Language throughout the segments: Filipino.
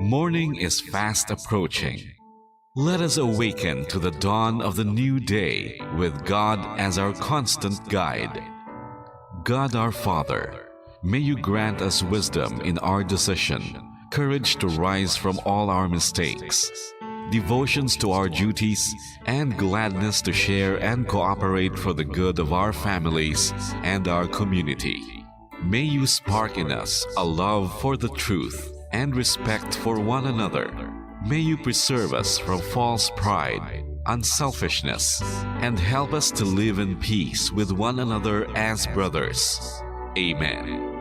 Morning is fast approaching. Let us awaken to the dawn of the new day with God as our constant guide. God our Father, may you grant us wisdom in our decision, courage to rise from all our mistakes, devotions to our duties, and gladness to share and cooperate for the good of our families and our community. May you spark in us a love for the truth and respect for one another. May you preserve us from false pride, unselfishness, and help us to live in peace with one another as brothers. Amen.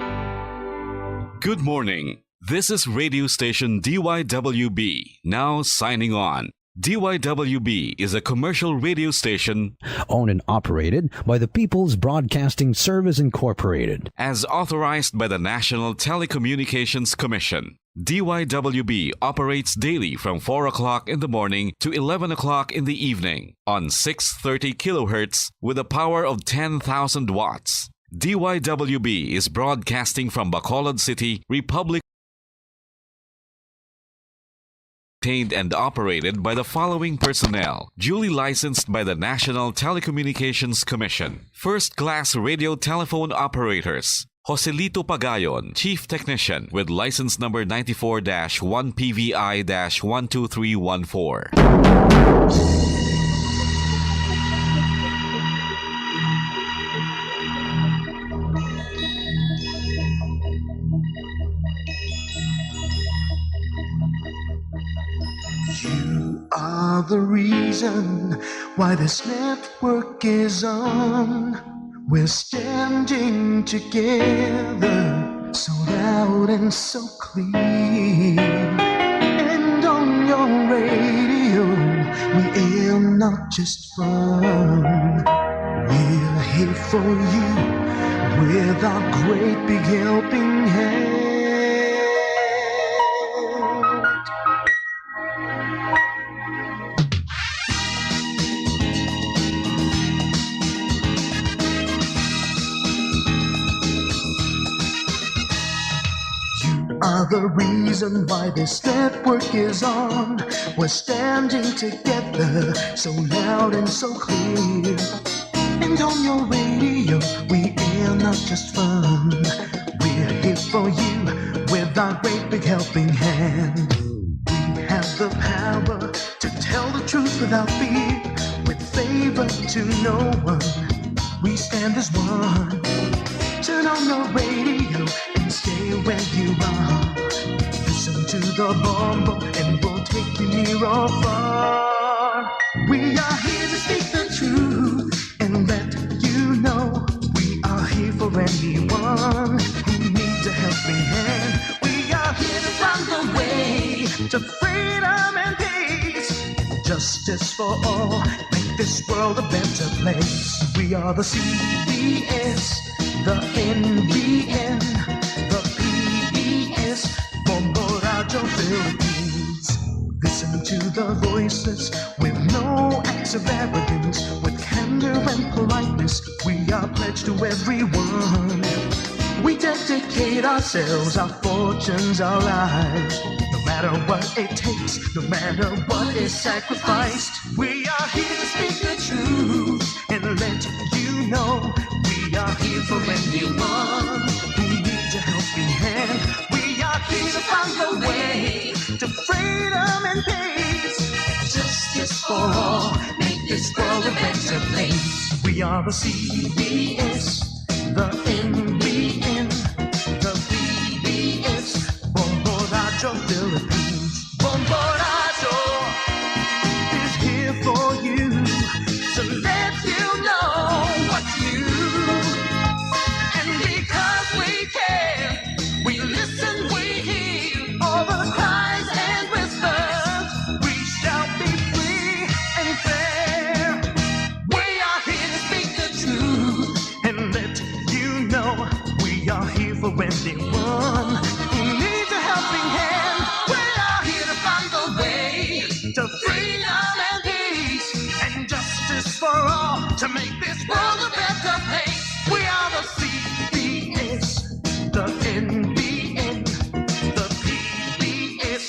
Good morning. This is radio station DYWB, now signing on. DYWB is a commercial radio station owned and operated by the People's Broadcasting Service Incorporated, as authorized by the National Telecommunications Commission. DYWB operates daily from 4 o'clock in the morning to 11 o'clock in the evening on 630 kilohertz with a power of 10,000 watts. DYWB is broadcasting from Bacolod City, Republic, and operated by the following personnel, duly licensed by the National Telecommunications Commission. First-class radio telephone operators: Joselito Pagayon, Chief Technician with license number 94-1PVI-12314. You are the reason why this network is on. We're standing together, so loud and so clear. And on your radio, we air not just fun. We're here for you with our great big helping hand. Are the reason why this network is on. We're standing together, so loud and so clear. And on your radio, we air not just fun. We're here for you with our great big helping hand. We have the power to tell the truth without fear, with favor to no one. We stand as one. Turn on your radio and stay where you are. Listen to the bombo and we'll take you near or far. We are here to speak the truth and let you know. We are here for anyone who needs a helping hand. We are here to find the way to freedom and peace. Justice for all, make this world a better place. We are the CBS, the NBN, the PBS, Bombo Radio Philippines. Listen to the voices with no acts of arrogance, with candor and politeness. We are pledged to everyone. We dedicate ourselves, our fortunes, our lives. No matter what it takes, no matter what is sacrificed. We are here to speak the truth and let you know. We are here for anyone who needs a helping hand. We are here to find the way to freedom and peace. Justice for all, make this world a better place. We are the CBS, the NBN, the PBS, Bombo Radio Philippines. Bombo Radio is here for you to let you know what you. And because we care, we listen, we hear all the cries and whispers. We shall be free and fair. We are here to speak the truth and let you know. We are here for anyone who needs a helping hand. We are here to find the way to freedom and peace and justice for all, to make this world a better place. We are the CBS, the NBN, the PBS,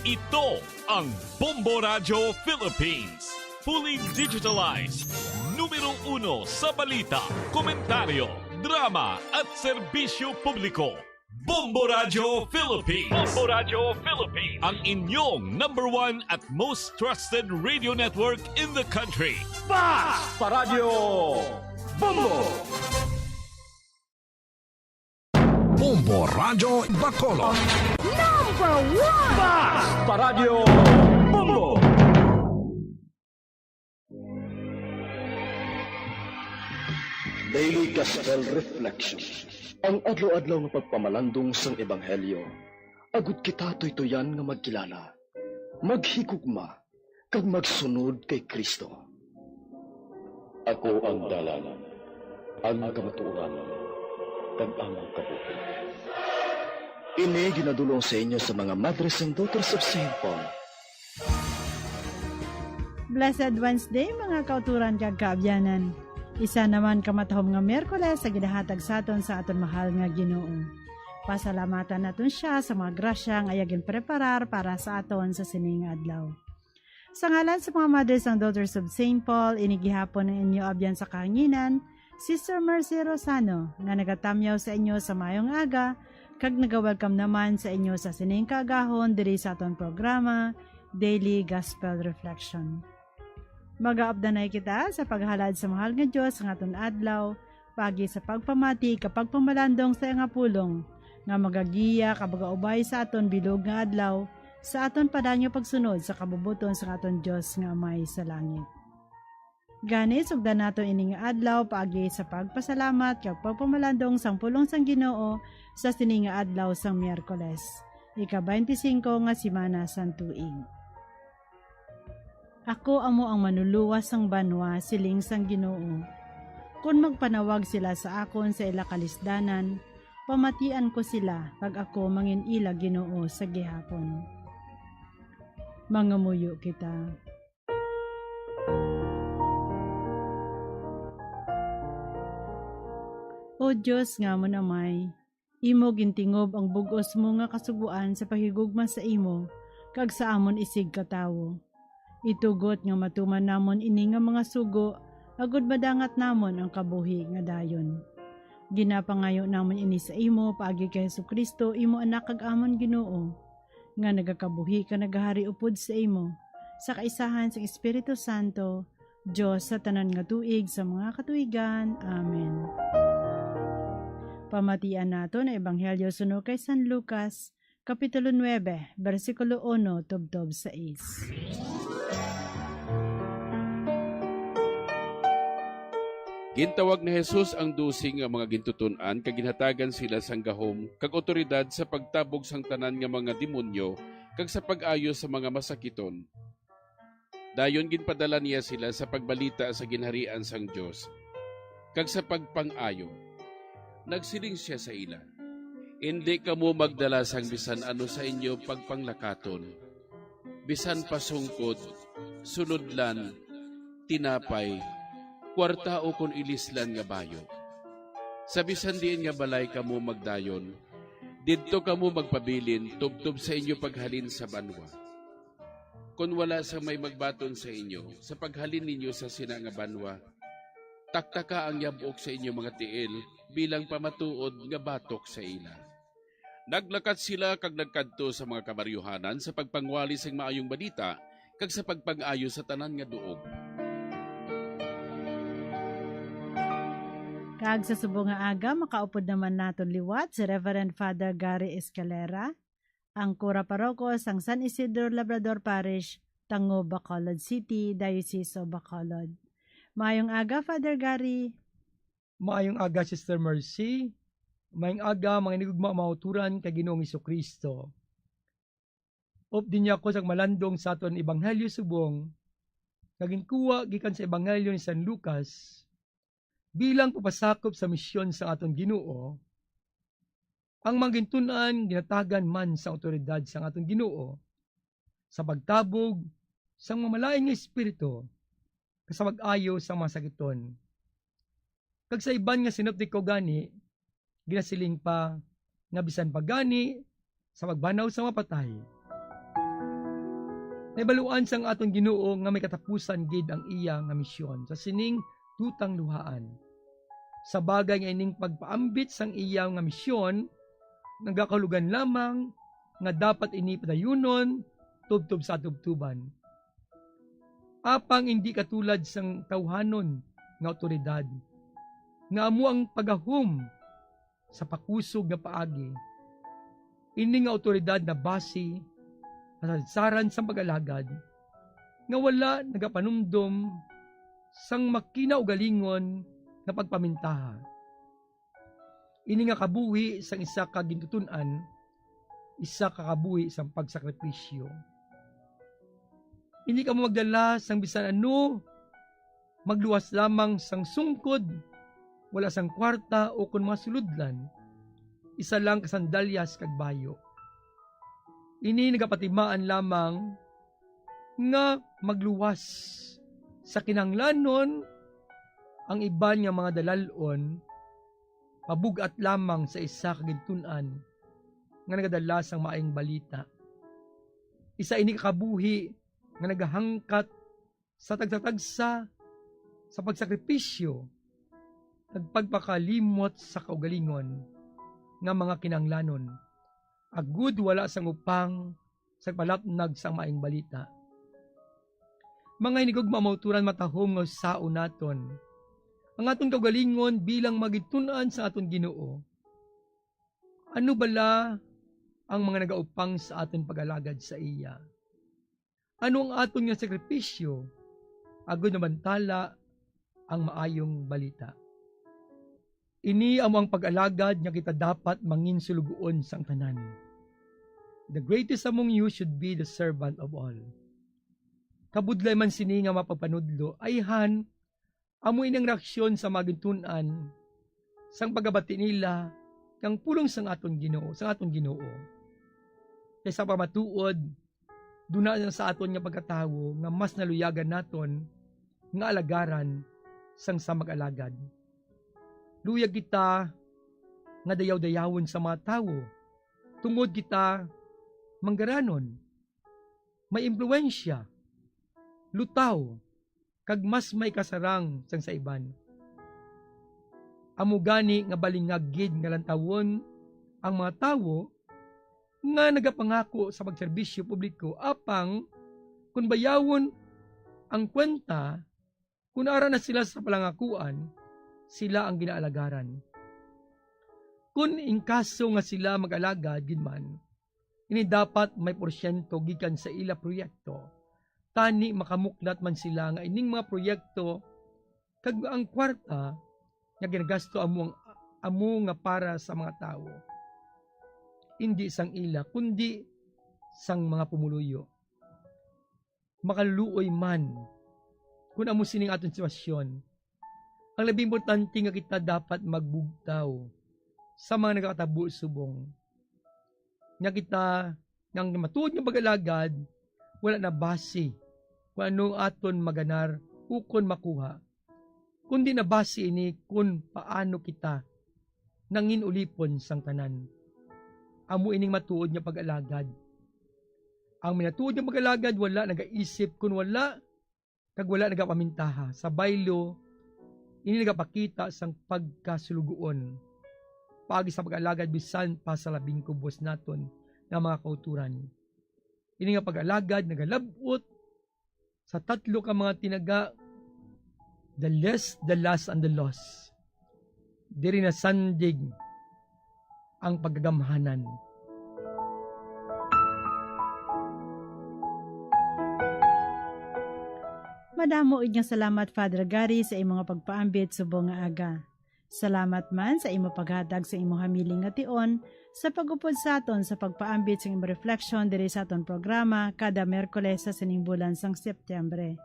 Ito ang Bombo Radio Philippines. Fully digitalized. Numero 1 sa balita, komentaryo, drama at serbisyo publiko. Bombo Radio Philippines. Bombo Radio Philippines. Ang inyong #1 at most trusted radio network in the country. Basta Radio Bombo! Bombo Radio Bacolod. Number 1! Basta Radio Bombo! Daily Gospel Reflection. Ang adlaw-adlaw nga pagpamalandong sang Ebanghelyo. Agud kita tuytoyan nga magkilala, maghigugma, kag magsunod kay Kristo. Ako ang dalan, ang kamatuoran, kag ang kabuhi. Ini ginadulong sa inyo sa mga Mothers and Daughters of St. Paul. Blessed Wednesday, mga kauturan kag kaabyanan. Isa naman kamatahom nga Miyerkules sa gidahatag sa aton mahal nga Ginoo. Pasalamatan naton siya sa mga grasya nga ayagin preparar para sa aton sa sining adlaw. Sa ngalan sa mga Mothers and Daughters of St. Paul, inigihapon ng inyo abyan sa kahanginan, Sister Mercy Rosano, nga nagatamyaw sa inyo sa mayong aga, kag nagawelcome naman sa inyo sa sining kaagahon diri sa aton programa, Daily Gospel Reflection. Mag-aabdanay kita sa paghalad sa mahal nga Diyos ang aton adlaw, pagi sa pagpamati kapag pamalandong sa nga pulong, nga magagiya kabagaubay sa aton bilog nga adlaw, sa aton padangyo pagsunod sa kabubuton sa aton Diyos nga Amay sa langit. Gani, sugdan nato ining adlaw pagi sa pagpasalamat kag pagpamalandong sang pulong sang Ginoo sa sining nga adlaw sang Miyerkules, ika-25 nga simana sang tuig. Ako amo ang manuluwas sang banwa, siling sang Ginoo. Kung magpanawag sila sa akon sa ila kalisdanan, pamatian ko sila pag ako manginila Ginoo sa gihapon. Mangamuyo kita. O Diyos nga mo namay, imo gintingob ang bugos mo nga kasuguan sa pahigugma sa imo, kag sa amon isig katawo. Itugot nga matuman namon ini nga mga sugo, agud madangat namon ang kabuhi nga dayon. Ginapangayo namon ini sa imo paagi kay Hesukristo, imo anak kag amon Ginoo, nga nagakabuhi ka nagahari upod sa imo, sa kaisahan sa Espiritu Santo, Diyos sa tanan nga tuig sa mga katuigan. Amen. Pamatian nato na Ebanghelyo suno kay San Lucas, Kapitulo 9, versikulo 1, tubtob 6. Gintawag ni Jesus ang dusing nga mga gintutunan kag ginhatagan sila sang gahom kag otoridad sa pagtabog sang tanan nga mga demonyo kag sa pag-ayo sa mga masakiton. Dayon ginpadala niya sila sa pagbalita sa ginharian sang Dios kag sa pagpang-ayo. Nagsiling siya sa ila, "Hindi kamo magdala sang bisan ano sa inyo pagpanglakaton, bisan pasungkod, sunodlan, tinapay, kwarta o kon ilislan nga bayo. Sa bisan diin nga balay kamo magdayon, didto kamo magpabilin tubtob sa inyo paghalin sa banwa. Kung wala sa may magbaton sa inyo, sa paghalin ninyo sa sina nga banwa, taktaka ang yabok sa inyo mga tiil bilang pamatuod nga batok sa ila." Naglakat sila kag nagkadto sa mga kabaryuhanan sa pagpangwali sang maayong balita kag sa pagpang-ayo sa tanan nga duog. Kag sa subong nga aga, makaupod naman naton liwat si Reverend Father Gary Escalera, ang Kura Paroko sang San Isidro Labrador Parish, Tango, Bacolod City, Diocese of Bacolod. Maayong aga, Father Gary. Maayong aga, Sister Mercy. Maayong aga, mga inigugma mauturan kay Ginoong Hesukristo. Din niya ako sa malandong sa aton Ebanghelyo subong, kaging kuwa gikan sa Ebanghelyo ni San Lucas, bilang papasakop sa misyon sa aton Ginoo, ang magintunan ginatagan man sa otoridad sa aton Ginoo, sa pagtabog sa mamalaing nga espiritu, sa pag-ayo sa mga sakiton. Kag sa iban nga sinoptiko gani, ginasiling pa nga bisan pagani sa pagbanaw sa mapatay, Naibaluan sang aton Ginoo nga may katapusan gid ang iya nga misyon sa sining tutang luhaan. Sa bagay nga ining pagpaambit sang iya nga misyon, nagakalugan lamang nga dapat ini patayunon tubtob sa tubtuban. Apang hindi katulad sang tawhanon nga otoridad, nga amo ang pagahom sa pakusog nga paagi. Ini nga otoridad na base nasadsaran sa pag-alagad, nga wala nagapanumdom sang makina o galingon na pagpamintaha. Ini nga kabuhi sang isa ka gintutunan, isa ka kabuhi sang pagsakripisyo. Hindi ka mo magdala sang bisan ano, magluwas lamang sang sungkod, wala sang kwarta o kun mga suludlan, isa lang kasandalyas kag bayo. Ini nagapatimaan lamang nga magluwas sa kinanglanon ang iban nga mga dalalon, pabugat lamang sa isa kagintunan nga nagadala sang maayong balita. Isa ini kabuhi nga nagahangkat sa tagsa-tagsa sa pagsakripisyo, nagpagpakalimot sa kaugalingon nga mga kinanglanon. Agud wala sang upang sa palatnag sang maayong balita. Mga inigugma mauturan matahom nga sao naton. Ang aton kaugalingon bilang magitunan sa aton Ginoo. Ano bala ang mga nagaupang sa aton pag-alagad sa iya? Ano ang aton nga sakripisyo? Agud na bantala ang maayong balita. Ini amo ang pag-alagad nga kita dapat manginsulugoon sang tanan. The greatest among you should be the servant of all. Kabudlay man sini nga mapagpanudlo, ay han, amo inang reaksyon sa magintunan, sang pagabati nila, kang pulong sang aton Ginoo. Kaysa pamatuod, duna na sa aton nga pagkatawo, nga mas naluyagan naton, nga alagaran, sang sa mag-alagad. Luyag kita nga dayaw-dayawon sa mga tao. Tungod kita manggaranon, may impluensya, lutaw, kag mas may kasarang sang sa iban. Amo gani nga balingag gid nga lantawon ang mga tawo nga nagapangako sa pagserbisyo publiko apang kun bayawon ang kwenta, kun ara na sila sa palangakuan, sila ang ginaalagaran. Kung inkaso nga sila mag-alagad, ginman, ini dapat may porsyento gikan sa ila proyekto. Tani makamuklat man sila nga ining mga proyekto, kag ang kwarta nga ginagasto amo nga para sa mga tao. Hindi sang ila, kundi sang mga pumuluyo. Makaluoy man, kung amo sining aton sitwasyon, ang labing importante nga kita dapat magbugtaw sa mga nagkatabo subong. Nga kita, nang matuod nga pag-alagad, wala na base kung anong aton maganar o kung makuha. Kundi na base ini kung paano kita nangin ulipon sang tanan. Amo ining matuod nga pag-alagad. Ang minatuod nga pag-alagad, wala nagaisip kung wala, kag wala nagapamintaha. Sa baylo, ini nagapakita sang pagkasulugoon. Paagi sa pag-alagad bisan pa sa labing kubos naton nga mga kauturan. Ini nga pag-alagad nagalabot sa tatlo ka mga tinaga, the less, the last, and the lost. Diri na sandig ang paggagamhanan. Madamo nga salamat, Father Gary, sa imong pagpaambit subong nga aga. Salamat man sa imo paghatag sa imong hamiling nga tion sa pag-upod sa aton sa pagpaambit sa imong reflection diri sa aton programa kada Miyerkules sa siningbulan sang Setyembre.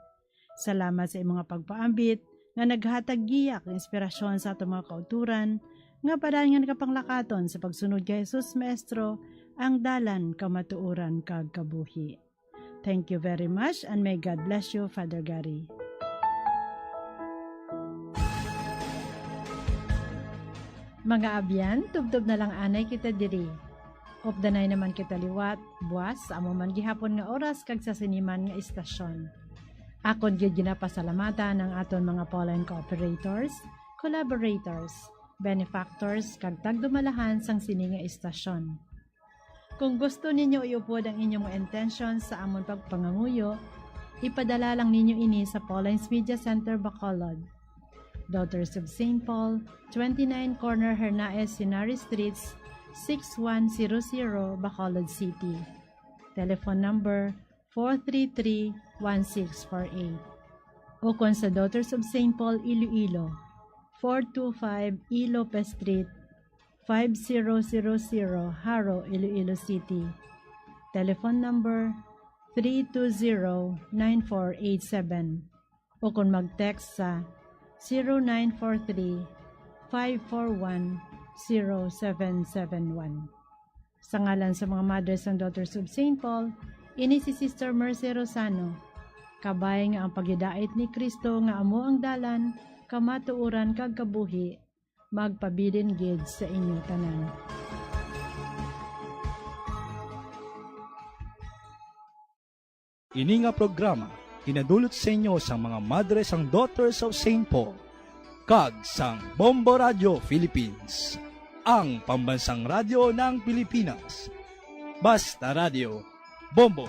Salamat sa imong pagpaambit nga naghatag giyak ng inspirasyon sa aton mga kauturan nga padangan kapanglakaton sa pagsunod kay Jesus Maestro ang dalan kamatuoran kag kabuhi. Thank you very much and may God bless you, Father Gary. Mga abyan, tubtob na lang anay kita diri. Updanay naman kita liwat, buwas, amo man gihapon nga oras kag sa siniman nga istasyon. Akon gyud ginapasalamatan ang aton mga Pauline cooperators, collaborators, benefactors kag tagdumalahan sang sini nga istasyon. Kung gusto ninyo iupod ang inyong mga intentions sa amon pagpanganguyo, ipadala lang ninyo ini sa Pauline's Media Center, Bacolod. Daughters of St. Paul, 29 Corner Hernaez Sinari Streets, 6100 Bacolod City. Telephone number 433-1648. O kung sa Daughters of St. Paul, Iloilo, 425 E. Lopez Street, 5000 Haro, Iloilo City. Telephone number 320-9487. O kung mag-text sa 0943-541-0771. Sa ngalan sa mga mothers and daughters of St. Paul, ini si Sister Mercy Rosano. Kabay nga ang pagyudait ni Kristo nga amo ang dalan, kamatuuran kag kabuhi, magpabilin gid sa inyo tanan. Ini nga programa kinadulot sa inyo sa mga Madres and Daughters of St. Paul kag sang Bombo Radio Philippines, ang pambansang radyo ng Pilipinas. Basta Radio, Bombo.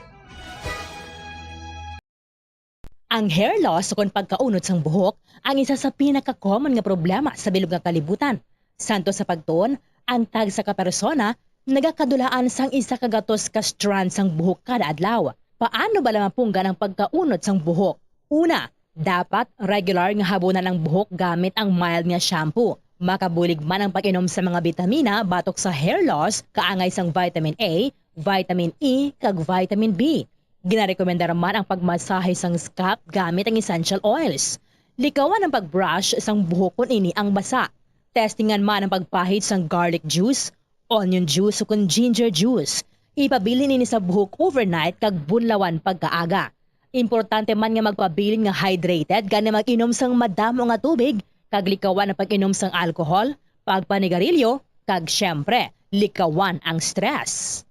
Ang hair loss o kung pagkaunod sang buhok ang isa sa pinaka-common nga problema sa bilog nga kalibutan. Santo sa pagtuon, ang tag sa kapersona nagakadulaan sang isa ka gatos ka strand sang buhok kada adlaw. Paano ba lamang punggan ang pagkaunod sang buhok? Una, dapat regular nga habunan ang buhok gamit ang mild nga shampoo. Makabulig man ang pag-inom sa mga bitamina batok sa hair loss, kaangay sang vitamin A, vitamin E, kag vitamin B. Ginarekomenda man ang pagmasahe sang scalp gamit ang essential oils. Likawan ang pagbrush sang buhok kung ini ang basa. Testingan man ang pagpahid sang garlic juice, onion juice o kung ginger juice. Ipabili nini sa buhok overnight kag bunlawan pagkaaga. Importante man nga magpabilin nga hydrated gani mag-inom sang madamo nga tubig, kag likawan ang pag-inom sang alcohol, pagpanigarilyo, kag syempre, likawan ang stress.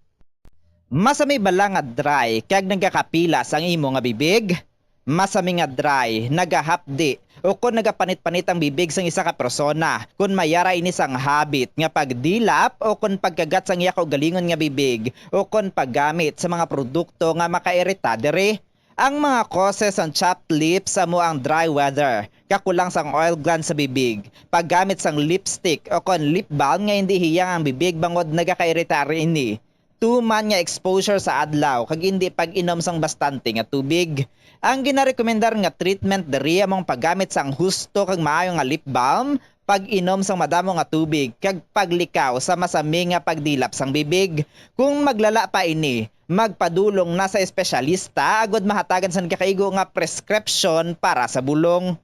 Masami bala nga dry kag nagakapilas ang imo nga bibig? Masami nga dry, nagahapdi o kung nagapanit-panit ang bibig sang isa ka persona, kung mayara ini sang habit nga pagdilap o kung pagkagat sang iya kaugalingon nga bibig o kung paggamit sa mga produkto nga makairita diri. Ang mga causes sang chapped lips amo ang dry weather, kakulang sang oil gland sa bibig, paggamit sang lipstick o kung lip balm nga hindi hiyang ang bibig bangod nagakairita ini. Tuman nga exposure sa adlaw kag hindi pag-inom sang bastante nga tubig. Ang ginarekomendar nga treatment diri among paggamit sang husto kag maayo nga lip balm, pag-inom sang madamo nga tubig kag paglikaw sa masami nga pagdilap sang bibig. Kung maglala pa ini, magpadulong na sa espesyalista agod mahatagan sang kakaigo nga prescription para sa bulong.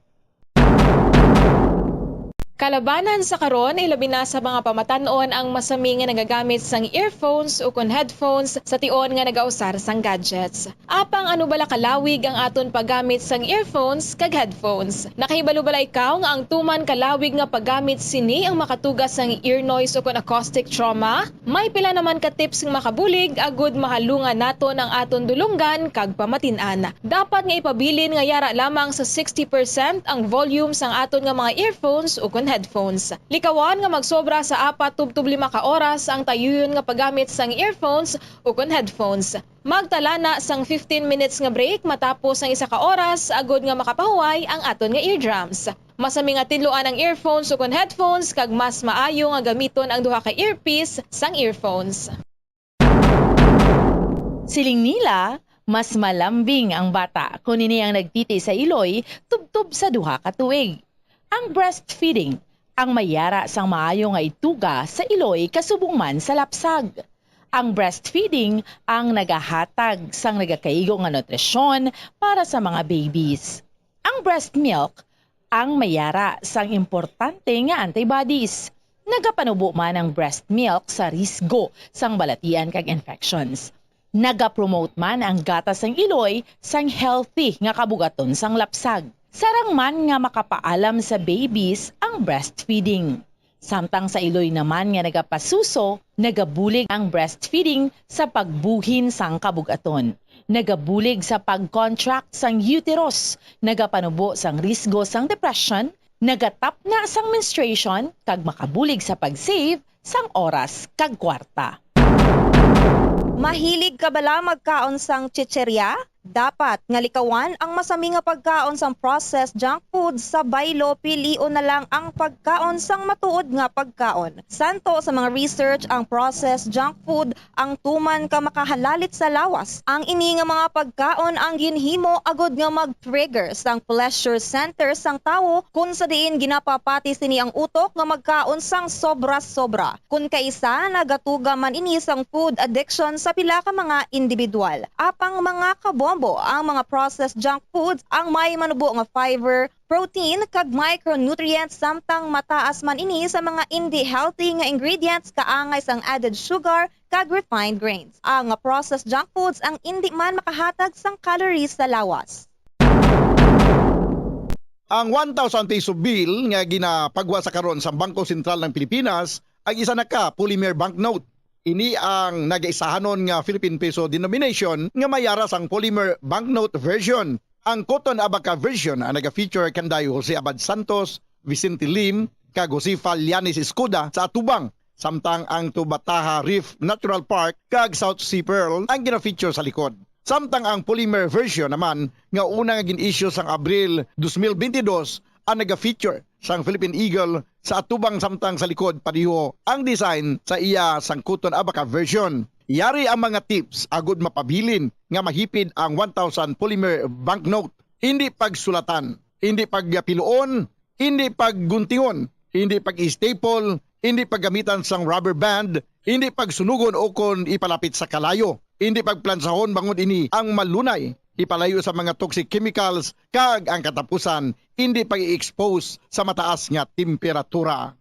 Kalabanan sa karon ilabi na sa mga pamatanon ang masami nga nagagamit sang earphones o kon headphones sa tion nga nagausar sang gadgets. Apang ano bala kalawig ang aton paggamit sang earphones kag headphones. Nakahibalo bala ikaw nga ang tuman kalawig nga paggamit sini ang makatugas sang ear noise o kon acoustic trauma? May pila naman ka tips nga makabulig agud mahalungan naton ang aton dulunggan kag pamatin-an. Dapat nga ipabilin nga yara lamang sa 60% ang volume sang aton nga mga earphones o kon headphones. Likawan nga magsobra sa 4-5 ka oras ang tayuyon nga paggamit sang earphones o kon headphones. Magtala na sang 15 minutes nga break matapos ang 1 ka oras agod nga makapahuway ang aton nga eardrums. Masami nga tidloan ang earphones o kon headphones kag mas maayo nga gamiton ang duha ka earpiece sang earphones. Siling nila, mas malambing ang bata kung ini ang nagtiti sa iloy tubtub sa duha ka tuig. Ang breastfeeding, ang mayara sang maayo nga ituga sa iloy kasubong man sa lapsag. Ang breastfeeding ang nagahatag sang nagakaigo nga nutrisyon para sa mga babies. Ang breast milk, ang mayara sang importante nga antibodies. Nagapanubo man ang breast milk sa risgo sang balatian kag infections. Nagapromote man ang gatas sang iloy sang healthy nga kabugaton sang lapsag. Sarang man nga makapaalam sa babies ang breastfeeding. Samtang sa iloy naman nga nagapasuso, nagabulig ang breastfeeding sa pagbuhin sang kabugaton. Nagabulig sa pag-contract sang uterus, nagapanubo sang risgo sang depression, nagatap na sang menstruation, kag makabulig sa pag-save sang oras kag kwarta. Mahilig ka bala magkaon sang chicherya? Dapat nga likawan ang masami nga pagkaon sang processed junk food sa baylo, pilion na lang ang pagkaon sang matuod nga pagkaon. Santo sa mga research ang processed junk food ang tuman ka makahalalit sa lawas. Ang ini nga mga pagkaon ang ginhimo agod nga mag-trigger sang pleasure center sang tawo kung sa diin ginapapati sini ang utok nga magkaon sang sobra-sobra. Kung kaisa nagatuga man ini sang food addiction sa pila ka mga individual. Apang mga kabombo ang mga processed junk foods ang may manubo nga fiber, protein kag micronutrients samtang mataas man ini sa mga hindi healthy nga ingredients kaangay sang added sugar kag refined grains. Ang processed junk foods ang hindi man makahatag sang calories sa lawas. Ang 1,000 peso bill nga ginapagwa sa karon sa Bangko Sentral ng Pilipinas ay isa na ka polymer banknote. Ini ang nag-isahanon nga Philippine Peso denomination nga mayara sang polymer banknote version. Ang Cotton Abaca version ang naga-feature kanday Jose Abad Santos, Vicente Lim, kag Josefa Lianis Escuda sa Atubang. Samtang ang Tubataha Reef Natural Park kag South Sea Pearl ang gina-feature sa likod. Samtang ang polymer version naman nga una nga gin-issue sang Abril 2022 ang naga-feature sang Philippine Eagle sa atubang samtang sa likod padiho ang design sa iya sang Cotton Abaca version. Yari ang mga tips agud mapabilin nga mahipid ang 1,000 polymer banknote. Hindi pagsulatan, hindi pagpiluon, hindi pagguntingon, hindi pag-staple, hindi paggamitan sang rubber band, hindi pagsunugon o kon ipalapit sa kalayo, hindi pagplansahon bangod ini ang malunay, ipalayo sa mga toxic chemicals, kag ang katapusan, hindi pag-i-expose sa mataas nga temperatura.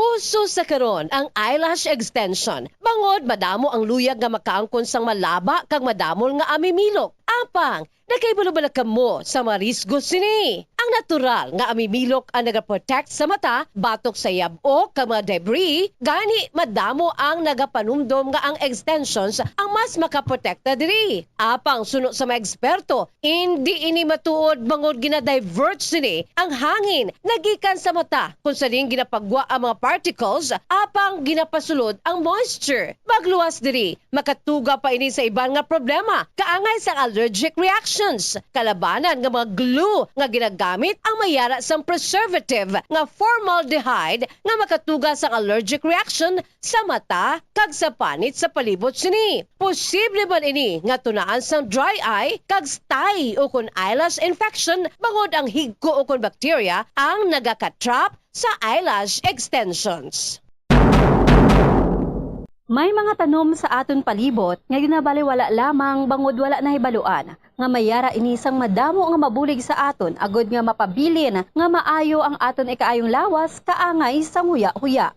Uso sa karon ang eyelash extension. Bangod madamo ang luyag nga makaangkon sang malaba kag madamol nga amimilok. Apang, nakaibalo-bala ka mo sa marisgo sini. Ang natural nga amimilok ang nagaprotect sa mata, batok sa yabo kag mga debris, gani madamo ang nagapanumdom nga ang extensions ang mas makaprotekta diri. Apang suno sa mga eksperto, hindi ini matuod bangod gina-divert sini ang hangin nagikan sa mata kung saling ginapagwa ang mga particles, apang ginapasulod ang moisture. Magluwas diri, makatuga pa ini sa iban nga problema, kaangay sa allergic reactions. Kalabanan nga mga glue nga ginagamit ang mayara sang preservative nga formaldehyde nga makatuga sa allergic reaction sa mata kag sa panit sa palibot sini. Posible man ini nga tunaan sang dry eye kag stye o kon eyelash infection bangod ang higko o kon bacteria ang nagakatrap sa eyelash extensions. May mga tanom sa aton palibot nga ginabaliwala lamang bangod wala na hibaluan nga mayara inisang madamo nga mabulig sa aton agod nga mapabilin nga maayo ang aton ikaayong lawas kaangay sang huya-huya.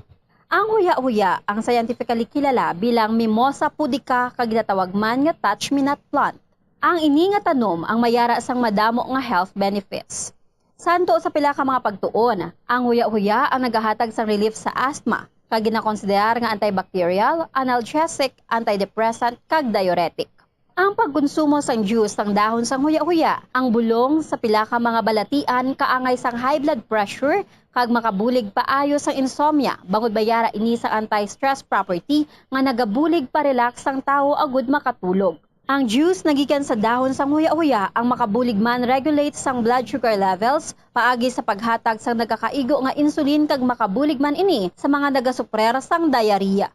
Ang huya-huya ang scientifically kilala bilang Mimosa pudica kag ginatawag man nga touch-me-not plant. Ang ini nga tanom ang mayara sang madamo nga health benefits. Santo sa pila ka mga pagtuon, ang huya-huya ang nagahatag sang relief sa asthma, kag ginakonsiderar nga antibacterial, analgesic, antidepressant, kag diuretic. Ang pagkonsumo sang juice sang dahon sang huya-huya, ang bulong sa pila ka mga balatian kaangay sang high blood pressure, kag makabulig paayo sang insomnia, bangod bayara ini sa anti-stress property nga nagabulig pa relax sang tao agud makatulog. Ang juice nagikan sa dahon sang huya-huya ang makabulig man regulate sang blood sugar levels, paagi sa paghatag sang nagakaigo nga insulin kag makabulig man ini sa mga nagasuprer sang diarrhea.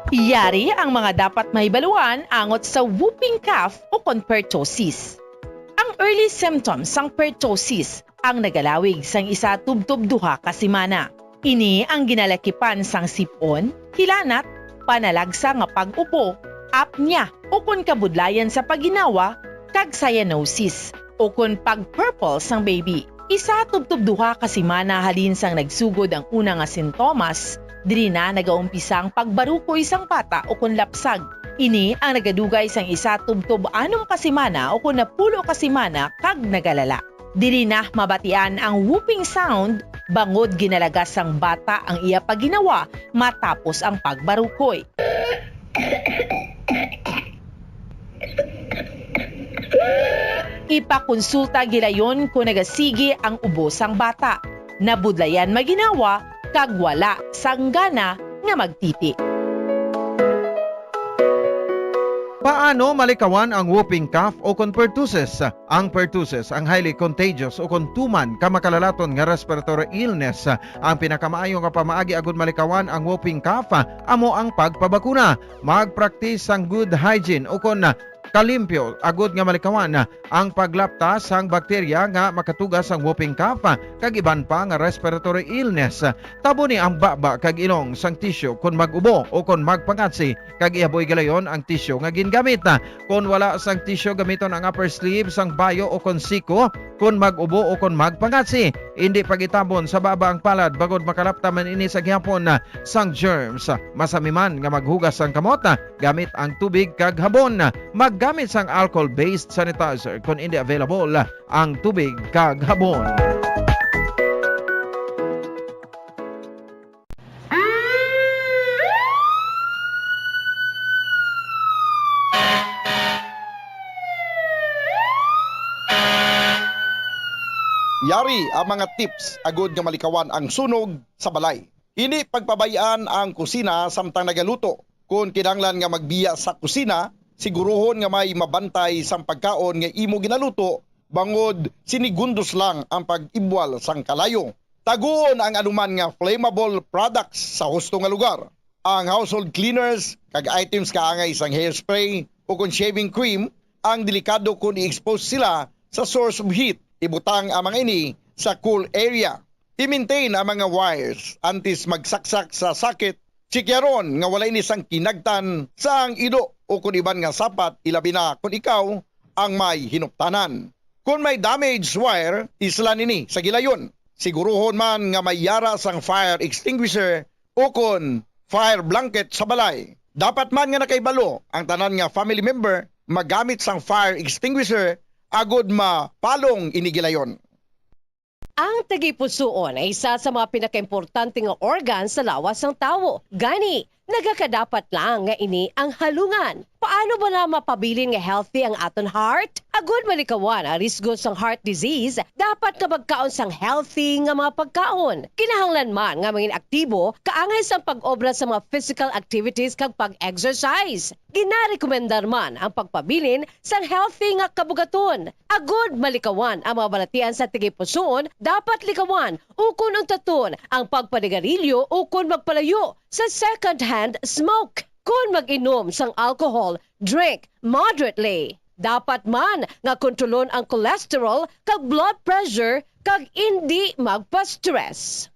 Yari ang mga dapat mahibaluan angot sa whooping cough o kon pertussis. Ang early symptoms sang pertussis ang nagalawig sang isa tubtob duha ka semana. Ini ang ginalakipan sang sipon, hilanat, panalagsa nga pag-upo, apnea o kon kabudlayan sa paginawa, kag cyanosis o kon pag-purple sang baby. Isa tubtob duha ka semana halin sang nagsugod ang una nga sintomas, diri na nagaumpisang pagbarukoy sang bata o kon lapsag. Ini ang nagadugay sang isa tubtob 6 ka semana o kon 10 ka semana kag nagalala. Dili na mabatian ang whooping sound bangod ginalagas sang bata ang iya pagginawa matapos ang pagbarukoy. Ipakonsulta gilayon kung nagasigi ang ubo sang bata. Nabudlayan maginawa kag wala sang gana nga magtiti. Paano malikawan ang whooping cough o kon pertussis? Ang pertussis ang highly contagious o kon tuman ka makalalaton nga respiratory illness. Ang pinakamaayo nga pamaagi agud malikawan ang whooping cough amo ang pagpabakuna. Mag-practice ang good hygiene o kon kalimpyo agud nga malikawan ang paglapta sang bakterya nga makatugas ang whooping cough kag iban pa nga respiratory illness. Tabo ni ang baba kag ilong sang tissue kon mag-ubo o kon magpangatsi kag ihaboy galayon ang tissue nga gingamit. Kon wala sang tissue gamiton ang upper sleeve sang bayo o kon siko kon mag-ubo o kon magpangatsi. Hindi pagitabon sa baba ang palad bagod makalapta man ini sa gihapon sang germs. Masami man nga maghugas sang kamot gamit ang tubig kag habon. Maggamit sang alcohol-based sanitizer kung hindi available ang tubig kag habon. Yari ang mga tips agud nga malikawan ang sunog sa balay. Ini pagpabayaan ang kusina samtang nagaluto. Kung kinahanglan nga magbiya sa kusina, siguruhon nga may mabantay sang pagkaon nga imo ginaluto bangod sinigundos lang ang pag-ibwal sang kalayo. Taguon ang anuman nga flammable products sa husto nga lugar. Ang household cleaners kag items kaangay sang hairspray o kon shaving cream ang delikado kung i-expose sila sa source of heat. Ibutang ang mga ini sa cool area. I-maintain ang mga wires antes magsaksak sa sakit. Sikyaron nga wala ini sang kinagtan sa ang ido o kung iban nga sapat ilabi na kung ikaw ang may hinuptanan. Kung may damaged wire, islan ini sa gilayon. Siguruhon man nga may yara sang fire extinguisher o kung fire blanket sa balay. Dapat man nga nakaibalo ang tanan nga family member magamit sang fire extinguisher agud mapalong inigilayon. Ang tagipusoon ay isa sa mga pinakaimportante nga organ sa lawas ng tao. Gani, nagakadapat lang nga ini ang halungan. Paano ba na mapabilin nga healthy ang aton heart? Agud malikawan ang risgo sang heart disease, dapat nga magkaon sang healthy nga mga pagkaon. Kinahanglan man nga maging aktibo, kaangay sang pag-obra sa mga physical activities kag pag-exercise. Ginarekomendar man ang pagpabilin sang healthy nga kabugaton. Agud malikawan ang mga balatian sa tigipusoon, dapat likawan ukon ang taton ang pagpanigarilyo ukon magpalayo sa second-hand smoke. Kung mag-inom sang alcohol, drink moderately. Dapat man nga kontrolon ang cholesterol kag blood pressure kag hindi magpa-stress.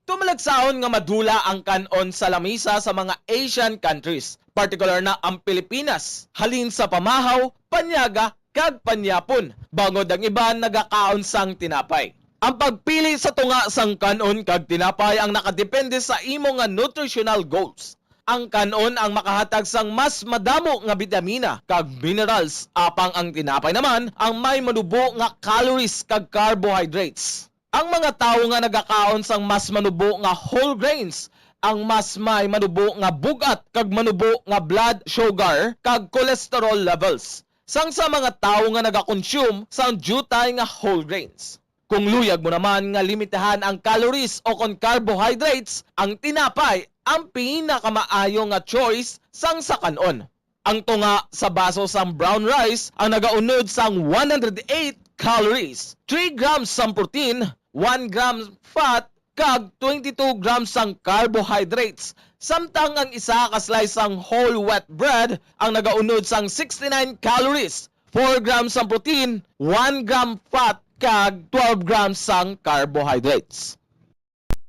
Tumalagsaon nga madula ang kanon sa lamisa sa mga Asian countries, particular na ang Pilipinas. Halin sa pamahaw, panyaga kag panyapon. Bangod ang iban nagakaon sang tinapay. Ang pagpili sa tunga sang kanon kag tinapay ang nakadepende sa imo nga nutritional goals. Ang kanon ang makahatag sang mas madamo nga vitamina kag minerals, apang ang tinapay naman ang may manubo nga calories kag carbohydrates. Ang mga tawo nga nagakaon sang mas manubo nga whole grains ang mas may manubo nga bugat kag manubo nga blood sugar kag cholesterol levels. Sang sa mga tawo nga nagakonsume sang jutay nga whole grains. Kung luyag mo naman nga limitahan ang calories o kon carbohydrates, ang tinapay ang pinakamaayo nga choice sang sa kanon. Ang tunga sa baso sang brown rice ang nagaunod sang 108 calories, 3 grams sang protein, 1 gram fat, kag 22 grams sang carbohydrates. Samtang ang isa ka slice sang whole wheat bread ang nagaunod sang 69 calories, 4 grams sang protein, 1 gram fat, kag 12 grams sang carbohydrates.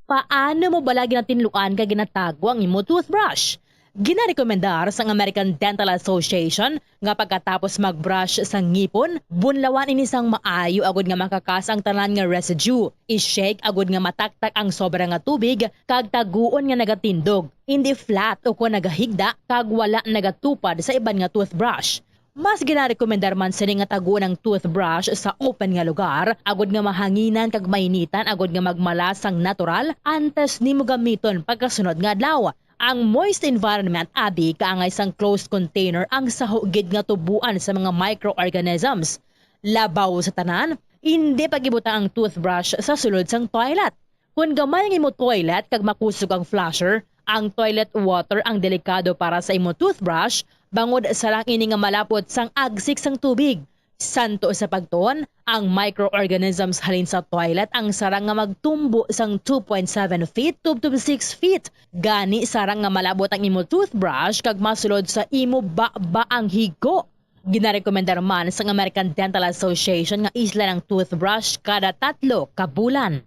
Paano mo bala ginatinluan ka ginatago ang imo toothbrush? Ginarekomendar sa American Dental Association nga pagkatapos magbrush sa ngipon, bunlawan ini sang maayo agud nga makakas ang tanan nga residue. I-shake agud nga mataktak ang sobra nga tubig kag taguon nga nagatindog. Hindi flat o kung nagahigda kag wala nagatupad sa iban nga toothbrush. Mas ginarekomendar man sini nga tago ng toothbrush sa open nga lugar, agod nga mahanginan kag mainitan, agod nga magmalasang natural antes nimo gamiton pagkasunod nga adlaw. Ang moist environment abi kaangay sang closed container ang sahugid nga tubuan sa mga microorganisms. Labaw sa tanan, hindi pagibuta ang toothbrush sa sulod sang toilet. Kung gamay nga imo toilet kag makusog ang flusher, ang toilet water ang delikado para sa imo toothbrush bangod sa lang ini nga malapot sang agsik sang tubig. Santo sa pagtuon, ang microorganisms halin sa toilet ang sarang nga magtumbo sang 2.7 feet to 6 feet. Gani sarang nga malabot ang imo toothbrush kag masulod sa imo ba ang higo. Ginarekomendar man sa American Dental Association nga isla ng toothbrush kada 3 ka bulan.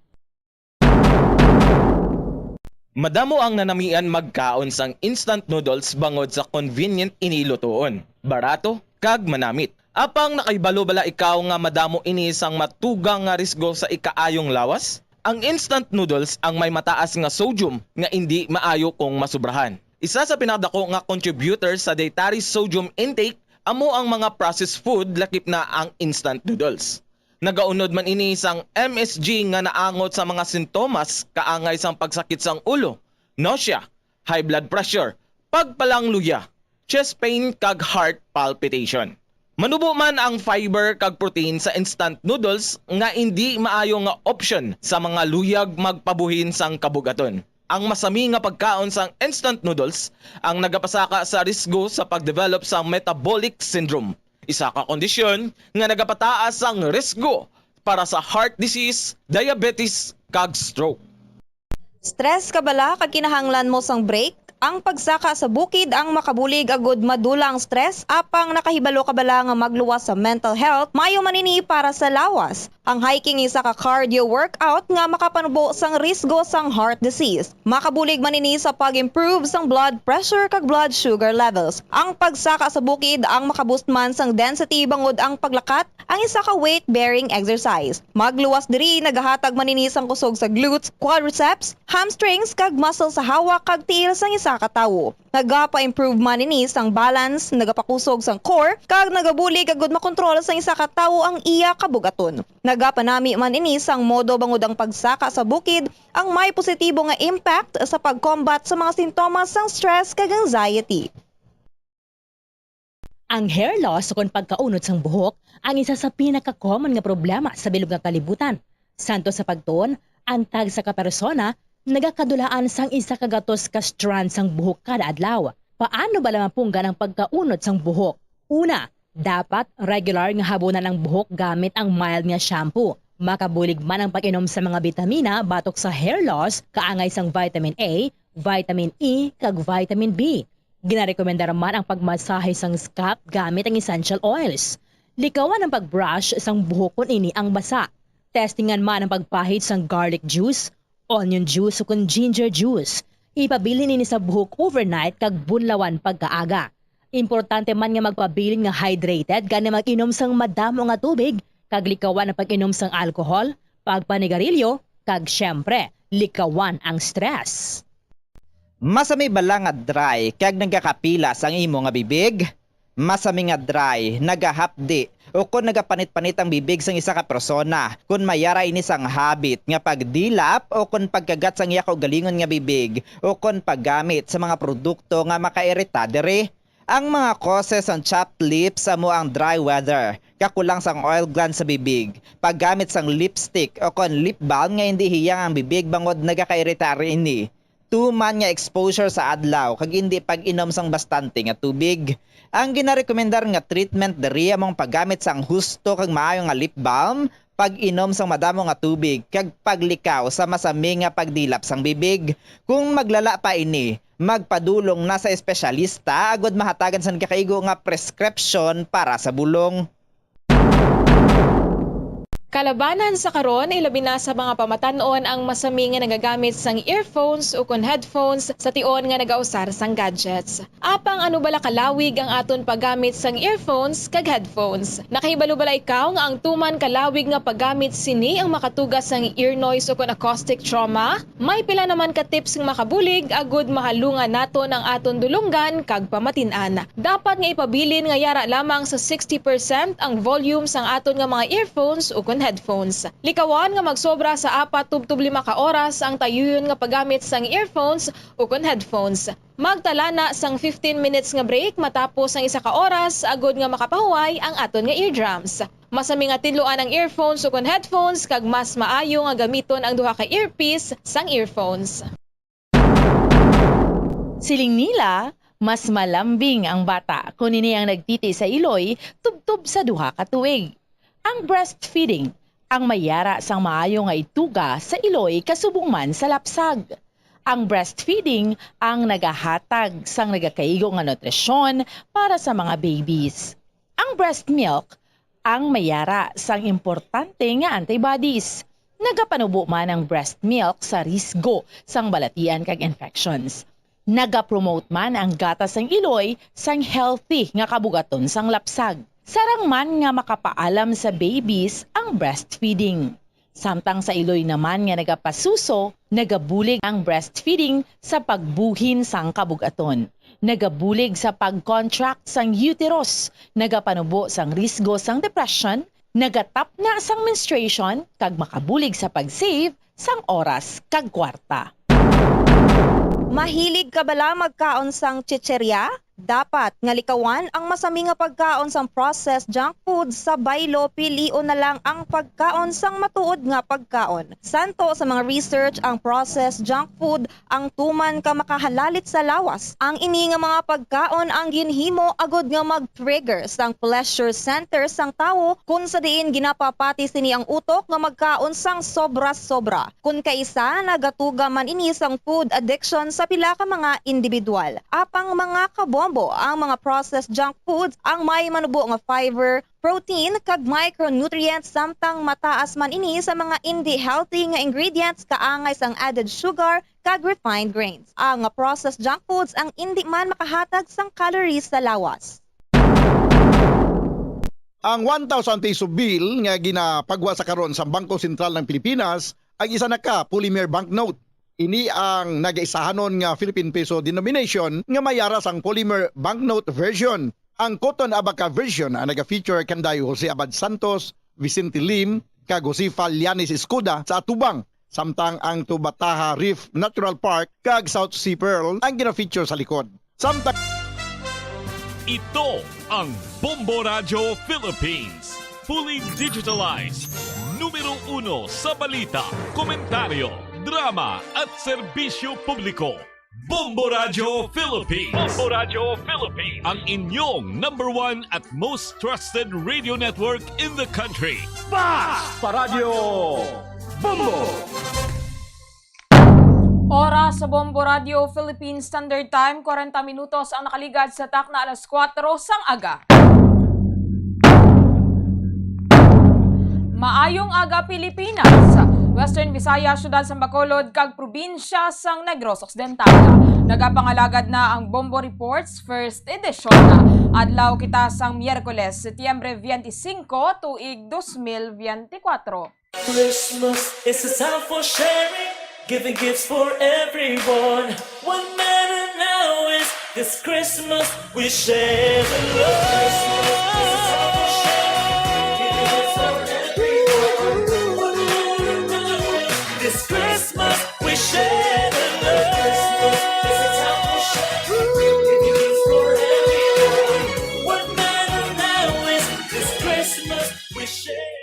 Madamo ang nanamian magkaon sang instant noodles bangod sa convenient inilutoon, barato kag manamit. Apang nakaibalo bala ikaw nga madamo ini sang matugang nga risgo sa ikaayong lawas? Ang instant noodles ang may mataas nga sodium nga hindi maayo kung masubrahan. Isa sa pinakadako nga contributor sa dietary sodium intake amo ang mga processed food lakip na ang instant noodles. Nagaunod man ini sang MSG nga naangot sa mga sintomas kaangay sang pagsakit sang ulo, nausea, high blood pressure, pagpalang luya, chest pain kag heart palpitation. Manubo man ang fiber kag protein sa instant noodles nga hindi maayo nga option sa mga luyag magpabuhin sang kabugaton. Ang masami nga pagkaon sang instant noodles ang nagapasaka sa risgo sa pagdevelop sa metabolic syndrome. Isa ka kondisyon nga nagapataas ang risgo para sa heart disease, diabetes, kag stroke. Stress ka bala kag kinahanglan mo sang break? Ang pagsaka sa bukid ang makabulig agud madula ang stress apang nakahibalo ka bala nga magluwas sa mental health mayo manini para sa lawas. Ang hiking isa ka cardio workout nga makapanubo sang risgo sang heart disease. Makabulig manini sa pag-improve sang blood pressure kag blood sugar levels. Ang pagsaka sa bukid ang makaboost man sang density bangod ang paglakat ang isa ka weight-bearing exercise. Magluwas diri nagahatag manini sang kusog sa glutes, quadriceps, hamstrings kag muscle sa hawak kag tiil sang isa ka tawo. Nagapa-improve manini sang balance, nagapakusog sang core kag nagabulig agud makontrol sang isa ka tawo ang iya kabugaton. Nagapanami man ini sang modo bangod ang pagsaka sa bukid ang may positibo nga impact sa pag-combat sa mga sintomas sang stress kag anxiety. Ang hair loss o pagkaunod sang buhok ang isa sa pinaka-common nga problema sa bilog nga kalibutan. Santo sa pagtuon, ang tag sa kapersona nagakadulaan sang isa ka gatos ka strand sang buhok kada adlaw. Paano ba lamang punggan ang pagkaunod sang buhok? Una, dapat regular nga habunan ang buhok gamit ang mild nga shampoo. Makabulig man ang pag-inom sa mga bitamina batok sa hair loss kaangay sang vitamin A, vitamin E, kag vitamin B. Ginarekomendar man ang pagmasahe sang scalp gamit ang essential oils. Likawan ang pagbrush sang buhok kun ini ang basa. Testingan man ang pagpahid sang garlic juice, onion juice o kung ginger juice. Ipabilin ini sa buhok overnight kag bunlawan pagkaaga. Importante man nga magpabilin nga hydrated gani mag-inom sang madamo nga tubig kag likawan ang pag-inom sang alcohol, pagpanigarilyo kag syempre likawan ang stress. Masami bala nga dry kag nagakapilas ang imo nga bibig? Masami nga dry, nagahapdi o kung nagapanit-panit ang bibig sang isa ka persona, kung mayara ini sang habit nga pagdilap o kung pagkagat sang iya kaugalingon nga bibig o kung paggamit sa mga produkto nga makairita diri. Ang mga causes ang chapped lips amo ang dry weather, kakulang sang oil gland sa bibig, paggamit sang lipstick o kung lip balm nga hindi hiyang ang bibig bangod nagakairita rin ini. Tuman nga exposure sa adlaw kag hindi pag-inom sang bastante nga tubig. Ang ginarekomendar nga treatment diri among paggamit sang husto kag maayo nga lip balm, pag-inom sang madamo nga tubig kag paglikaw sa masami nga pagdilap sang bibig. Kung maglala pa ini, magpadulong na sa espesyalista agud mahatagan sang kakaigo nga prescription para sa bulong. Kalabanan sa karon ilabi na sa mga pamatanon ang masami nga nagagamit sang earphones o kon headphones sa tion nga nagausar sang gadgets. Apang ano bala kalawig ang aton paggamit sang earphones kag headphones. Nakahibalo bala ikaw nga ang tuman kalawig nga paggamit sini ang makatugas sang ear noise o kon acoustic trauma? May pila naman ka tips nga makabulig agud mahalungan naton ang aton dulunggan kag pamatin-an. Dapat nga ipabilin nga yara lamang sa 60% ang volume sang aton nga mga earphones o kon headphones. Likawan nga magsobra sa 4-5 ka oras ang tayuyon nga paggamit sang earphones o kon headphones. Magtala na sang 15 minutes nga break matapos ang 1 ka oras agod nga makapahuway ang aton nga eardrums. Masami nga tidloan ang earphones o kon headphones kag mas maayo nga gamiton ang duha ka earpiece sang earphones. Siling nila, mas malambing ang bata kung ini ang nagtiti sa iloy tubtob sa duha ka tuig. Ang breastfeeding, ang mayara sang maayo nga ituga sa iloy kasubong man sa lapsag. Ang breastfeeding ang nagahatag sang nagakaigo nga nutrisyon para sa mga babies. Ang breast milk, ang mayara sang importante nga antibodies. Nagapanubo man ang breast milk sa risgo sang balatian kag infections. Nagapromote man ang gatas sang iloy sang healthy nga kabugaton sang lapsag. Sarang man nga makapaalam sa babies ang breastfeeding. Samtang sa iloy naman nga nagapasuso, nagabulig ang breastfeeding sa pagbuhin sang kabugaton. Nagabulig sa pag-contract sang uterus, nagapanubo sang risgo sang depression, nagatap na sang menstruation, kag makabulig sa pag-save sang oras kag kwarta. Mahilig ka bala magkaon sang chicherya? Dapat nga likawan ang masami nga pagkaon sang processed junk food sa baylo pilion na lang ang pagkaon sang matuod nga pagkaon. Santo sa mga research ang processed junk food ang tuman ka makahalalit sa lawas. Ang ini nga mga pagkaon ang ginhimo agod nga mag-trigger sang pleasure center sang tawo kung sa diin ginapapati sini ang utok nga magkaon sang sobra-sobra. Kung kaisa nagatuga man ini sang food addiction sa pila ka mga individual. Apang mga kabombo ang mga processed junk foods ang may manubo nga fiber, protein kag micronutrients samtang mataas man ini sa mga hindi healthy nga ingredients kaangay sang added sugar kag refined grains. Ang processed junk foods ang hindi man makahatag sang calories sa lawas. Ang 1,000 peso bill nga ginapagwa sa karon sa Bangko Sentral ng Pilipinas ang isa na ka polymer banknote. Ini ang nagaisahanon nga Philippine Peso denomination nga mayara sang polymer banknote version. Ang Cotton Abaca version ang naga-feature kanday Jose Abad Santos, Vicente Lim, kag Josefa Lianis Escuda sa atubang. Samtang ang Tubataha Reef Natural Park kag South Sea Pearl ang gina-feature sa likod. Samtang ito ang Bombo Radio Philippines. Fully digitalized. Numero 1 sa balita, komentaryo, drama at serbisyo publiko. Bombo Radio Philippines. Bombo Radio Philippines. Ang inyong #1 at most trusted radio network in the country. Basta Radio Bombo! Oras sa Bombo Radio Philippines Standard Time, 40 minutos ang nakaligad sa takna alas 4 sang aga. Maayong aga Pilipinas. Western Visayas, Syudad sang Bacolod kag probinsya sang Negros Occidental. Nagapangalagad na ang Bombo Reports First Edition. Adlaw kita sang Miyerkules, Setyembre 25, tuig 2024. Christmas is a time for sharing, giving gifts for everyone. What matters now is this Christmas we share the love. This Christmas we share the love. It's a time for sharing, giving gifts for everyone. What matters now is this Christmas we share.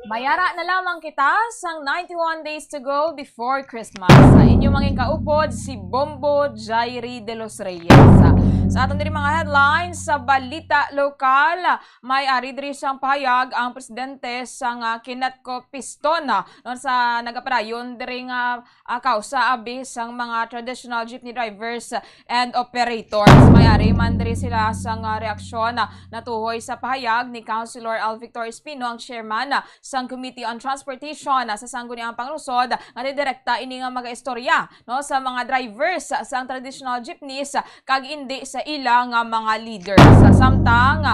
Mayara na lamang kita sang 91 days to go before Christmas. Sa inyong mga kaupod, si Bombo Jairi de los Reyes. Sa aton diri mga headlines sa balita lokal, may ari diri sang pahayag ang presidente sang Kinetco Piston non sa nagapadayon diri nga kausa abi sang mga traditional jeepney drivers and operators. May ari man diri sila sang reaksyon natuhoy sa pahayag ni Councilor Al Victor Espino, ang chairman sang Committee on Transportation sa Sangguniang Panglungsod, nga direkta ini nga magaistorya no sa mga drivers sang traditional jeepneys kag indi sa ilang mga leaders. Samtang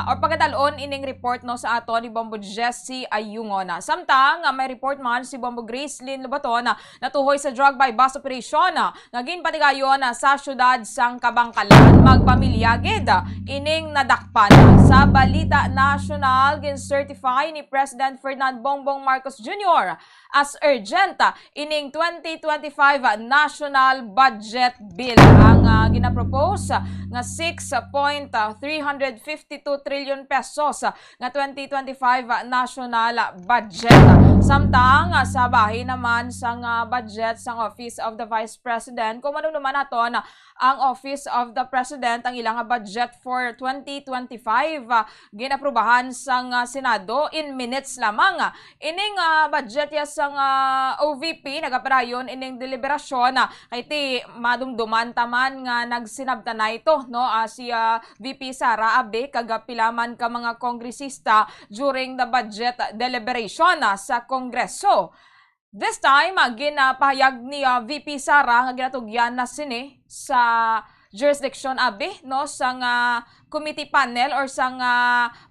or pagkadalon ining report no sa ato ni Bombo Jesse Ayungon. Samtang may report man si Bombo Grace Lynn Lobaton natuhoy sa drug by bus operation nga ginpatigayon sa syudad sang Kabangkalan. Magpamilya gid ining nadakpan. Sa balita national, gin-certify ni President Ferdinand Bongbong Marcos Jr. as urgent ining 2025 National Budget Bill. Ang ginapropose nga 6.352 trillion pesos nga 2025 national budget. Samtang sa bahin naman sang budget sang Office of the Vice President, kung ano naman naton ang Office of the President ang ilang budget for 2025 ginaprubahan sang Senado in minutes lamang. Ining budget ya sang OVP nagapadayon ining deliberasyon kay ti madumduman taman nga nagsinabta na ito no si VP Sara Abe kagapilaman ka mga kongresista during the budget deliberation sa Kongreso. This time, ginapahayag ni VP Sara nga ginatugyan na sini sa jurisdiction abi no sang committee panel or sang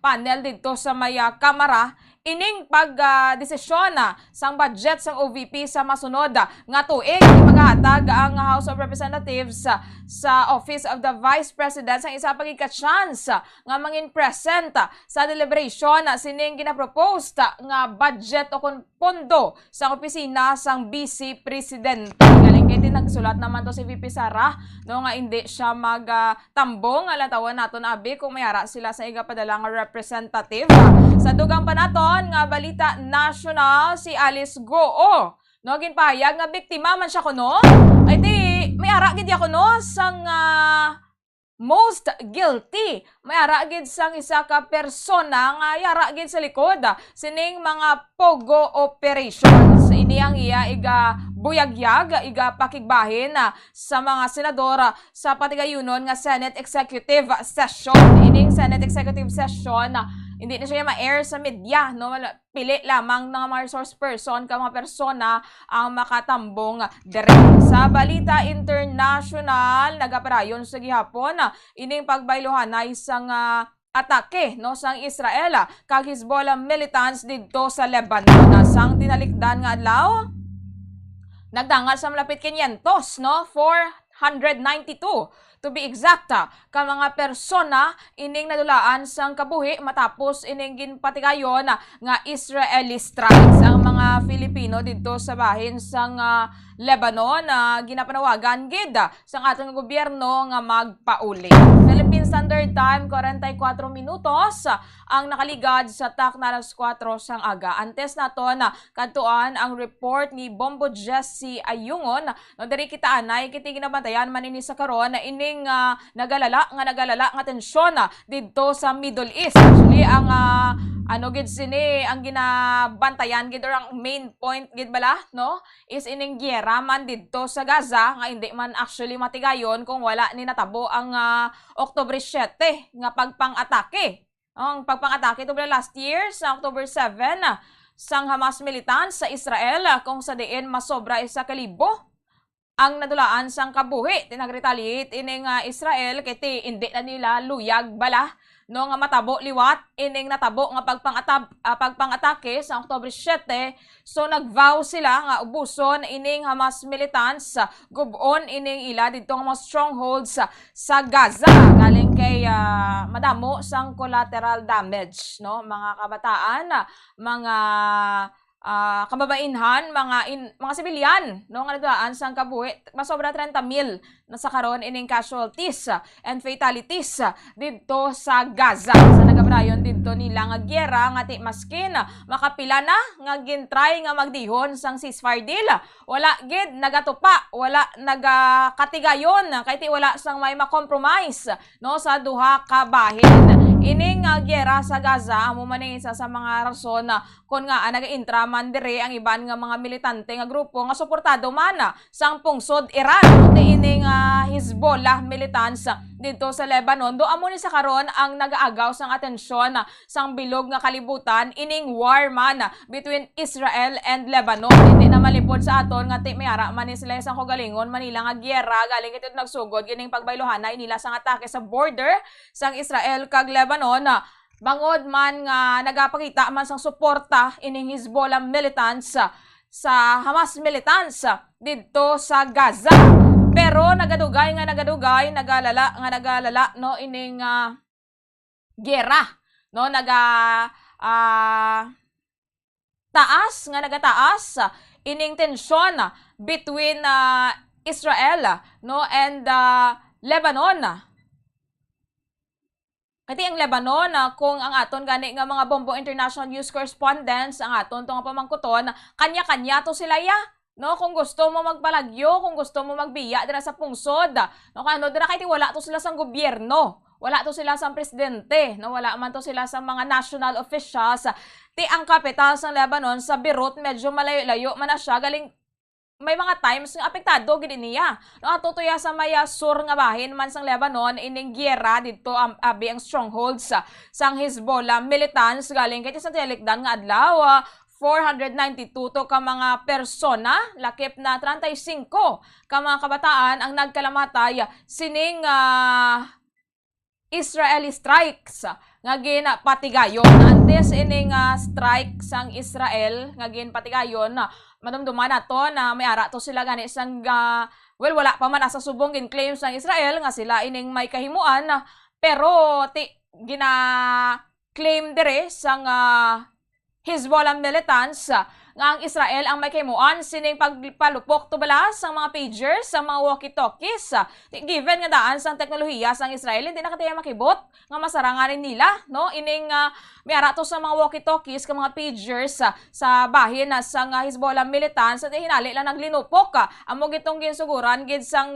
panel dito sa may kamara ining pag-desisyon sang budget sang OVP sa masunod nga tuig maghatag ang House of Representatives sa Office of the Vice President sang isa pagika-chance nga mangin present sa deliberation sining ginapropose nga budget o kun pondo sa opisina sang Vice President. Galing kay nagsulat naman to si VP Sara no nga hindi siya magtambong alatawan naton abi kung mayara sila sa igapadala nga representative. Sa dugang pa naton nga balita national, si Alice Goo no ginpahayag nga biktima man siya kuno ay di may ara gid ya kuno sang most guilty. May ara gid sang isa ka persona nga yara gid sa likod sining mga pogo operations. Ini ang iya iga buyagyag, iga pakigbahin sa mga senador sa patigayunon nga Senate Executive Session. Ining Senate Executive Session hindi na siya ma-air sa media, no? Pili lamang ng mga resource person, mga persona ang makatambong direct. Sa balita international, nagaparayon sa gihapon, ining pagbaylohan ay isang atake no sang Israel kag Hezbollah militants didto sa Lebanon. Sang tinalikdan nga adlaw, nagdangal sa malapit 500 no 492 to be exact ka mga persona ining nadulaan sang kabuhi matapos ining ginpatigayon nga Israeli strikes. Ang mga Filipino dito sa bahin sang Lebanon ginapanawagan gid sang atong gobyerno nga magpauli. Philippine Standard Time 44 minutos ang nakaligad sa takna alas 4 sang aga. Antes naton kadtuan ang report ni Bombo Jesse Ayungon no diri kita anay kiti ginabantayan manini sa karon ining nagalala nga tensyon didto sa Middle East. Actually ang ano gid sini ang ginabantayan gid or ang main point gid bala no is ining giyera man didto sa Gaza nga hindi man actually matigayon kung wala ni natabo ang October 7 nga pagpang-atake. Ang pagpang-atake to last year sa October 7 sang Hamas militants sa Israel kung sa diin masobra 1,000 ang nadulaan sang kabuhi. Tinag-retaliate ining Israel kiti hindi na nila luyag bala no nga matabo liwat ining natabo nga pagpang-atake sa October 7. So nagvow sila nga ubuson ining Hamas militants gubon ining ila didto nga mga strongholds sa Gaza galing kay madamo sang collateral damage no mga kabataan, mga kababainhan, mga sibilyan, no, nga nagdaan sang kabuhi, masobra 30,000 na sa karon ining casualties and fatalities dito sa Gaza. Sa nagabrayon dito nila nga gyera nga ti maskin makapila na nga gintry nga magdihon sang ceasefire deal. Wala gid nagatupa, wala nagakatigayon kay ti wala sang may ma-compromise, no, sa duha ka bahin. Ining gyera sa Gaza amo man isa sa mga rason kun nga naga-intra man dire ang iban nga mga militante nga grupo nga suportado man sang pungsod Iran ti ining Hezbollah militants dito sa Lebanon. Do amo ni sa karon ang nagaagaw sang atensyon sang bilog nga kalibutan ining war man between Israel and Lebanon. Hindi na malipod sa aton nga ti mayara man ni sila sang kogalingon Manila nga gyera galing ito nagsugod gining pagbaylohanay nila sang atake sa border sang Israel kag Lebanon. Bangod man nga nagapakita man sang suporta ining Hezbollah militants sa Hamas militants dito sa Gaza. Pero nagalala no ining gyera, no, nagataas ining tensyon between Israel, no, and Lebanon. Kati ang Lebanon, kung ang aton gani nga mga Bombo International News correspondents, ang aton nga pamangkuton, kanya-kanya to sila ya. No, kung gusto mo magbalagyo, kung gusto mo magbiya dira sa pungsod, no, kano dira kay ti wala to sila sang gobyerno, wala to sila sang presidente, no, wala man to sila sang mga national officials. Ti ang kapital sa Lebanon sa Beirut medyo malayo-layo man na siya galing. May mga times nga apektado gid niya. No, atutuya sa maya sur nga bahin man sang Lebanon ining gyera didto abi ang strongholds sang Hezbollah militants galing kay sa telikdan nga adlaw 492 to ka mga persona, lakip na 35 ka mga kabataan ang nagkalamatay sining Israeli strikes nga ginapatigayon. Antes ining strike sang Israel nga ginpatigayon madumduman nato na may ara to sila gani sang wala pa man asa subong gin-claim sang Israel nga sila ining may kahimuan pero gina-claim dire sang Hezbollah militants nga ang Israel ang may kaymuan sining pagpalupok to balas sa mga pagers, sa mga walkie-talkies. Given nga daan sang teknolohiya sang Israel, hindi na kataya makibot nga masaranganin nila, no? Ining may arato sa mga walkie-talkies, ka mga pagers sa bahin sang Hezbollah militants at hinali lang naglinupok. Amo gitong ginsuguran gid sang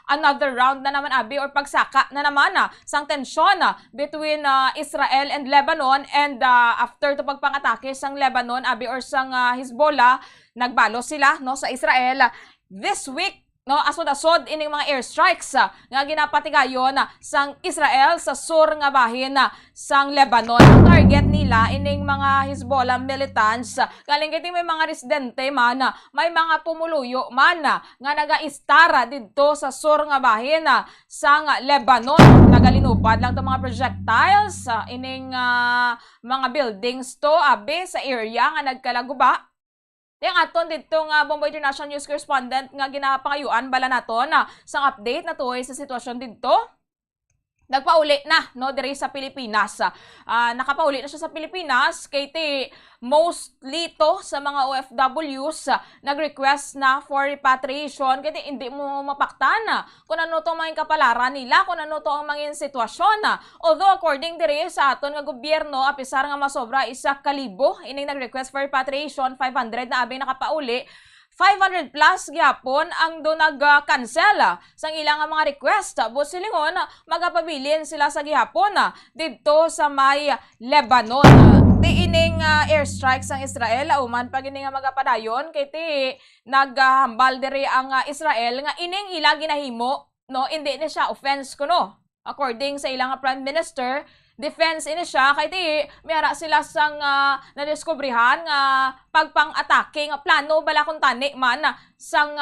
another round na naman abi or pagsaka na naman sang tensyon between Israel and Lebanon and after to pagpangatake sang Lebanon abi or sang Hezbollah, nagbalo sila no sa Israel this week, no, asod-asod ining mga airstrikes nga ginapatigayon sang Israel sa sur nga bahin sang Lebanon. Ang target nila ining mga Hezbollah militants galing kiti may mga residente man, may mga pumuluyo man nga naga-istara didto sa sur nga bahin sang Lebanon. Nagalinupad lang to mga projectiles ining mga buildings to abi sa area nga nagkalaguba. Yung aton dito nga Bombo International News correspondent nga ginapangayuan bala naton sang update na tuoy sa sitwasyon dito. Nagpauli na no diri sa Pilipinas. Nakapauli na siya sa Pilipinas kay ti mostly to sa mga OFWs nag-request na for repatriation kay hindi mo mapaktan kung ano to mga kapalaran nila, kung ano to ang mga sitwasyon. Although according diri sa aton nga gobyerno apisar nga masobra 1,000 ining nag-request for repatriation, 500 na abing nakapauli. 500 plus gyapon ang do nag-cancel sang ilang mga request. Busilingon, magapabilin sila sa gihapon dito sa may Lebanon. Ti ining airstrike sang Israel, uman pag ining magapadayon, kay ti naghambal diri ang Israel nga ining ila ginahimo, no, hindi ni siya offense kuno. According sa ilang Prime Minister, defense ini siya kay ti mayara sila sang nadiskubrihan nga pagpang-atake nga plano bala kun tani man sang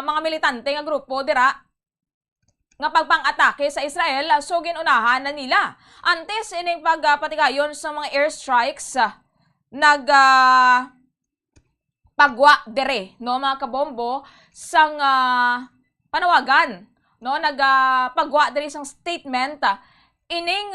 mga militante nga grupo dira nga pagpang-atake sa Israel. So ginunahan na nila antes ining pagpatigayon sa mga airstrikes pagwa dire no mga kabombo sang panawagan no nagpagwa dire sang statement ining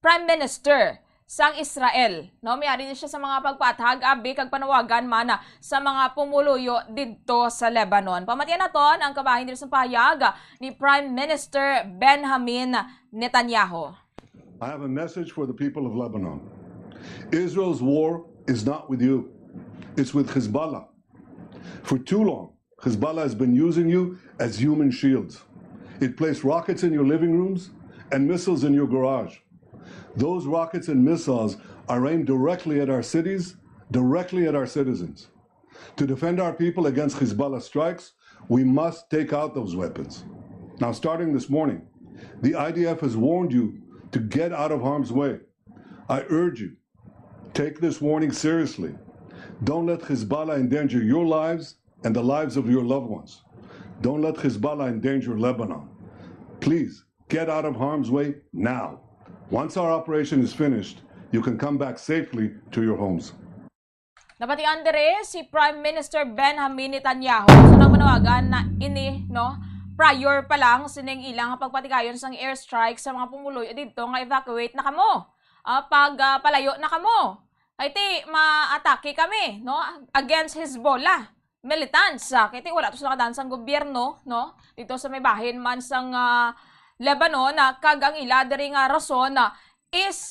Prime Minister sang Israel. No, mayari din siya sa mga pagpatag abi kag panawagan man sa mga pumuluyo didto sa Lebanon. Pamatian naton ang kabahin dito sa pahayag ni Prime Minister Benjamin Netanyahu. I have a message for the people of Lebanon. Israel's war is not with you. It's with Hezbollah. For too long, Hezbollah has been using you as human shields. It placed rockets in your living rooms and missiles in your garage. Those rockets and missiles are aimed directly at our cities, directly at our citizens. To defend our people against Hezbollah strikes, we must take out those weapons. Now, starting this morning, the IDF has warned you to get out of harm's way. I urge you, take this warning seriously. Don't let Hezbollah endanger your lives and the lives of your loved ones. Don't let Hezbollah endanger Lebanon. Please, get out of harm's way now. Once our operation is finished, you can come back safely to your homes. Napatian dire si Prime Minister Benjamin Netanyahu sa nagpanawagan na ini, no, prior pa lang sining ilang pagpatigayon sang airstrike sa mga pumuloy dito nga evacuate na kamo. Palayo na kamo. Ay ti maatake kami, no, against Hezbollah militants. Kaya ti wala to sa nakadansang gobyerno, no, dito sa may bahin man sang Lebanon kag ang ila diri nga rason is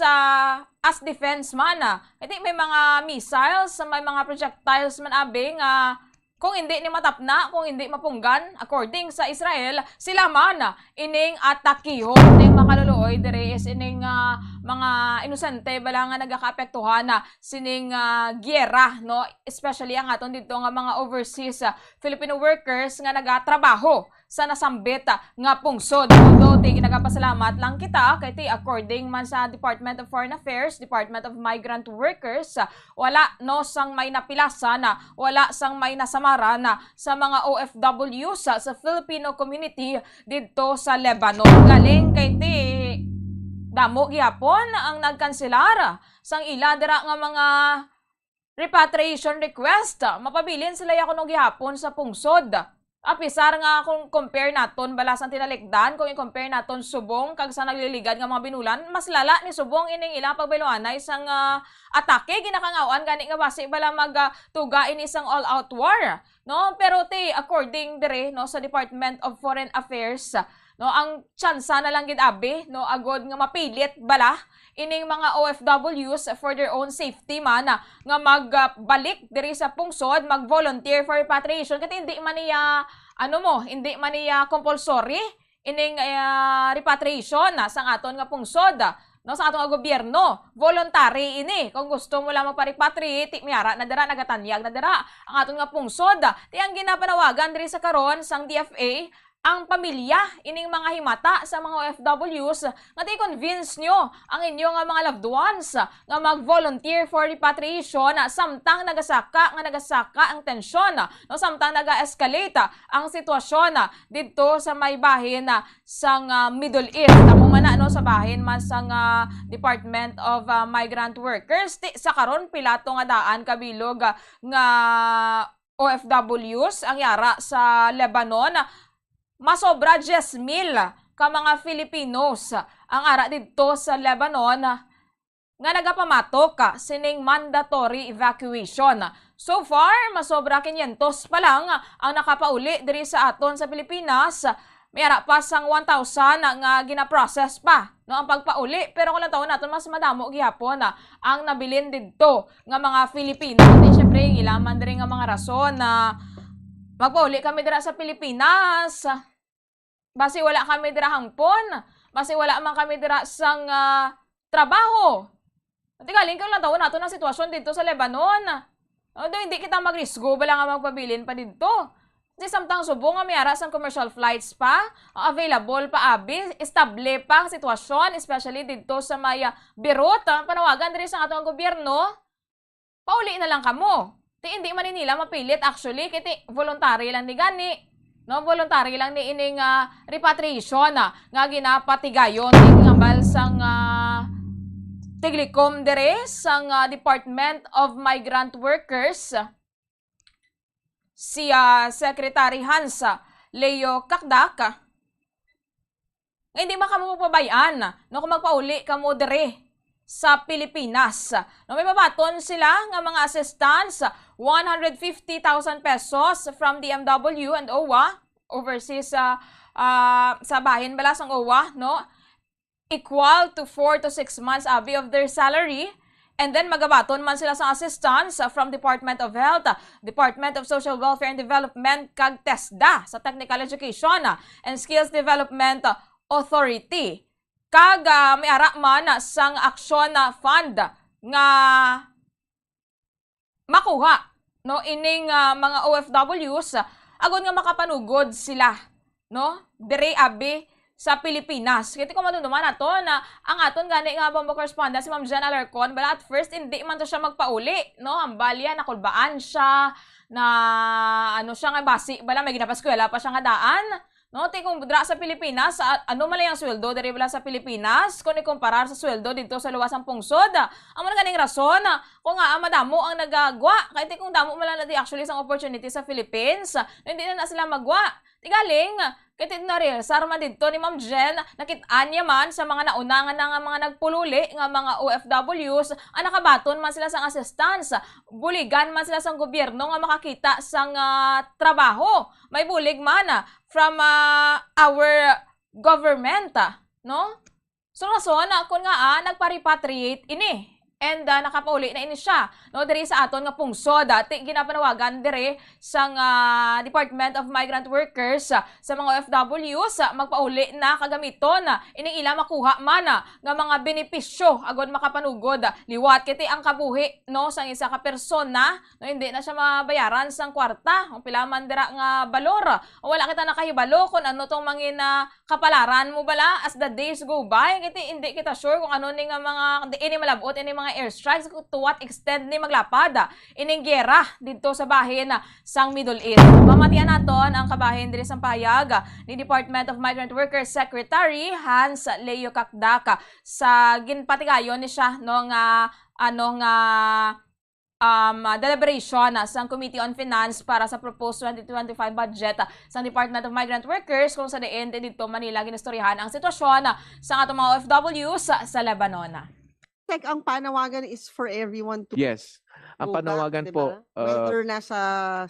as defense man. Iti may mga missiles, may mga projectiles man abi nga kung hindi ni matapna, kung hindi mapunggan, according sa Israel, sila man ining atakiho. Ining makaluluoy diri is ining mga inosente bala nga nagakaapektuhan sining gyera, no, especially ang aton dito nga mga overseas Filipino workers nga nagatrabaho sa nasambit nga pungsod. Although nagapasalamat lang kita kay according man sa Department of Foreign Affairs, Department of Migrant Workers, wala no sang may napilasan, wala sang may nasamaran sa mga OFWs sa Filipino community dito sa Lebanon. Galing kay damo gyapon ang nagkanselar sang ila dira nga mga repatriation request. Mapabilin sila ya kuno gyapon sa pungsod. Apisar nga kung compare naton balasang tinalikdan, kung i-compare naton subong kag sa nagliligad nga mga binulan, mas lala ni subong ining ilang pagbayloanay sang atake ginakangawan gani nga base bala magtuga ini isang all-out war, no? Pero according dire no sa Department of Foreign Affairs, no, ang tsansa na lang gid abi, no, agod nga mapilit bala ining mga OFWs for their own safety man nga magbalik diri sa pungsod, mag-volunteer for repatriation kasi hindi man niya hindi man niya compulsory ining repatriation sa aton nga pungsod, no, sa atong gobyerno. Voluntary ini. Kung gusto mo lang magpa-repatriate, miyara na dira, nagatanyag na dira ang aton nga pungsod. Ang ginapanawagan diri sa karon sang DFA ang pamilya ining mga himata sa mga OFWs nga i-convince nyo ang inyong mga loved ones nga mag-volunteer for repatriation samtang nagasaka ang tensyon, no, samtang naga-escalate ang sitwasyon dito sa may bahin sang Middle East. Amo man no sa bahin man sang Department of Migrant Workers sa karon pilato nga daan kabilog nga OFWs ang yara sa Lebanon. Masobra 10,000 ka mga Filipinos ang ara dito sa Lebanon nga nagapamatok sining mandatory evacuation. So far, masobra 500 pa lang ang nakapauli diri sa aton sa Pilipinas. May ara pa sang 1,000 nga gina-process pa, no, ang pagpauli. Pero kung lang taon natin mas madamo gihapon ang nabilin dito nga mga Filipino. At syempre, ilaman diri nga mga rason na magpauli kami dira sa Pilipinas. Basi wala kami dira hangpon. Basi wala man kami dira sang trabaho. At galing ko lang taon nato na sitwasyon dito sa Lebanon. Although hindi kita magrisgo, bala nga magpabilin pa dito. Kasi samtang subong nga mayara sang commercial flights pa, available pa abi, estable pa ang sitwasyon, especially dito sa may Beirut. Panawagan diri sa atong gobyerno, pauli na lang kamo. Hindi man nila mapilit actually, kiti voluntary lang ni gani. No, voluntary lang ni ining repatriation nga ginapatigayon nga bal sang Tiglikom dire sang Department of Migrant Workers. Si Secretary Hans Leo Kakdak. Hindi makamo pabayaan no kung magpauli kamo dire sa Pilipinas. No, may mabaton sila nga mga assistance 150,000 pesos from DMW and OWA overseas sa bahin bala sang OWA, no? Equal to 4 to 6 months abi of their salary. And then magabaton man sila sa assistance from Department of Health, Department of Social Welfare and Development kag TESDA sa Technical Education and Skills Development Authority. Kag may ara man sang aksyon fund nga makuha no ining mga OFWs agod nga makapanugod sila no dire abi sa Pilipinas. Kiti ko maduduman nato na ang aton gani nga bombo correspondent si Ma'am Jen Alarcon, but at first hindi man to siya magpauli, no? Ang balya nakulbaan siya na ano siya nga basi bala may ginapaskwela pa siya nga daan. No, kung dra sa Pilipinas, ano man ang sweldo diri bala sa Pilipinas kung ikumparar sa sweldo dito sa luwasang pungsod. Amo na ganing rason kung nga madamo ang nagagwa kay kung damo man lang actually sang opportunity sa Philippines, hindi na sila magwa. Tigaling kay na real sarma dito ni Ma'am Jen nakit-an niya man sa mga nauna nga mga nagpululi nga mga OFWs ang nakabaton man sila sang assistance. Buligan man sila sang gobyerno nga makakita sang trabaho. May bulig man from our government, no? So rason kun nga nagpa-repatriate ini and nakapauli na ini siya no diri sa aton nga pungsod dati ginapanawagan diri sang Department of Migrant Workers sa mga OFWs magpauli na kagamiton ining ila makuha man nga mga benepisyo agod makapanugod liwat kiti ang kabuhi no sang isa ka persona no hindi na siya mabayaran sang kwarta o pila man dira nga balor o wala kita nakahibalo kung ano tong mangin kapalaran mo bala as the days go by kiti hindi kita sure kung ano ni nga mga ini malabot ini mga airstrikes to what extent ni maglapad ining gera dito sa bahin sang Middle East. Pamatian naton ang kabahin diri sang payag ni Department of Migrant Workers Secretary Hans Leo Kakdaka sa ginpatigayon ni siya no nga deliberation sang Committee on Finance para sa proposed 2025 budget sang Department of Migrant Workers kung sa diin dito Manila ginistoryahan ang sitwasyon sa atong mga OFWs sa Lebanon. Like ang panawagan is for everyone to Yes. Ang go back, panawagan diba? po, Whether nasa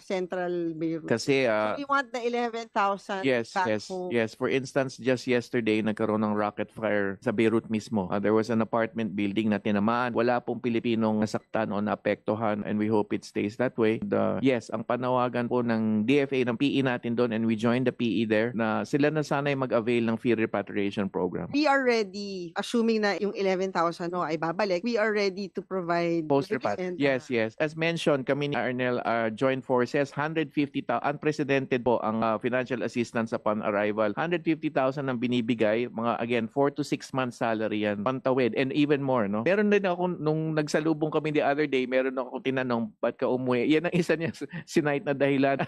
Central Beirut. kasi So we want the 11,000 yes, back yes, home. yes. For instance, just yesterday, nagkaroon ng rocket fire sa Beirut mismo. There was an apartment building na tinamaan. Wala pong Pilipinong nasaktan o naapektuhan and we hope it stays that way. Yes, ang panawagan po ng DFA, ng PE natin doon, and we joined the PE there, na sila na sana'y mag-avail ng fee repatriation program. We are ready, assuming na yung 11,000 no, ay babalik, we are ready to provide Post-repat. Yes, yes. As mentioned, kami ni Arnel joined forces, 150,000, unprecedented po ang financial assistance upon arrival. 150,000 ang binibigay, mga again, 4 to 6 months salary yan, pantawid, and even more, no? Meron din ako, nung nagsalubong kami the other day, meron ako tinanong, ba't ka umuwi? Yan ang isa niya sinight na dahilan.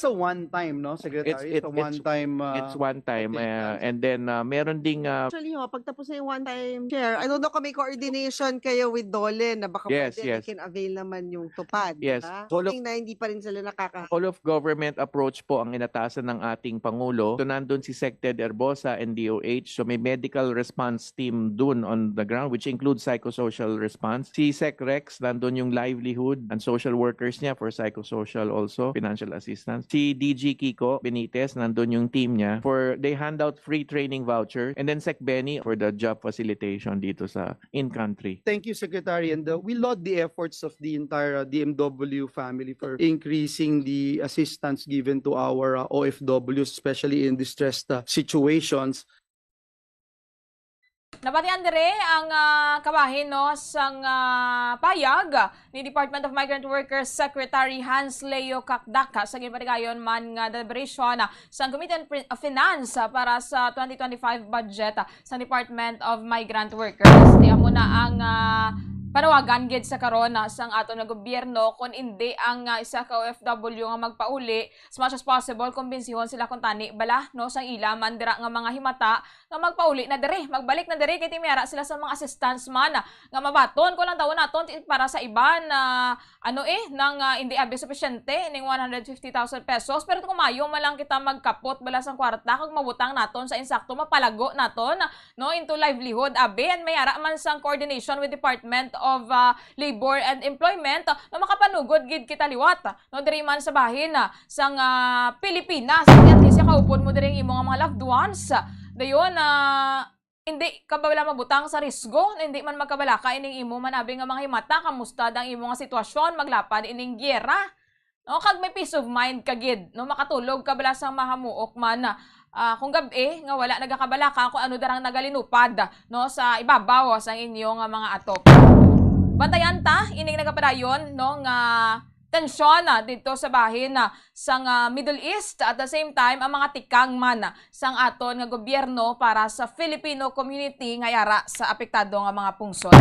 So one time, no, Secretary? It's one time. It's one time. And then, meron ding... Actually, pagtapos na yung one-time share, I don't know kung may coordination kayo with Dole na baka Yes, pwede yes. they can avail naman yung tupad. Yes. Diba? Whole of- Hoping na hindi pa rin sila Whole of government approach po ang inatasan ng ating Pangulo. So nandun si Sected Erbosa and DOH. So may medical response team dun on the ground which includes psychosocial response. Si Sec Rex, nandun yung livelihood and social workers niya for psychosocial also, financial assistance. Si DG Kiko Benitez, nandun yung team niya for they hand out free training voucher. And then Sec Benny for the job facilitation dito sa in-country. Thank you, Secretary. And we laud the efforts of the entire DMW family for increasing the assistance given to our OFWs, especially in distressed situations. Nabatian dire ang kabahin no sang payag ni Department of Migrant Workers Secretary Hans Leo Kakdaka sa ginpatigayon man nga deliberation sa Committee on Finance para sa 2025 budget sa Department of Migrant Workers. Di amo na ang panawagan gid sa karon sang ato nga gobyerno kung hindi ang isa ka OFW nga magpauli as much as possible kumbensihon sila kung tani bala no sang ila man dira nga mga himata nga magpauli na diri magbalik na diri kay timiyara sila sa mga assistance man nga mabaton ko lang daw naton para sa iba na nang hindi abi sufisyente ning 150,000 pesos pero kung mayo man lang kita magkapot bala sang kwarta kag mabutang naton sa insakto mapalago naton no into livelihood abi and mayara man sang coordination with Department of Labor and Employment na makapanugod gid kita liwat no diri man sa bahin sang Pilipinas at least kaupon mo diri imo nga mga loved ones dayon hindi ka bala mabutang sa risgo hindi man magkabalaka ining imo manabi nga mga himata kamusta ang imo nga sitwasyon maglapad ining gyera no kag may peace of mind ka gid no makatulog ka bala sang mahamuok man kung gabi nga wala nagakabalaka kung ano darang nagalinupad no sa ibabaw sang inyo nga mga atop. Bantayan ta ining nagapadayon no nga tensyon dito sa bahin sang Middle East at the same time ang mga tikang man sang aton nga gobyerno para sa Filipino community nga yara sa apektado nga mga pungsod.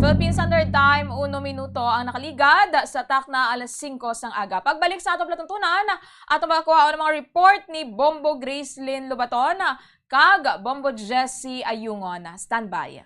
Philippine Standard Time 1 minuto ang nakaligad sa takna alas 5 sang aga. Pagbalik sa atong platuntunan ato makuha ang mga report ni Bombo Gracelyn Lobaton kag Bombo Jessie Ayungon. Standby.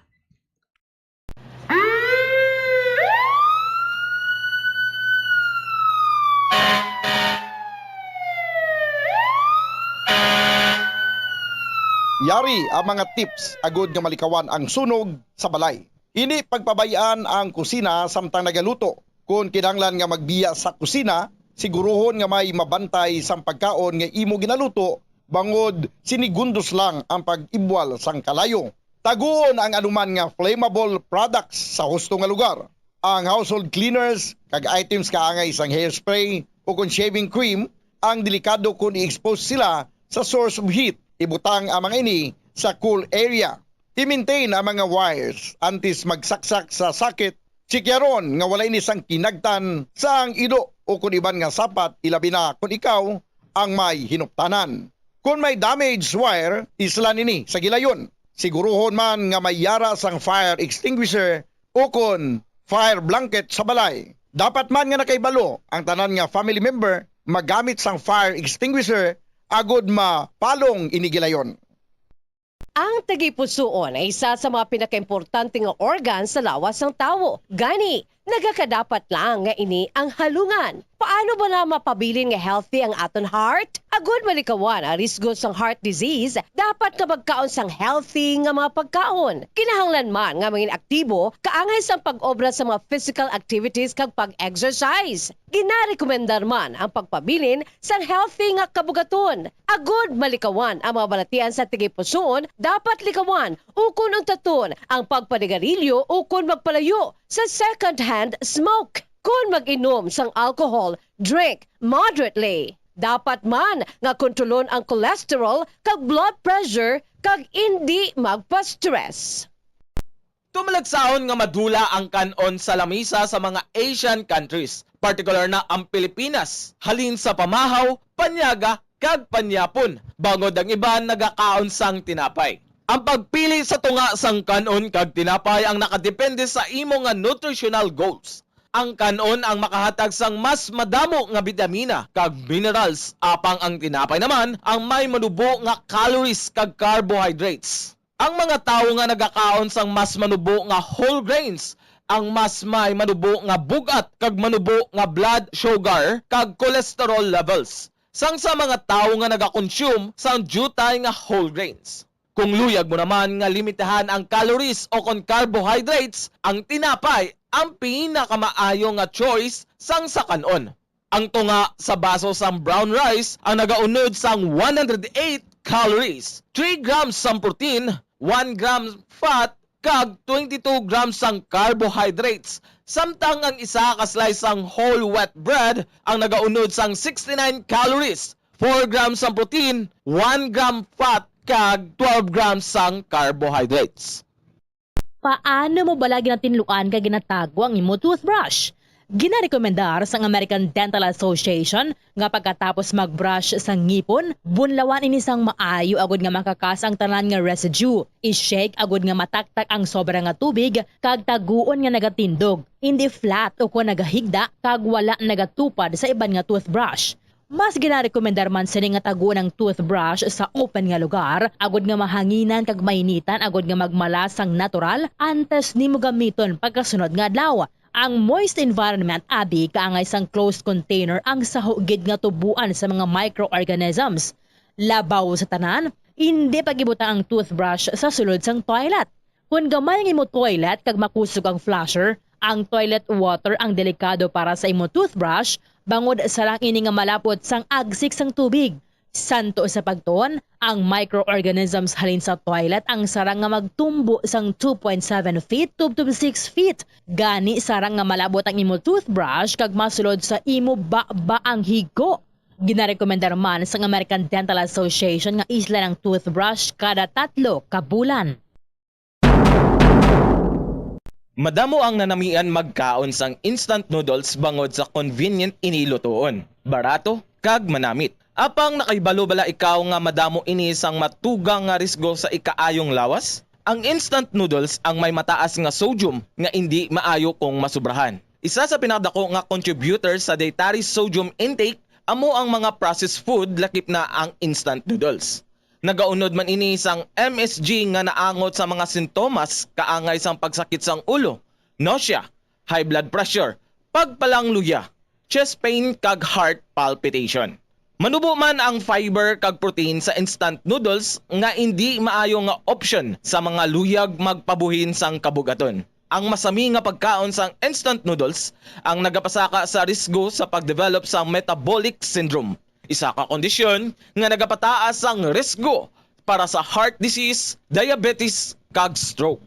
Yari ang mga tips agud nga malikawan ang sunog sa balay. Ini pagpabayaan ang kusina samtang nagaluto. Kung kinahanglan nga magbiya sa kusina, siguruhon nga may mabantay sang pagkaon nga imo ginaluto bangod sinigundos lang ang pag-ibwal sang kalayo. Taguon ang anuman nga flammable products sa husto nga lugar. Ang household cleaners kag items kaangay sang hairspray o kung shaving cream ang delikado kung i-expose sila sa source of heat. Ibutang ang mga ini sa cool area. I-maintain ang mga wires antes magsaksak sa sakit. Sikyaron nga wala ini sang kinagtan sa ang ido o kung iban nga sapat ilabi na kung ikaw ang may hinuptanan. Kung may damaged wire, islan ini sa gilayon. Siguruhon man nga may yara sang fire extinguisher o kung fire blanket sa balay. Dapat man nga nakaibalo ang tanan nga family member magamit sang fire extinguisher agod mapalong inigilayon. Ang tagipusoon ay isa sa mga pinakaimportante nga organ sa lawas ng tao. Gani, nagakadapat lang nga ini ang halungan. Paano ba na mapabilin nga healthy ang aton heart? Agud malikawan ang risgo sang heart disease, dapat ka magkaon sang healthy nga mga pagkaon. Kinahanglan man nga maging aktibo, kaangay sang pag-obra sa mga physical activities kag pag-exercise. Ginarekomendar man ang pagpabilin sang healthy nga kabugaton. Agud malikawan ang mga balatian sa tigipusoon, dapat likawan ukon ang taton ang pagpanigarilyo ukon magpalayo sa second-hand smoke. Kung mag-inom sang alcohol, drink moderately. Dapat man nga kontrolon ang cholesterol kag blood pressure kag hindi magpa-stress. Tumalagsaon nga madula ang kanon sa lamisa sa mga Asian countries, particular na ang Pilipinas. Halin sa pamahaw, panyaga kag panyapon, bangod ang iban nagakaon sang tinapay. Ang pagpili sa tunga sang kanon kag tinapay ang nakadepende sa imo nga nutritional goals. Ang kanon ang makahatag sang mas madamo nga bitamina kag minerals, apang ang tinapay naman ang may manubo nga calories kag carbohydrates. Ang mga tawo nga nagakaon sang mas manubo nga whole grains ang mas may manubo nga bugat kag manubo nga blood sugar kag cholesterol levels. Sang sa mga tawo nga nagakonsume sang jutay nga whole grains. Kung luyag mo naman nga limitahan ang calories o kon carbohydrates, ang tinapay ang pinakamaayo nga choice sang sa kanon. Ang tunga sa baso sang brown rice ang nagaunod sang 108 calories, 3 grams sang protein, 1 gram fat, kag 22 grams sang carbohydrates. Samtang ang isa ka slice sang whole wheat bread ang nagaunod sang 69 calories, 4 grams sang protein, 1 gram fat, kag 12 grams sang carbohydrates. Paano mo bala ginatinluan ka ginatago ang imo toothbrush? Ginarekomendar sang American Dental Association nga pagkatapos magbrush sang ngipon, bunlawan ini sang maayo agud nga makakas ang tanan nga residue. I-shake agud nga mataktak ang sobra nga tubig kag taguon nga nagatindog. Hindi flat o kung nagahigda kag wala nagatupad sa iban nga toothbrush. Mas ginarekomendar man sini nga taguon ang toothbrush sa open nga lugar, agud nga mahanginan kag mainitan agud nga magmalas sang natural antes nimo gamiton pagkasunod nga adlaw. Ang moist environment abi kaangay sang closed container ang sahugid nga tubuan sa mga microorganisms. Labaw sa tanan, hindi pagibutang ang toothbrush sa sulod sang toilet. Kung gamay ang imo toilet kag makusog ang flusher, ang toilet water ang delikado para sa imo toothbrush bangod sa lang ini nga malapot sang agsik sang tubig. Santo sa pagtuon, ang microorganisms halin sa toilet ang sarang nga magtumbo sang 2.7 feet to 6 feet. Gani sarang nga malabot ang imo toothbrush kag masulod sa imo ba ang higo. Ginarekomendar man sa American Dental Association nga isla ng toothbrush kada 3 ka bulan. Madamo ang nanamian magkaon sang instant noodles bangod sa convenient inilutoon, barato kag manamit. Apang nakaibalo bala ikaw nga madamo ini sang matugang nga risgo sa ikaayong lawas? Ang instant noodles ang may mataas nga sodium nga hindi maayo kung masubrahan. Isa sa pinakadako nga contributor sa dietary sodium intake amo ang mga processed food lakip na ang instant noodles. Nagaunod man ini sang MSG nga naangot sa mga sintomas kaangay sang pagsakit sang ulo, nausea, high blood pressure, pagpalangluya, chest pain kag heart palpitation. Manubo man ang fiber kag protein sa instant noodles nga hindi maayo nga option sa mga luyag magpabuhin sang kabugaton. Ang masami nga pagkaon sang instant noodles ang nagapasaka sa risgo sa pagdevelop sa metabolic syndrome. Isa ka kondisyon nga nagapataas ang risgo para sa heart disease, diabetes kag stroke.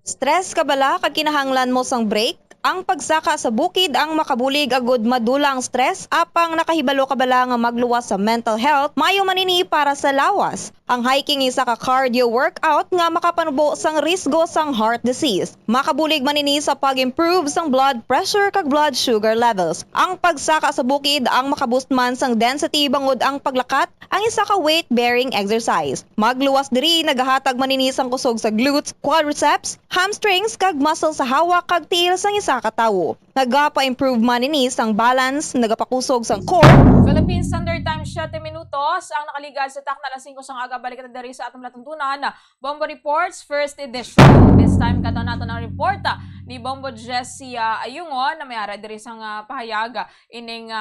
Stress ka bala kag kinahanglan mo sang break? Ang pagsaka sa bukid ang makabulig agud madula ang stress apang nakahibalo ka bala nga magluwas sa mental health, maayo manini para sa lawas. Ang hiking isa ka cardio workout nga makapanubo sang risgo sang heart disease. Makabulig manini sa pag-improve sang blood pressure kag blood sugar levels. Ang pagsaka sa bukid ang makaboost man sang density bangod ang paglakat, ang isa ka weight-bearing exercise. Magluwas diri nagahatag manini sang kusog sa glutes, quadriceps, hamstrings kag muscle sa hawak kag tiil sang isa ka tawo. Nagapa-improve manini sang balance, nagapakusog sang core. Philippine Standard Time 7 minutos ang nakaligad sa takna alas 5 sang aga balik na dari sa atong latuntunan. Bombo Reports First Edition. This time kato nato ang report ni Bombo Jessie Ayungon na mayara diri sang pahayag ining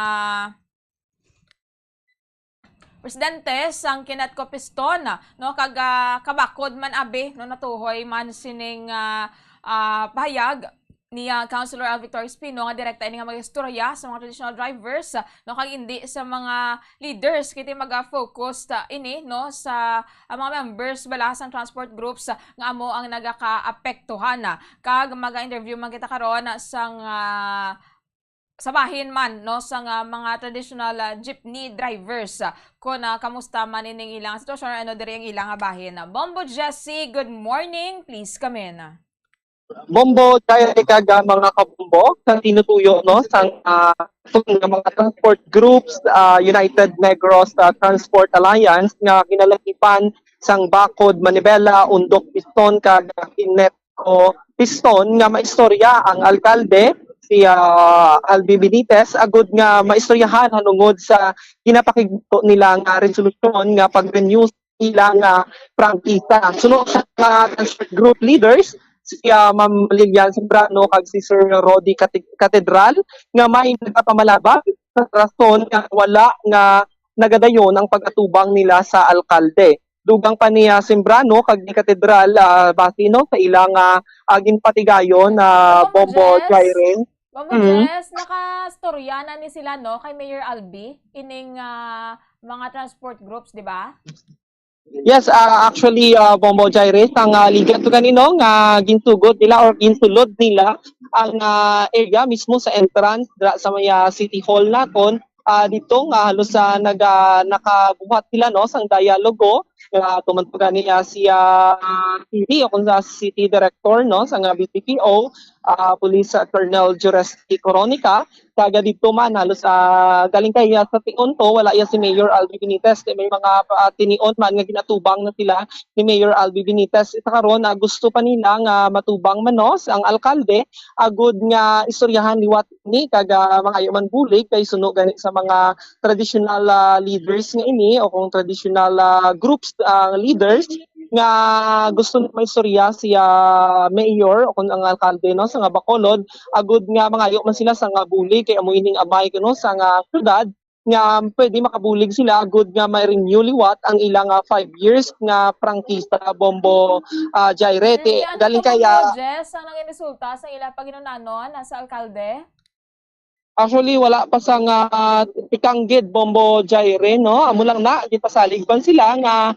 presidente sang Kenneth Copiston no kag kabakod man abi no natuhoy man sining pahayag ni Councilor Al Victor Espino nga direkta ini nga magistorya sa mga traditional drivers no kag hindi sa mga leaders kiti maga-focus ini no sa mga members bala sang transport groups nga amo ang nagaka-apektuhan kag maga-interview man kita karon sang sabahin man no sa mga traditional jeepney drivers kun kamusta man ining ilang sitwasyon ano diri ang ilang bahin. Bombo Jessie, good morning, please come in. Bombo, dahil kag mga kabombo sa tinutuyo no sang mga transport groups, United Negros Transport Alliance nga ginalakipan sang Bakod, Manibela, Undok Piston kag Kinetco Piston nga maistorya ang alkalde si Albi Benitez agud nga maistoryahan hanungod sa ginapakigto nila nga resolusyon nga pag-renew ilang prangkisa. Sunod sa transport group leaders si Ma'am Lilian Sembrano kag si Sir Rodi Catedral nga may nagpapamalabag sa rason nga wala nga nagadayon ang pag-atubang nila sa alkalde. Dugang pa ni Sembrano kag ni Catedral basino sa ilang ginpatigayon Bombo Jairen. Bombo Jess, nakastorya na ni sila no kay Mayor Albi ining mga transport groups, di ba? Yes, actually, Bombo Jaires, ang ligat to kanino nga ginsugod nila or ginsulod nila ang area mismo sa entrance sa mga City Hall naton. Dito nga halos nakabuhat sila no sang dialogo tumantugan niya siya TV o kung sa City Director no sa nga BPPO, Police Colonel Juresti Coronica. Kaga dito man halos galing kay sa tion to wala ya si Mayor Albi Benitez. May mga tinion man nga ginatubang na sila ni Mayor Albi Benitez. Ita karon gusto pa nila nga matubang manos ang alkalde agud nga istoryahan liwat ni kaga mga ayo man bulig kay suno gani sa mga traditional leaders nga ini o kung traditional groups leaders nga gusto na may istorya siya mayor o kung ang alkalde no sa nga Bacolod agud nga mga ayo man sila sa nga bulig kay amo ining amay kuno sa nga syudad nga pwede makabulig sila agud nga may renew liwat ang ilang 5 years nga prangkista Bombo Jairete galing kaya Jess, ang nanging resulta sa ilang paginunanon sa alkalde? actually wala pa sa nga pikanggid Bombo Jaire no amo lang na di pasaligban sila nga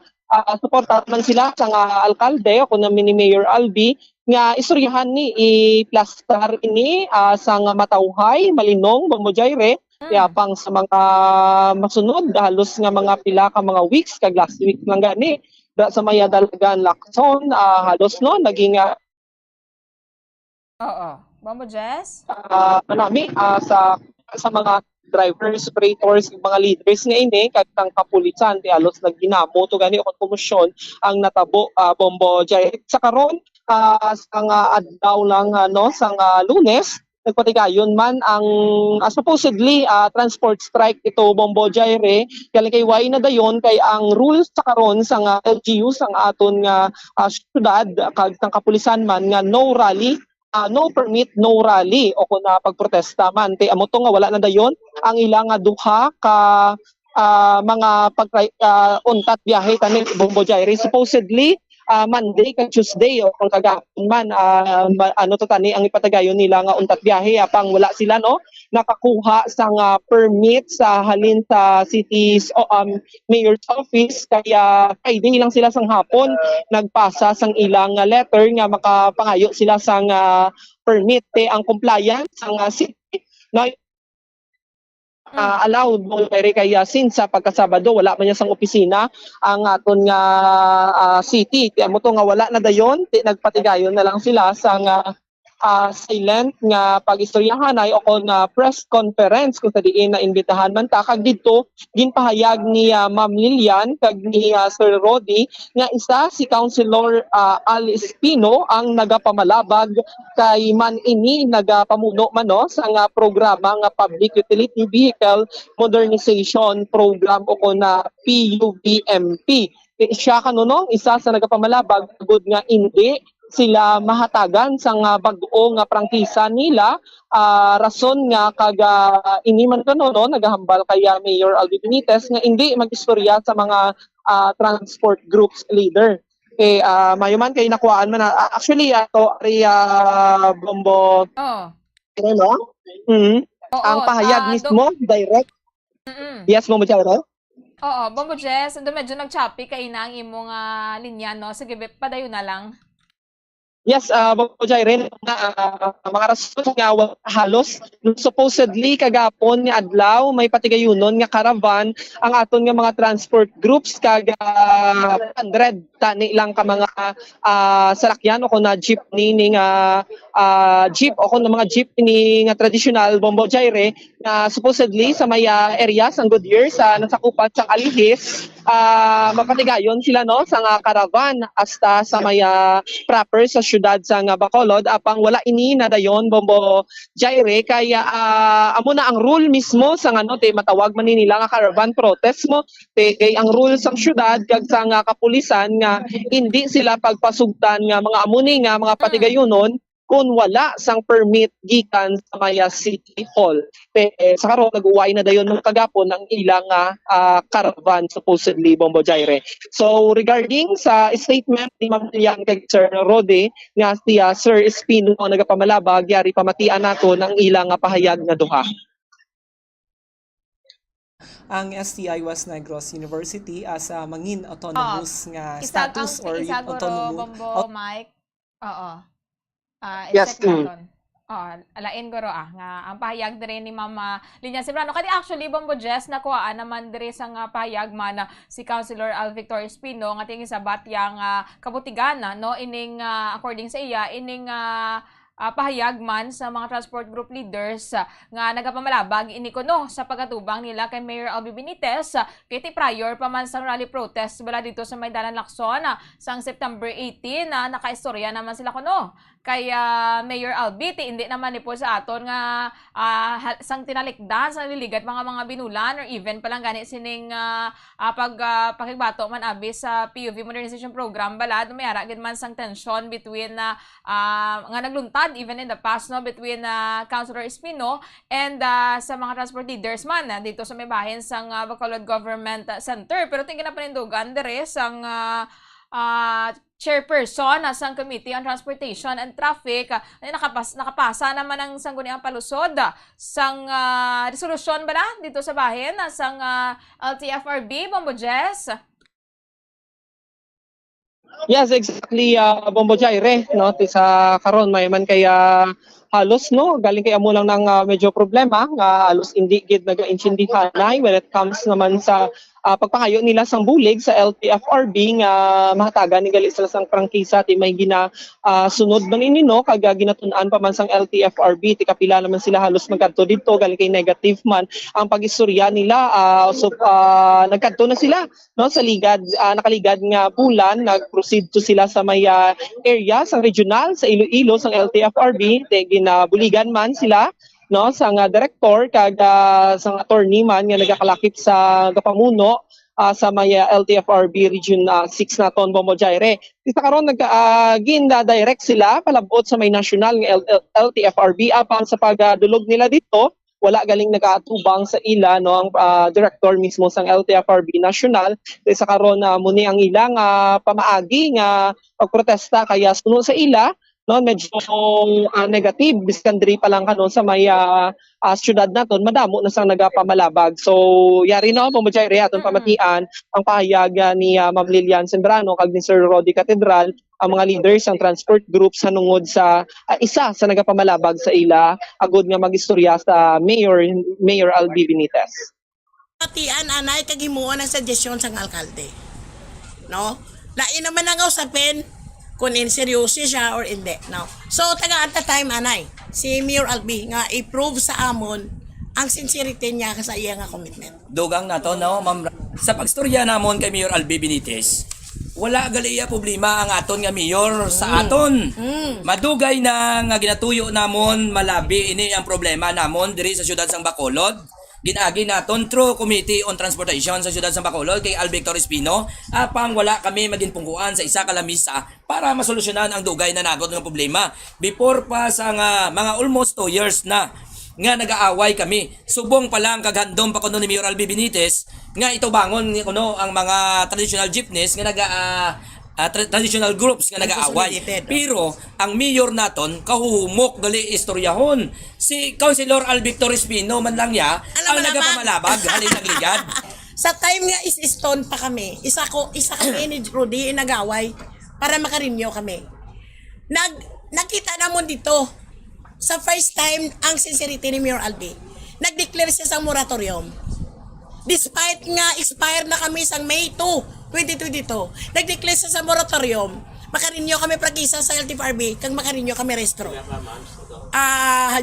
suportahan man sila sa nga alkalde o kuno ni Mayor Albi nga istoryahan ni i-plaster ini sa nga matawhay malinong Bombo Jaire kaya pang sa mga masunod halos nga mga pila ka mga weeks kag last week lang gani sa maya dalagan Lacson halos no naging Bombo Jess? Manami sa mga drivers, operators, mga leaders nga ini kag kapulisan di halos nagginamo to gani o komisyon ang natabo Bombo Jaire sa karon sa nga adlaw lang no sa nga Lunes nagpatigayon man ang supposedly transport strike ito Bombo Jaire kaya kay way na dayon kay ang rules sa karon sa nga LGU sa nga aton nga syudad kag tang kapulisan man nga no rally no permit, no rally o kung pagprotesta man. Kaya amo to nga wala na dayon ang ilang duha ka mga untat biyahe tani Bombo Jaire. Supposedly, Monday kag Tuesday o kung kagahapon man ano to tani ang ipatagayon nila nga untat biyahe apang wala sila no nakakuha sa nga permit sa halin sa city's mayor's office kaya Friday lang sila sang hapon nagpasa sang ilang letter nga makapangayo sila sang permit ang compliance sang city na allowed mo kaya since sa pagkasabado wala man niya sang opisina ang aton nga city kaya mo to nga wala na dayon nagpatigayon na lang sila sang silent nga pag-istoryahan ay o kon press conference kung sa diin na imbitahan man ta kag didto ginpahayag ni Ma'am Lilian kag ni Sir Rodi nga isa si Councilor Al Espino ang nagapamalabag kay man ini nagapamuno man no sa nga programa nga Public Utility Vehicle Modernization Program o kon PUVMP. Siya kanunong isa sa nagapamalabag gud nga hindi sila mahatagan sa nga bag-o nga prangkisa nila rason nga kag iniman kano no nagahambal kay Mayor Albi Benitez nga hindi mag-istorya sa mga transport groups leader mayuman kay nakuhaan man actually ato ari Bombo no ang pahayag mismo direct yes Bombo Jaire. Bombo Jess, medyo nag-choppy kay na ang imong linya no sige padayon na lang. Yes, Bombo Jaire, mga rason nga halos supposedly kagapon nga adlaw may patigayunon nga caravan ang aton nga mga transport groups kag 100 tani lang ka mga salakyan o kun jeepney ning jeep o kun mga jeepney nga traditional Bombo Jaire na supposedly sa may area sang Goodyear sa nasakupan sang Alihis mapatigayon sila no sa nga caravan hasta sa may proper sa syudad sa nga Bacolod apang wala ini na dayon Bombo Jaire kaya amo na ang rule mismo sa nga no matawag man nila nga caravan protest mo kay ang rule sa syudad kag sa nga kapulisan nga hindi sila pagpasugtan nga mga amuni nga mga patigayonon kung wala sang permit gikan sa maya City Hall. Sa karon nag-uway na dayon ng kagapon ang ilang caravan supposedly Bombo Jaire. So regarding sa statement ni Ma'am Lilian kay Sir Rodi nga siya Sir Espino ang nagapamalabag yari pamatian nato ng ilang pahayag nga duha. Ang STI was Negros University as a mangin autonomous nga status or autonomous Bombo Mike. Yes. Alain guro nga ang pahayag dire ni Mama Linya Sembrano kadi actually Bombo Jess nakuhaan naman dire sa nga pahayag man si Councilor Al Victor Espino nga tingin sa batyang kabutigan no ining according sa iya ining pahayag man sa mga transport group leaders nga nagapamalabag ini kuno sa pagkatubang nila kay Mayor Albi Benitez kay prior pa man sa rally protest bala dito sa Maydalan Lacson sang September 18 na nakaistorya naman sila kuno kay Mayor Albi hindi naman ni po sa aton nga sang tinalikdan sa niligat mga binulan or even pa lang gani sining pakigbato man abi sa PUV modernization program bala dumayara gid man sang tension between nga nagluntad even in the past no between Councilor Espino and sa mga transport leaders man dito sa may bahin sang Bacolod Government Center pero tingin na panindugan dire sang chairperson sang Committee on Transportation and Traffic nakapasa naman ang sangguniang palusod sang resolusyon ba na dito sa bahin sang LTFRB Bombo Jess. Yes, exactly, Bombo Jaire, no? Sa karon may man kaya halos no galing kay amo lang ng medyo problema nga halos hindi gid naga-intindihan when it comes naman sa pagpangayo nila sang bulig sa LTFRB nga mahatagan ni gali sila sang prangkisa ti may sunod man ini no kag ginatun-an pa man sang LTFRB ti kapila naman sila halos magkadto didto galing kay negative man ang pag-istorya nila nagkadto na sila no sa ligad nakaligad nga bulan nag-proceed to sila sa may area sang regional sa Iloilo sang LTFRB te ginabuligan man sila no sang director kag sang attorney man nga nagakalakip sa gapamuno sa may LTFRB Region 6 naton Bombo Jaire. Isa karon direct sila palabot sa may national nga LTFRB apan sa pagdulog nila dito wala galing nagaatubang sa ila no ang director mismo sang LTFRB National sa karon muni ang ilang pamaagi nga pagprotesta kaya sunod sa ila no medyo negative biskan diri pa lang kanon sa may syudad naton madamo na sang nagapamalabag so yari no Bombo Jaire aton pamatian ang pahayag ni Ma'am Lilian Sembrano kag ni Sir Rodi Catedral ang mga leaders ng transport group sa nungod sa isa sa nagapamalabag sa ila agud nga magistorya sa Mayor Albi Benitez. Pamatian anay kag himuon ang suggestion sang alkalde no lain naman ang usapin kung seryoso siya or hindi. No? So, taga at the time, anay, si Mayor Albi nga i-prove sa amon ang sincerity niya sa iya nga commitment. Dugang na to, no, ma'am. Sa pagstorya namon kay Mayor Albi Benitez, wala gali iya problema ang aton nga mayor sa aton. Madugay na nga ginatuyo namon malabi ini ang problema namon diri sa siyudad sang Bacolod. Ginagi naton through Committee on Transportation sa siyudad sang Bacolod kay Al Victor Espino apang wala kami maginpungkuan sa isa ka lamisa para masolusyonan ang dugay na nagot ng problema. Before pa sa mga almost 2 years na nga nag-aaway kami. Subong pa lang kaghandom pa kuno ni Mayor Albi Benitez nga ito bangon kuno ang mga traditional jeepneys nga traditional groups nga nag-aaway. Pero ang mayor naton kahuhumok gali istoryahon. Si Councilor Al Victor Espino man lang ya ang nagapamalabag halin nagligad. Sa time nga is-stone pa kami, isa kami ni Rudy nag-away para makarinyo kami. Nakita namon dito sa first time ang sincerity ni Mayor Albi. Nag-declare siya sa moratorium. Despite nga expire na kami sa May 2, 2022, nag-declare sa moratorium, makarinyo kami pragisa sa LTFRB, kag makarinyo kami restro.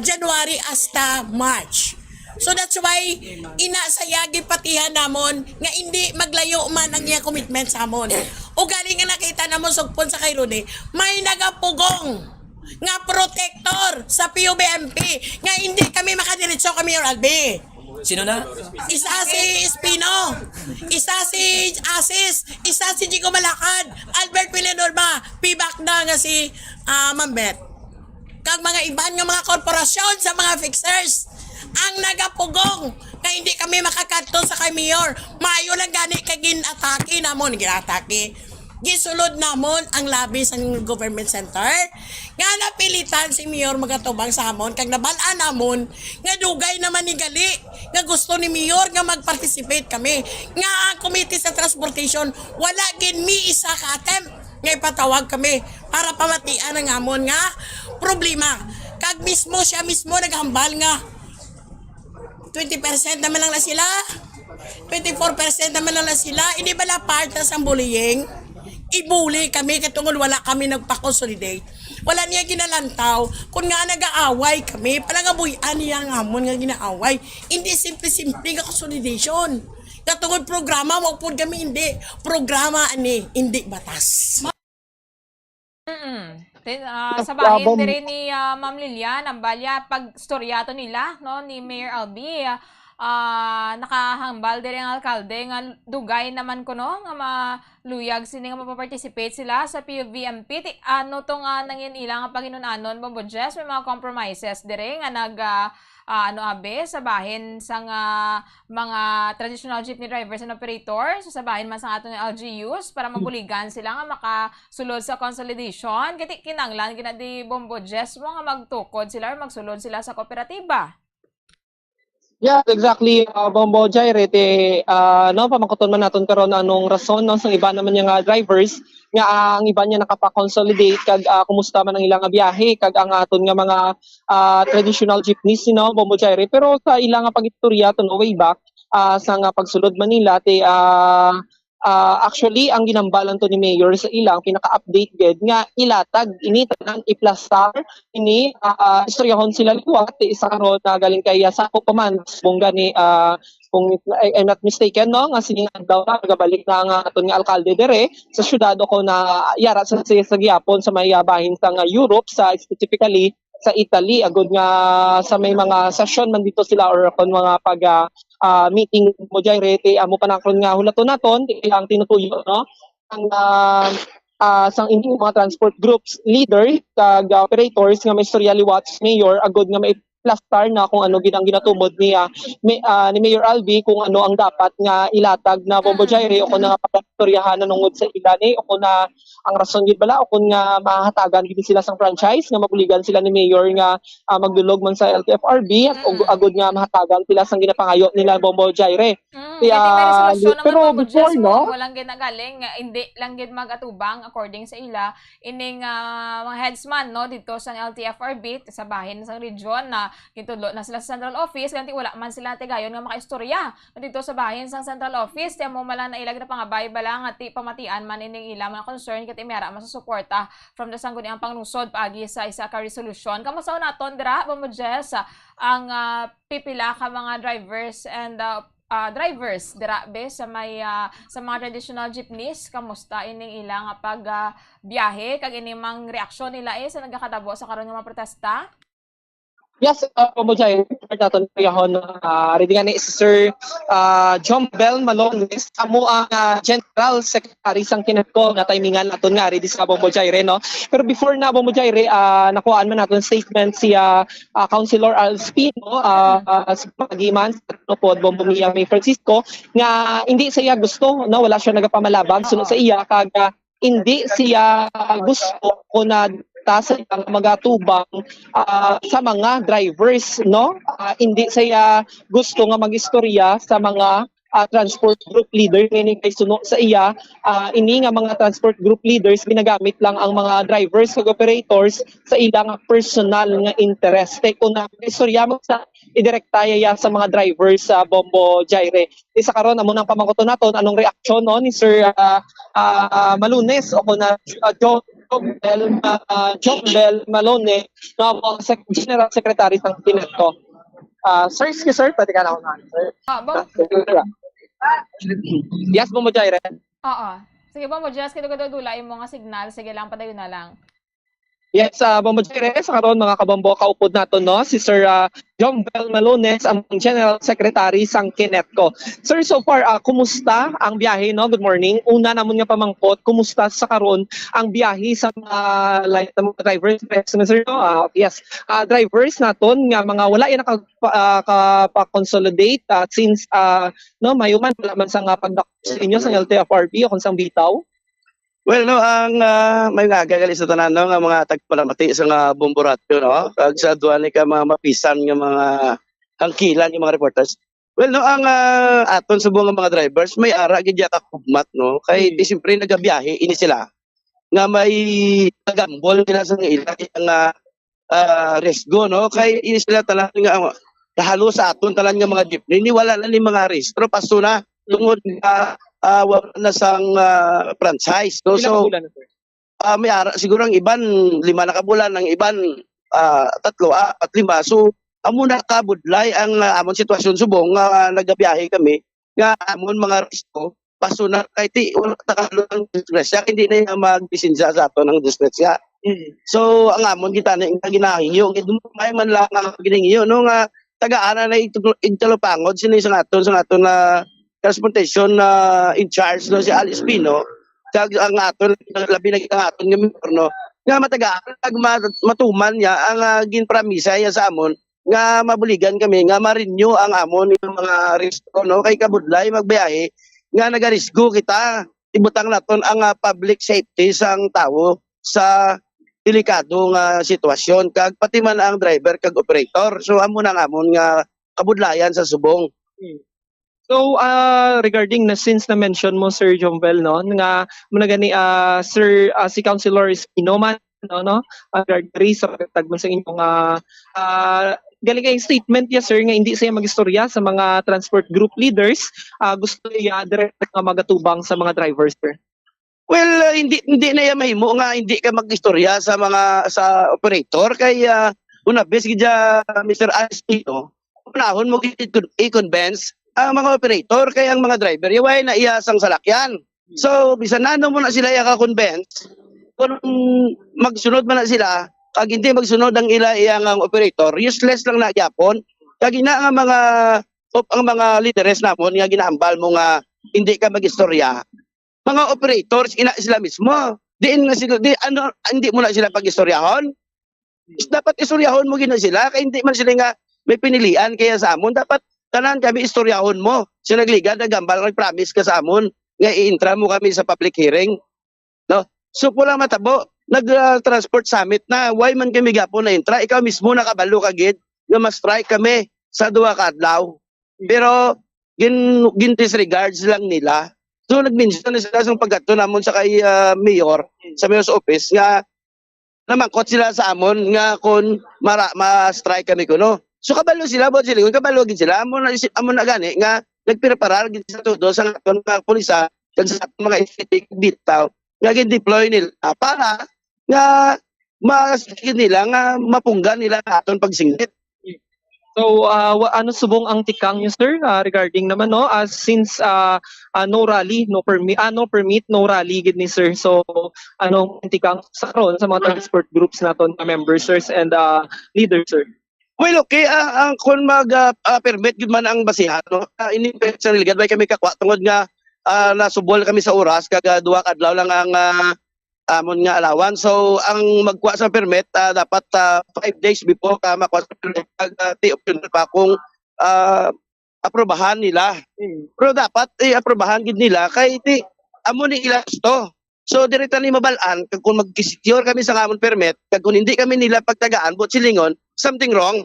January hasta March. So that's why inasayagi patihan namon nga hindi maglayo man ang iya commitment sa amon. O galing nga nakita namon sugpon sa kay Rudy, may nagapugong nga protector sa PUBMP nga hindi kami makadiretso kami Mayor Albi. Sino na? Isa si Espino, isa si Asis, isa si Jigo Malakad, Albert Villanueva, pibak na nga si Mambet. Kag mga iban nga mga korporasyon sa mga fixers ang nagapugong na hindi kami makakadto sa kay Mayor. Mayo lang gani kag gin-atake namon, gin-atake. Gisulod namon ang labi sa government center nga napilitan si Mayor magatubang sa amon kag nabal-an namon nga dugay naman ni gali nga gusto ni Mayor nga mag-participate kami nga ang committee sa transportation wala gin mi isa ka attempt nga ipatawag kami para pamatian ang amon nga problema Kag mismo siya mismo naghambal nga 20% naman lang na sila. 24% naman lang na sila. Hindi ba na part na sa bullying? Ibuli kami katungod wala kami nagpa-consolidate. Wala niya ginalantaw. Kung nga nag-aaway kami, palangabuyan niya nga mo nga ginaaway. Hindi simple-simple nga consolidation. Katungod programa, wag po kami hindi. Programa ani, hindi batas. Sa bahin din ni Ma'am Lilian, ang balya pag storyato nila no ni Mayor Albi, nakahambal din ang alkalde nga dugay naman ko no nga maluyag sini nga mapaparticipate sila sa PUVMP. Ano to nga nangin ilang nga paginunanon Bombo Jess, may mga compromises dire nga nag sa bahin sa mga traditional jeepney drivers and operators, sa bahin man sa aton ng LGUs para mabuligan sila nga makasulod sa consolidation. Kiti kinanglan di Bombo Jess mo nga magtukod sila or magsulod sila sa kooperatiba. Yeah, exactly. Bombo Jaire, pamangkuton man natin karon anong rason no sa iba naman yung drivers nga ang iba niya nakapa-consolidate kag kumusta man ang ilang biyahe kag ang aton nga mga traditional jeepneys Bombo Jaire, pero sa ilang pagistorya no way back sa nga pagsulod Manila actually ang ginambalan to ni Mayor sa ilang pinaka-update ged nga ilatag ini tanan iplastar ini istoryahon sila liwat isa karon na galing kay Sako Paman bungga ni kung I'm not mistaken no nga siningan daw na gabalik na nga aton nga alkalde dire sa syudad ko na yara sa Gyapon sa may bahin sa Europe sa specifically sa Italy agud nga sa may mga session man dito sila or kon mga pag meeting mo Jaire amo panakron nga hulaton naton ang tinutuyo no ang sang hindi mga transport groups leader kag operators nga may storya liwat mayor agud nga may plastar na kung ano ginang ginatumod ni Mayor Albi kung ano ang dapat nga ilatag na Bombo Jaire o kung nga pagstoryahan nungod sa ilan o kung na ang rason gid bala o kung nga mahatagan gid sila sang franchise nga mabuligan sila ni Mayor nga magdulog man sa LTFRB at agud nga mahatagan sila sang ginapangayo nila Bombo Jaire. Pero before no walang ginagaling hindi lang gid magatubang according sa ila ining mga headsman no dito sa LTFRB sa bahin sa region na gitulo na sila sa central office kanti wala man sila tigayon nga makaistorya dito sa bahin sa central office tiyan mo mala na ilag na pangabay bala nga ti pamatian man ining ila mga concern kati mayara man sa suporta from the sangguniang panglungsod paagi sa isa ka resolution kamusta naton dira Bombo Jess ang pipila ka mga drivers and drivers dira be sa may sa mga traditional jeepneys kamusta ining ilang pag biyahe kag inimang reaksyon nila sa nagakatabo sa karon nga mga protesta? Yes, Bombo Jaire, naton kayahon ready nga ni Sir John Bell Malones amo ang General Secretary sang Kinetco na timingan naton nga ready sa Bombo Jaire no. Pero before na Bombo Jaire nakuhaan man naton statement si Councilor Alspino sa pagiman no pod Bombo Mia May Francisco nga hindi siya gusto no wala siya nagapamalabag sunod sa iya kag hindi siya gusto ko na sa magatubang sa mga drivers no hindi saya gusto nga magistorya sa mga transport group leader meaning kay suno sa iya ini nga mga transport group leaders ginagamit lang ang mga drivers ug operators sa ilang personal nga interest kung na istorya mo sa idirektaya sa mga drivers sa Bombo Jaire isa karon amo nang pamangkuton naton anong reaksyon no ni Sir Malones o kun John Bell Malone na General Secretary ng Kinetco. Sir, pwede ka na ako na-answer. Yes, Bombo Jaire. Oo. Sige, Bombo Jess, kito-dulay mo nga signal. Sige lang, padayon na lang. Yes, Bombo Jaire, sa karon mga kabombo, kaupod nato no si Sir John Bell Malones, ang General Secretary sang Kinetco. Sir, so far, kumusta ang biyahe no? Good morning. Una namon nga pamangkot, kumusta sa karon ang biyahe sa mga drivers? Sir, no? Yes, drivers naton nga mga wala yan nakapa-consolidate since no mayuman wala man sa nga pagdako sa inyo sa LTFRB o kung sang bitaw. Well, no, ang may nagagali sa tanan no, nga mga tagpalamati sa nga bomboratyo, no? Kag sa duwan ni ka mga mapisan nga mga hangkilan yung mga reporters. Well, no, ang aton sa buong mga drivers, may ara gid ka kubmat, no? Kay di siyempre nagabiyahe ini sila. Nga may gambol nila sa ila ang resgo no kay ini sila tanan nga kahalo sa aton tanan nga mga jeepney ni wala na ni mga rehistro pasto na tungod nga wala na sang franchise no so may ara siguro ang iban 5 na ka bulan ang iban 3 4 5 so amo na kabudlay ang amon sitwasyon subong nga nagabiyahe kami nga amon mga rehistro pasto na kay ti wala takalo ang disgrasya hindi na yung magdisensya sa aton ang disgrasya. So ang amon kita na ginahinyo may man lang ang ginahinyo no nga taga-ana na Italopangod sino sa aton na transportation in charge no si Alice Pino kag ang aton labi na kita aton nga mayor no nga matagaan matuman niya ang ginpramisa niya sa amon nga mabuligan kami nga ma-renew ang amon yung mga rehistro no kay kabudlay magbiyahe nga nagarisgo kita ibutang naton ang public safety sang tawo sa delikado nga sitwasyon kag pati man ang driver kag operator so amon nga kabudlayan sa subong. So regarding na since na mention mo Sir Jombel no nga muna gani Sir si Councilor Espino man no regarding sa pagtagman sa inyong galing kay statement ya sir nga hindi siya magistorya sa mga transport group leaders gusto niya direct nga magatubang sa mga drivers sir. Well, hindi na yan mahimo nga hindi ka mag-istorya sa sa operator kay una bes gidya Mr. Astino. Unahon mo i-convince ang mga operator kay ang mga driver yaway na iyasang salakyan. So bisan nano mo na sila ka-convince kung magsunod man na sila kag hindi magsunod ang iyang operator useless lang na gyapon kag ina ang mga leaders namon nga ginahambal mo nga hindi ka mag-istorya. Mga operators ina sila mismo diin nga sila hindi mo na sila pag-istoryahon dapat istoryahon mo gina sila kay hindi man sila nga may pinilian kaya sa amon dapat tanan kami istoryahon mo sila nagligad nagambal nag-promise ka sa amon nga i-intra mo kami sa public hearing no so pula matabo nag-transport summit na why man kami gapon na intra ikaw mismo nakabalo kagid nga ma-strike kami sa 2 ka adlaw pero disregards lang nila. So nag-mention na sila sa pagkato namon sa kay mayor sa mayor's office nga namangkot sila sa amon nga kung ma-strike kami kuno. So kabalo sila bod sila kabalo gid sila amon na gani nga nagpreparar gid sa todo sa aton mga pulisa kag sa mga estetik bitaw nga gid-deploy nila para nga nila nga mapunggan nila aton pagsingit. So ano subong ang tikang niyo sir regarding naman no since no rally no permit no rally gid ni sir so ano tikang sa karon sa mga transport groups naton members sirs and leaders sir. Well okay ang kun permit gid man ang basihan no ini sa ligad bay kami kakwa tungod nga nasubol kami sa oras kag 2 ka adlaw lang ang amon nga allowance. So ang magkuha sa permit dapat 5 days before ka makuha sa permit option pa kung aprobahan nila. Pero dapat aprobahan gid nila kay ti amon ni ila gusto. So direkta ni mabalaan kung mag-secure kami sa amon permit kag kung hindi kami nila pagtagaan but silingon something wrong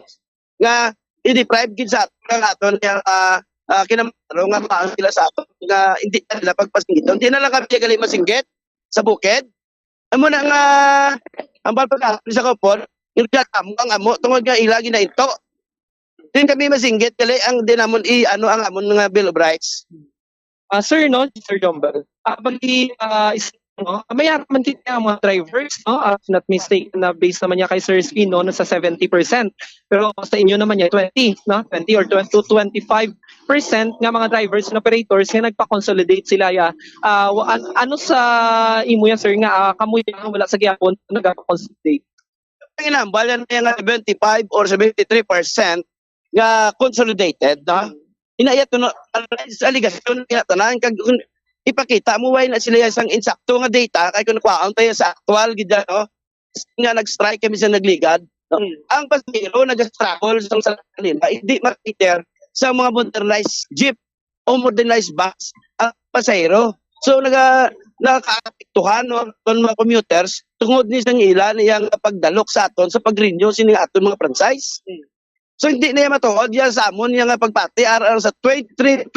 nga i-deprive gid sa aton kinamaro nga maang sila sa aton nga hindi nila pagpasinggit. Hindi na lang kami gali masinggit sa bukid. Amo na nga ambal pagka sa kopon nagkatamo ang amo tungod nga ilagi na ito. Din kami masinggit kali ang dinamon ang amon nga Bill of Rights. Sir no Sir Jombel. Mayroon man din ang mga drivers no if not mistaken na based naman niya kay Sir Espino na sa 70% pero sa inyo naman niya 20 no 20 or 25% nga mga drivers and operators nga nagpa-consolidate sila ya ano sa imo yan sir nga kamuy wala sa gyapon nagpa-consolidate ang inambal yan nga 75 or 73% nga consolidated no inayat no allegation nga tanan kag ipakita mo why na sila isang insakto nga data kay kung kwaon tayo sa actual gid no nga nag-strike kami sa nagligad no? Ang pasahero nag-travel sa kanila hindi makiter sa mga modernized jeep o modernized bus ang pasahero so nakaapektuhan no mga commuters tungod ni sang ilan iyang pagdalok sa aton sa pag-renew sining aton mga franchise. So hindi na matuod yan sa amon yung pagpati sa 27%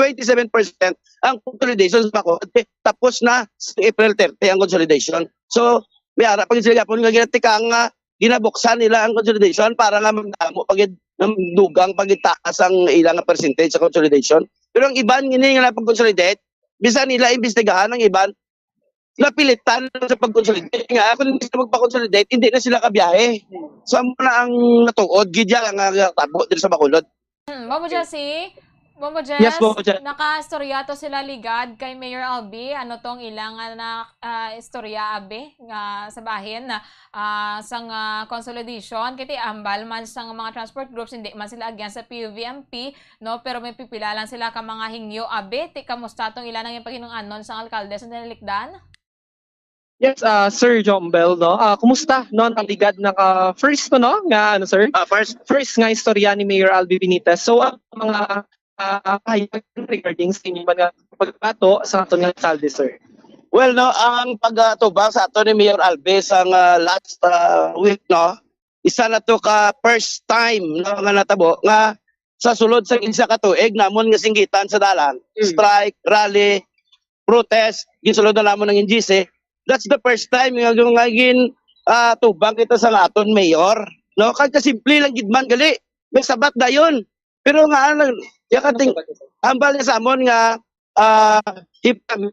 ang consolidation sa ako. Tapos na April 30 ang consolidation. So may ara pag sila po nga ginatikang ginabuksan nila ang consolidation para nga magdamo pagid dugang pagitaas ang ilang nga percentage sa consolidation. Pero ang iban ngini nga pag-consolidate, bisan nila imbestigahan ang iban, napilitan sa pag-consolidate. Nga kung hindi sila magpa-consolidate, hindi na sila kabiyahe. So amo na ang natuod gidya nga tabo dito sa Bacolod. Bombo Jess, Yes, Bombo Jess. naka-istorya to sila ligad kay Mayor Albi. Ano tong ilang na istorya abe nga sa bahin na sang consolidation kiti ambal man sang mga transport groups hindi man sila against sa PUVMP no, pero may pipila lang sila ka mga hingyo abe. Ti kamusta tong ilan ang paginunganon sang alkalde sa Nilikdan? Yes, Sir Jombel, no? Kumusta, no? Naligad na first ko, no? Nga, ano, sir? First nga istorya ni Mayor Albi Benitez. So, ang mga regarding sa inyong mga pagbato sa aton nga alkalde, sir. Well, no, ang pagtubang sa ato ni Mayor Albi sa last week, no, isa na to ka first time no, nga natabo nga sa sulod sa isa ka tuig namon nga singgitan sa dalan, strike, rally, protest, gisulod na namon ng NGC. That's the first time nga gin tubang kita sa aton mayor, no, kag simple lang gid man gali, may sabat dayon. Pero nga yakating ambal sa amon nga if kami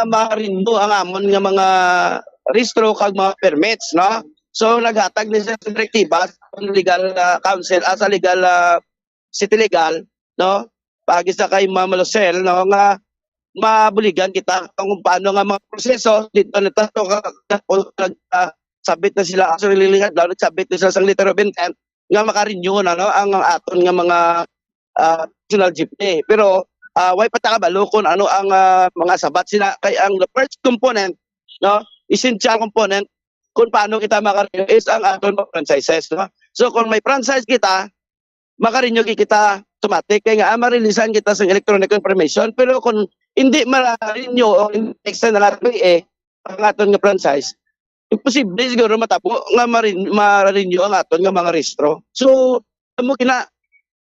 marindo ang amon nga mga rehistro kag mga permits, no? So naghatag ni sa direktiba sa legal council as a legal city legal, no? Pagi sa kay Ma'am Lucel, no, nga mabuligan kita kung paano nga mga proseso dito na to sabit na sila actually daw sabit na sila sa letter of intent nga makarenew na, no, ang aton nga mga national jeepney. Pero way patakabalo kung ano ang mga sabat sila kay ang the first component, no, essential component kung paano kita makarenew is ang aton franchises, no. So kung may franchise kita, makarenew kita automatic kay nga marilisan kita sa electronic information. Pero kung hindi ma-renew o extend na natin ang aton nga franchise, imposible siguro matapo nga ma-renew ang aton nga mga rehistro. So amo kina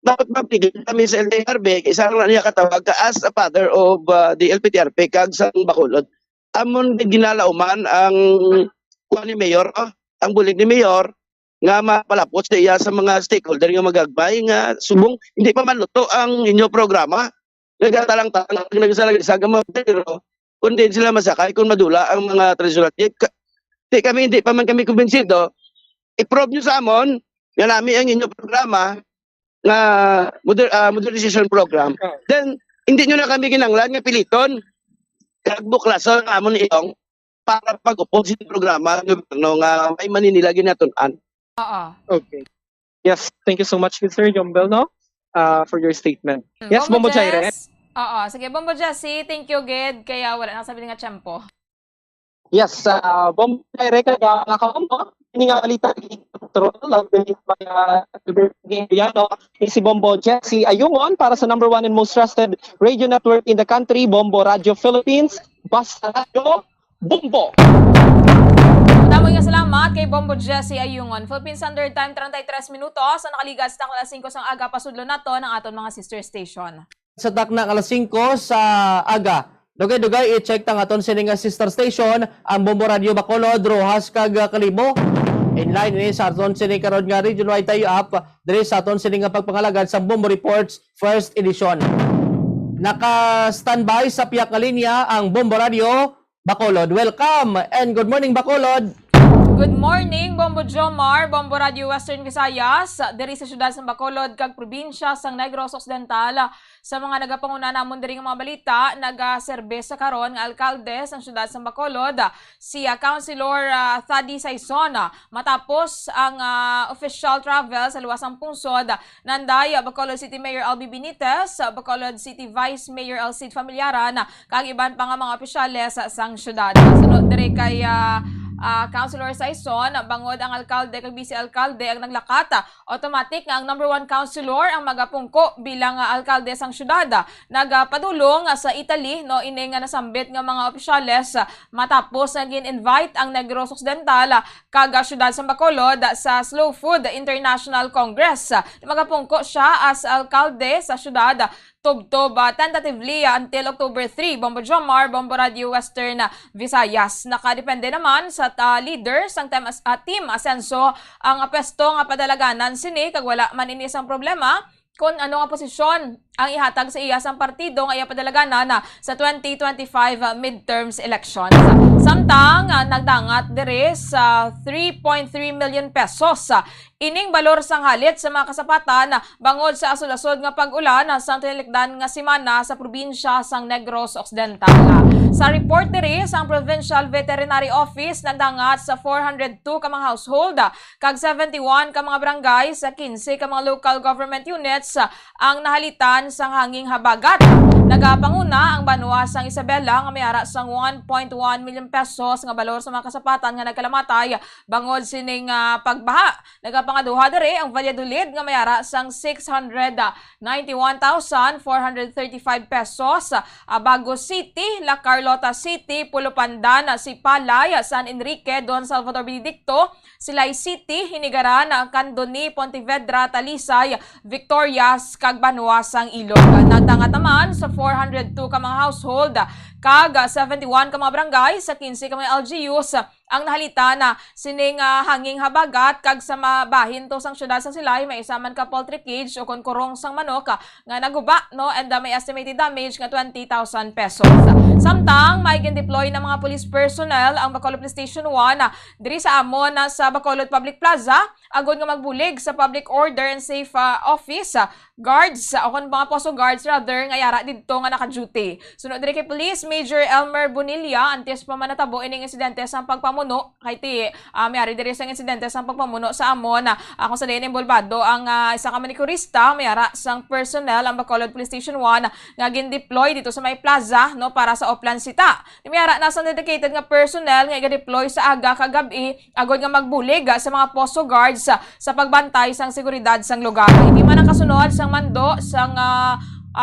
dapat mapigil kami sa LTRB isa lang niya katawag ka as a father of the LPTRP kag sa Bacolod. Amon ginalauman ang kuan ni Mayor, ang bulig ni Mayor nga mapalapot sa iya sa mga stakeholder nga magagbay nga subong hindi pa man luto ang inyo programa. Nagatalang-talang nagsalag-saga mga pero kung din sila masakay kung madula ang mga traditional jeep. Hindi pa man kami kumbinsido, i-prove nyo sa amon nga nami ang inyong programa nga modernization program. Then, hindi nyo na kami kinanglan nga piliton kagbuklason nga amon iyong para pag-upod sa programa ng gobyerno nga may maninilagi natunan. Okay. Yes, thank you so much, Sir Jombel, no? For your statement. Yes, Bombo Jaire. Oo, sige, Bombo Jessie, thank you, Ged. Kaya wala nang sabi nga tiyempo. Yes, Bombo Jaire, kaya nakakamo. Hindi nga balita si Bombo Jessie Ayungon para sa number 1 and most trusted radio network in the country, Bombo Radio Philippines. Basta Radio Bombo! Damo nga salamat kay Bombo Jessie Ayungon. Philippines Standard Time, 33 minutos. Sa nakaligas na alas 5 sang aga, pasudlo na to ng aton mga sister station. Sa takna alas 5 sa aga, dugay-dugay i-check tang aton sining sister station, ang Bombo Radio Bacolod, Rojas kag Kalibo. Inline ni sa aton sining karon nga region-wide tayo up, diri sa aton sining pagpangalagad sa Bombo Reports First Edition. Naka-standby sa piyak nga linya ang Bombo Radio Bacolod. Welcome and good morning, Bacolod. Good morning, Bombo Jomar, Bombo Radio Western Visayas, diri sa syudad sa Bacolod kag probinsya sang Negros Occidental. Sa mga nagapanguna namon diri nga mga balita, nagaserbe sa karon nga alkalde sa syudad sa Bacolod, si Councilor Thady Saison. Matapos ang official travel sa luwasang pungsod, nanday Bacolod City Mayor Albi Benitez, Bacolod City Vice Mayor Alcid Familiaran, kag iban pa nga mga opisyales sang syudad. Sunod diri kay Councilor Saison, bangod ang alkalde kag vice alkalde ang naglakata. Automatic nga ang number 1 councilor ang magapungko bilang alkalde sang syudad. Nagapadulong sa Italy no ini nga nasambit nga mga opisyales matapos naging invite ang Negros Occidental kag syudad sa Bacolod sa Slow Food International Congress. Magapungko siya as alkalde sa syudad tubtob tentatively until October 3. Bombo Jomar, Bombo Radio Western Visayas. Nakadepende naman sa leaders ang Team Asenso ang pwesto nga padalaganan sini kag wala man ini isang problema kung ano nga posisyon ang ihatag sa iya sang partido nga iya padalaganan sa 2025 midterms elections. Samtang nagdangat diri sa 3.3 million pesos ining balor sang halit sa mga kasapatan bangod sa asod-asod nga pag-ulan sang tinilikdan nga semana sa probinsya sang Negros Occidental. Sa report diri sang Provincial Veterinary Office nagdangat sa 402 ka mga household kag 71 ka mga barangay sa 15 ka mga local government units ang nahalitan sang hanging habagat. Nagapanguna ang banwa sang Isabela nga mayara sang 1.1 million pesos nga balor sa mga kasapatan nga nagkalamatay bangod sining pagbaha. Nagapangaduha diri ang Valladolid nga mayara sang 691,435 pesos. Bagos City, La Carlota City, Pulo Pandan, Sipalay, San Enrique, Don Salvador Benedicto, Silay City, Hinigaran, Candoni, Pontevedra, Talisay, Victorias, kag Banwa sang Ilog. Nagdangat naman sa 402 ka mga household kag 71 ka mga barangay sa 15 ka mga LGUs ang nahalita na sining hanging habagat kag sa mabahin to sang syudad sa Silay may isaman ka poultry cage o konkurong sang manok nga naguba no and may estimated damage nga 20,000 pesos. Samtang may gin-deploy ng mga police personnel ang Bacolod Police Station 1 diri sa amon sa Bacolod Public Plaza agod nga magbulig sa Public Order and Safe Office guards o kon mga poso guards rather nga yara didto nga naka-duty. Sunod diri kay Police Major Elmer Bonilla antes pa man natabo ining insidente sa pagpamuno kay ti mayari diri sang insidente sa pagpamuno sa amon kung sa diin involvado ang isa ka manikurista mayara sang personnel ang Bacolod Police Station 1 nga gin-deploy dito sa may plaza no para sa Oplan Sita. Mayara na sang dedicated nga personnel nga i-deploy sa aga kagabi agod nga magbulig sa mga posto guards sa pagbantay sang seguridad sang lugar. Hindi man nakasunod sang mando sang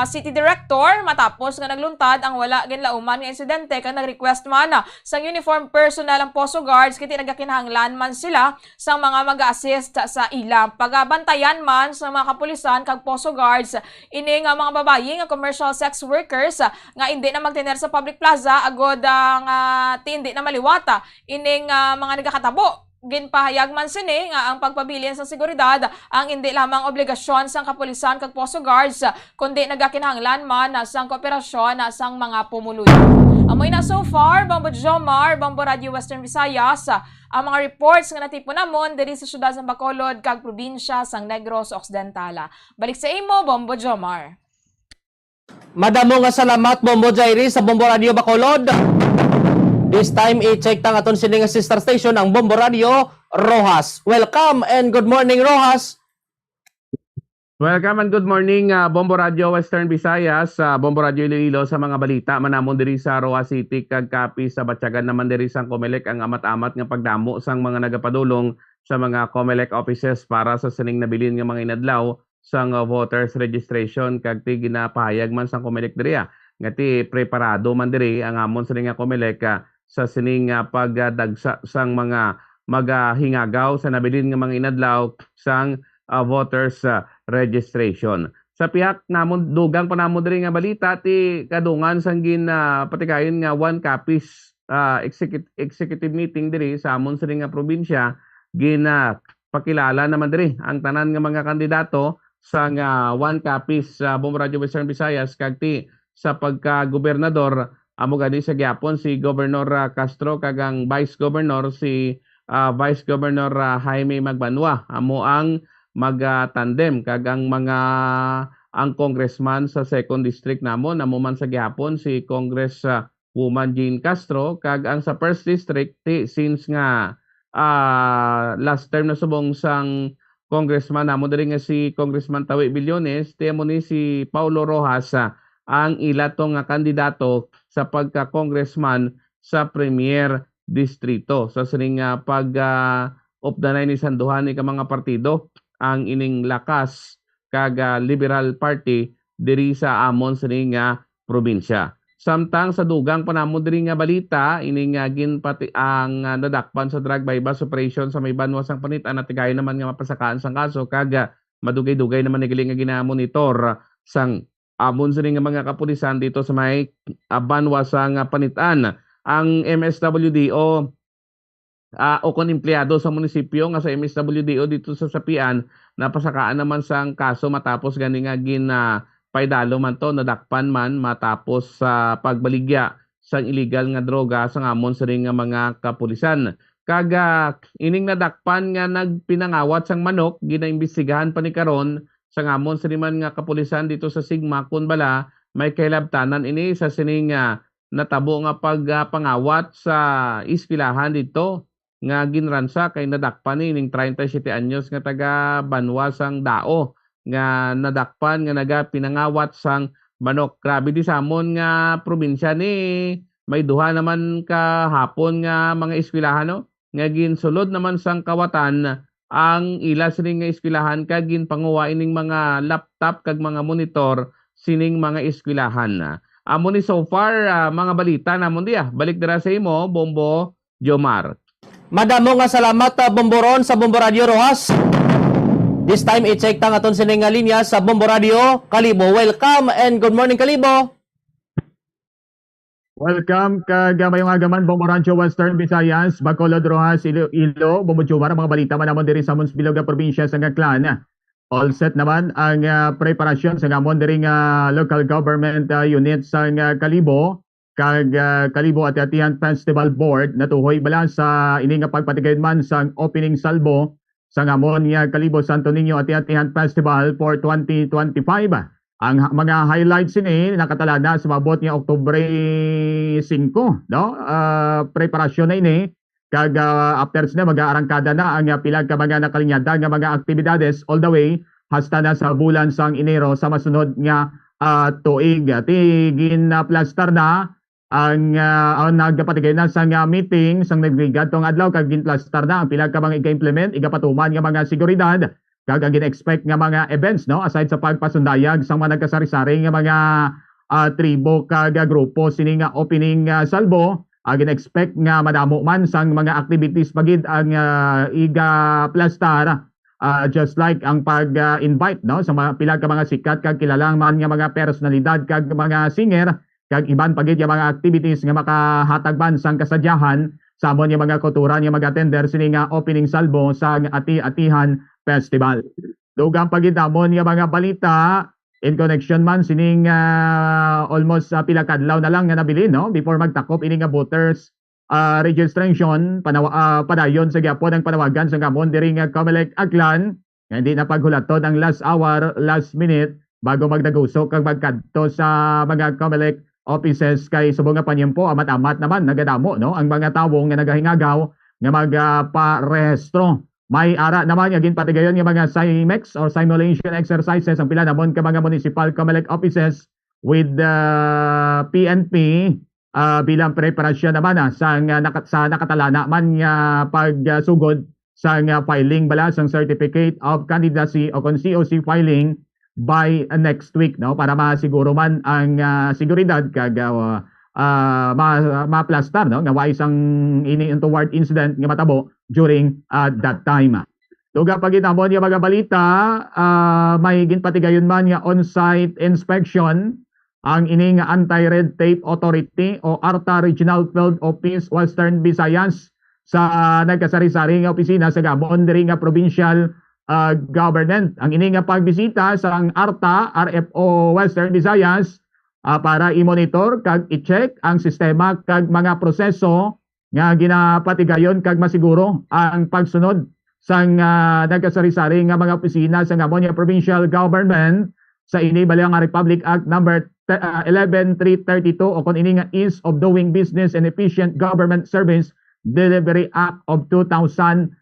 City Director matapos nga nagluntad ang wala ginlauman nga insidente kag nag-request man sang uniform personnel ang posto guards kiti nagakinahanglan man sila sang mga mag-assist sa ilang pagabantayan man sa mga kapulisan kag posto guards ini nga mga babayi nga commercial sex workers nga hindi na magtener sa public plaza agod nga hindi na maliwata ining mga nagakatabo. Ginpahayag man sini nga ang pagpabilin sa seguridad ang hindi lamang obligasyon sang kapulisan kag posto guards kundi nagakinahanglan man sang kooperasyon sang mga pumuluyo. Amoy na so far Bombo Jomar, Bombo Radio Western Visayas ang mga reports nga natipon namon diri sa syudad sa Bacolod kag probinsya sang Negros Occidental. Balik sa imo Bombo Jomar. Madamo nga salamat Bombo Jairi sa Bombo Radio Bacolod. This time, i-check tang aton sining sister station ang Bombo Radio Rojas. Welcome and good morning, Rojas. Welcome and good morning, Bombo Radio Western Visayas, Bombo Radio Iloilo sa mga balita. Manamon diri sa Rojas City, kag kapi sa Batyagan naman diri sang Comelec ang amat-amat nga pagdamo sang mga nagapadulong sa mga Comelec offices para sa sining nabilin nga mga inadlaw sang voters registration kag ti ginapahayag man sang Comelec diri. Ngati preparado man diri ang amon sining nga Comelec sa sining pagdagsa sang mga maghingagaw sa nabilin nga mga inadlaw sang voters registration. Sa pihak namon dugang pa namon diri nga balita ti kadungan sang patikayon nga 1 copies executive meeting diri sa amon sining nga probinsya pakilala naman diri ang tanan nga mga kandidato sang 1 copies sa Bombo Radio Western Visayas kag ti sa pagka-gobernador amo gani sa gyapon si Governor Castro kag ang Vice Governor si Vice Governor Jaime Magbanwa amo ang mag-tandem kag ang congressman sa 2nd district namon amo man sa gyapon si Congresswoman Jean Castro kag ang sa 1st district since nga last term na subong sang congressman namo diri nga si Congressman Tawi Billones amo ni si Paulo Rojas ang ilatong kandidato sa pagka-congressman sa Premier Distrito. Sa sining pag-updanay ni Sanduhan ka mga partido ang ining lakas kag Liberal Party diri sa amon sining probinsya. Samtang sa dugang panamo diri nga balita ining ginpati ang nadakpan sa drug bypass operation sa may Banwa sang Panitan at tigayon naman nga mapasakaan sang kaso kag madugay-dugay naman nigiling nga ginamonitor sang amon sa nga mga kapulisan dito sa may Banwa sa Panitan. Ang MSWDO o kon empleyado sa munisipyo nga sa MSWDO dito sa Sapian napasakaan naman sang kaso matapos gani nga paidalo man to nadakpan man matapos sa pagbaligya sa illegal nga droga sa amon sa nga mga kapulisan. Kaga ining nadakpan nga nagpinangawat sang manok ginaimbestigahan pa ni karon sa amon sa man nga kapulisan dito sa Sigma kun bala may kailabtanan ini sa sining natabo nga pagpangawat sa iskilahan dito nga ginransa kay nadakpan ining 37 anyos nga taga Banwa sang Dao nga nadakpan nga naga pinangawat sang manok. Grabe di samon nga probinsya ni may duha naman kahapon nga mga eskwelahan no nga ginsulod naman sang kawatan ang ila sining nga eskwelahan kag ginpanguwa ining mga laptop kag mga monitor sining mga eskwelahan. Amo ni so far mga balita namon diya. Balik dira sa imo Bombo Jomar. Madamo nga salamat Bomboron sa Bombo Radio Rojas. This time, i-check tang aton sining nga linya sa Bombo Radio Kalibo. Welcome and good morning, Kalibo. Welcome kagamay nga gaman Bombo Radio Western Visayas, Bacolod, Rojas, Ilo, Bombo Jumar, mga balita man namon diri sa Monsbilog nga probinsya sa Clan. All set naman ang preparasyon sa gamon diri nga local government unit sa Kalibo. Kag Kalibo at Atihan Festival Board natuhoy bala sa ini nga pagpatigayod man sa opening salbo sa ngamon nga Kalibo Santo Niño Ati-Atihan Festival for 2025. Ang mga highlights ini nakatalada sa mabot nga Oktubre 5, no? Preparasyon na ini kag after na mag-aarangkada na ang pila ka mga nakalinyada nga mga aktibidades all the way hasta na sa bulan sang Enero sa masunod nga tuig. Tigin plaster na ang nagpatigay na sa meeting sang nagligad tong adlaw kag ginplaster na ang pila ka mga iga-implement igapatuman nga mga seguridad kag ang gin-expect nga mga events no aside sa pagpasundayag sang mga nagkasari-sari nga mga tribo kag grupo sini nga opening salbo gin-expect nga madamo man sang mga activities pagid ang iga-plaster just like ang pag-invite no sa mga pila ka mga sikat kag kilalang man nga mga personalidad kag mga singer kag iban pagid yung mga activities nga makahatag man sang kasadyahan sa amon yung mga kultura nga mag-attender sini nga opening salbo sa Ati-Atihan Festival. Dugang pagid amon yung mga balita in connection man sining almost pila kadlaw na lang nga nabili no before magtakop ini nga voters registration padayon sa gyapon ang panawagan sa gamon diri nga Comelec Aklan nga hindi na paghulaton ang last hour last minute bago magdagusok kag magkadto sa mga Comelec offices kay subong nga panyempo amat-amat naman nagadamo no ang mga tawo nga nagahingagaw nga magparehistro. May ara naman nga ginpatigayon nga mga SIMEX or simulation exercises ang pila namon ka mga municipal Comelec offices with PNP bilang preparasyon naman sa nakatalana man nga pagsugod sa filing bala sang certificate of candidacy o kon COC filing by next week no para masiguro man ang seguridad kag ma-plastar no nga way isang ini untoward incident nga matabo during that time. Duga pagitamon nga mga balita may ginpatigayon man nga on-site inspection ang ini nga Anti-Red Tape Authority o ARTA Regional Field Office Western Visayas sa nagkasari-sari nga opisina sa gamon diri nga provincial government. Ang ini nga pagbisita sa ARTA RFO Western Visayas para i-monitor kag i-check ang sistema kag mga proseso nga ginapatigayon kag masiguro ang pagsunod sa nagkasari-sari nga mga opisina sa gamon nga provincial government sa ini bali nga Republic Act number 11332 o kon ini nga Ease of Doing Business and Efficient Government Service Delivery Act of 2018.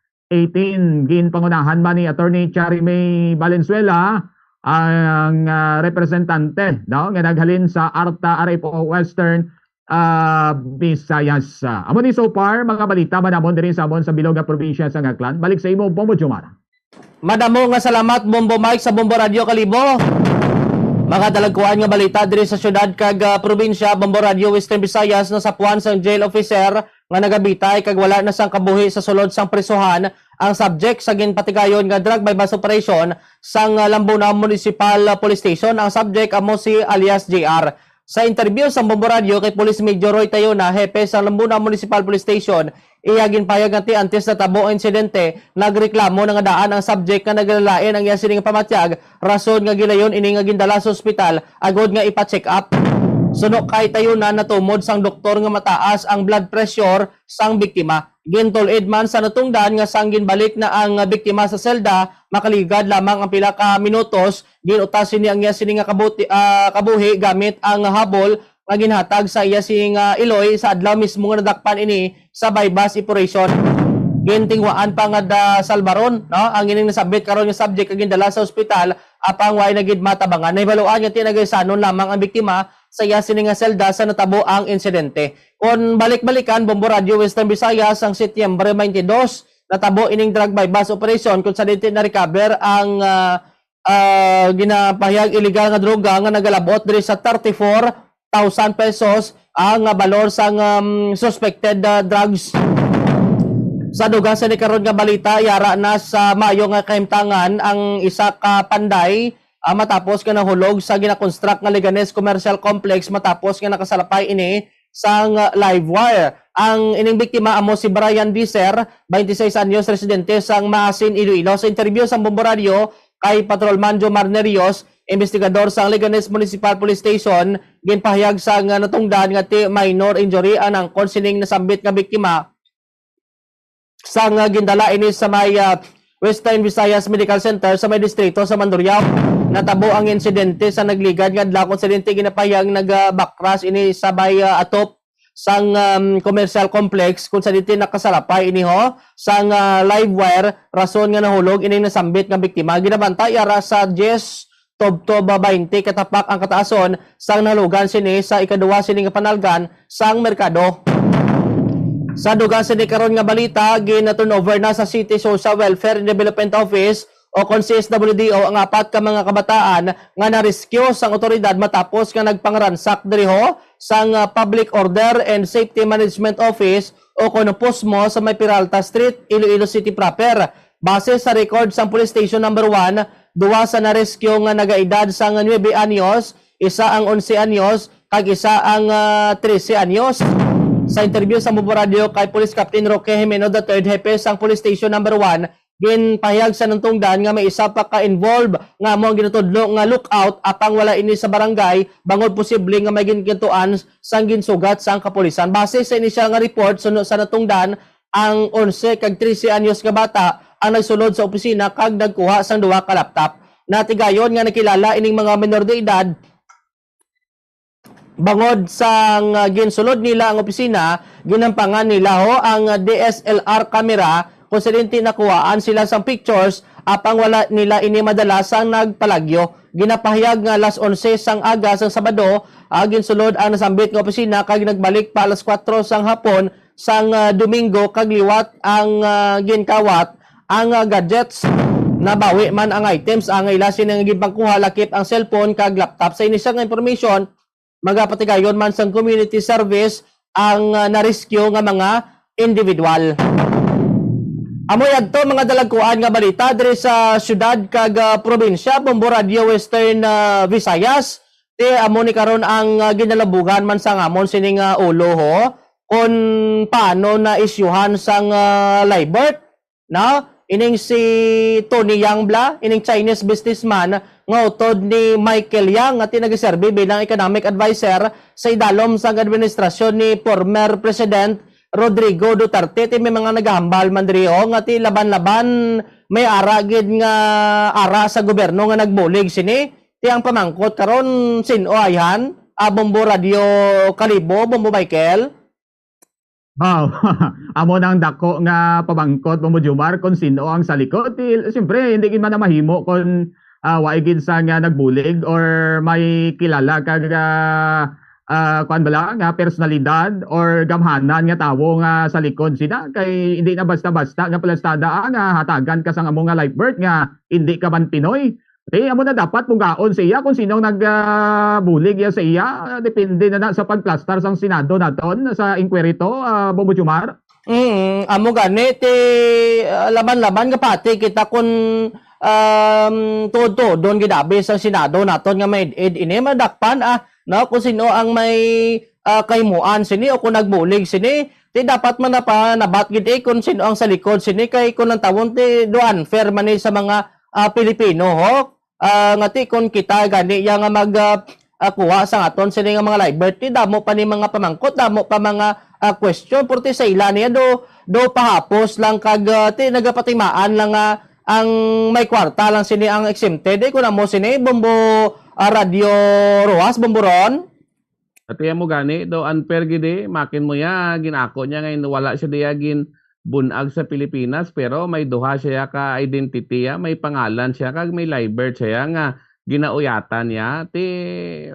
Ginpangunahan man ni Attorney Charime Valenzuela ang representante no nga naghalin sa ARTA RFO Western Visayas. Amo ni so far mga balita manamon diri sa amon sa bilog nga probinsya sa Aklan. Balik sa imo Bombo Jomar. Madamo nga salamat Bombo Mike sa Bombo Radio Kalibo. Mga dalagkuan nga balita diri sa syudad kag probinsya Bombo Radio Western Visayas na sapuan sang jail officer nga nagabitay kag wala na sang kabuhi sa sulod sang prisuhan ang subject sa ginpatigayon nga drug bypass operation sang Lambuna Municipal Police Station. Ang subject amo si alias JR. Sa interview sa Bombo Radio kay Police Major Roy Tayona, hepe sa Lambuna Municipal Police Station, iyagin payag nga ti antes na tabo ang insidente, nagreklamo na nga daan ang subject nga naglalain ang yasining pamatyag, rason nga gilayon ini nga gindala sa ospital agod nga ipa-check up. Sunok kay Tayona natumod sang doktor nga mataas ang blood pressure sang biktima. Gintulid man sa natungdan nga sang ginbalik na ang biktima sa selda, makaligad lamang ang pila ka minutos, ginutasin ni ang yasining nga kabuhi gamit ang habol nga ginhatag sa iyasing iloy sa adlaw mismo nga nadakpan ini sa bypass operation. Gintingwaan pa nga salbaron, no? Ang ining nasabit karon nga subject nga gindala sa ospital apang way nagid matabangan. Nahibaluan nga tinagaysanon lamang ang biktima sa yasini nga selda sa natabo ang insidente. Kung balik-balikan, Bombo Radio Western Visayas ang Setyembre 22, natabo ining drug bypass operation kung sa dito na-recover ang ginapahayag illegal nga droga nga nagalabot diri sa 34,000 pesos ang balor sang suspected drugs. Sa dugang sa nikaroon nga balita, yara na sa Mayo nga kahimtangan ang isa ka panday matapos nga nahulog sa ginakonstruct nga Leganes Commercial Complex matapos nga nakasalapay ini sang live wire. Ang ining biktima amo si Brian Diser, 26 anyos, residente sang Maasin, Iloilo. Sa interview sa Bombo Radio kay Patrolman Jomar Nerios, investigador sa Leganes Municipal Police Station, ginpahayag sa natungdan nga ti minor injury anang konsining nasambit nga biktima sang gindala ini sa may Western Visayas Medical Center sa may distrito sa Mandurriao. Natabo ang insidente sa nagligad nga adlaw insidente ginapahayag nagbakras ini sa may atop sang commercial complex kung sa dito nakasalapay ini ho sang live wire rason nga nahulog ini nasambit nga biktima. Ginabantay ara sa 10 Tobtob 20 katapak ang kataason sang nalugan sini sa ikaduwa sini nga panalgan sang merkado. Sa dugang sa karon nga balita, gina-turnover na sa City Social Welfare and Development Office o kung CSWDO ang 4 ka mga kabataan nga na-rescue sang otoridad matapos nga nagpangransak diriho sang Public Order and Safety Management Office o kung POSMO sa may Peralta Street, Iloilo City proper. Base sa record sang Police Station number 1, duwa sa na-rescue nga nagaedad sang 9 anyos, isa ang 11 anyos, kag isa ang 13 anyos. Sa interview sa Bombo Radio kay Police Captain Roque Jimeno III, hepe sang Police Station number 1, ginpahayag sa nantungdan nga may isa pa ka-involve nga mo ginatudlo nga lookout apang wala ini sa barangay bangod posible nga may ginkintuan sang ginsugat sang kapulisan. Base sa inisyal nga report sa natungdan, ang 11 kag 13 anyos nga bata ang nagsulod sa opisina kag nagkuha sang 2 ka laptop. Natigayon nga nakilala ining mga menor de edad bangod sang ginsulod nila ang opisina, ginampangan nila ho ang DSLR camera kung sa dinti nakuhaan sila sang pictures apang wala nila ini madala sang nagpalagyo. Ginapahayag nga alas 11 sang aga sang Sabado, ginsulod ang nasambit nga opisina kag nagbalik pa alas 4 sang hapon sang Domingo kag liwat ang ginkawat ang gadgets. Nabawi man ang items ang ilasin nga gipangkuha lakip ang cellphone kag laptop. Sa inisang information, magapatigayon man sang community service ang na-rescue nga mga individual. Amoy adto mga dalagkuan nga balita diri sa syudad kag probinsya Bombo Radio Western Visayas. Ti amo ni karon ang ginalabugan man sa ngamon sining ulo ho kung paano na isyuhan sang libert, no? Ining si Tony Yangbla, ining Chinese businessman nga utod ni Michael Yang nga tinagiserbi bilang economic advisor sa idalom sang administrasyon ni former President Rodrigo Duterte. Ti may mga nagahambal man diri nga ti laban-laban may ara gid nga ara sa gobyerno nga nagbulig sini. Ti ang pamangkot karon sino ayhan? Bombo Radio Kalibo, Bombo Michael. Wow, amo nang dako nga pabangkot mo Jumar kung sino ang sa likod. Siyempre, hindi gid man na mahimo kung waay gid sa nga nagbulig or may kilala kag kuan bala nga personalidad or gamhanan nga tawo nga sa likod sila kay hindi na basta-basta nga plastada nga hatagan ka sa amo nga life birth nga hindi ka man Pinoy. Amo na dapat mugaon sa iya kung sinong nagbulig ya sa iya. Depende na sa pagplastar sang Senado naton sa inquiry to, Bombo Jumar. Amo gani ti laban-laban nga pati kita kun todo doon gidabi sa Senado naton nga may ini madakpan no kung sino ang may kaymuan sini o kung nagbulig sini ti dapat man na pa nabat gid kung sino ang sa likod sini kay kun ang tawon ti do unfair man ni sa mga Pilipino ho nga ti kun kita gani ya nga mag kuha sa aton sini nga mga liberty damo pa ni mga pamangkot damo pa mga question purti sa ila niya do pahapos lang kag ti nagapatimaan lang ang may kwarta lang sini ang exempted ko na mo sini Bombo Radio Rojas Bomboron. At mo gani do unfair gid makin mo ya ginako niya ngayon wala siya diagin bunag sa Pilipinas pero may duha siya ka identity ya, may pangalan siya kag may libert siya nga ginauyatan niya ti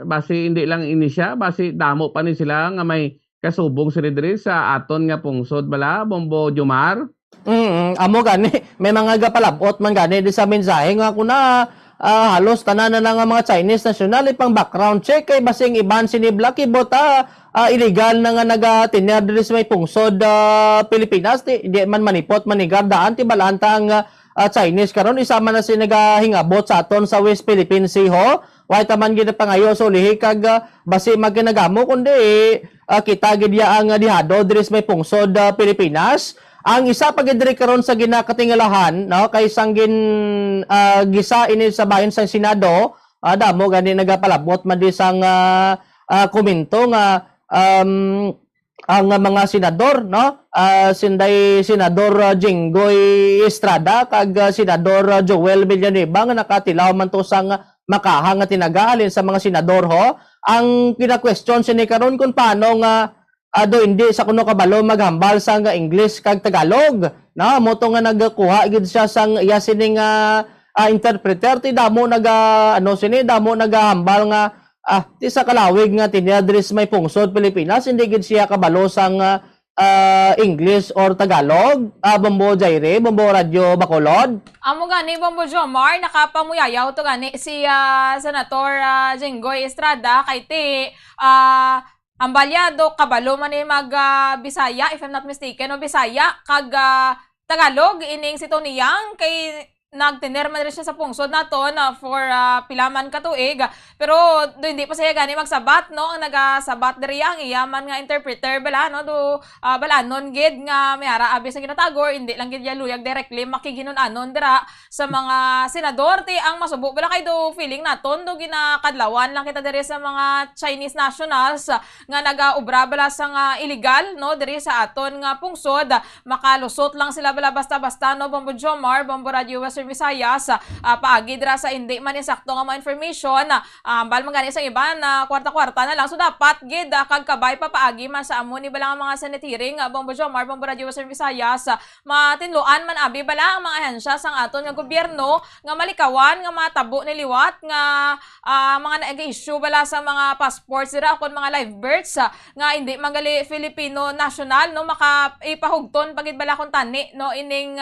basi hindi lang ini siya basi damo pa ni sila nga may kasubong sila diri sa aton nga pungsod bala Bombo Jumar. Amo gani may mga gapalabot man gani di sa mensahe nga kuna halos tanan na nga mga Chinese national pang background check kay basing iban sini Blacky bota illegal na nga naga-tiner diri sa may pungsod Pilipinas di man manipot manigardaan ti balanta ang Chinese karon isama na si nagahingabot sa aton sa West Philippine Sea ho. Why taman gid pangayo so lihi kag basi maginagamo kundi kita gid ang dihado diri sa may pungsod Pilipinas. Ang isa pa gid diri karon sa ginakatingalahan no kay sanggin gisa ini sa bahin sa Senado damo gani nagapalabot man di sang komento nga ang mga senador no sinday senador Jinggoy Estrada kag senador Joel Villanueva nga nakatilaw man to sang makahang nga tinagalin sa mga senador ho ang kina-question sini karon kung paano nga do hindi sa kuno kabalo maghambal sa nga English kag Tagalog na mo to nga nagkuha gid siya sang iya sini nga interpreter ti damo naga sini damo nagahambal nga ti sa kalawig nga tinadres may pungsod Pilipinas hindi gid siya kabalo sang English or Tagalog. Bombo Jaire, Bombo Radio Bacolod. Amo gani Bombo Jomar nakapamuyayaw to gani si Senator Jinggoy Estrada kay ti ang balyado kabalo man ni mag Bisaya if I'm not mistaken o Bisaya kag Tagalog ining si Tony Yang kay nagtiner man rin siya sa pungsod naton for pilaman katuig pero do hindi pa siya gani magsabat no ang nagasabat diri ang iyaman nga interpreter bala no do balanon gid nga mayara abi sa ginatagor hindi lang gid ya luyag directly makiginon-anon dira sa mga senador ti ang masubo bala kay do feeling naton do ginakadlawan lang kita diri sa mga Chinese nationals nga nagaobra bala sa nga illegal no diri sa aton nga pungsod makalusot lang sila bala basta-basta no Bombo Jomar Bombo Radio Western Visayas paagi dira sa hindi man insakto nga mga information bal man gani sa iba na kwarta-kwarta na lang so dapat gid kag kabay paagi man sa amo ni bala nga mga Senate hearing Bombo Jomar Bombo Radio Western Visayas matinluan man abi bala ang mga ahensya sang aton nga gobyerno nga malikawan nga matabo ni liwat nga mga nag-issue bala sa mga passports dira kon mga live births nga hindi magali Filipino national no maka ipahugton pagid bala kon tani no ining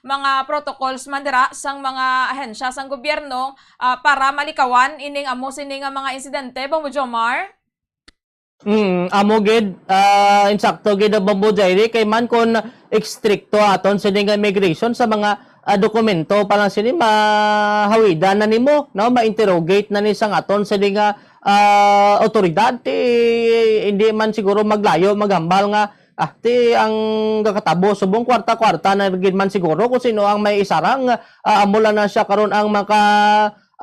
mga protocols man dira sang mga ahensya sang gobyerno para malikawan ining amo sini nga mga insidente Bombo Jomar. Amo gid insakto gid Bombo Jairi kay man kon ekstrikto aton sini nga immigration sa mga dokumento pa lang sini mahawidan na nimo no ma-interrogate na ni sang aton sini nga otoridad hindi man siguro maglayo maghambal nga ti ang kakatabo subong kwarta-kwarta na gid man siguro kung sino ang may isarang amula na siya karon ang maka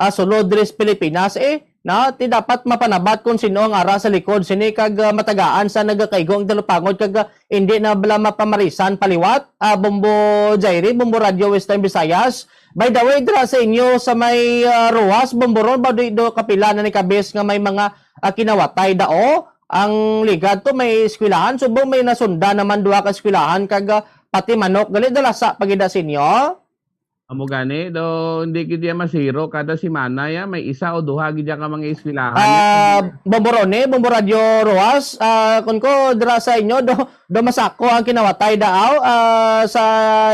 sulod diri sa Pilipinas na ti dapat mapanabat kung sino ang ara sa likod sini kag matagaan sa nagakaigong dalupangod kag hindi na bala mapamarisan paliwat Bombo Jairi Bombo Radio Western Visayas. By the way dira sa inyo sa may Rojas Bomboron ba do kapila na ni kabes nga may mga kinawatay dao ang ligad to may eskwelahan subong may nasunda naman duha ka eskwelahan kag pati manok gali dala sa pagida sa inyo. Amo gani do hindi gid ya masiro kada semana ya may isa o duha gid ya ka mga eskwelahan. Bomborone, Bombo Radio Rojas, kun ko dira sa inyo do masako ang kinawatay daaw sa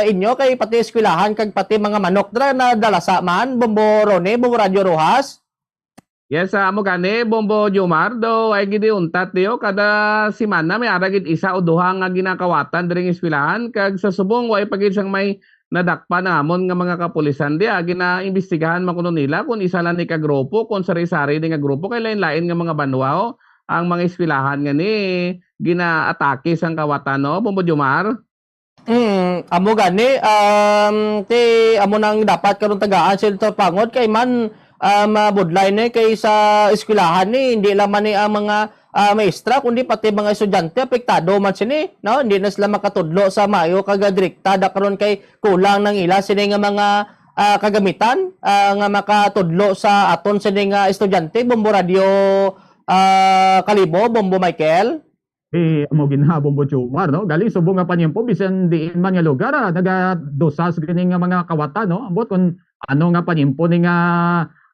inyo kay pati eskwelahan kag pati mga manok dira na dalasa man Bomborone, Bombo Radio Rojas. Yes, amo gani Bombo Jomar do ay gid untat dio kada semana may ara gid isa o duha nga ginakawatan diri eskwelahan kag sa subong way pagid siyang may nadakpa namon nga mga kapulisan dia ginaimbestigahan makuno nila kung isa lang ni ka grupo kung sari-sari ni nga grupo kay lain-lain nga mga banwa ang mga eskwelahan nga ni ginaatake sang kawatan no Bombo Jomar. Amo gani ti amo nang dapat karon tagaan Senator Pangod kay man mabudlay ni kay sa eskwelahan ni hindi lang man ni ang mga maestra kundi pati mga estudyante apektado man sini no hindi na sila makatudlo sa mayo kag direktada karon kay kulang nang ila sini nga mga kagamitan nga makatudlo sa aton sini nga estudyante Bombo Radio Kalibo Bombo Michael. Amo ginha Bombo Jomar no galing subong nga panyempo bisan diin man nga lugar nagadosas gini nga mga kawatan no ambot kun ano nga panyempo ni nga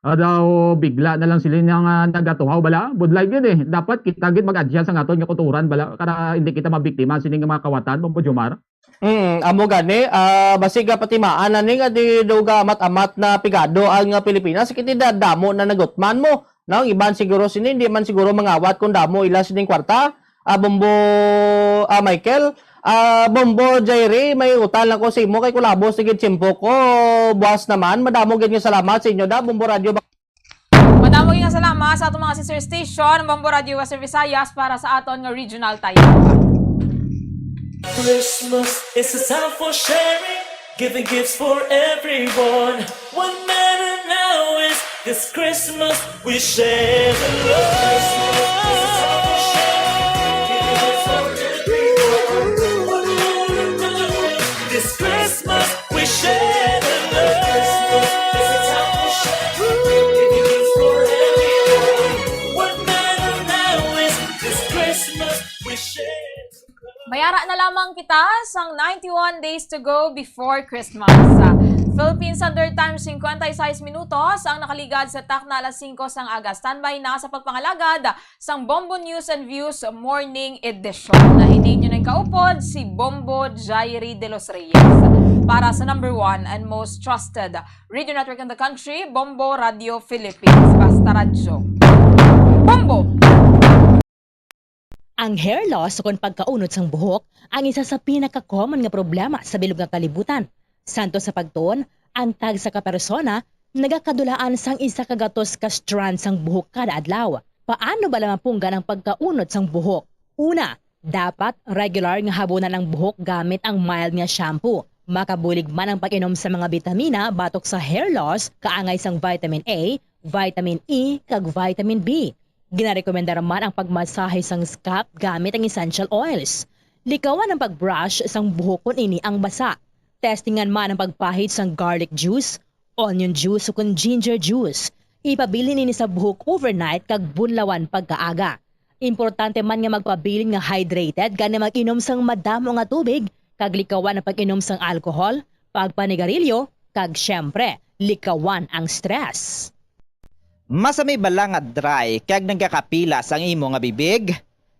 daw bigla na lang sila nga nagatungaw bala budlay gid dapat kita gid mag-adjust sa aton nga kuturan bala para hindi kita mabiktima sini nga mga kawatan Bombo Jomar. Amo gani basiga pati maanan ni nga di duga amat-amat na pigado ang Pilipinas kiti damo na nagutman mo no iban siguro sini hindi man siguro mangawat kun damo ila sining kwarta Bombo Michael Bombo Jairi may utal na ko sa imo kay kulabo sigid tiyempo ko buwas naman madamo gid nga salamat sa inyo da Bombo Radio. Madamo gid nga salamat sa atong mga sister station Bombo Radio Western Visayas para sa aton nga regional tayo. Christmas is a time for sharing, giving gifts for everyone. What matters now is this Christmas we share the love. This Christmas we share the love. It's a time for sharing, giving gifts for everyone. What matters now is this Christmas we share. Mayara na lamang kita sang 91 days to go before Christmas. Philippine Standard Time 56 minutos ang nakaligad sa takna alas 5 sang aga. Standby na sa pagpangalagad sang Bombo News and Views Morning Edition. Nahiling nyo ng kaupod si Bombo Jairi de los Reyes. Para sa number 1 and most trusted radio network in the country, Bombo Radio Philippines. Basta radyo. Bombo! Ang hair loss o pagkaunod sang buhok ang isa sa pinaka-common nga problema sa bilog nga kalibutan. Santo sa pagtuon, ang tag sa kapersona nagakadulaan sang isa ka gatos ka strand sang buhok kada adlaw. Paano ba lamang punggan ang pagkaunod sang buhok? Una, dapat regular nga habunan ang buhok gamit ang mild nga shampoo. Makabulig man ang pag-inom sa mga bitamina batok sa hair loss, kaangay sang vitamin A, vitamin E, kag vitamin B. Ginarekomenda man ang pagmasahe sang scalp gamit ang essential oils. Likawan ang pagbrush sang buhok kun ini ang basa. Testingan man ang pagpahid sang garlic juice, onion juice o kun ginger juice. Ipabilin ini sa buhok overnight kag bunlawan pagkaaga. Importante man nga magpabilin nga hydrated gani mag-inom sang madamo nga tubig, kag likawan ang pag-inom sang alcohol, pagpanigarilyo, kag syempre, likawan ang stress. Masami bala nga dry kag nagakapila sang imo nga bibig?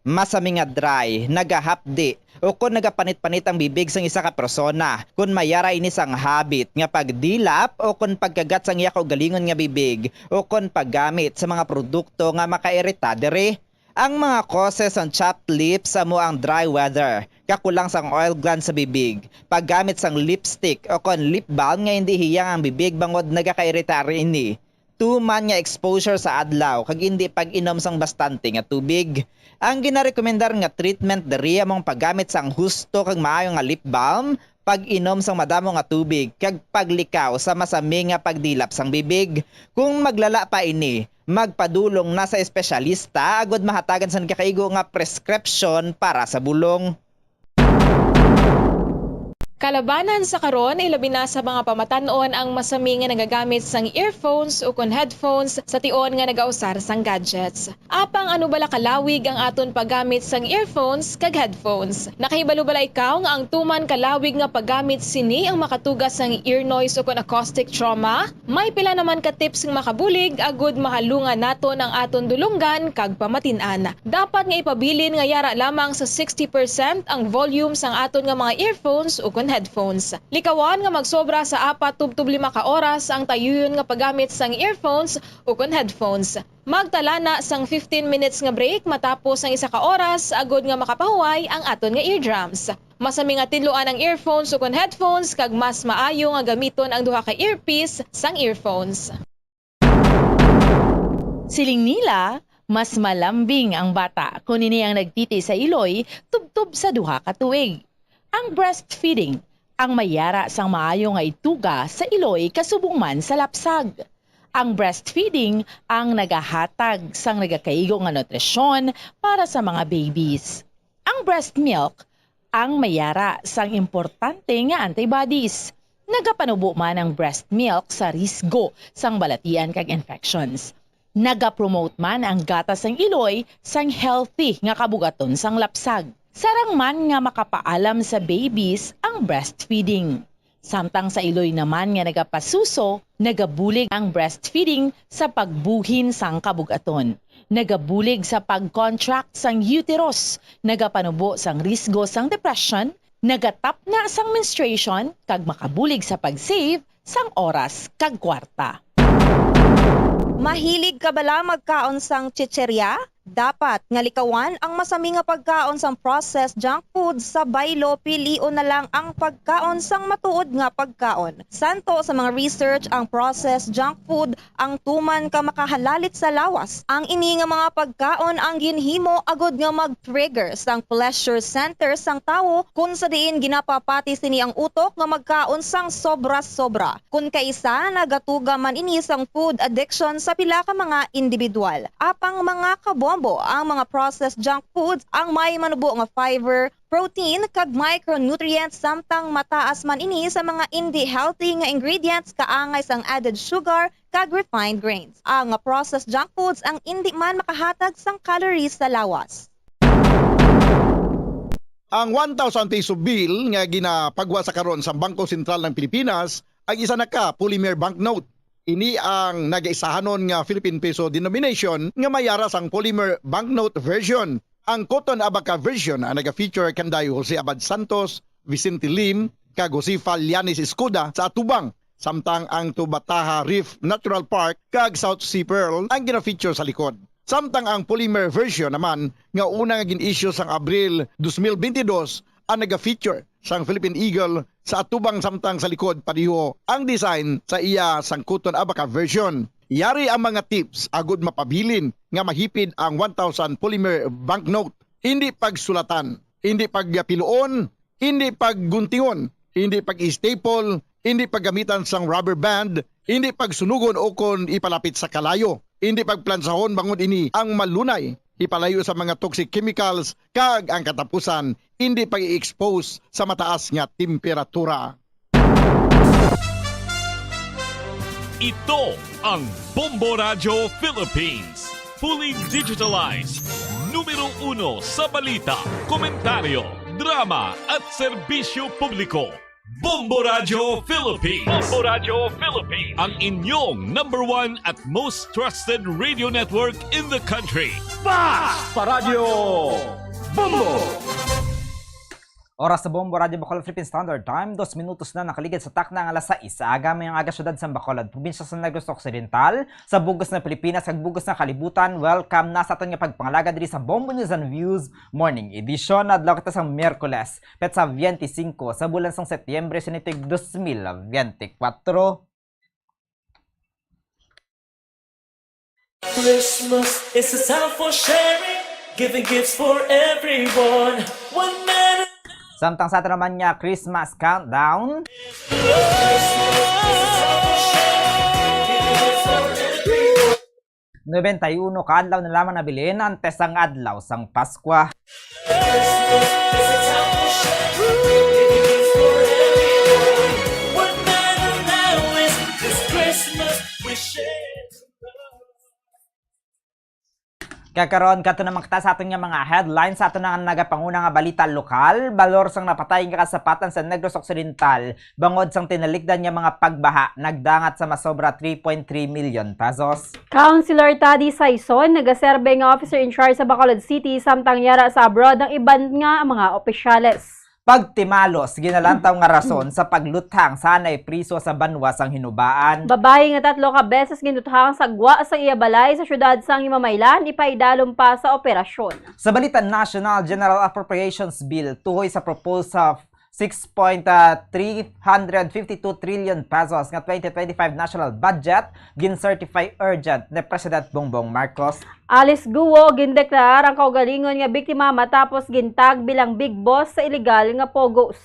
Masami nga dry, nagahapdi o kung nagapanit-panit ang bibig sang isa ka persona, kung mayara ini sang habit nga pagdilap o kung pagkagat sang iya kaugalingon nga bibig o kung paggamit sa mga produkto nga makairita diri. Ang mga causes ang chapped lips amo ang dry weather, kakulang sang oil gland sa bibig, paggamit sang lipstick o kung lip balm nga hindi hiyang ang bibig bangod nagakairita ini. Tuman nga exposure sa adlaw kag hindi pag-inom sang bastante nga tubig. Ang ginarekomendar nga treatment diri among paggamit sang husto kag maayo nga lip balm, pag-inom sang madamo nga tubig kag paglikaw sa masami nga pagdilap sang bibig. Kung maglala pa ini, magpadulong na sa espesyalista agud mahatagan sa kakaigo nga prescription para sa bulong. Kalabanan sa karon ilabi na sa mga pamatanon ang masami nga nagagamit sang earphones o kon headphones sa tion nga nagausar sang gadgets. Apang ano bala kalawig ang aton paggamit sang earphones kag headphones. Nakahibalo bala ikaw nga ang tuman kalawig nga paggamit sini ang makatugas sang ear noise o kon acoustic trauma? May pila naman ka tips nga makabulig agud mahalungan naton ang aton dulunggan kag pamatin-an. Dapat nga ipabilin nga yara lamang sa 60% ang volume sang aton nga mga earphones o kon headphones. Likawan nga magsobra sa 4-5 ka oras ang tayuyon nga paggamit sang earphones o kon headphones. Magtala na sang 15 minutes nga break matapos ang 1 ka oras agod nga makapahuway ang aton nga eardrums. Masami nga tinluan ang earphones o kon headphones kag mas maayo nga gamiton ang duha ka earpiece sang earphones. Siling nila, mas malambing ang bata kung ini ang nagtiti sa iloy tubtob sa duha ka tuig. Ang breastfeeding ang mayara sang maayo nga ituga sa iloy kasubong man sa lapsag. Ang breastfeeding ang nagahatag sang nagakaigo nga nutrisyon para sa mga babies. Ang breast milk ang mayara sang importante nga antibodies. Nagapanubo man ang breast milk sa risgo sang balatian kag infections. Nagapromote man ang gatas sang iloy sang healthy nga kabugaton sang lapsag. Sarang man nga makapaalam sa babies ang breastfeeding. Samtang sa iloy naman nga nagapasuso, nagabulig ang breastfeeding sa pagbuhin sang kabugaton. Nagabulig sa pag-contract sang uterus, nagapanubo sang risgo sang depression, nagatap na sang menstruation, kag makabulig sa pag-save sang oras kag kwarta. Mahilig ka bala magkaon sang chicherya? Dapat nga likawan ang masami nga pagkaon sang processed junk food sa baylo pilion na lang ang pagkaon sang matuod nga pagkaon. Santo sa mga research ang processed junk food ang tuman ka makahalalit sa lawas. Ang ini nga mga pagkaon ang ginhimo agod nga mag-trigger sang pleasure center sang tawo kung sa diin ginapapati sini ang utok nga magkaon sang sobra-sobra. Kung kaisa nagatuga man ini sang food addiction sa pila ka mga individual. Apang mga kabombo ang mga processed junk foods ang may manubo nga fiber, protein kag micronutrients samtang mataas man ini sa mga hindi healthy nga ingredients kaangay sang added sugar kag refined grains. Ang processed junk foods ang hindi man makahatag sang calories sa lawas. Ang 1,000 peso bill nga ginapagwa sa karon sa Bangko Sentral ng Pilipinas ang isa na ka polymer banknote. Ini ang nagaisahanon nga Philippine Peso denomination nga mayara sang polymer banknote version. Ang Cotton Abaca version ang naga-feature kanday Jose Abad Santos, Vicente Lim, kag Josefa Lianis Escuda sa Atubang. Samtang ang Tubataha Reef Natural Park kag South Sea Pearl ang gina-feature sa likod. Samtang ang polymer version naman nga una nga gin-issue sang Abril 2022 ang naga-feature sang Philippine Eagle sa Atubang samtang sa likod pariho ang design sa iya sang Cotton Abaca version. Yari ang mga tips agud mapabilin nga mahipid ang 1,000 polymer banknote. Hindi pagsulatan, hindi pagpiluon, hindi pagguntingon, hindi pag-staple, hindi paggamitan sang rubber band, hindi pagsunugon o kon ipalapit sa kalayo, hindi pagplansahon bangon ini ang malunay, ipalayo sa mga toxic chemicals, kag ang katapusan, hindi pag-i-expose sa mataas nga temperatura. Ito ang Bombo Radio Philippines. Fully digitalized. Numero 1 sa balita, komentaryo, drama at serbisyo publiko. Bombo Radio Philippines. Bombo Radio Philippines. Ang inyong #1 at most trusted radio network in the country. Pa Radio Bombo! Oras sa Bombo Radio Bacolod Philippine Standard Time, 2 minutos na nakaligid sa takna ng alas 6 sa aga mayang aga syudad sa Bacolod, probinsya sa Negros Occidental, sa bugos na Pilipinas ug bugos na kalibutan. Welcome na sa aton nga pagpangalaga diri sa Bombo News and Views Morning Edition. Adlaw kita sa Miyerkules, petsa 25 sa bulan sang Setyembre sinitig 2024. Christmas is a time for sharing, giving gifts for everyone. One man. Samtang sa atin naman niya Christmas Countdown. 91 kaadlaw na lamang nabilin antes ang adlaw sang Paskwa. Kakaroon kato naman kita sa aton nga mga headlines sa aton nga nagapanguna nga balita lokal, balor sang napatay nga kasapatan sa Negros Occidental bangod sang tinalikdan nga mga pagbaha nagdangat sa masobra 3.3 million pesos. Councilor Tadi Saison nagaserbe nga officer in charge sa Bacolod City samtang yara sa abroad ng iban nga mga opisyales. Pagtimalos, ginalantaw nga rason sa pagluthang sanay priso sa banwa sang hinubaan. Babae nga 3 ka beses ginuthang sa gwa sa iyabalay sa syudad sang Himamaylan, ipaidalom pa sa operasyon. Sa balita National General Appropriations Bill, tuhoy sa proposed sa 6.352 trillion pesos nga 2025 national budget, gin-certify urgent ni President Bongbong Marcos. Alice Guo gindeklar ang kaugalingon nga biktima matapos gintag bilang big boss sa illegal nga pogos.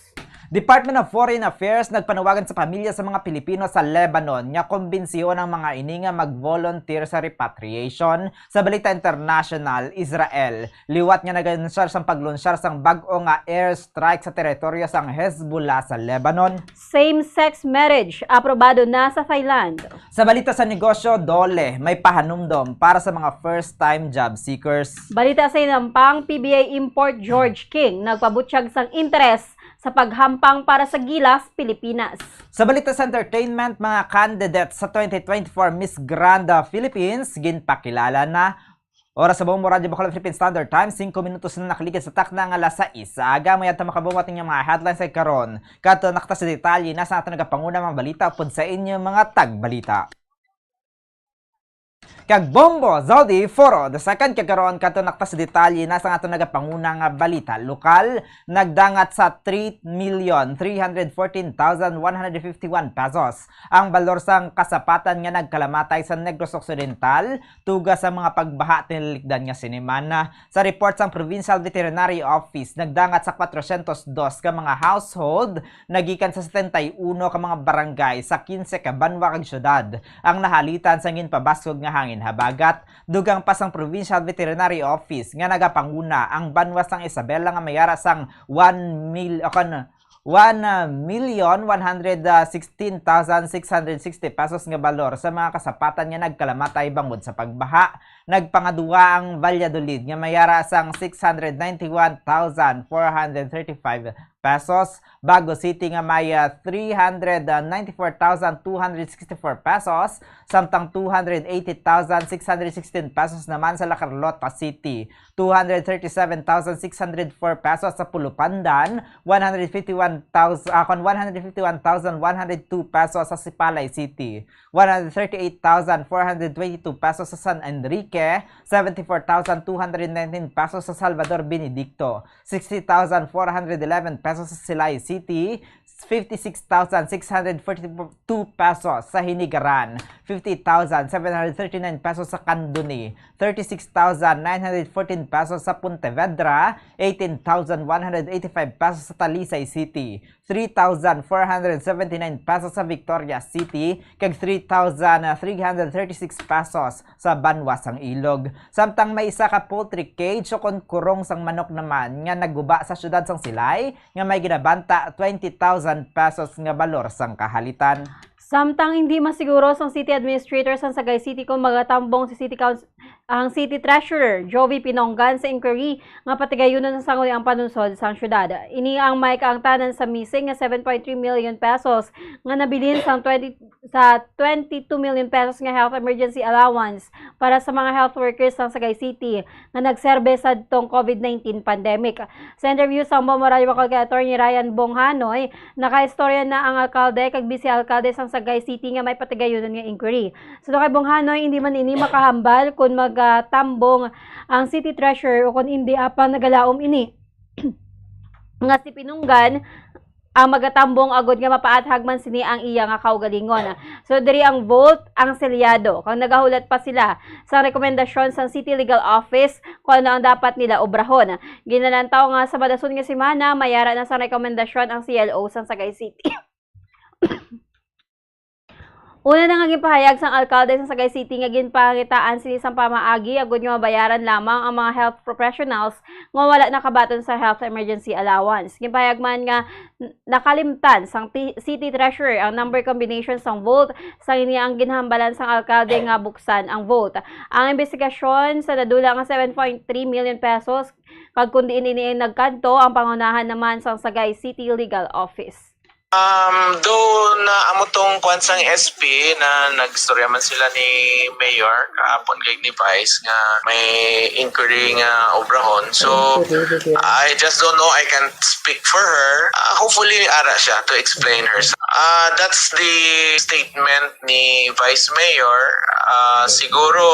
Department of Foreign Affairs nagpanawagan sa pamilya sa mga Pilipino sa Lebanon nga kumbinsiyon ang mga ini nga mag-volunteer sa repatriation. Sa balita international, Israel liwat nga naganunsar sang paglunsyar sang bag-o nga airstrike sa teritoryo sang Hezbollah sa Lebanon. Same-sex marriage aprobado na sa Thailand. Sa balita sa negosyo, Dole may pahanumdom para sa mga first-time job seekers. Balita sa inampang PBA import George King nagpabutsyag sang interes sa paghampang para sa Gilas, Pilipinas. Sa balita sa entertainment, mga candidates sa 2024 Miss Grand Philippines ginpakilala na. Oras sa Bombo Radio Bacolod Philippine Standard Time, 5 minutos na nakaligid sa takna nga alas 6. Aga may makabawat ng mga headlines ay karon. Kato nakita sa detalye nasa ato nagapanguna mga balita upod sa inyo mga tagbalita. Kag Bombo Zaldi Foro, the second kagaroon kato nakta sa detalye nasa ato nagapanguna nga balita lokal nagdangat sa 3,314,151 pesos ang balor sang kasapatan nga nagkalamatay sa Negros Occidental tuga sa mga pagbaha tinilikdan nga sinimana. Sa report sang Provincial Veterinary Office nagdangat sa 402 ka mga household nagikan sa 71 ka mga barangay sa 15 ka banwa kag syudad ang nahalitan sa ginpabasog nga hangin habagat. Dugang pa sang Provincial Veterinary Office nga nagapanguna ang banwa sang Isabela nga mayara sang 1,116,660 pesos nga balor sa mga kasapatan nga nagkalamatay bangod sa pagbaha. Nagpangaduwa ang Valladolid nga mayara sang 691,435 pesos. Bago City nga may 394,264 pesos. Samtang 280,616 pesos naman sa La Carlota City. 237,604 pesos sa Pulupandan. 151,102 pesos sa Sipalay City. 138,422 pesos sa San Enrique. 74,219 pesos sa Salvador Benedicto. 60,411 pesos sa Silay City, 56,642 pesos sa Hinigaran, 50,739 pesos sa Candoni, 36,914 pesos sa Pontevedra, 18,185 pesos sa Talisay City, 3,479 pesos sa Victoria City, kag 3,336 pesos sa Banwasang Ilog. Samtang may isa ka poultry cage o kurong sang manok naman nga naguba sa syudad sang Silay nga may ginabanta 20,000 pesos nga balor sang kahalitan. Samtang hindi masiguro sang City Administrator sang Sagay City kung magatambong si City Council ang City Treasurer Jovi Pinonggan sa inquiry nga patigayunon sa sangguni ang panunsod sang syudad. Ini ang may kaangtanan sa missing nga 7.3 million pesos nga nabilin sa 22 million pesos nga health emergency allowance para sa mga health workers sang Sagay City nga nagserbe sa tong COVID-19 pandemic. Sa interview sa Bombo Radio Bacolod kay Attorney Ryan Bonghanoy, nakaistorya na ang alkalde kag vice-alkalde sang Sagay City nga may patigayunon nga inquiry. So kay Bonghanoy hindi man ini makahambal kun magtambong ang City Treasurer o kung hindi apa nagalaom ini. Nga si Pinunggan ang magatambong agod nga mapaathag man sini ang iya nga kaugalingon. So diri ang vote ang selyado kung nagahulat pa sila sa rekomendasyon sa City Legal Office kung ano ang dapat nila obrahon. Ginanantaw nga sa madason nga semana mayara na sa rekomendasyon ang CLO sa Sagay City. Una na nga gipahayag sang alkalde sa Sagay City nga ginpangitaan sini sang pamaagi agud nga mabayaran lamang ang mga health professionals nga wala nakabaton sa health emergency allowance. Ginpahayag man nga nakalimtan sang city treasurer ang number combination sang vote sang ini ang ginhambalan sang alkalde nga buksan ang vote. Ang investigasyon sa nadula nga 7.3 million pesos kag kundi ini nagkanto ang pangunahan naman sang Sagay City Legal Office. Though na amo tong kwansang SP na nagstorya man sila ni Mayor kahapon kay ni Vice nga may inquiry nga obrahon. So I just don't know, I can't speak for her. Hopefully ara siya to explain her. That's the statement ni Vice Mayor. Siguro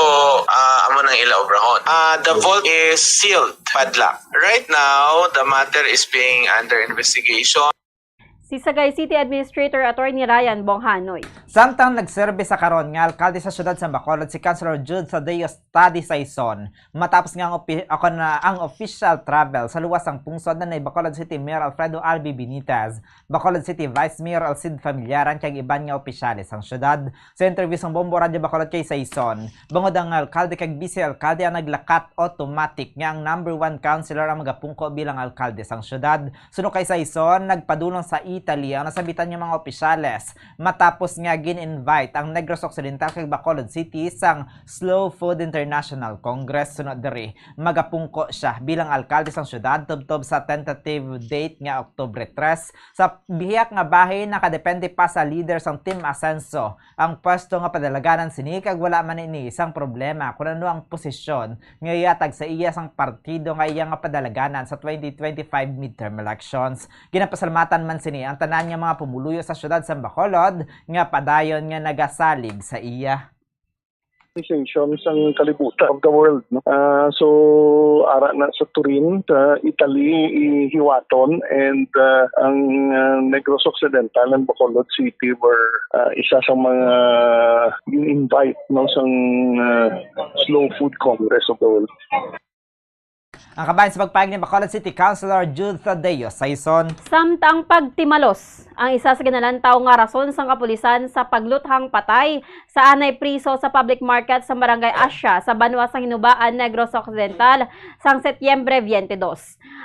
amo nang ila obrahon. The vault is sealed, padlock. Right now the matter is being under investigation. Si Sagay City Administrator Attorney Ryan Bonghanoy. Samtang nagserbe sa karon nga alkalde sa siyudad sa Bacolod si Councilor Jude Tadeo Study Saison matapos nga ang official travel sa luwas ang pungsod na Bacolod City Mayor Alfredo Albi Benitez, Bacolod City Vice Mayor Alcid Familiaran kag iban nga opisyales sang siyudad. Sa interview sa Bombo Radio Bacolod kay Saison, bangod ang alkalde kag vice alkalde ang naglakat automatic nga ang number 1 councilor ang magapungko bilang alkalde sang siyudad. Suno kay Saison nagpadulong sa Italy ang nasabitan niya mga opisyales matapos nga gin-invite ang Negros Occidental kag Bacolod City sang Slow Food International Congress. Sunod diri magapungko siya bilang alkalde sang syudad tubtob sa tentative date nga Oktubre 3. Sa biyak nga bahin nakadepende pa sa leader sang Team Asenso ang pwesto nga padalaganan sini kag wala man ini isang problema kung ano ang posisyon nga iatag sa iya sang partido nga iya nga padalaganan sa 2025 midterm elections. Ginapasalamatan man sini ang tanan nga mga pumuluyo sa syudad sa Bacolod nga padayon nga nagasalig sa iya. Organization sang kalibutan of the world, no? So ara na sa Turin, sa Italy, hiwaton, and ang Negros Occidental and Bacolod City were isa sa mga invite no sang Slow Food Congress of the world. Ang kabayan sa pagpahig ni Bacolod City Councilor Jude Tadeo Saison. Samtang pagtimalos ang isa sa ginalantaw nga rason sang kapulisan sa pagluthang patay sa anay priso sa public market sa Barangay Asya sa Banwa sang Hinubaan, Negros Occidental sang Setyembre 22.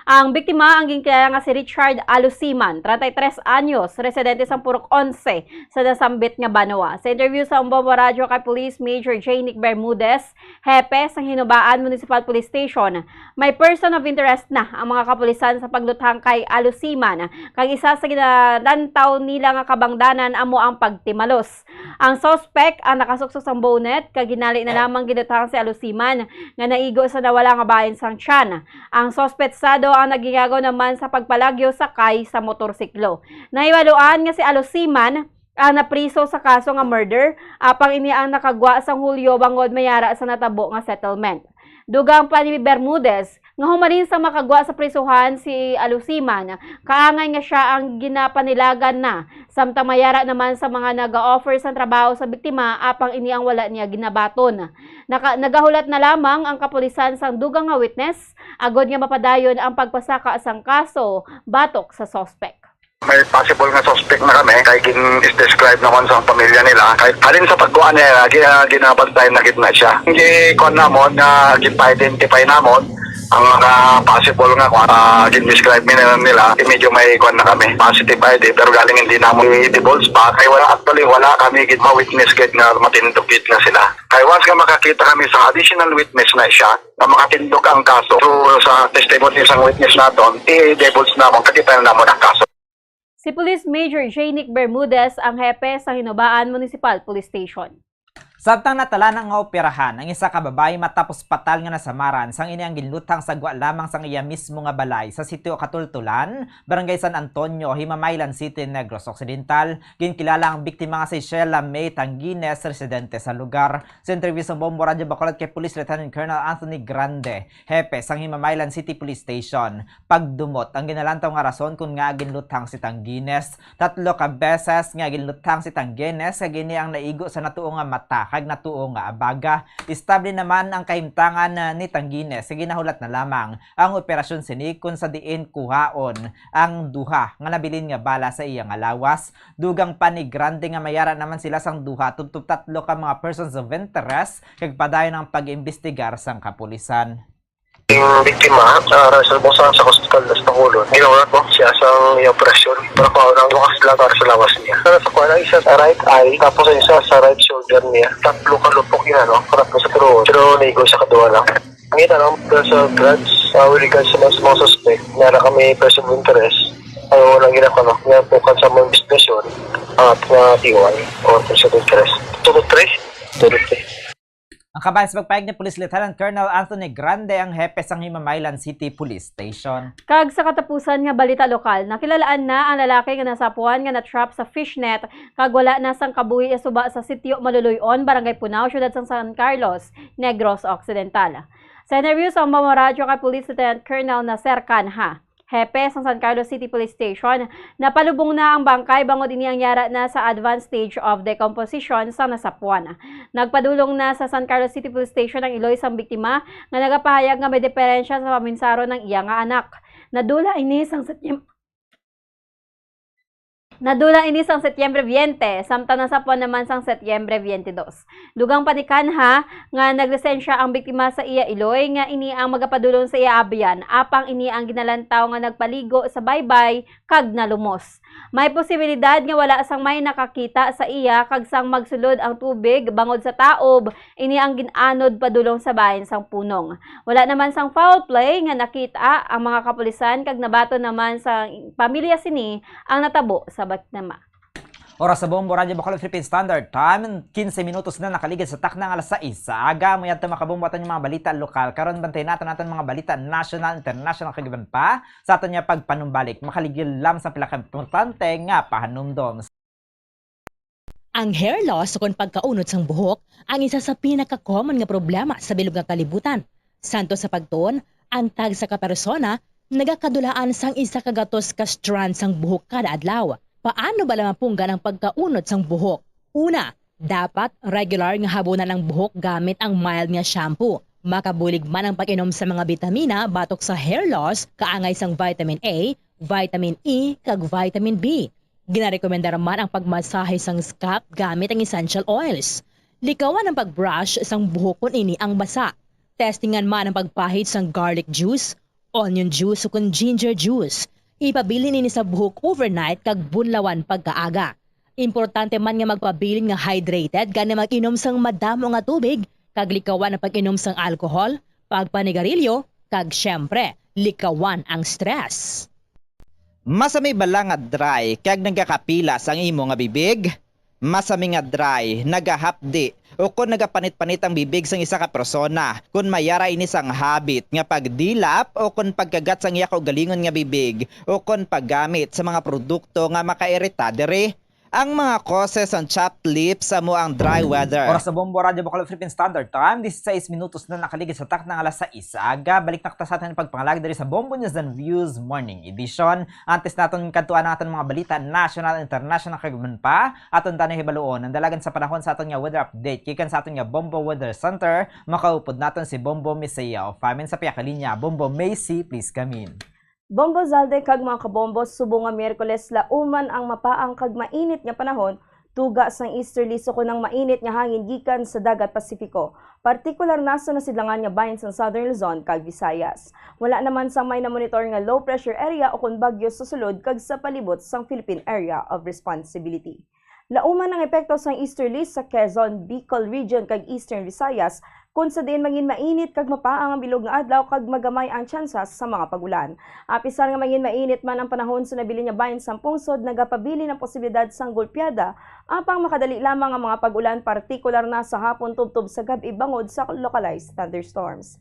Ang biktima ang ginkilala nga si Richard Alusiman, 33 anyos, residente sa Purok 11 sa nasambit nga Banwa. Sa interview sa Bombo Radio kay Police Major J. Nick Bermudez, hepe sang Hinubaan Municipal Police Station, may person of interest na ang mga kapulisan sa pagluthang kay Alusiman. Kag isa sa ginalantaw nila nga kabangdanan amo ang pagtimalos. Ang suspect ang nakasuksok sa bonnet kag ginali na lamang giluthang si Alusiman nga naigo sa nawala nga bahin sang tiyan. Ang suspetsado ang nagigagaw naman sa pagpalagyo sakay sa motorsiklo. Naiwaluan nga si Alusiman ang napriso sa kaso nga murder apang ini ang nakagwa sang Hulyo bangod mayara sa natabo nga settlement. Dugang pa ni Bermudez nga humalin sa makagwa sa prisuhan si Alusiman, kaangay nga siya ang ginapanilagan na samtang mayara naman sa mga nag-offer sa trabaho sa biktima apang ini ang wala niya ginabaton. Nagahulat na lamang ang kapulisan sang dugang nga witness agod nga mapadayon ang pagpasaka sang kaso batok sa suspect. May possible nga suspect na kami kay gin-describe naman sa pamilya nila. Kahit alin sa pagkuhan niya, ginabantay na gitna siya. Hindi kuhan namon na gin-identify namon ang mga possible nga kung gin-describe nila, medyo may kuhan na kami. Positive ID, pero galing hindi namon i-divulge pa. Kaya wala kami ma-witness git nga matindog git na sila. Kaya once nga makakita kami sa additional witness na siya, na makatindog ang kaso, so sa testimony sa witness natin, i-divulge namon, kakita na namon ang kaso. Si Police Major J. Nick Bermudez ang hepe sa Hinubaan Municipal Police Station. Samtang natala ng operahan ang isa ka babae matapos patal nga nasamaran sang ini ang ginlutang sagwa lamang sang iya mismo nga balay sa sitio Katultulan, Barangay San Antonio, Himamaylan City, Negros Occidental. Ginkilala ang biktima nga si Sheila May Tangines, residente sa lugar. Sa interview sa Bombo Radio Bacolod kay Police Lieutenant Colonel Anthony Grande, hepe sang Himamaylan City Police Station, pagdumot ang ginalantaw nga rason kung nga ginlutang si Tangines. 3 ka beses nga ginlutang si Tangines kag ini ang naigo sa natuo nga mata kag natuo nga abaga. Estable naman ang kahimtangan ni Tangines. Sige nahulat na lamang ang operasyon sini kung sa diin kuhaon ang duha nga nabilin nga bala sa iya nga lawas. Dugang pa ni Grande nga mayara naman sila sang duha tubtub tatlo ka mga persons of interest kag padayon ang pag-imbestigar sang kapulisan. Yung biktima, sa hospital na sa Kulon, ginawa ko siya sa operasyon para ko ang bukas lang para sa lawas niya. Pero sa kuha isa sa right eye, tapos isa sa right shoulder niya. Tatlo ka lupok yun, karap sa turoon. Pero naigo sa kadua lang. Ang ito, sa drugs, with regards sa mga suspect, nara kami person of interest. Ay walang ginagawa, napukan sa mga investigation at mga TOI o person of interest. Tudot 3. Ang kabayan sa pagpahig ni Police Lieutenant Colonel Anthony Grande ang hepe sang Himamaylan City Police Station. Kag sa katapusan nga balita lokal, nakilalaan na ang lalaki nga nasapuan nga na-trap sa fishnet kag wala na sang kabuhi suba sa sitio Maluluyon, Barangay Punao, siyudad sang San Carlos, Negros Occidental. Sa interview sa Bomboradyo kay Police Lieutenant Colonel Naser Canha, hepe sa San Carlos City Police Station, napalubong na ang bangkay bangod ini ang yara na sa advanced stage of decomposition sa nasapuan. Nagpadulong na sa San Carlos City Police Station ang iloy sang biktima nga nagapahayag nga may diferensya sa paminsaro ng iya nga anak. Nadula ini sang Setyembre 20, samtang nasapuan naman sang Setyembre 22. Dugang panikanha nga naglisensya ang biktima sa iya iloy nga ini ang magapadulong sa iya abyan, apang ini ang ginalantaw nga nagpaligo sa baybay kag nalumos. May posibilidad nga wala sang may nakakita sa iya kag sang magsulod ang tubig bangod sa taob, ini ang ginanod padulong sa bahin sang punong. Wala naman sang foul play nga nakita ang mga kapulisan kag nabato naman sa pamilya sini ang natabo sa biktima. Oras sa Bomboradyo Bacolod Philippine Standard Time, 15 minutos na nakaligid sa takna ng alas 6. Sa aga, may at makabumbuatan yung mga balita lokal. Karon bantay natin mga balita national, international, kagiban pa sa aton niya pagpanumbalik. Makaligil lam sa pinaka-importante nga pahanumdom. Ang hair loss o kung pagkaunod sang buhok ang isa sa pinaka-common nga problema sa bilog nga kalibutan. Santo sa pagtuon, ang tag sa kapersona nagakadulaan sang isa kagatos ka strand sang buhok kada adlaw. Paano ba lamang punggan ang pagkaunod sang buhok? Una, dapat regular nga habunan ang buhok gamit ang mild nga shampoo. Makabulig man ang pag-inom sa mga bitamina batok sa hair loss, kaangay sang vitamin A, vitamin E, kag vitamin B. Ginarekomenda man ang pagmasahe sang scalp gamit ang essential oils. Likawan ang pagbrush sang buhok kung ini ang basa. Testingan man ang pagpahid sang garlic juice, onion juice o kung ginger juice. Ipabilin ini sa buhok overnight kag bunlawan pagkaaga. Importante man nga magpabilin nga hydrated gani mag-inom sang madamo nga tubig, kag likawan ang pag-inom sang alcohol, pagpanigarilyo, kag syempre, likawan ang stress. Masami bala nga dry kag nagakapila sang imo nga bibig? Masami nga dry, nagahapdi, o kung nagapanit-panit ang bibig sang isa ka persona, kung mayara ini sang habit nga pagdilap o kung pagkagat sang iya kaugalingon nga bibig o kung paggamit sa mga produkto nga makairita dere. Ang mga causes ng chapped lips sa mo ang dry weather. Oras sa Bomboradyo Bacolod Philippine Standard Time, 16 minutos na nakaligid sa tak ng alas 6. Aga, balik na kita sa atin pagpangalag diri sa Bombo News and Views Morning Edition. Antes natin kantuan natin mga balita national, international, kagaman pa. Aton tanay hibaluon, ang dalagan sa panahon sa aton nga weather update. Kikan sa aton nga Bombo Weather Center, makaupod natin si Bombo Misaya of Famin sa piyakalinya. Bombo Macy, please come in. Bombo Zalde kag mga kabombo, subong nga Miyerkules lauman ang mapaang kag mainit nga panahon, tuga sang easterly so kunang mainit nga hangin gikan sa dagat Pasifiko. Partikular naso na sidlangan nga bahin sa Southern Luzon kag Visayas. Wala naman sang may na-monitor nga low pressure area o kun bagyo susulod kag sa palibot sang Philippine Area of Responsibility. Lauman ang epekto sang easterly sa Quezon, Bicol Region kag Eastern Visayas, kung sa din mangin mainit kag mapaang ang bilog nga adlaw kag magamay ang tsansas sa mga pagulan. Apisan nga mangin mainit man ang panahon sa nabili nga bahin sa pungsod, nagapabili ng posibilidad sang golpeada, apang makadali lamang ang mga pagulan, partikular na sa hapon tubtob sa gabi bangod sa localized thunderstorms.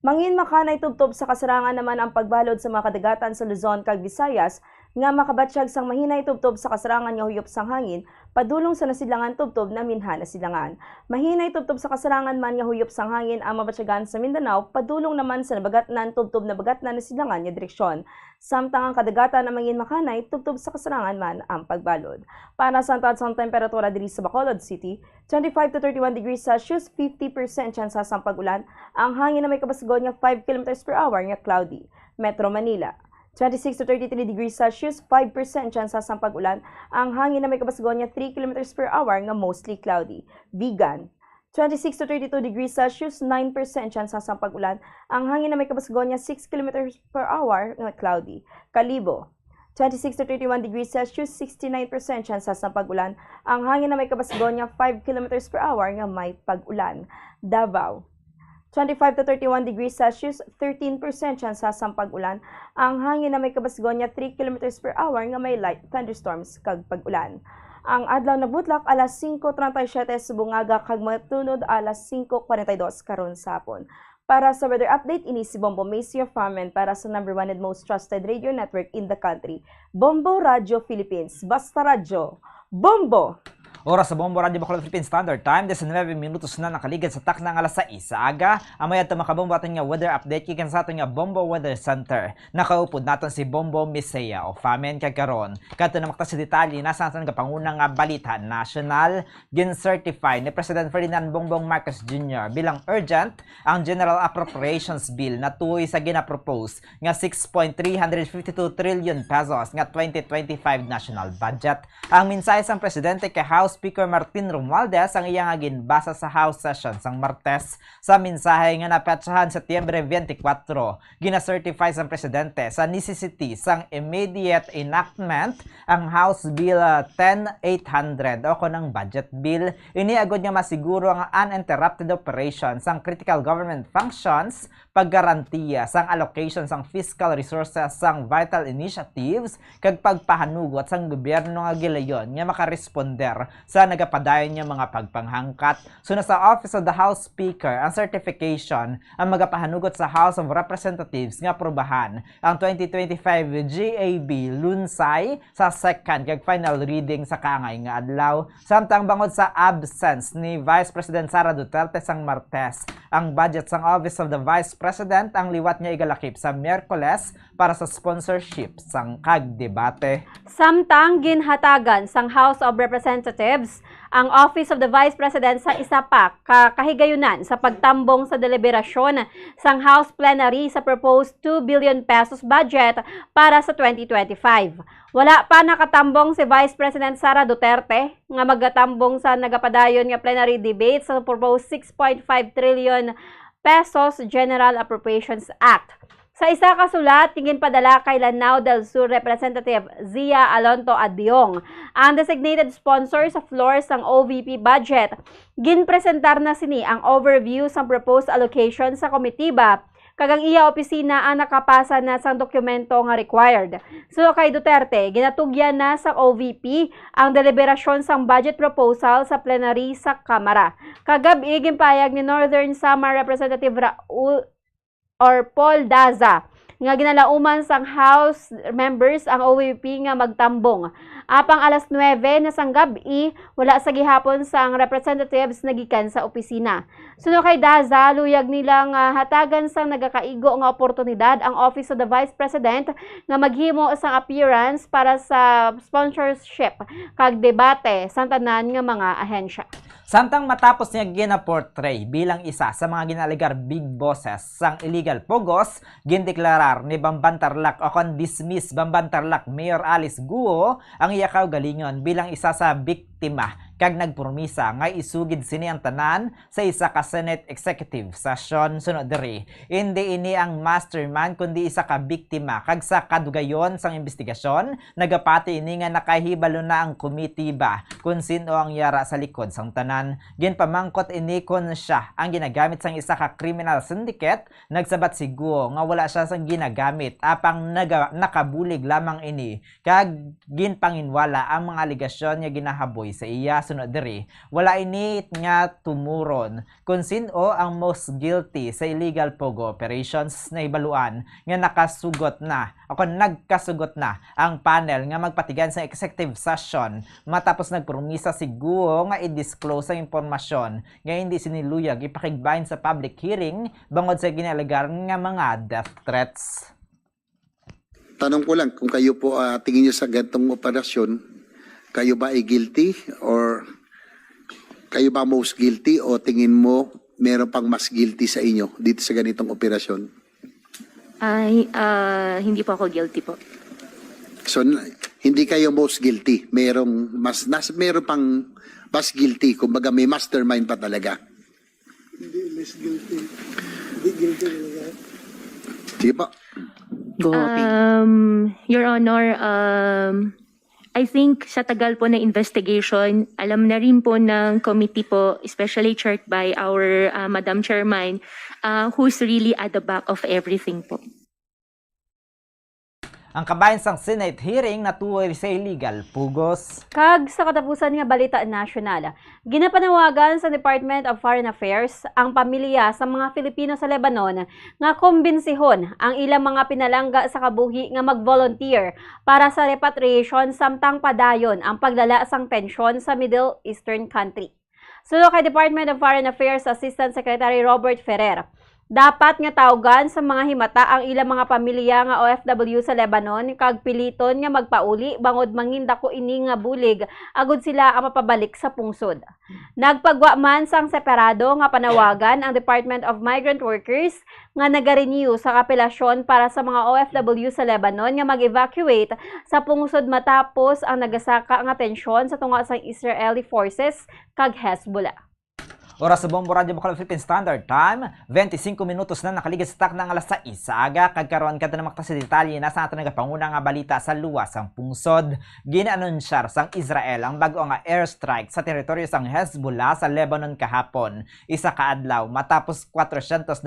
Mangin makanay tubtob sa kasarangan naman ang pagbalod sa mga kadagatan sa Luzon kag Visayas, nga makabatsyag sang mahinay tubtob sa kasarangan nga huyop sang hangin, padulong sa nasidlangan tubtob na minha nasilangan. Mahinay tubtob sa kasarangan man nga huyop sang hangin ang mabatsyagan sa Mindanao, padulong naman sa nabagatnan tubtob na bagatnan nasilangan nga direksyon. Samtang ang kadagatan na mangin makanay, tubtob sa kasarangan man ang pagbalod. Para sa ang temperatura diri sa Bacolod City, 25 to 31 degrees Celsius, 50% tsansa sang pag-ulan. Ang hangin na may kabasgon nga 5 km per hour nga cloudy. Metro Manila, 26 to 33 degrees Celsius, 5% tsansa sang pag-ulan. Ang hangin na may kabasgon nga 3 km per hour nga mostly cloudy. Vigan, 26 to 32 degrees Celsius, 9% tsansa sang pag-ulan. Ang hangin na may kabasgon nga 6 km per hour nga cloudy. Kalibo, 26 to 31 degrees Celsius, 69% tsansa sang pag-ulan. Ang hangin na may kabasgon nga 5 km per hour nga may pag-ulan. Davao, 25 to 31 degrees Celsius, 13% tsansa sang pag-ulan. Ang hangin na may kabasgon nga 3 km per hour nga may light thunderstorms kag pag-ulan. Ang adlaw na butlak alas 5:37 sa bungaga kag matunod alas 5:42 karon sapon. Para sa weather update, ini si Bombo Macy Farman para sa #1 and most trusted radio network in the country, Bombo Radio Philippines. Basta radyo, Bombo! Oras sa Bombo Radio Bacolod Philippine Standard Time, 19 minutos na nakaligid sa takna ng alas 6 sa aga. Amay ato makabombo aton nga weather update kikan sa aton nga Bombo Weather Center. Nakaupod naton si Bombo Misaya o Famen kag karon. Kadto na makita sa detalye nasa aton nga pangunang nga balita national gin-certify ni President Ferdinand Bongbong Marcos Jr. bilang urgent ang General Appropriations Bill na tuoy sa gina-propose nga 6.352 trillion pesos nga 2025 national budget. Ang mensahe sang presidente kay House Speaker Martin Romualdez ang iyang ginbasa sa House Session sang Martes. Sa mensahe nga napetsahan Setyembre 24, gina-certify sang presidente sa necessity sang immediate enactment ang House Bill 10800 o konang budget bill. Iniagod nga masiguro ang uninterrupted operation sang critical government functions, paggarantiya sang allocation sang fiscal resources sang vital initiatives kag pagpahanugot sang gobyerno nga gilayon nga makaresponder sa nagapadayon niya mga pagpanghangkat. So nasa Office of the House Speaker ang certification ang magapahanugot sa House of Representatives nga aprobahan ang 2025 GAB lunsay sa second kag final reading sa kaangay nga adlaw. Samtang bangod sa absence ni Vice President Sara Duterte sang Martes, ang budget sang Office of the Vice President ang liwat niya igalakip sa Miyerkules para sa sponsorship sang kagdebate. Samtang ginhatagan sang House of Representatives ang Office of the Vice President sa isa pa kahigayunan sa pagtambong sa deliberasyon sang House Plenary sa proposed 2 billion pesos budget para sa 2025. Wala pa nakatambong si Vice President Sara Duterte nga magatambong sa nagapadayon nga plenary debate sa proposed 6.5 trillion pesos General Appropriations Act. Sa isa ka sulat, tingin padala kay Lanao del Sur Representative Zia Alonto Adiong, ang designated sponsor sa floor sang OVP budget. Ginpresentar na sini ang overview sang proposed allocation sa komitiba, kagang iya opisina ang nakapasa na sang dokumento nga required. So kay Duterte, ginatugyan na sa OVP ang deliberasyon sang budget proposal sa plenary sa Kamara. Kagabi, ginpayag ni Northern Samar Representative Paul Daza nga ginalauman sang House members ang OVP nga magtambong. Apang alas 9 na sang gabi, wala sa gihapon sang representatives nagikan sa opisina. Suno kay Daza, luyag nilang hatagan sang nagakaigo nga oportunidad ang Office of the Vice President nga maghimo sang appearance para sa sponsorship kag debate sa tanan nga mga ahensya. Samtang matapos niya gina-portray bilang isa sa mga ginaligar big bosses sang illegal pogos, gindeklarar ni Bamban Tarlac o kon dismiss Bamban Tarlac Mayor Alice Guo ang iya kaugalingon bilang isa sa biktima kag nagpurmisa nga isugid sini ang tanan sa isa ka Senate Executive Session. Sunod diri, hindi ini ang mastermind kundi isa ka biktima kag sa kadugayon sang investigasyon nagapati ini nga nakahibalo na ang komitiba kung sino ang yara sa likod sang tanan. Ginpamangkot ini kun siya ang ginagamit sang isa ka criminal syndicate. Nagsabat si Guo nga wala siya sang ginagamit apang nakabulig lamang ini kag ginpanginwala ang mga aligasyon nga ginahaboy sa iya. sunod diri, wala init nga tumuron kung sino ang most guilty sa illegal pogo operations na ibaluan nga nagkasugot na ang panel nga magpatigan sa executive session matapos nagpromisa si Guo nga i-disclose ang impormasyon nga hindi siniluyag ipakigbahin sa public hearing bangod sa ginalagar nga mga death threats. Tanong ko lang, kung kayo po tingin nyo sa ganitong operasyon, kayo ba ay guilty or kayo ba most guilty o tingin mo meron pang mas guilty sa inyo dito sa ganitong operasyon? Hindi po ako guilty po. So, hindi kayo most guilty. Meron pang mas guilty. Kumbaga may mastermind pa talaga. Hindi, less guilty. Hindi guilty talaga. Sige po. Your Honor, I think sa tagal po na investigation, alam na rin po ng committee po, especially chaired by our Madam Chairman, who's really at the back of everything po. Ang kabayan sang Senate hearing natuloy sa illegal pugos. Kag sa katapusan nga balita nasyonal, ginapanawagan sa Department of Foreign Affairs ang pamilya sa mga Filipino sa Lebanon nga kumbensihon ang ilang mga pinalangga sa kabuhi nga mag-volunteer para sa repatriation samtang padayon ang paglala sang tensyon sa Middle Eastern country. Sulo kay Department of Foreign Affairs Assistant Secretary Robert Ferrer, dapat nga tawgan sa mga himata ang ilang mga pamilya nga OFW sa Lebanon kag piliton nga magpauli bangod mangindako ini nga bulig agud sila ang mapabalik sa pungsod. Nagpagwa man sang separado nga panawagan ang Department of Migrant Workers nga nagarenew sa kapelasyon para sa mga OFW sa Lebanon nga mag-evacuate sa pungsod matapos ang nagasaka nga tensyon sa tunga sang Israeli forces kag Hezbollah. Oras sa Bombo Radio Bacolod Philippine Standard Time, 25 minutos na nakaligid sa tak ng alas 6 aga. Kagkaroon ka na makta sa detalye na sa ato nagapanguna nga balita sa luwas ang pungsod. Ginaanunsyar sang Israel ang bago nga airstrike sa teritoryo sang Hezbollah sa Lebanon kahapon. Isa kaadlaw matapos 492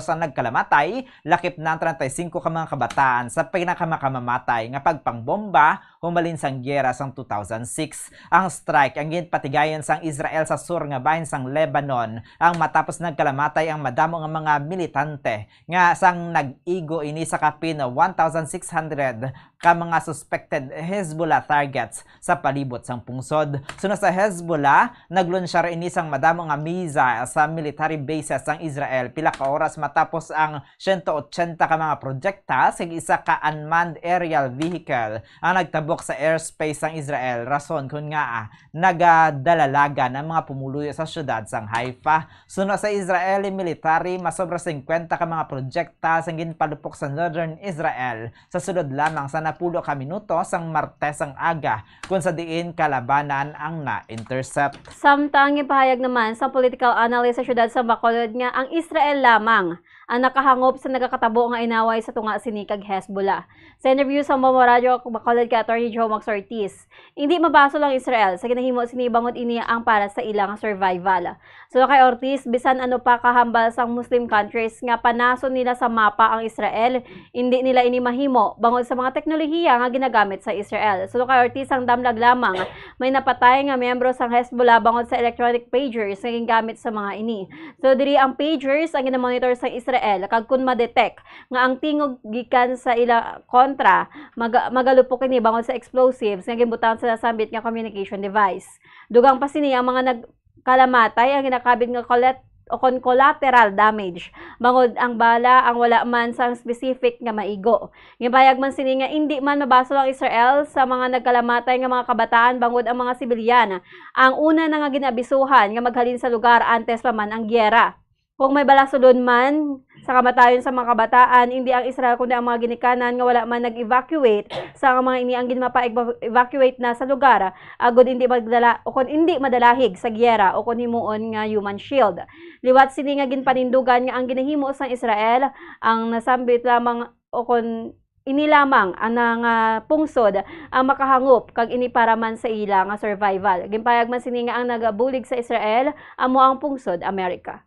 ang nagkalamatay, lakip na 35 ka mga kabataan sa pinakamakamatay nga pagpangbomba humalin sang gyera sang 2006. Ang strike ang ginpatigayon sang Israel sa sur nga bahin sang Lebanon ang matapos nagkalamatay ang madamo nga mga militante nga sang nag-igo ini sa kapin 1,600 ka mga suspected Hezbollah targets sa palibot sang pungsod. Sunod sa Hezbollah, naglunsyar ini sang madamo nga missile sa military bases sang Israel pila ka oras matapos ang 180 ka mga projectiles ug isa ka unmanned aerial vehicle ang nagtabok sa airspace sang Israel rason kun nga nagadalalagan ang mga pumuluyo sa syudad sang Haifa. Sunod sa Israeli military, masobra 50 ka mga projectiles ang ginpalupok sa northern Israel sa sulod lamang sa napulo ka minuto sang Martes ang aga kung sa diin kalabanan ang na-intercept. Samtang ipahayag naman sa political analyst sa syudad sa Bacolod nga ang Israel lamang ang nakahangop sa nagakatabo nga inaway sa tunga sinikag Hezbollah. Sa interview sa Bombo Radio Bacolod kay Attorney Joe Max Ortiz, hindi mabaso lang Israel sa ginahimo sinibangon ini ang para sa ilang survival. So kay Ortiz, bisan ano pa kahambal sang Muslim countries nga panason nila sa mapa ang Israel, hindi nila ini mahimo bangod sa mga teknolohiya nga ginagamit sa Israel. So kay Ortiz, ang damlag lamang may napatay nga miyembro sang Hezbollah bangod sa electronic pagers nga gingamit sa mga ini. So diri ang pagers ang ginamonitor sa Israel kag kun ma-detect nga ang tingog gikan sa ila kontra magalupok ini bangod sa explosives nga gibutan sa sambit nga communication device. Dugang pa sini ang mga nagkalamatay ang ginakabit nga collateral damage bangod ang bala ang wala man sang specific nga maigo. Gipahayag man sini nga hindi man mabasol ang Israel sa mga nagkalamatay nga mga kabataan bangod ang mga sibilyan. Ang una na nga ginabisuhan nga maghalin sa lugar antes pa man ang gyera. Kung may balasulod man sa kamatayon sa mga kabataan, hindi ang Israel kundi ang mga ginikanan nga wala man nag-evacuate sa mga ini ang ginmapa-evacuate na sa lugar agud hindi magdala o kun hindi madalahig sa gyera o kun himuon nga human shield. Liwat sini nga ginpanindugan nga ang ginahimo sa Israel ang nasambit lamang o kun ini lamang ang pungsod ang makahangop kag ini para man sa ila nga survival. Ginpayag man sini nga ang nagabulig sa Israel amo ang pungsod Amerika.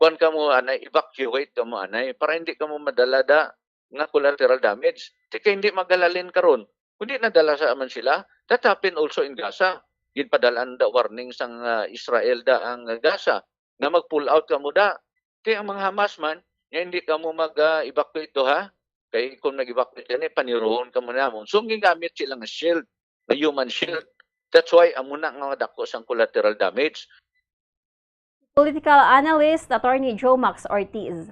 Kuan ka mo anay, evacuate ka mo anay, para hindi ka mo madalada nga collateral damage. Tika hindi magalalin karon. Kundi nadala sa aman sila, that happened also in Gaza. ginpadalan da warning sang Israel da ang Gaza nga mag-pull out ka mo da. Kaya ang mga Hamas man, nga hindi ka mo mag-evacuate to ha. Kaya kung nag-evacuate ka paniroon ka mo namon. So, gingamit sila nga shield, na human shield. That's why, amuna nga dako sang collateral damage. Political analyst, Attorney Joe Max Ortiz.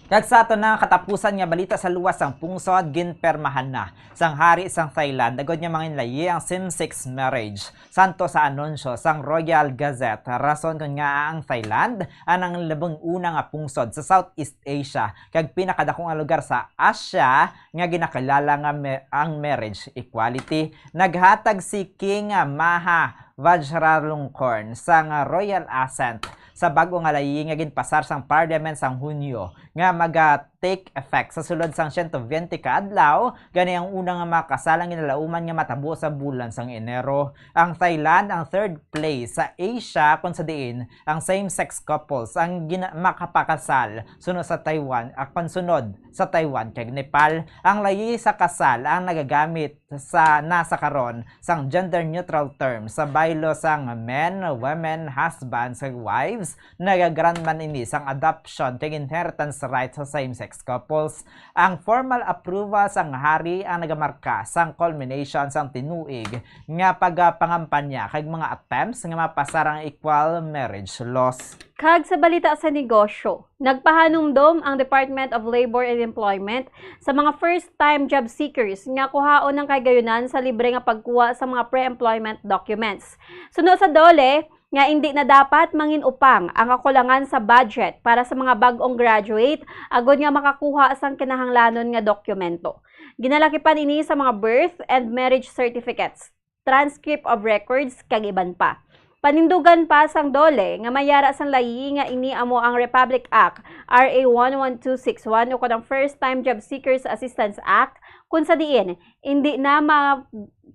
Kag sa ato na katapusan nga balita sa luwas sang pungsod ginpermahan na sang hari sang Thailand agod nga manginlayi ang same-sex marriage. Santo sa anunsyo sang Royal Gazette rason kun nga ang Thailand anang labing una nga pungsod sa Southeast Asia kag pinakadakong nga lugar sa Asia nga ginakilala nga ang marriage equality. Naghatag si King Maha Vajralongkorn sang royal assent sa bago nga layi nga ginpasar sang parliament sang Hunyo nga maga-take effect sa sulod sang 120 ka adlaw gani ang unang nga makasalang ginalauman nga matabo sa bulan sang Enero. Ang Thailand ang third place sa Asia kung sa diin ang same-sex couples ang makapakasal sunod sa Taiwan sunod sa Taiwan kag Nepal. Ang layi sa kasal ang nagagamit sa nasa karon sang gender neutral term sa baylo sang men, women, husbands ug wives. Nagagrant man ini sang adoption kag inheritance rights sa same-sex couples. Ang formal approval sang hari ang nagamarka sang culmination sang tinuig nga pagapangampanya kag mga attempts nga mapasar ang equal marriage laws. Kag sa balita sa negosyo, nagpahanumdom ang Department of Labor and Employment sa mga first-time job seekers nga kuhaon ng kagayunan sa libre nga pagkuha sa mga pre-employment documents. Sunod sa dole, nga hindi na dapat manginupang ang kakulangan sa budget para sa mga bag-ong graduate agod nga makakuha sang kinahanglanon nga dokumento. Ginalakipan ini sa mga birth and marriage certificates, transcript of records kag iban pa. Panindugan pa sang dole nga mayara sang layi nga ini amo ang Republic Act RA 11261 o ang First Time Job Seekers Assistance Act kung sa diin hindi na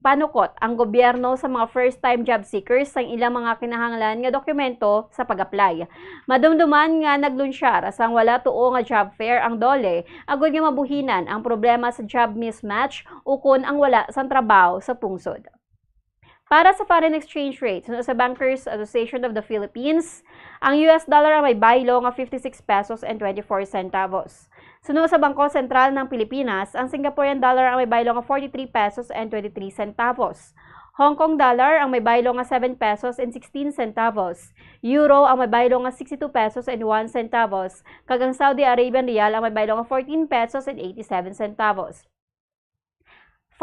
panukot ang gobyerno sa mga first-time job seekers sang ilang mga kinahanglan nga dokumento sa pag-apply. Madumduman nga naglunsyar sang wala tuo nga job fair ang dole agod nga mabuhinan ang problema sa job mismatch ukon ang wala sang trabaho sa pungsod. Para sa foreign exchange rate, sunod sa Bankers Association of the Philippines, ang US dollar may baylo nga 56 pesos and 24 centavos. Sunod sa Bangko Sentral ng Pilipinas, ang Singaporean dollar ang may baylo nga 43 pesos and 23 centavos. Hong Kong dollar ang may baylo nga 7 pesos and 16 centavos. Euro ang may baylo nga 62 pesos and 1 centavos. Kag ang Saudi Arabian Riyal ang may baylo nga 14 pesos and 87 centavos.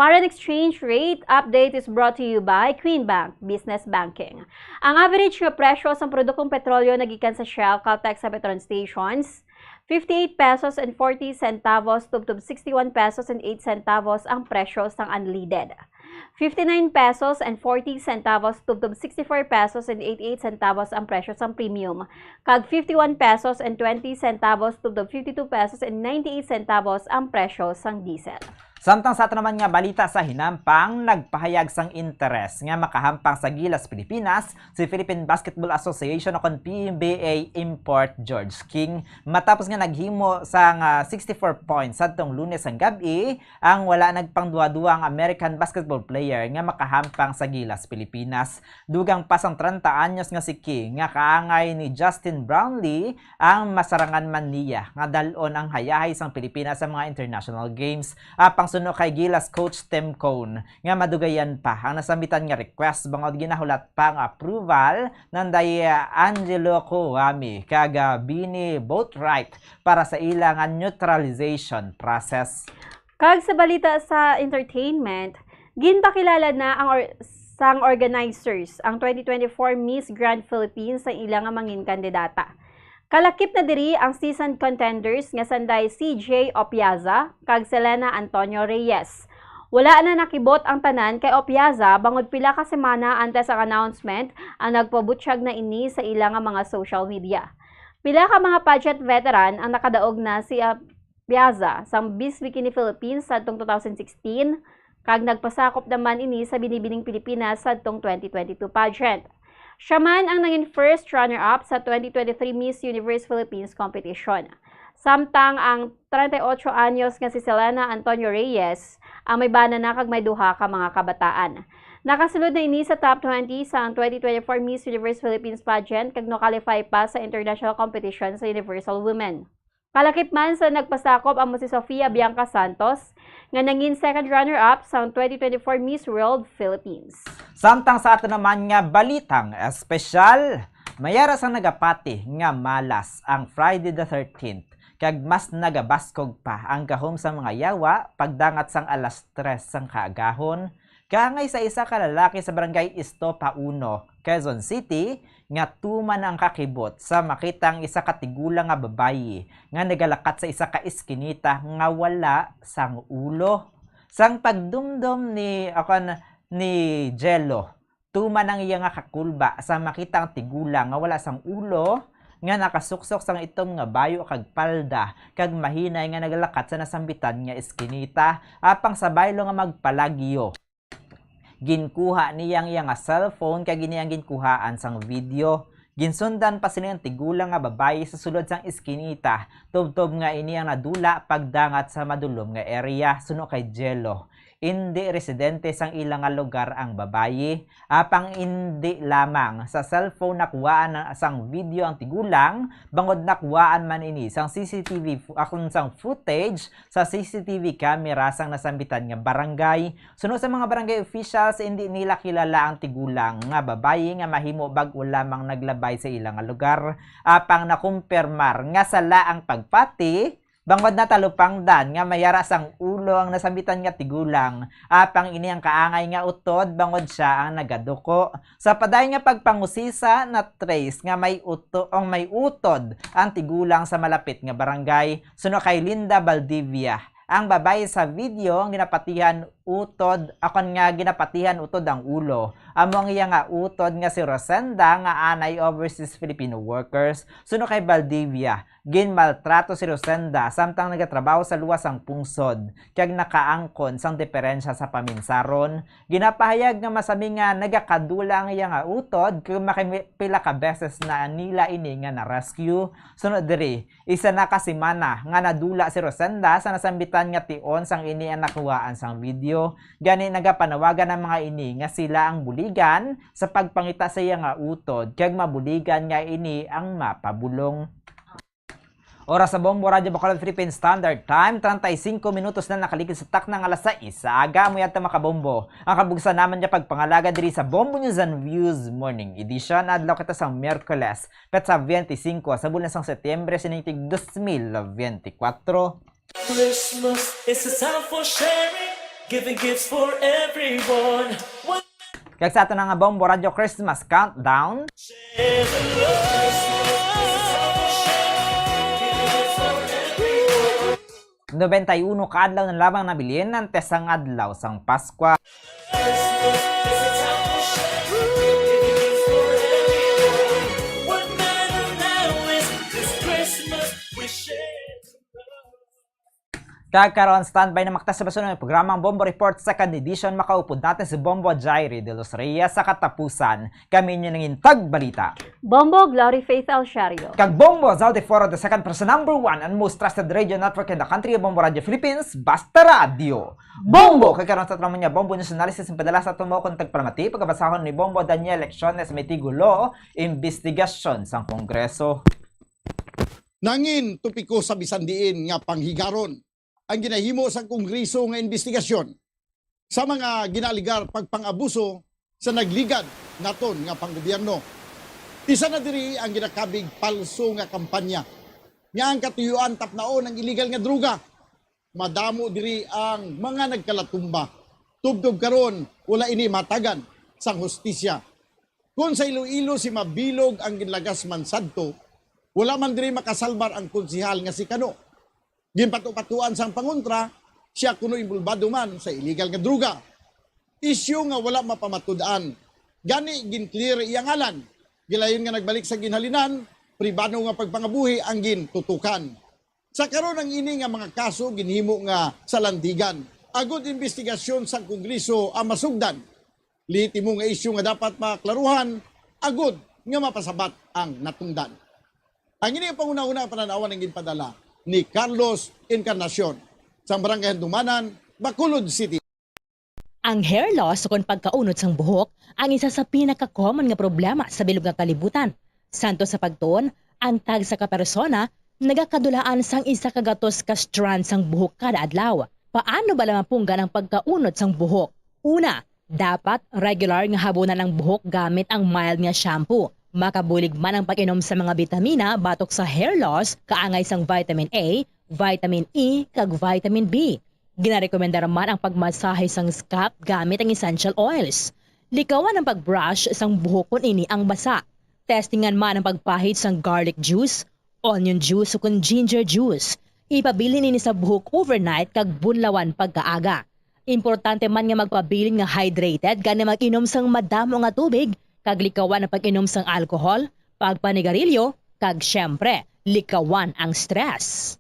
Foreign exchange rate update is brought to you by Queen Bank Business Banking. Ang average nga presyo sa produktong petrolyo nagikan sa Shell, Caltex sa Petron stations, 58 pesos and 40 centavos tubtob 61 pesos and 8 centavos ang presyo sang unleaded. 59 pesos and 40 centavos tubtob 64 pesos and 88 centavos ang presyo sang premium. Kag 51 pesos and 20 centavos tubtob 52 pesos and 98 centavos ang presyo sang diesel. Samtang sa ato naman nga balita sa hinampang, nagpahayag sang interes nga makahampang sa Gilas Pilipinas si Philippine Basketball Association o PBA import George King matapos nga naghimo sang 64 points sadtong Lunes ang gabi ang wala nagpangduwa-duwa ang American basketball player nga makahampang sa Gilas Pilipinas. Dugang pasang 30 anyos nga si King nga kaangay ni Justin Brownlee ang masarangan man niya nga dalon ang hayahay sang Pilipinas sa mga international games. Suno kay Gilas coach Tim Cone nga madugayan pa ang nasambitan nga request bangod ginahulat pa ang approval ng Angelo Kuwami kag Bini Boatwright para sa ilang neutralization process. Kag sa balita sa entertainment, ginpakilala na sang organizers ang 2024 Miss Grand Philippines sa ilang mangin kandidata. Kalakip na diri ang season contenders nga sanday CJ Opiaza kag Selena Antonio Reyes. Wala na nakibot ang tanan kay Opiaza bangod pila ka semana antes ang announcement ang nagpabutyag na ini sa ilang mga social media. Pila ka mga pageant veteran ang nakadaog na si Opiaza sa Miss Bikini Philippines sadtong 2016 kag nagpasakop naman ini sa Binibining Pilipinas sadtong 2022 pageant. Siya man ang naging first runner-up sa 2023 Miss Universe Philippines competition. Samtang ang 38 anyos nga si Selena Antonio Reyes ang may bana na kag may duha ka mga kabataan. Nakasulod na ini sa top 20 sa 2024 Miss Universe Philippines pageant kag no-qualify pa sa international competition sa Universal Women. Kalakip man sa nagpasakop ang si Sofia Bianca Santos nga nangin second runner-up sa 2024 Miss World Philippines. Samtang sa ato naman nga balitang espesyal, mayara sang nagapati nga malas ang Friday the 13th kag mas nagabaskog pa ang gahom sa mga yawa pagdangat sang alas 3 sang kaagahon. Kaangay sa isa ka lalaki sa barangay Istopa 1, Quezon City, nga tuman ang kakibot sa makitang isa ka tigulang nga babayi nga nagalakat sa isa ka iskinita nga wala sang ulo. Sang pagdumdum ni Jello, tuman ang iya nga kakulba sa makitang tigulang nga wala sang ulo nga nakasuksok sang itom nga bayo kag palda kag mahinay nga nagalakat sa nasambitan nga iskinita apang sa baylo nga magpalagyo. Ginkuha niyang iya nga cellphone kag giniyang ginkuhaan sang video. Ginsundan pa sila ang tigulang nga babayi sa sulod sang iskinita. Tubtob nga iniyang nadula pagdangat sa madulom nga area suno kay Jello. Hindi residente sang ilang nga lugar ang babayi. Apang hindi lamang sa cellphone nakuhaan sang video ang tigulang, bangod nakuhaan man ini sang CCTV sang footage sa CCTV camera sang nasambitan nga barangay. Sunod sa mga barangay officials, hindi nila kilala ang tigulang nga babayi nga mahimo bag-o lamang naglabay sa ilang nga lugar. Apang nakumpirmar nga sala ang pagpati, bangod na talupangdan nga mayara sang ulo ang nasambitan nga tigulang. Apang ini ang kaangay nga utod bangod siya ang nagaduko. Sa paday nga pagpangusisa na trace nga may utod ang tigulang sa malapit nga barangay suno kay Linda Valdivia. Ang babae sa video ang ginapatihan utod, ginapatihan utod ang ulo. Among iya nga utod nga si Rosenda nga anay overseas Filipino workers. Suno kay Valdivia, ginmaltrato si Rosenda samtang nagatrabaho sa luwas ang pungsod. Kag nakaangkon sang diferensya sa paminsaron. Ginapahayag nga masami nga nagakadula ang iya nga utod kag makipila ka beses na nila ini nga na-rescue. Sunod diri, isa na kasimana nga nadula si Rosenda sa nasambitan nga tion sang ini ang nakuhaan sang video. Gani nagapanawagan ng mga ini nga sila ang buligan sa pagpangita sa iya nga utod kag mabuligan nga ini ang mapabulong. Oras sa Bombo Radio Bacolod Philippine Standard Time, 35 minutos na nakaligid sa tak ng alas 6. Aga mo yata makabombo. Ang kabugsan naman niya pagpangalaga diri sa Bombo News and Views Morning Edition. Adlaw kita sa Miyerkules, petsa 25 sa bulan sang Setyembre sinitig 2024. Christmas is a time for sharing, giving gifts for everyone. Kaya sa ato na nga Bombo Radio Christmas Countdown. Share the love. 91 kaadlaw ng labang nabilin ng tesang adlaw sang Paskwa. Kagkaroon standby na maktas sa basunod ng programang Bombo Report Second Edition, makaupod natin si Bombo Jairi de los Reyes sa katapusan. Kami inyo nanging tagbalita. Bombo Glory Faith Alciario. Kag Bombo Zaldeforo, the second person number 1 and most trusted radio network in the country of Bombo Radio Philippines, Basta Radio. Bombo! Kagkaroon sa traman niya, Bombo News Analysis ang padala sa tumo kung tagpalamati, pagkabasahon ni Bombo Daniel Lecciones Metigulo, investigasyon sang Kongreso. Nangin tupiko sa bisandiin nga panghigaron ang ginahimo sa Kongreso nga investigasyon sa mga ginaligar pagpang-abuso sa nagligad naton nga panggobyerno. Isa na diri ang ginakabig palso nga kampanya nga ang katuyuan tapnaon ang illegal nga droga. Madamo diri ang mga nagkalatumba. Tubtob karon wala ini matagan sang hustisya. Kung sa Iloilo si mabilog ang ginlagas man sadto, wala man diri makasalbar ang konsihal nga si Kano. Ginpatu-patuan sang pangontra, siya kuno imbulbado man sa illegal nga droga. Isyu nga wala mapamatud-an. Gani gin-clear iyang ngalan. Gilayon nga nagbalik sa ginhalinan, pribado nga pagpangabuhi ang gintutukan. Sa karon ang ini nga mga kaso ginhimo nga sa landigan. Agud investigasyon sa Kongreso ang masugdan. Lihitimo nga isyu nga dapat maklaruhan, agud nga mapasabat ang natungdan. Ang ini ang panguna-una pananawan ng ginpadala ni Carlos Encarnacion sa Barangay Handumanan, Bacolod City. Ang hair loss o pagkaunod sang buhok ang isa sa pinaka-common nga problema sa bilog nga kalibutan. Santo sa pagtuon, ang tag sa kapersona nagakadulaan sang isa ka gatos ka strand sang buhok kada adlaw. Paano ba lamapunggan ang pagkaunod sang buhok? Una, dapat regular nga habunan ang buhok gamit ang mild nga shampoo. Makabulig man ang pag-inom sa mga bitamina batok sa hair loss, kaangay sang vitamin A, vitamin E, kag vitamin B. Ginarekomenda naman ang pagmasahe sang scalp gamit ang essential oils. Likawan ang pagbrush sang buhok kung ini ang basa. Testingan man ang pagpahid sang garlic juice, onion juice o kung ginger juice. Ipabili nini sa buhok overnight kag bunlawan pagkaaga. Importante man nga magpabilin nga hydrated gani mag-inom sang madamo nga tubig, kag likawan ang pag-inom sang alcohol, pagpanigarilyo, kag syempre, likawan ang stress.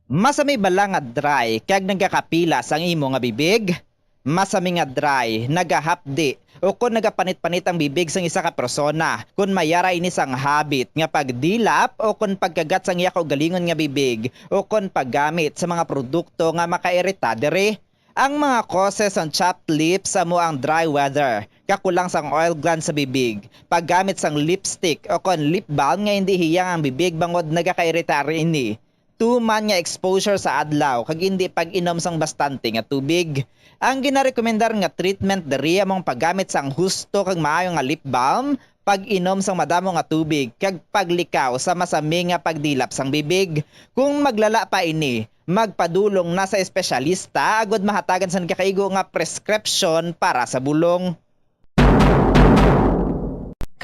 Masami bala nga dry kag nagakapila sang imo nga bibig? Masami nga dry, nagahapdi o kung nagapanit-panit ang bibig sang isa ka persona, kung mayara ini sang habit nga pagdilap o kung pagkagat sang iya kaugalingon nga bibig o kung paggamit sa mga produkto nga makairita diri. Ang mga causes ng chapped lips amo ang dry weather, kakulang sang oil gland sa bibig, paggamit sang lipstick o kon lip balm nga hindi hiyang ang bibig bangod nagakairita ini. Tuman nga exposure sa adlaw kag hindi pag-inom sang bastante nga tubig. Ang ginarekomendar nga treatment diri among paggamit sang husto kag maayo nga lip balm, pag-inom sang madamo nga tubig kag paglikaw sa masami nga pagdilap sang bibig. Kung maglala pa ini, magpadulong na sa espesyalista agud mahatagan sa kakaigo nga prescription para sa bulong.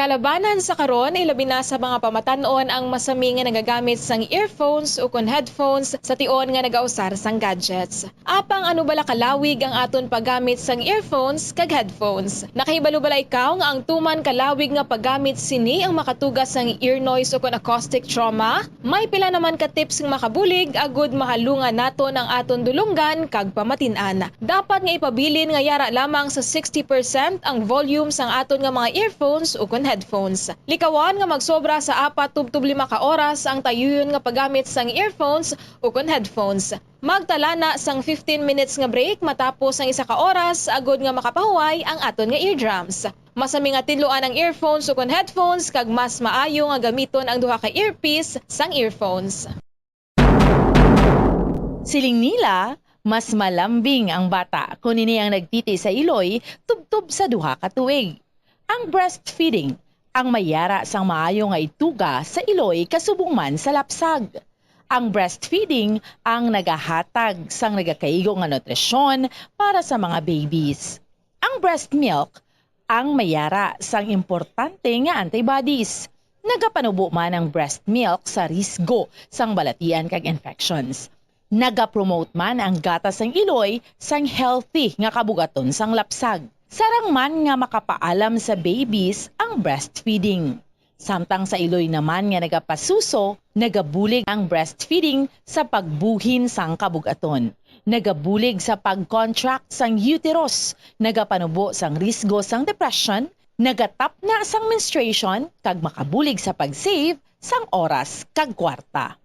Kalabanan sa karon ilabi na sa mga pamatanon ang masami nga nagagamit sang earphones o kon headphones sa tion nga nagausar sang gadgets. Apang ano bala kalawig ang aton paggamit sang earphones kag headphones. Nakahibalo bala ikaw nga ang tuman kalawig nga paggamit sini ang makatugas sang ear noise o kon acoustic trauma? May pila naman ka tips nga makabulig agud mahalungan naton ang aton dulunggan kag pamatin-an. Dapat nga ipabilin nga yara lamang sa 60% ang volume sang aton nga mga earphones o kon headphones. Likawan nga magsobra sa 4-5 ka oras ang tayuyon nga paggamit sang earphones o kon headphones. Magtala na sang 15 minutes nga break matapos ang 1 ka oras agod nga makapahuway ang aton nga eardrums. Masami nga tinluan ang earphones o kon headphones kag mas maayo nga gamiton ang duha ka earpiece sang earphones. Siling nila, mas malambing ang bata kung ini ang nagtiti sa iloy tubtub sa duha ka tuig. Ang breastfeeding, ang mayara sang maayo nga ituga sa iloy kasubong man sa lapsag. Ang breastfeeding ang nagahatag sang nagakaigo nga nutrisyon para sa mga babies. Ang breast milk, ang mayara sang importante nga antibodies. Nagapanubo man ang breast milk sa risgo sang balatian kag infections. Nagapromote man ang gatas sang iloy sang healthy nga kabugaton sang lapsag. Sarang man nga makapaalam sa babies ang breastfeeding. Samtang sa iloy naman nga nagapasuso, nagabulig ang breastfeeding sa pagbuhin sang kabugaton. Nagabulig sa pag-contract sang uterus, nagapanubo sang risgo sang depression, nagatap na sang menstruation, kag makabulig sa pag-save sang oras kag kwarta.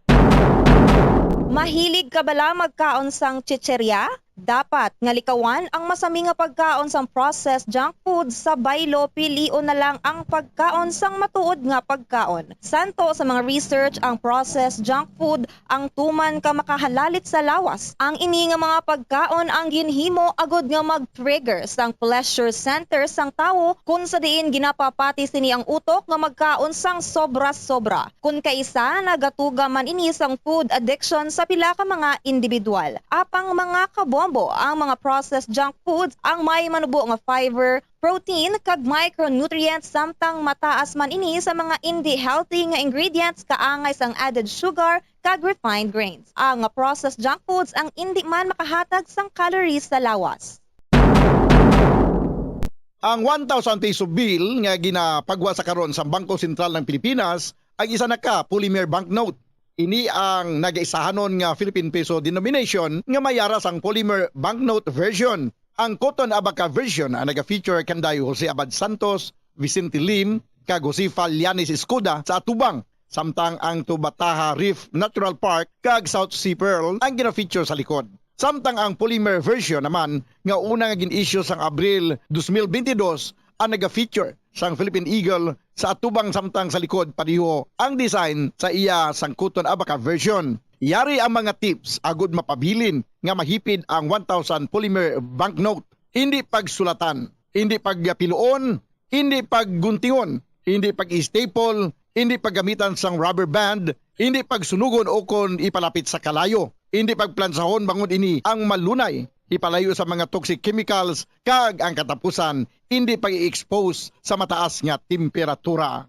Mahilig ka bala magkaon sang chicherya? Dapat nga likawan ang masami nga pagkaon sang processed junk food sa baylo pilion na lang ang pagkaon sang matuod nga pagkaon. Santo sa mga research ang processed junk food ang tuman ka makahalalit sa lawas. Ang ini nga mga pagkaon ang ginhimo agod nga mag-trigger sang pleasure center sang tawo kung sa diin ginapapati sini ang utok nga magkaon sang sobra-sobra. Kung kaisa nagatuga man ini sang food addiction sa pila ka mga individual. Apang mga kabombo ang mga processed junk foods ang may manubo nga fiber, protein kag micronutrients samtang mataas man ini sa mga hindi healthy nga ingredients kaangay sang added sugar kag refined grains. Ang processed junk foods ang hindi man makahatag sang calories sa lawas. Ang 1,000 peso bill nga ginapagwa sa karon sa Bangko Sentral ng Pilipinas ay isa na ka polymer banknote. Ini ang nag-isahanon nga Philippine peso denomination nga mayara sang polymer banknote version. Ang Cotton Abaca version ang naga-feature kanday Jose Abad Santos, Vicente Lim, kag Josefa Lianes Escuda sa atubang. Samtang ang Tubataha Reef Natural Park kag South Sea Pearl ang gina-feature sa likod. Samtang ang polymer version naman nga una nga gin-issue sang Abril 2022 ang naga-feature sang Philippine Eagle sa atubang samtang sa likod pariho ang design sa iya sangkuton Abaca version. Yari ang mga tips agud mapabilin nga mahipid ang 1,000 polymer banknote. Hindi pagsulatan, hindi pagpiluon, hindi pagguntingon, hindi pag-staple, hindi paggamitan sang rubber band, hindi pagsunugon o kon ipalapit sa kalayo, hindi pagplansahon bangod ini ang malunay, ipalayo sa mga toxic chemicals, kag ang katapusan, hindi pag-i-expose sa mataas nga temperatura.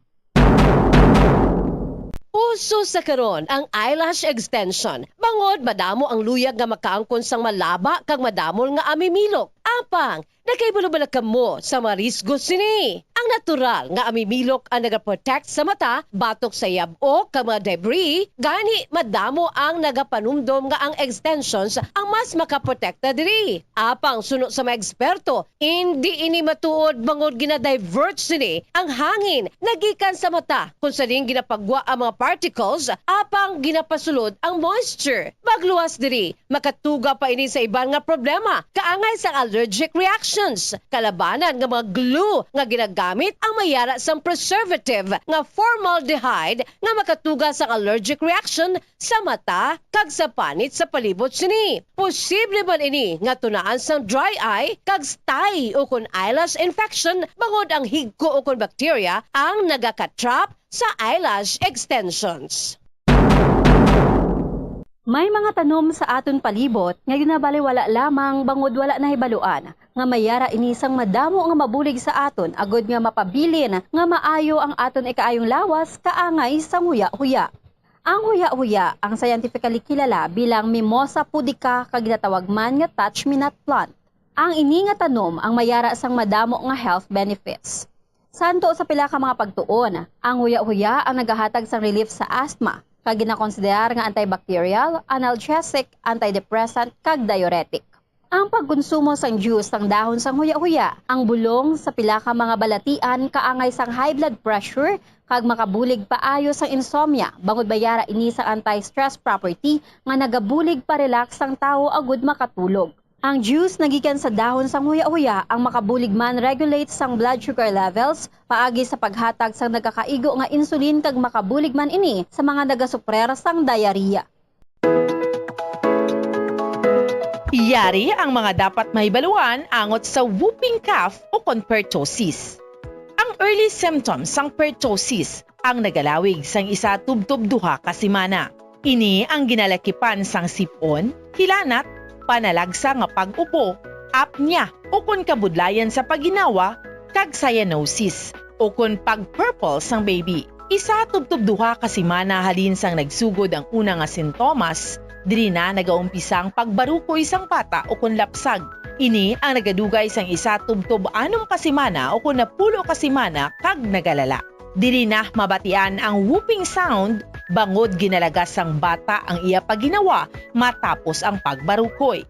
Uso sa karon ang eyelash extension. Bangod madamo ang luyag nga makaangkon sang malaba kag madamol nga amimilok. Apang, nakaibalo-bala ka mo sa marisgo sini. Ang natural nga amimilok ang nagaprotect sa mata, batok sa yabo kag mga debris, gani madamo ang nagapanumdom nga ang extensions ang mas makaprotekta diri. Apang suno sa mga eksperto, hindi ini matuod bangod gina-divert sini ang hangin nagikan sa mata kung saling ginapagwa ang mga particles apang ginapasulod ang moisture. Magluwas diri, makatuga pa ini sa iban nga problema, kaangay sa allergic reactions, kalabanan nga mga glue nga ginagamit ang mayara sang preservative nga formaldehyde nga makatuga sa allergic reaction sa mata kag sa panit sa palibot sini. Posible man ini nga tunaan sang dry eye kag stye o kon eyelash infection bangod ang higko o kon bacteria ang nagakatrap sa eyelash extensions. May mga tanom sa aton palibot nga ginabaliwala lamang bangod wala na hibaluan nga mayara inisang madamo nga mabulig sa aton agod nga mapabilin nga maayo ang aton ikaayong lawas kaangay sang huya-huya. Ang huya-huya ang scientifically kilala bilang Mimosa pudica kag ginatawag man nga touch-me-not plant. Ang ini nga tanom ang mayara sang madamo nga health benefits. Santo sa pila ka mga pagtuon, ang huya-huya ang nagahatag sang relief sa asthma, kag ginakonsiderar nga antibacterial, analgesic, antidepressant, kag diuretic. Ang pagkonsumo sang juice sang dahon sang huya-huya, ang bulong sa pila ka mga balatian kaangay sang high blood pressure, kag makabulig paayo sang insomnia, bangod bayara ini sang anti-stress property nga nagabulig pa relax sang tao agud makatulog. Ang juice nagikan sa dahon sang huya-huya ang makabulig man regulate sang blood sugar levels, paagi sa paghatag sang nagkakaigo nga insulin kag makabulig man ini sa mga nagasuprer sang diarrhea. Yari ang mga dapat mahibaluan angot sa whooping cough o kon pertussis. Ang early symptoms sang pertussis ang nagalawig sang isa tubtob duha ka semana. Ini ang ginalakipan sang sipon, hilanat, panalagsa nga pag-upo, apnea o kon kabudlayan sa paginawa, kag cyanosis o kon pag-purple sang baby. Isa tubtob duha ka semana halin sang nagsugod ang una nga sintomas, diri na nagaumpisang pagbarukoy sang bata o kon lapsag. Ini ang nagadugay sang isa tubtob 6 ka semana o kon 10 ka semana kag nagalala. Diri na mabatian ang whooping sound bangod ginalagas sang bata ang iya paginawa matapos ang pagbarukoy.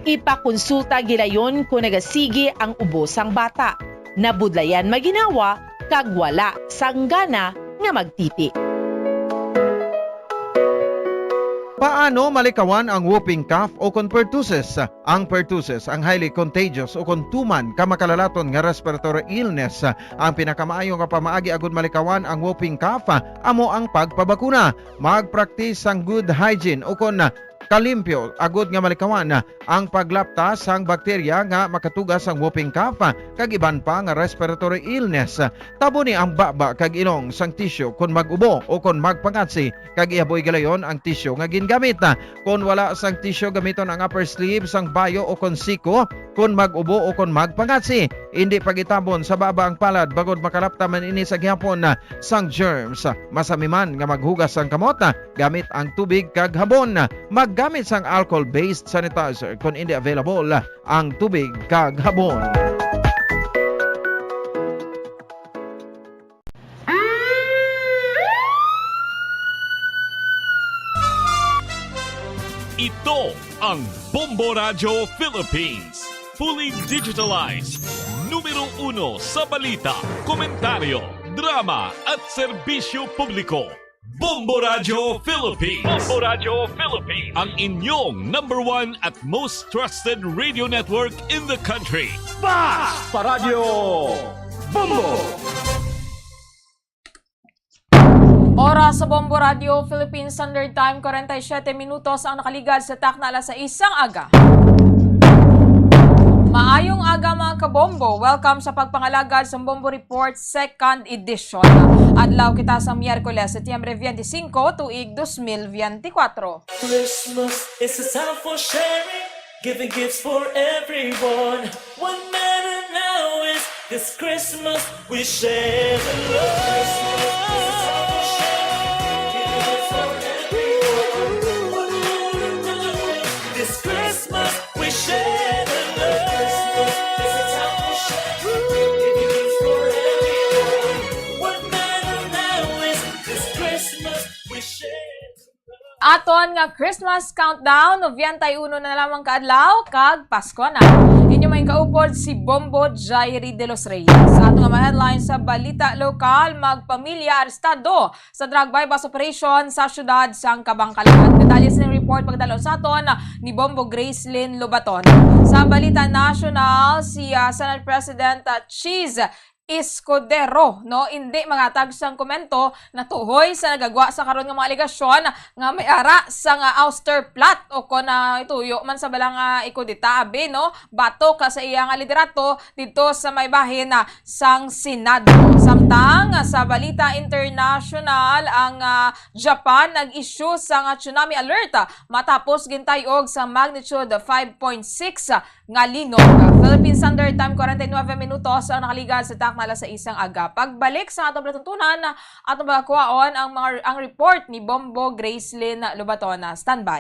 Ipakonsulta gilayon kung nagasigi ang ubo sang bata. Nabudlayan maginawa kag wala sang gana nga magtiti. Paano malikawan ang whooping cough o kon pertussis? Ang pertussis ang highly contagious o kon tuman ka makalalaton nga respiratory illness. Ang pinakamaayo nga pamaagi agud malikawan ang whooping cough amo ang pagpabakuna. Mag-practice ang good hygiene o kon kalimpyo agud nga malikawan ang paglaptas sang bakterya nga makatugas sang whooping cough kag iban pa nga respiratory illness. Tabo ni ang baba kag ilong sang tissue kon mag-ubo o kon magpangatsi kag iaboy galayon ang tissue nga gingamit. Kon wala sang tissue gamiton ang upper sleeve sang bayo o kon siko kon mag-ubo o kon magpangatsi. Hindi pagitabon sa baba ang palad bagod makalapta man ini sa gihapon sang germs. Masami man nga maghugas sang kamot gamit ang tubig kag habon. Maggamit sang alcohol-based sanitizer kung hindi available ang tubig kag habon. Ito ang Bombo Radio Philippines. Fully digitalized. Numero 1 sa balita, komentaryo, drama at serbisyo publiko. Bombo Radio Philippines. Bombo Radio Philippines. Ang inyong #1 at most trusted radio network in the country. Bas Paradyo Bombo! Oras sa Bombo Radio Philippines Standard Time, 47 minutos ang nakaligad sa takna alas sa isang aga. Maayong aga mga kabombo. Welcome sa pagpangalagad sa Bombo Report 2nd edition. Adlaw kita sa Miyerkules, Setyembre 25, tuig 2024. Christmas is a time for sharing, giving gifts for everyone. What matters now is this Christmas we share the love. This Christmas we share the love. It's a time for sharing, giving gifts for everyone. What matters now is this Christmas we share. Aton nga Christmas countdown, 91 na lamang kaadlaw, kag Pasko na. Inyo may kaupod si Bombo Jairi de los Reyes. Sa atong mga headlines sa balita lokal, magpamilya arestado sa drug bypass operation sa syudad sang Kabangkalan. Detalye sa report pagdalo sa aton ni Bombo Gracelyn Lobaton. Sa balita national, si Senate President Cheese Escudero, no, hindi magatag sang komento na tuhoy sa nagagwa sa karon nga mga aligasyon nga may ara sa nga ouster plot o kon ituyo man sa balang ikudita abi, no, bato ka sa iyang liderato dito sa may bahin na sang Senado. Samtang sa balita international, ang Japan nag-issue sa nga tsunami alert matapos gintayog sa magnitude 5.6 nga linog. Philippine Standard Time, 49 minutos ang nakaligad sa takna sa isang aga. Pagbalik sa atong latuntunan, atong magakuhaon ang report ni Bombo Gracelyn Lobaton. Standby.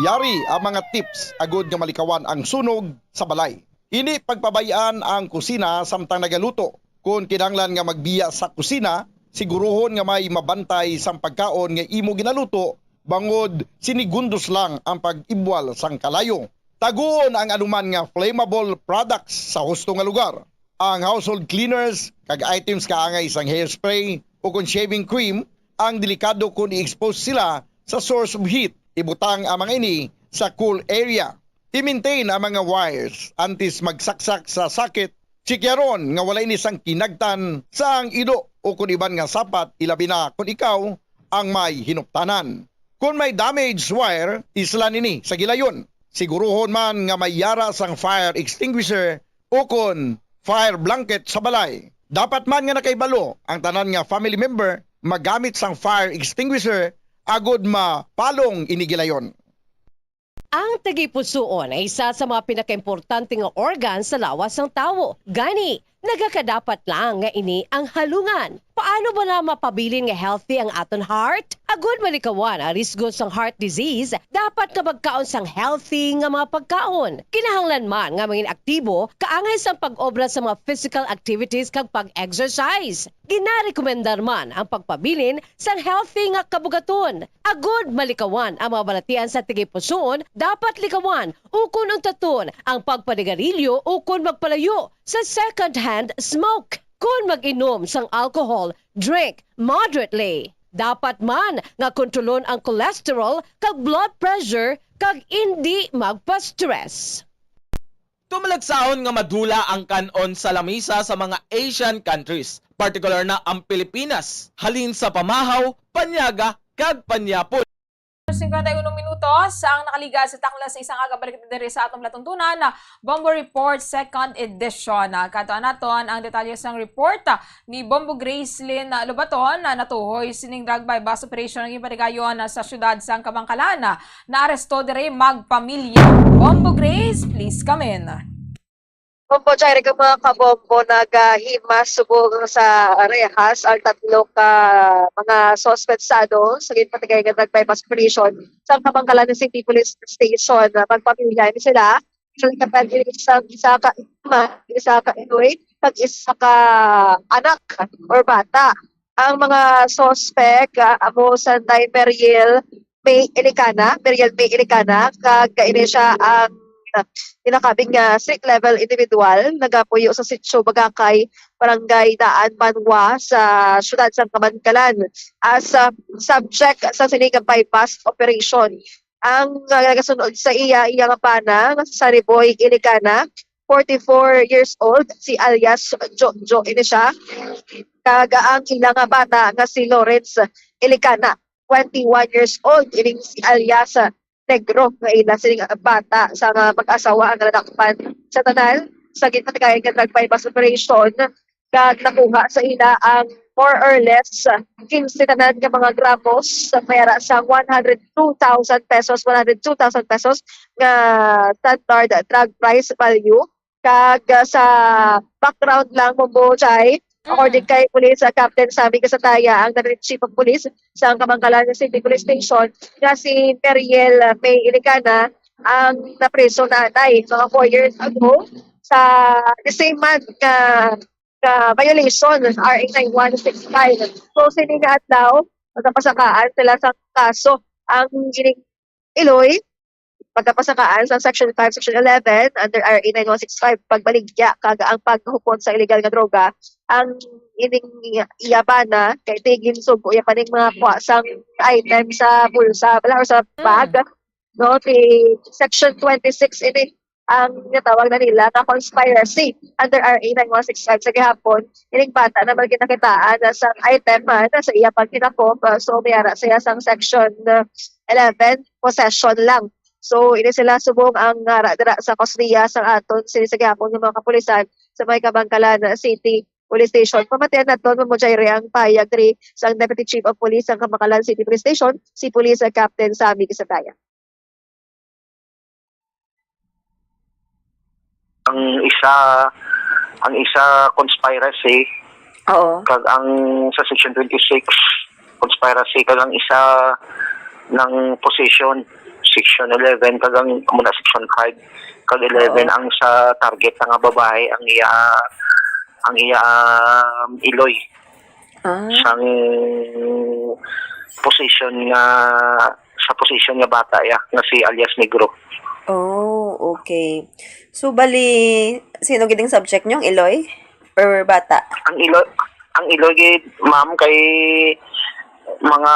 Yari ang mga tips agud nga malikawan ang sunog sa balay. Ini pagpabayaan ang kusina samtang nagaluto. Kung kinahanglan nga magbiya sa kusina, siguruhon nga may mabantay sang pagkaon nga imo ginaluto bangod sinigundos lang ang pag-ibwal sang kalayo. Taguon ang anuman nga flammable products sa husto nga lugar. Ang household cleaners kag items kaangay sang hairspray o kung shaving cream ang delikado kung i-expose sila sa source of heat. Ibutang ang mga ini sa cool area. I-maintain ang mga wires antes magsaksak sa sakit. Sikyaron nga wala ini sang kinagtan sa ang ido o kung iban nga sapat, ilabi na kung ikaw ang may hinuptanan. Kung may damaged wire, islan ini sa gilayon. Siguruhon man nga may yara sang fire extinguisher o kung fire blanket sa balay. Dapat man nga nakaibalo ang tanan nga family member magamit sang fire extinguisher agod mapalong inigilayon. Ang tagipusoon ay isa sa mga pinakaimportante nga organ sa lawas ng tao. Gani, nagakadapat lang nga ini ang halungan. Paano ba na mapabilin nga healthy ang aton heart? Agud malikawan ang risgo sang heart disease, dapat nga magkaon sang healthy nga mga pagkaon. Kinahanglan man nga maging aktibo, kaangay sang pag-obra sa mga physical activities kag pag-exercise. Ginarekomendar man ang pagpabilin sang healthy nga kabugaton. Agud malikawan ang mga balatian sa tigipusoon, dapat likawan ukon untaton ang pagpanigarilyo ukon magpalayo sa second-hand smoke. Kung mag-inom sang alcohol, drink moderately. Dapat man nga kontrolon ang cholesterol kag blood pressure kag hindi magpa-stress. Tumalagsaon nga madula ang kanon sa lamisa sa mga Asian countries, particular na ang Pilipinas, halin sa pamahaw, panyaga kag panyapon. 51 minutos ang nakaligad sa takla sa isang aga, balik diri sa atong latuntunan na Bombo Report 2nd edition. Katuan naton ang detalye sang report ni Bombo Gracelyn Lobaton na natuhoy sining drug bypass operation ng ipatigayon sa syudad sang Kabangkalan na aresto diri magpamilya. Bombo Grace, please come in. Bombo Jairi ka mga kabombo, naghimas subong sa rehas ang tatlo ka mga suspect sa sa patigay ng bypass operation sa Kabangkalan City Police Station. Magpamilya ni sila. Sila kapag isa ka ima, isa ka inuwi, pag isa ka anak or bata. Ang mga suspect, amo Sanday Periel, Meriel May Ilicana, kag kaini siya ang pinakabing strict level individual nagapuyo sa Sitio Bagakay, Barangay Daan, Banwa sa siyudad sa Kamankalan as subject sa sinigang bypass operation. Ang nagasunod sa iya nga pana sa Riboy Ilicana, 44 years old, si alias Jojo ini siya. Kag ang ilang bata nga si Lawrence Ilicana, 21 years old, ining si alias Negro nga ila sining bata sa mag-asawa ang nadakpan sa tanan sa gitpatikayan nga bypass operation. Kag nakuha sa ila ang more or less 15 tanan nga mga gramos sa pera sa 102,000 pesos nga standard drug price value. Kag sa background lang mo Jai, according kay Police Captain Sammy Kasataya, ang Chief of Police sa Kamangkalan City Police Station, nga si Meriel May Ilicana ang napreso na anay mga 4 years ago sa the same month violation RA 9165. So siningat daw pagkapasakaan sila sa kaso ang gining Iloy pagkapasakaan sa Section 5, Section 11 under RA 9165 pagbaligya kaga ang paghupon sa illegal nga droga ang ining iyabana kay tigin sugo ya paning mga puwasang item sa bulsa bala or sa bag no Section 26 ini ang natawag na nila na conspiracy under RA 9165 sa gihapon ining bata na magkinakitaan sa item man sa iya pagkinakop so mayara siya sang Section 11 possession lang. So, ini sila subong ang dira sa Cosria sa aton sa gihapon ng mga kapulisan sa may Kabangkalan City Police Station. Pamatian naton mo Jaire ang payag ri sa Deputy Chief of Police ng Kabangkalan City Police Station, si Police Captain Sammy Kasataya. Ang isa conspiracy. Oo. Kag ang sa Section 26 conspiracy kag ang isa ng possession Section 11 kag ang muna Section 5 kag 11 ang sa target nga babae ang iya Iloy. Sang position nga bata ya nga si alias Negro. Oh, okay. So bali sino giding subject nyo, Iloy or bata? Ang Iloy gid ma'am kay mga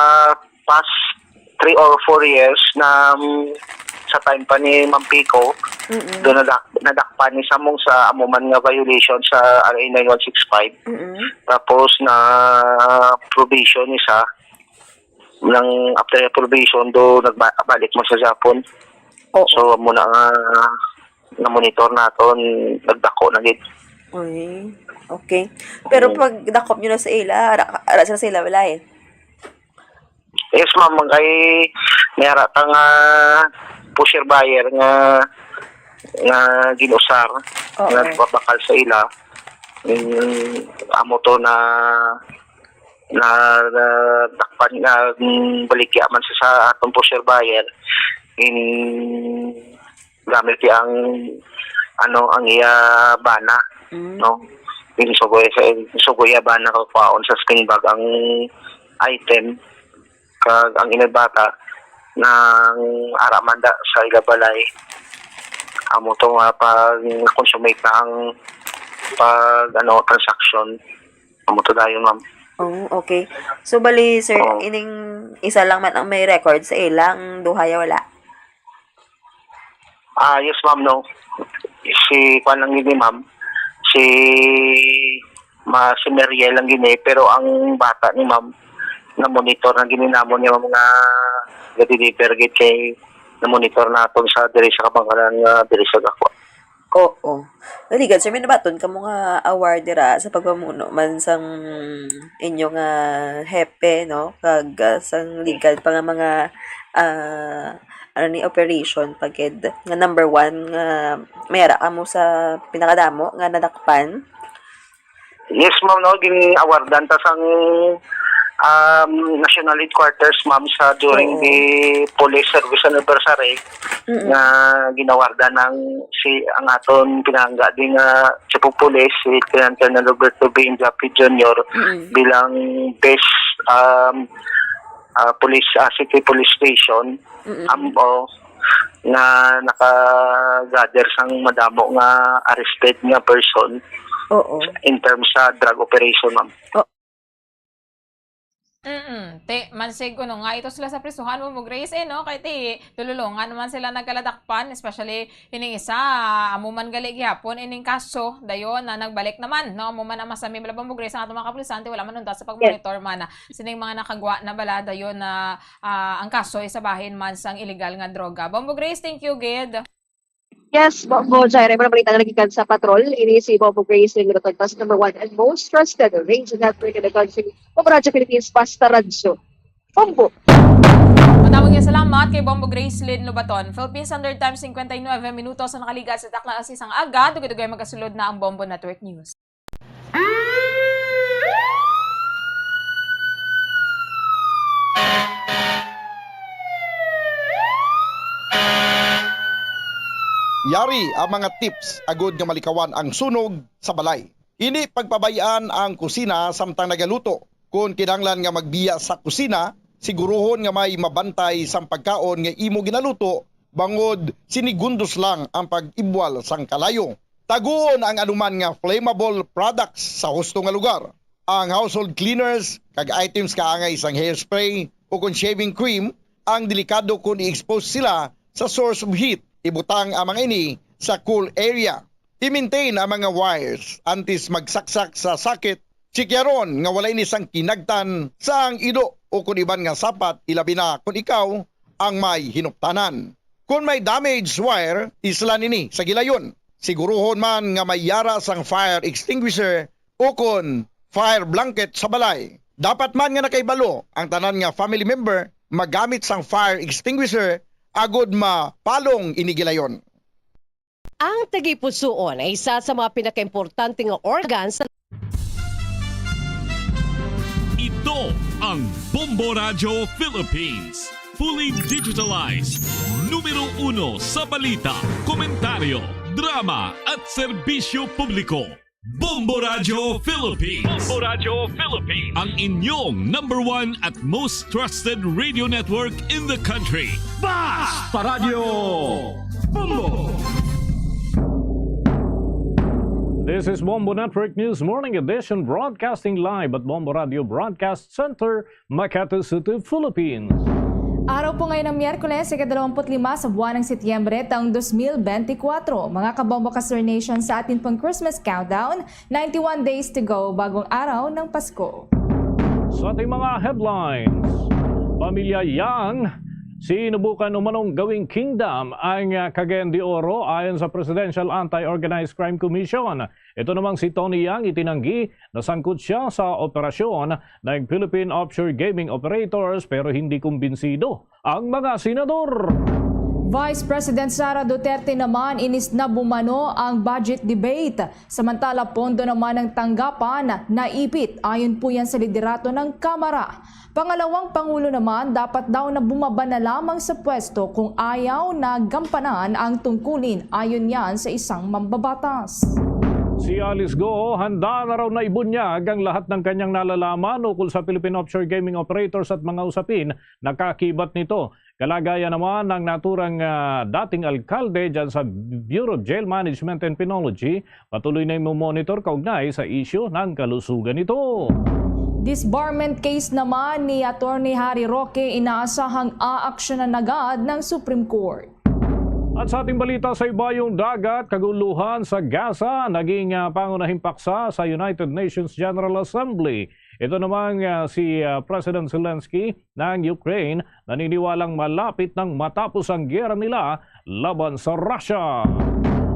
past 3 or 4 years na sa time pa ni Ma'am Pico, doon nadakpan ni Samong sa amuman nga violation sa RA 9165. Tapos na probation isa. Nang after probation do nagbalik mo sa Japon. So muna nga na monitor naton nagdako na gid. Okay. Pero pag dakop nyo na sa ila, ara sa ila wala eh. Yes, ma'am. Kay mayara ka nga pusher buyer nga ginusar nga nagpapakal sa ila. Amo to na dakpan nga balikya man sa atong pusher buyer. Gamit ang ang iya bana, no? Sugoy bana ko paon sa skin bag ang item kag ang inabata ng aramanda sa ilabalay amo to nga pag consummate na ang transaction amo to dayon ma'am. Okay. So bali sir, ining isa lang man ang may record sa ilang duhaya wala. Yes ma'am, no. Si kwan lang gini ma'am. Si Meriel lang gini pero ang bata ni ma'am na monitor na gininamon niya mga gadi-deliver kay na monitor naton sa diri sa Kabangkalan diri sa Gakwa. Oo. Naligan sir, may nabaton ka mga award dira sa pagpamuno man sang inyong hepe no kag sang legal pa nga mga operation pagid nga number 1 nga mayara ka mo sa pinakadamo nga nadakpan. Yes ma'am, no, gin-awardan ta sang national headquarters ma'am sa during the police service anniversary nga ginawarda ng ang aton pinangga ding chief of police si Lieutenant Roberto B. Injapi Jr. bilang best city police station ambo nga naka-gather sang madamo nga arrested nga person in terms sa drug operation, ma'am. Te, mansig ko nga ito sila sa prisuhan mo Grace no kay te tululungan naman sila nagkaladakpan especially ining isa amuman gali gihapon ining kaso dayon na nagbalik naman no amuman ang masami bala mo Grace ang atong mga kapulisante wala man undas sa pagmonitor man sining mga nakagwa na bala dayon na ang kaso isabahin man sang illegal nga droga. Bombo Grace, thank you gid. Yes, Bombo Jaire, balita na nagikan sa patrol. Ini si Bombo Grace ng Rototas #1 and most trusted radio network in the country. Bombo Radio Philippines, Pasta Radio. Bombo! Matawag niya salamat kay Bombo Grace Lynn Lubaton. Philippines Standard Time 59 minutos sa nakaliga sa takla asisang aga. Dugay-dugay magasulod na ang Bombo Network News. Yari ang mga tips agud nga malikawan ang sunog sa balay. Ini pagpabayaan ang kusina samtang nagaluto. Kung kinahanglan nga magbiya sa kusina, siguruhon nga may mabantay sang pagkaon nga imo ginaluto bangod sinigundos lang ang pag-ibwal sang kalayo. Taguon ang anuman nga flammable products sa husto nga lugar. Ang household cleaners kag items kaangay sang hairspray o kung shaving cream ang delikado kung i-expose sila sa source of heat. Ibutang ang mga ini sa cool area. I-maintain ang mga wires antes magsaksak sa sakit. Sikyaron nga wala ini sang kinagtan sa ang ido o kung iban nga sapat ilabi na kung ikaw ang may hinuptanan. Kung may damaged wire, isla nini sa gilayon. Siguruhon man nga may yara sang fire extinguisher o kung fire blanket sa balay. Dapat man nga nakaibalo ang tanan nga family member magamit sang fire extinguisher agod mapalong inigilayon. Ang tagipusoon ay isa sa mga pinakaimportante nga organs. Ito ang Bombo Radio Philippines. Fully digitalized. Numero 1 sa balita, komentaryo, drama at serbisyo publiko. Bombo Radio Philippines. Bombo Radio Philippines. Ang inyong #1 at most trusted radio network in the country. Basta Radio Bombo. This is Bombo Network News Morning Edition broadcasting live at Bombo Radio Broadcast Center, Makati City, Philippines. Araw po ngayon ng Miyerkules, ika-25 sa buwan ng Setyembre, taong 2024. Mga kabombo Kasur Nation sa atin pong Christmas countdown, 91 days to go, bagong araw ng Pasko. Sa ating mga headlines, Pamilya Yang, sinubukan umanong gawing kingdom ang Cagayan de Oro ayon sa Presidential Anti-Organized Crime Commission. Ito namang si Tony Yang itinanggi na sangkot siya sa operasyon ng Philippine Offshore Gaming Operators pero hindi kumbinsido ang mga senador. Vice President Sara Duterte naman inis na bumano ang budget debate. Samantala pondo naman ng tanggapan naipit ayon po yan sa liderato ng Kamara. Pangalawang Pangulo naman dapat daw na bumaba na lamang sa pwesto kung ayaw na gampanan ang tungkulin ayon yan sa isang mambabatas. Si Alice Go, handa na raw na ibunyag ang lahat ng kanyang nalalaman ukol sa Philippine Offshore Gaming Operators at mga usapin na kakibat nito. Kalagaya naman ng naturang dating alkalde dyan sa Bureau of Jail Management and Penology, patuloy na i-monitor kaugnay sa isyu ng kalusugan nito. Disbarment case naman ni Attorney Harry Roque inaasahang aaksyonan agad ng Supreme Court. At sa ating balita sa ibayong dagat, kaguluhan sa Gaza, naging pangunahing paksa sa United Nations General Assembly. Ito namang si President Zelensky ng Ukraine naniniwalang malapit nang matapos ang giyera nila laban sa Russia.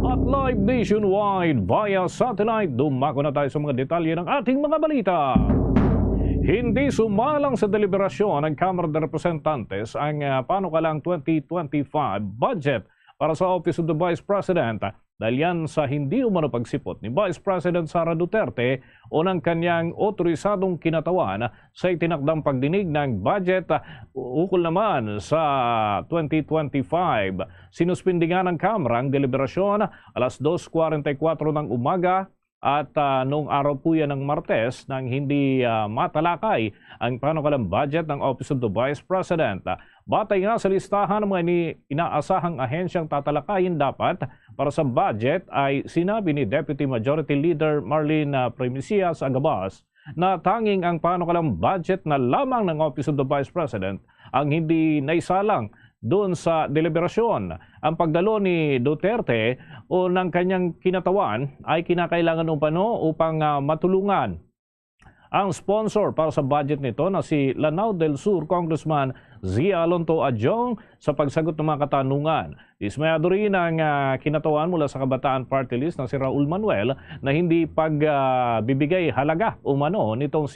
At live nationwide via satellite, dumako na tayo sa mga detalye ng ating mga balita. Hindi sumalang sa deliberasyon ng Kamara de Representantes ang panukalang 2025 budget para sa Office of the Vice President dahil yan sa hindi umano pagsipot ni Vice President Sara Duterte o ng kanyang otorisadong kinatawan sa itinakdang pagdinig ng budget ukol naman sa 2025. Sinuspindi nga ng Kamara ang deliberasyon alas 2:44 ng umaga At noong araw po yan ng Martes nang hindi matalakay ang panukalang budget ng Office of the Vice President. Batay nga sa listahan ng mga inaasahang ahensyang tatalakayin dapat para sa budget ay sinabi ni Deputy Majority Leader Marlene Primicias Agabas na tanging ang panukalang budget na lamang ng Office of the Vice President ang hindi naisalang doon sa deliberasyon. Ang pagdalo ni Duterte o ng kanyang kinatawan ay kinakailangan umano upang matulungan ang sponsor para sa budget nito na si Lanao del Sur Congressman Zia Alonto Adjong sa pagsagot ng mga katanungan. Dismayado rin ang kinatawan mula sa Kabataan Party List na si Raul Manuel na hindi pagbibigay halaga umano nitong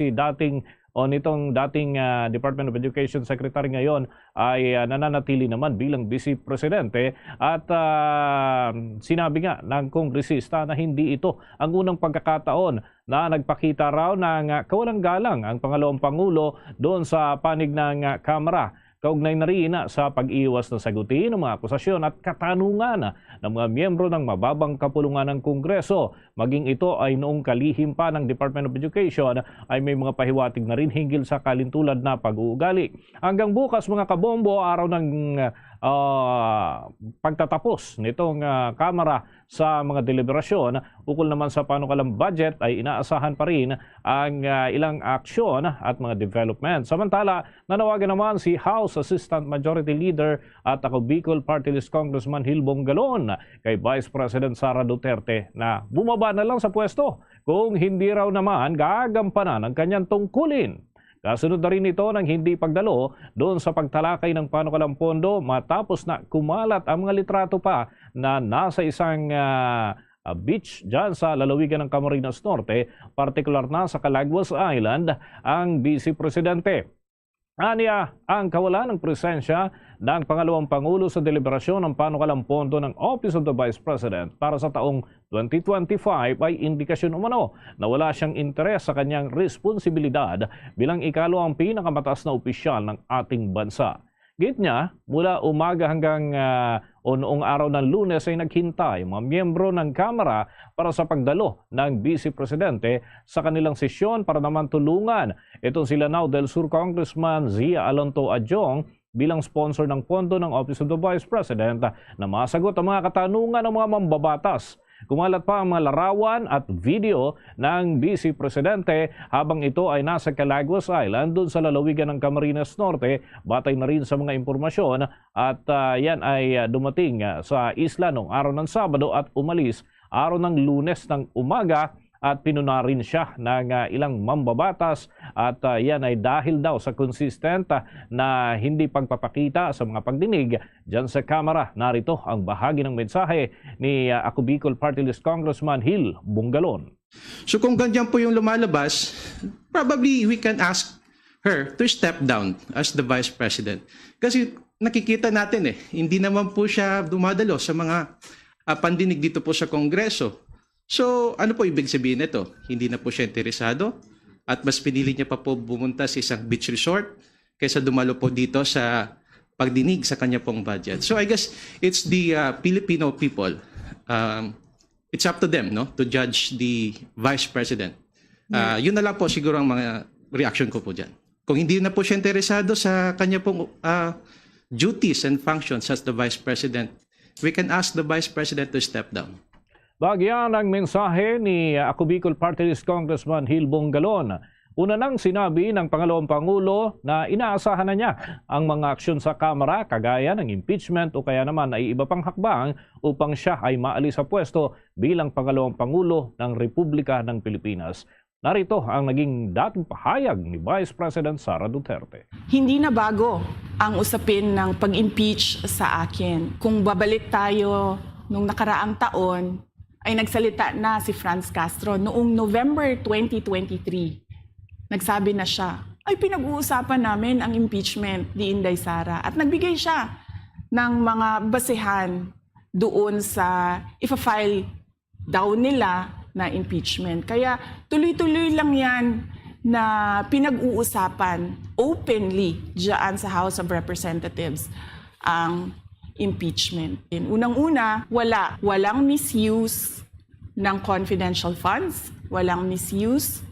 dating Department of Education Secretary ngayon ay nananatili naman bilang Vice Presidente at sinabi nga ng kongresista na hindi ito ang unang pagkakataon na nagpakita raw ng kawalang galang ang pangalawang Pangulo doon sa panig ng Kamara. Kaugnay na rin sa pag-iwas na sagutin ng mga akusasyon at katanungan ng mga miyembro ng mababang kapulungan ng Kongreso. Maging ito ay noong kalihim pa ng Department of Education ay may mga pahiwatig na rin hinggil sa kalintulad na pag-uugali. Hanggang bukas mga kabombo, araw ng pagtatapos nitong Kamara sa mga deliberasyon, ukol naman sa panukalang budget ay inaasahan pa rin ang ilang aksyon at mga development. Samantala, nanawagan naman si House Assistant Majority Leader at ako Bicol Party List Congressman Gil Bongalon kay Vice President Sara Duterte na bumaba na lang sa pwesto kung hindi raw naman gagampanan ang kanyang tungkulin. Kasunod na rin ito ng hindi pagdalo doon sa pagtalakay ng panukalang pondo matapos na kumalat ang mga litrato pa na nasa isang beach dyan sa lalawigan ng Camarines Norte, partikular na sa Calaguas Island, ang Vice Presidente. Aniya, ang kawalan ng presensya ng pangalawang Pangulo sa deliberasyon ng panukalang pondo ng Office of the Vice President para sa taong 2025 ay indikasyon umano na wala siyang interes sa kanyang responsibilidad bilang ikalawang pinakamataas na opisyal ng ating bansa. Git niya, mula umaga hanggang noong araw ng Lunes ay naghintay mga miyembro ng Kamara para sa pagdalo ng Vice Presidente sa kanilang sesyon para naman tulungan itong si Lanao del Sur Congressman Zia Alonto Adjong bilang sponsor ng pondo ng Office of the Vice President na masagot ang mga katanungan ng mga mambabatas. Kumalat pa ang mga larawan at video ng Vice Presidente habang ito ay nasa Calaguas Island doon sa lalawigan ng Camarines Norte, batay na rin sa mga impormasyon at yan ay dumating sa isla noong araw ng Sabado at umalis araw ng Lunes ng umaga at pinuna rin siya ng ilang mambabatas at yan ay dahil daw sa consistent na hindi pagpapakita sa mga pagdinig dyan sa Kamara. Narito ang bahagi ng mensahe ni ako Bicol Party List Congressman Gil Bongalon. So kung ganyan po yung lumalabas, probably we can ask her to step down as the Vice President. Kasi nakikita natin hindi naman po siya dumadalo sa mga pandinig dito po sa Kongreso. So, ano po ibig sabihin nito? Hindi na po siya interesado at mas pinili niya pa po bumunta sa isang beach resort kaysa dumalo po dito sa pagdinig sa kanya pong budget. So, I guess it's the Filipino people. It's up to them to judge the Vice President. Yun na lang po siguro ang mga reaction ko po dyan. Kung hindi na po siya interesado sa kanya pong duties and functions as the Vice President, we can ask the Vice President to step down. Bagyan ang mensahe ni ako Bicol Party List Congressman Gil Bongalon. Una nang sinabi ng pangalawang Pangulo na inaasahan na niya ang mga aksyon sa Kamara kagaya ng impeachment o kaya naman ay iba pang hakbang upang siya ay maalis sa pwesto bilang pangalawang Pangulo ng Republika ng Pilipinas. Narito ang naging dating pahayag ni Vice President Sara Duterte. Hindi na bago ang usapin ng pag-impeach sa akin. Kung babalik tayo nung nakaraang taon, ay nagsalita na si Franz Castro noong November 2023. Nagsabi na siya, ay pinag-uusapan namin ang impeachment ni Inday Sara. At nagbigay siya ng mga basehan doon sa ifa-file daw nila na impeachment. Kaya tuloy-tuloy lang yan na pinag-uusapan openly dyan sa House of Representatives ang impeachment. Unang-una, walang misuse ng confidential funds, walang misuse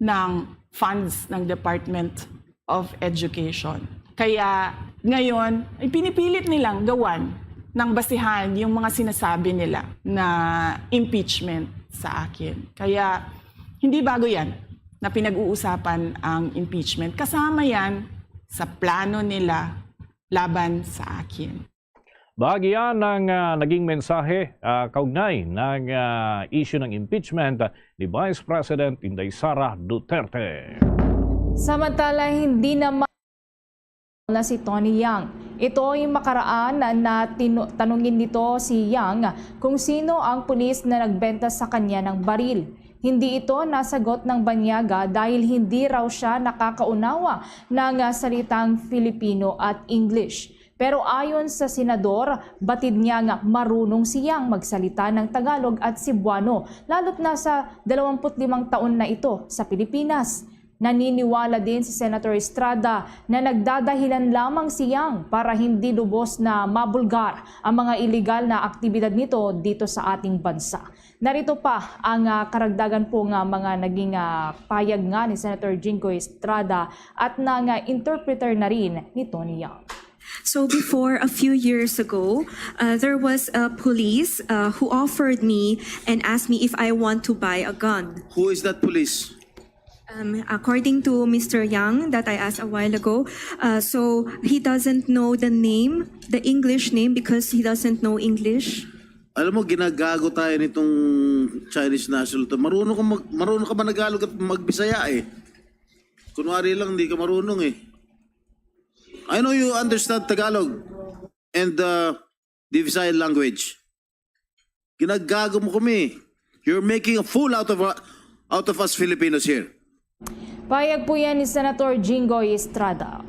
ng funds ng Department of Education. Kaya ngayon, ay pinipilit nilang gawan ng basihan yung mga sinasabi nila na impeachment sa akin. Kaya hindi bago yan na pinag-uusapan ang impeachment. Kasama yan sa plano nila laban sa akin. Bahagi yan ng naging mensahe kaugnay ng issue ng impeachment ni Vice President Inday Sara Duterte. Samantala, hindi naman na si Tony Yang. Ito ay makaraan na tanungin nito si Yang kung sino ang pulis na nagbenta sa kanya ng baril. Hindi ito nasagot ng Banyaga dahil hindi raw siya nakakaunawa ng salitang Filipino at English. Pero ayon sa senador, batid niya nga marunong siyang magsalita ng Tagalog at Cebuano, lalo't nasa 25 taon na ito sa Pilipinas. Naniniwala din si Senator Estrada na nagdadahilan lamang siyang para hindi lubos na mabulgar ang mga iligal na aktibidad nito dito sa ating bansa. Narito pa ang karagdagan po nga mga naging payag nga ni Senator Jinggoy Estrada at interpreter na rin ni Tony Yang. So before, a few years ago, there was a police who offered me and asked me if I want to buy a gun. Who is that police? According to Mr. Yang that I asked a while ago, so he doesn't know the name, the English name, because he doesn't know English. Alam mo, ginagago tayo nitong Chinese national to. Marunong ka managalog at magbisaya eh. Kunwari lang, hindi ka marunong eh. I know you understand Tagalog and the Visayan language. Ginagago mo kami. You're making a fool out of us Filipinos here. Payag po yan ni Senator Jinggoy Estrada.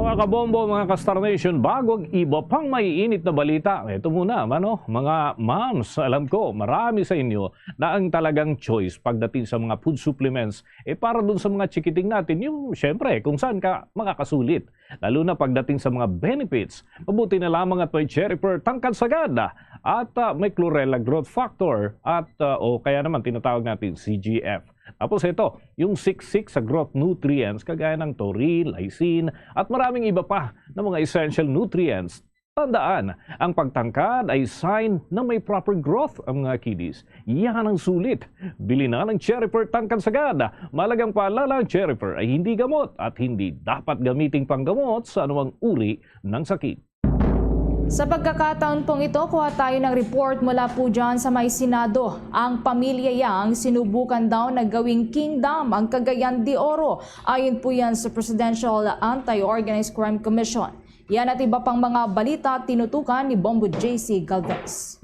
Mga kabombo, mga ka-Star Nation, bago ang iba pang maiinit na balita, ito muna, mga moms, alam ko, marami sa inyo na ang talagang choice pagdating sa mga food supplements, para dun sa mga chikiting natin, yung syempre, kung saan ka makakasulit. Lalo na pagdating sa mga benefits, mabuti na lamang at may cherry pearl tangkad sagad at may chlorella growth factor at o kaya naman tinatawag natin CGF. Tapos ito, yung 6-6 sa growth nutrients kagaya ng taurine, lysine at maraming iba pa na mga essential nutrients. Tandaan, ang pagtangkad ay sign na may proper growth ang mga kiddies. Yan ang sulit. Bili na ng Cherry Pearl tangkad sagad. Malagang paalala, ang Cherry Pearl ay hindi gamot at hindi dapat gamiting panggamot sa anumang uri ng sakit. Sa pagkakataon pong ito, kuha tayo ng report mula po dyan sa may Senado. Ang pamilya Yang sinubukan daw na gawing kingdom ang Cagayan de Oro. Ayon po yan sa Presidential Anti-Organized Crime Commission. Yan at iba pang mga balita tinutukan ni Bombo JC Galvez.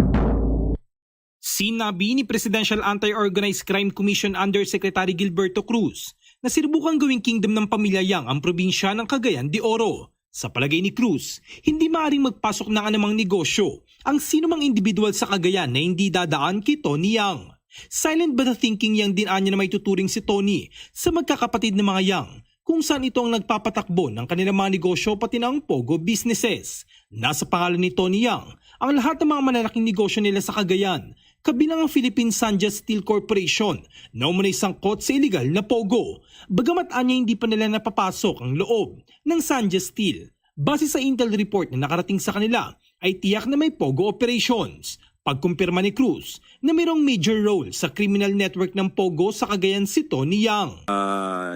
Sinabi ni Presidential Anti-Organized Crime Commission Undersecretary Gilberto Cruz na sinubukan gawing kingdom ng pamilya Yang ang probinsya ng Cagayan de Oro. Sa palagay ni Cruz, hindi maaaring magpasok ng anumang negosyo ang sinumang individual sa Cagayan na hindi dadaan kay Tony Yang. Silent but the thinking Yang din anya na may tuturing si Tony sa magkakapatid na mga Yang kung saan ito ang nagpapatakbo ng kanilang mga negosyo pati ng Pogo businesses. Nasa pangalan ni Tony Yang ang lahat ng mga malalaking negosyo nila sa Cagayan, kabilang ang Philippine Sanja Steel Corporation na umunay sangkot sa iligal na Pogo. Bagamat anya hindi pa nila napapasok ang loob ng Sanja Steel. Base sa intel report na nakarating sa kanila ay tiyak na may Pogo operations. Pagkumpirma ni Cruz na mayroong major role sa criminal network ng Pogo sa Cagayan si Tony Yang.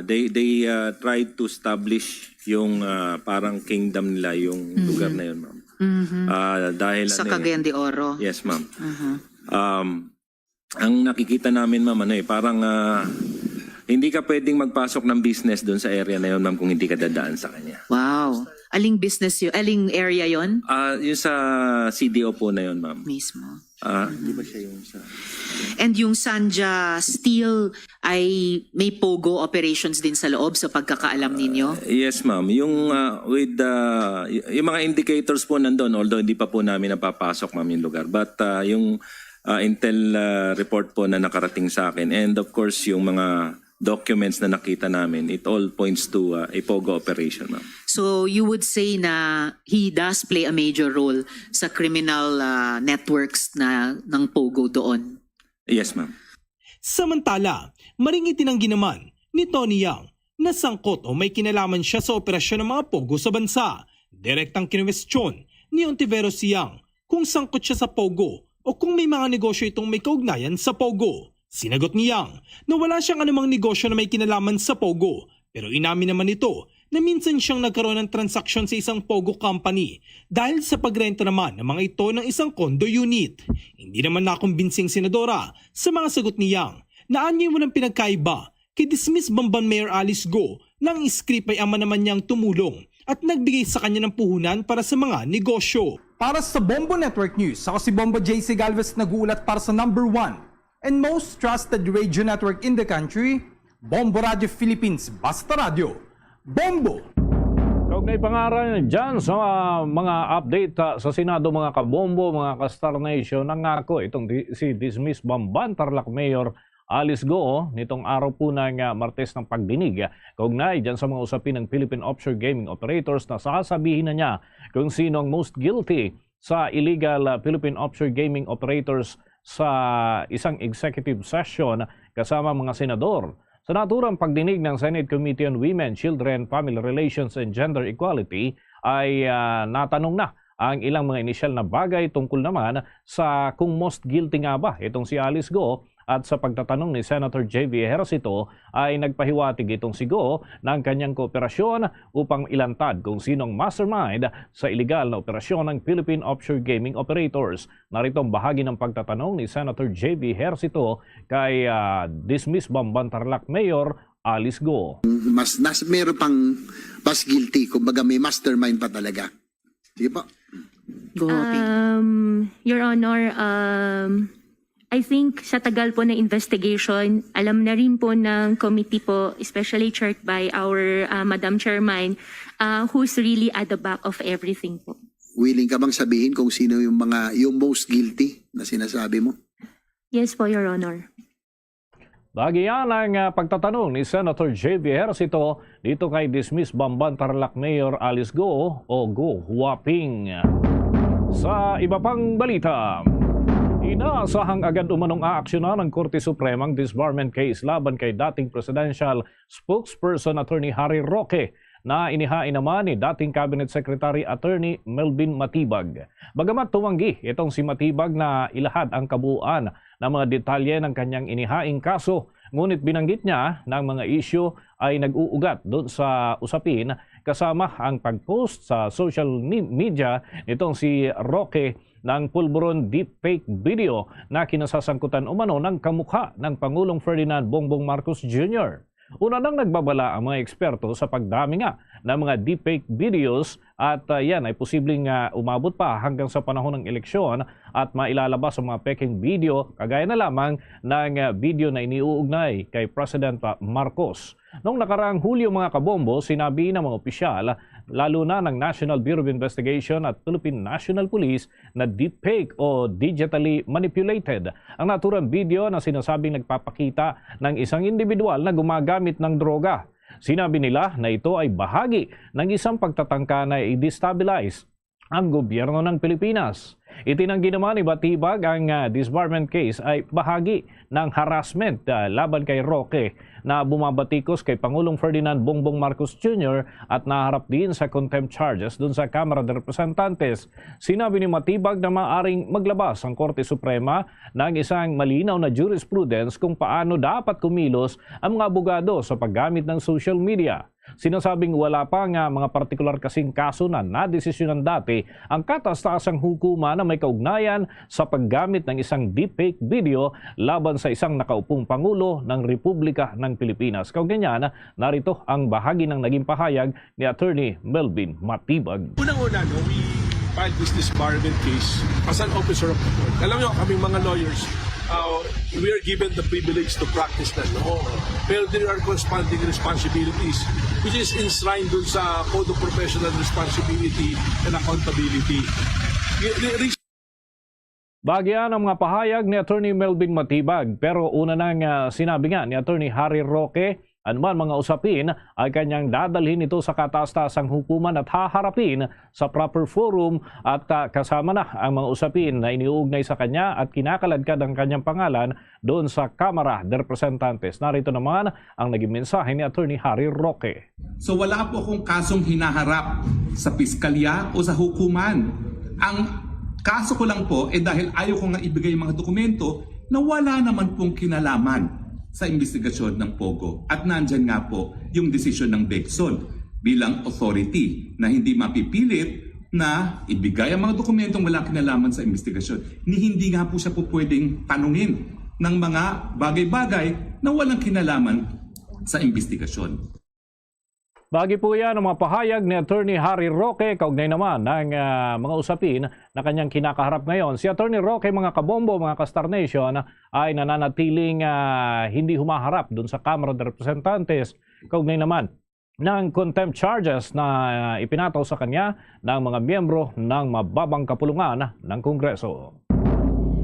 They tried to establish yung parang kingdom nila yung lugar na yun, ma'am. Dahil sa Cagayan de Oro. Yes, ma'am. Ang nakikita namin, ma'am, parang hindi ka pwedeng magpasok ng business doon sa area na yun, ma'am, kung hindi ka dadaan sa kanya. Wow. Aling business yun? Aling area yun? Yung sa CDO po na yun, ma'am. Mismo. Di ba siya yung sa... And yung Sanja Steel ay may Pogo operations din sa loob sa pagkakaalam ninyo? Yes, ma'am. Yung with yung mga indicators po nandun, although hindi pa po namin napapasok, ma'am, yung lugar. But yung intel report po na nakarating sa akin, and of course yung mga documents na nakita namin, it all points to a POGO operation, ma'am. So you would say na he does play a major role sa criminal networks ng POGO doon? Yes, ma'am. Samantala, maring itinanggi naman ni Tony Yang na sangkot o may kinalaman siya sa operasyon ng mga POGO sa bansa. Direktang kinwestiyon ni Ontiveros si Yang kung sangkot siya sa POGO o kung may mga negosyo itong may kaugnayan sa POGO. Sinagot ni Yang na wala siyang anumang negosyo na may kinalaman sa POGO, pero inamin naman ito na minsan siyang nagkaroon ng transaksyon sa isang POGO company dahil sa pagrenta naman ng mga ito ng isang condo unit. Hindi naman nakumbinsing senadora sa mga sagot ni Yang na anyay walang pinagkaiba kay dismiss Bamban Mayor Alice Go nang script ay ama naman niyang tumulong at nagbigay sa kanya ng puhunan para sa mga negosyo. Para sa Bombo Network News, ako si Bombo JC Galvez nag-uulat para sa number 1 and most trusted radio network in the country, Bombo Radio Philippines, Basta Radio. Bombo! Kaugnay pangaral dyan sa mga update sa Senado, mga kabombo, mga ka-Star Nation, nangako itong si dismiss Bamban Tarlac Mayor Alice Go nitong araw po ng Martes ng pagdinig. Kaugnay dyan sa mga usapin ng Philippine Offshore Gaming Operators na sasabihin na niya kung sino ang most guilty sa illegal Philippine Offshore Gaming Operators sa isang executive session kasama mga senador. Sa naturang pagdinig ng Senate Committee on Women, Children, Family Relations and Gender Equality ay natanong na ang ilang mga inisyal na bagay tungkol naman sa kung most guilty nga ba itong si Alice Go. At sa pagtatanong ni Senator J.V. Ejercito ay nagpahiwatig itong si Go ng kanyang kooperasyon upang ilantad kung sinong mastermind sa illegal na operasyon ng Philippine Offshore Gaming Operators. Narito ang bahagi ng pagtatanong ni Senator J.V. Ejercito kay dismiss Bamban Tarlac Mayor Alice Go. Meron pang mas guilty, kumbaga may mastermind pa talaga. Sige po. Your Honor, I think sa tagal po na investigation, alam na rin po ng committee po, especially chaired by our Madam Chairman, who's really at the back of everything po. Willing ka bang sabihin kung sino yung most guilty na sinasabi mo? Yes po, Your Honor. Bahagi yan ang pagtatanong ni Senator J.V. Ejercito dito kay dismiss Bamban Tarlac Mayor Alice Go o Go Huaping. Sa iba pang balita, inaasahang agad umanong aaksyonan ng Korte Suprema ang disbarment case laban kay dating presidential spokesperson Attorney Harry Roque na inihain naman ni dating Cabinet Secretary Attorney Melvin Matibag. Bagamat tumanggi itong si Matibag na ilahad ang kabuuan ng mga detalye ng kanyang inihaing kaso, ngunit binanggit niya na ang mga isyu ay nag-uugat doon sa usapin kasama ang pag-post sa social media nitong si Roque ng pulburon deepfake video na kinasasangkutan umano ng kamukha ng Pangulong Ferdinand Bongbong Marcos Jr. Una nang nagbabala ang mga eksperto sa pagdami nga ng mga deepfake videos at yan ay posibleng umabot pa hanggang sa panahon ng eleksyon at mailalabas ang mga peking video kagaya na lamang ng video na iniuugnay kay President Marcos. Noong nakaraang Hulyo mga kabombo, sinabi ng mga opisyal, lalo na ng National Bureau of Investigation at Philippine National Police na deepfake o digitally manipulated ang naturang video na sinasabing nagpapakita ng isang individual na gumagamit ng droga. Sinabi nila na ito ay bahagi ng isang pagtatangka na i-destabilize ang gobyerno ng Pilipinas. Itinanggi naman ni Matibag ang disbarment case ay bahagi ng harassment laban kay Roque na bumabatikos kay Pangulong Ferdinand Bongbong Marcos Jr. at naharap din sa contempt charges dun sa Kamara de Representantes. Sinabi ni Matibag na maaring maglabas ang Korte Suprema ng isang malinaw na jurisprudence kung paano dapat kumilos ang mga abogado sa paggamit ng social media. Sinasabing wala pa nga mga partikular kasing kaso na nadesisyonan dati ang kataas-taasang hukuma na may kaugnayan sa paggamit ng isang deepfake video laban sa isang nakaupong Pangulo ng Republika ng Pilipinas. Kaugnyan, narito ang bahagi ng naging pahayag ni Attorney Melvin Matibag. Unang-una, we filed this disbarment case as an officer of the court. Alam nyo, kaming mga lawyers, we are given the privilege to practice the law. Pero there are corresponding responsibilities which is enshrined dun sa Code of Professional Responsibility and Accountability. Bagyan ang mga pahayag ni Attorney Melvin Matibag, pero una nang sinabi nga ni Attorney Harry Roque, anuman mga usapin ay kanyang dadalhin ito sa kataas-taasang hukuman at haharapin sa proper forum at kasama na ang mga usapin na iniuugnay sa kanya at kinakaladkad ang kanyang pangalan doon sa Kamara de Representantes. Narito naman ang naging mensahe ni Attorney Harry Roque. So wala po akong kasong hinaharap sa piskalya o sa hukuman. Ang kaso ko lang po dahil ayaw ko nga ibigay mga dokumento na wala naman pong kinalaman sa investigasyon ng POGO. At nandyan nga po yung desisyon ng Bexon bilang authority na hindi mapipilit na ibigay ang mga dokumentong walang kinalaman sa investigasyon. Hindi nga po siya po pwedeng tanungin ng mga bagay-bagay na walang kinalaman sa investigasyon. Bagi po yan ang mga pahayag ni Attorney Harry Roque, kaugnay naman ng mga usapin na kanyang kinakaharap ngayon. Si Attorney Roque, mga kabombo, mga ka-Star Nation, ay nananatiling hindi humaharap dun sa Kamara de Representantes, kaugnay naman ng contempt charges na ipinataw sa kanya ng mga miyembro ng mababang kapulungan ng Kongreso.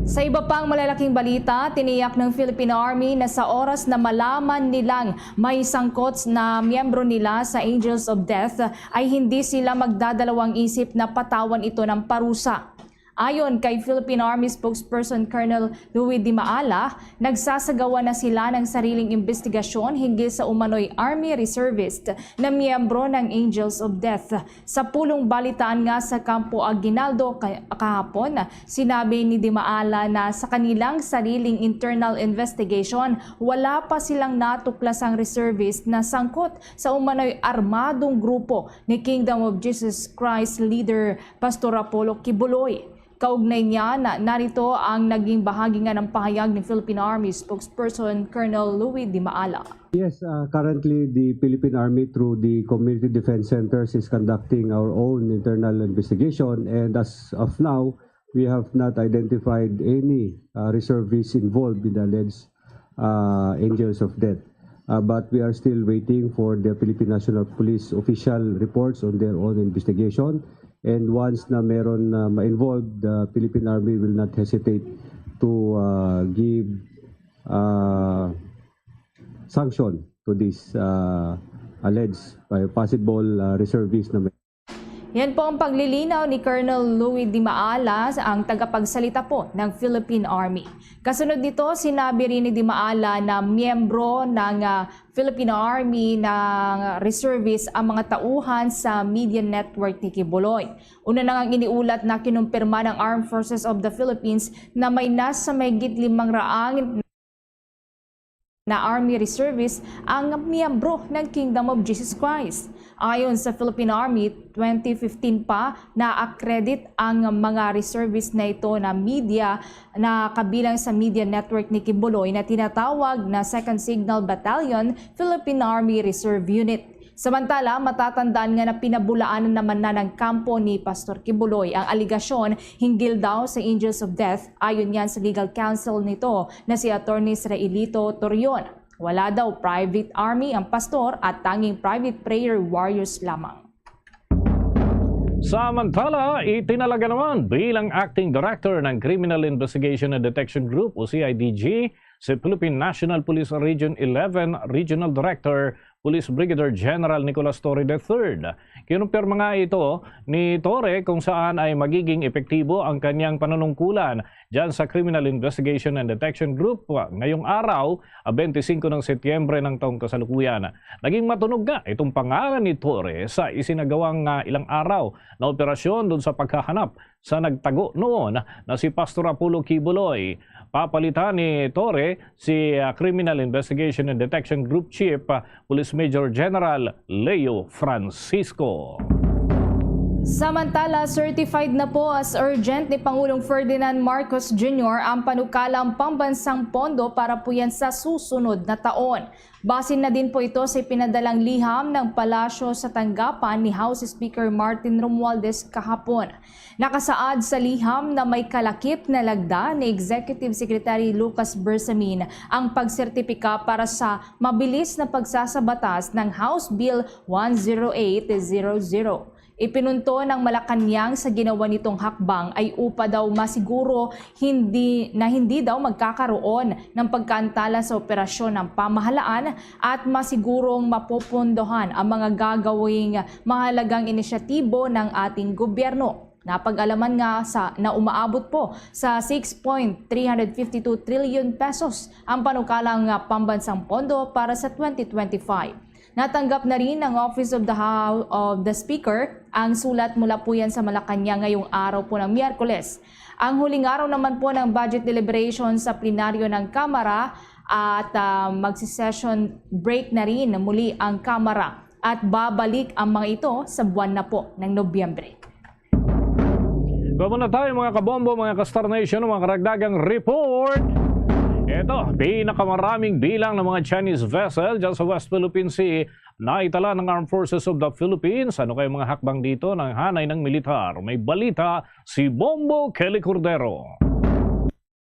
Sa iba pang malalaking balita, tiniyak ng Philippine Army na sa oras na malaman nilang may sangkot na miyembro nila sa Angels of Death ay hindi sila magdadalawang isip na patawan ito ng parusa. Ayon kay Philippine Army spokesperson Colonel Louis Di Maala, nagsasagawa na sila ng sariling investigasyon hinggil sa umano'y Army Reservist na miyembro ng Angels of Death. Sa pulong balitaan nga sa Campo Aguinaldo kahapon, sinabi ni Di Maala na sa kanilang sariling internal investigation, wala pa silang natuklasang reservist na sangkot sa umano'y armadong grupo ni Kingdom of Jesus Christ leader Pastor Apollo Kibuloy. Kaugnay niya na narito ang naging bahagi nga ng pahayag ni Philippine Army spokesperson Colonel Louis Di Maala. Yes, currently the Philippine Army through the Community Defense Centers is conducting our own internal investigation, and as of now, we have not identified any reservists involved in the alleged Angels of Death. But we are still waiting for the Philippine National Police official reports on their own investigation. And once na meron na ma-involved, the Philippine Army will not hesitate to give sanction to this alleged possible reservists na Yan po ang paglilinaw ni Colonel Louis Di Maala, ang tagapagsalita po ng Philippine Army. Kasunod nito, sinabi rin ni Di Maala na miyembro ng Philippine Army ng reservist ang mga tauhan sa media network ni Kibuloy. Una na ngang iniulat na kinumpirma ng Armed Forces of the Philippines na may nasa mahigit 500 na Army Reservists ang miyembro ng Kingdom of Jesus Christ. Ayon sa Philippine Army, 2015 pa na-accredit ang mga reservists na ito na media na kabilang sa media network ni Kibuloy na tinatawag na 2nd Signal Battalion Philippine Army Reserve Unit. Samantala, matatandaan nga na pinabulaanan naman na ng kampo ni Pastor Kibuloy ang aligasyon hinggil daw sa Angels of Death. Ayon yan sa legal counsel nito na si Attorney Israelito Torion. Wala daw private army ang pastor at tanging private prayer warriors lamang. Samantala, itinalaga naman bilang Acting Director ng Criminal Investigation and Detection Group o CIDG si Philippine National Police Region 11 Regional Director Police Brigadier General Nicolas Torre III. Kinumpirma nga ito ni Torre kung saan ay magiging epektibo ang kanyang panunungkulan dyan sa Criminal Investigation and Detection Group ngayong araw, 25 ng Setyembre ng taong kasalukuyan. Naging matunog nga itong pangalan ni Torre sa isinagawang ilang araw na operasyon doon sa paghahanap sa nagtago noon na si Pastor Apollo Kibuloy. Papalitan ni Torre si Criminal Investigation and Detection Group Chief Police Major General Leo Francisco. Samantala, certified na po as urgent ni Pangulong Ferdinand Marcos Jr. ang panukalang pambansang pondo para po yan sa susunod na taon. Basin na din po ito sa pinadalang liham ng palasyo sa tanggapan ni House Speaker Martin Romualdez kahapon. Nakasaad sa liham na may kalakip na lagda ni Executive Secretary Lucas Bersamin ang pagsertipika para sa mabilis na pagsasabatas ng House Bill 10800. Ipinunto ng Malacanang sa ginawa nitong hakbang ay upa daw masiguro hindi daw magkakaroon ng pagkaantala sa operasyon ng pamahalaan at masigurong mapopondohan ang mga gagawing mahalagang inisyatibo ng ating gobyerno. Napag-alaman nga na umaabot po sa 6.352 trillion pesos ang panukalang pambansang pondo para sa 2025. Natanggap na rin ng Office of the Speaker ang sulat mula po yan sa Malacanang ngayong araw po ng Miyerkules. Ang huling araw naman po ng budget deliberation sa plenaryo ng Kamara at magsi-session break na rin muli ang Kamara at babalik ang mga ito sa buwan na po ng Nobyembre. Gawin na tayo mga kabombo, mga ka-Star Nation, mga karagdagang report. Ito, pinakamaraming bilang ng mga Chinese vessel dyan sa West Philippine Sea na itala ng Armed Forces of the Philippines. Ano kayo mga hakbang dito ng hanay ng militar? May balita si Bombo Kelly Cordero.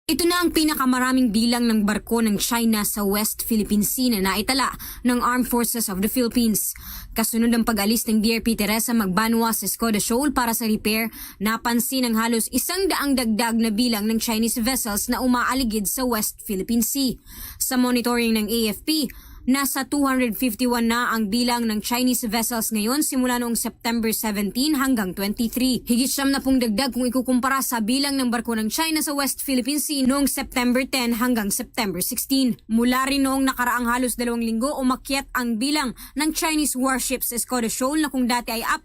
Ito na ang pinakamaraming bilang ng barko ng China sa West Philippine Sea na naitala ng Armed Forces of the Philippines. Kasunod ng pag-alis ng DRP Teresa Magbanwa sa Escoda Shoal para sa repair, napansin ang halos 100 dagdag na bilang ng Chinese vessels na umaaligid sa West Philippine Sea. Sa monitoring ng AFP, nasa 251 na ang bilang ng Chinese vessels ngayon simula noong September 17 hanggang 23. Higit 70 dagdag kung ikukumpara sa bilang ng barko ng China sa West Philippine Sea noong September 10 hanggang September 16. Mula rin noong nakaraang halos 2 linggo, umakyat ang bilang ng Chinese warships sa Escoda Shoal na kung dati ay 4,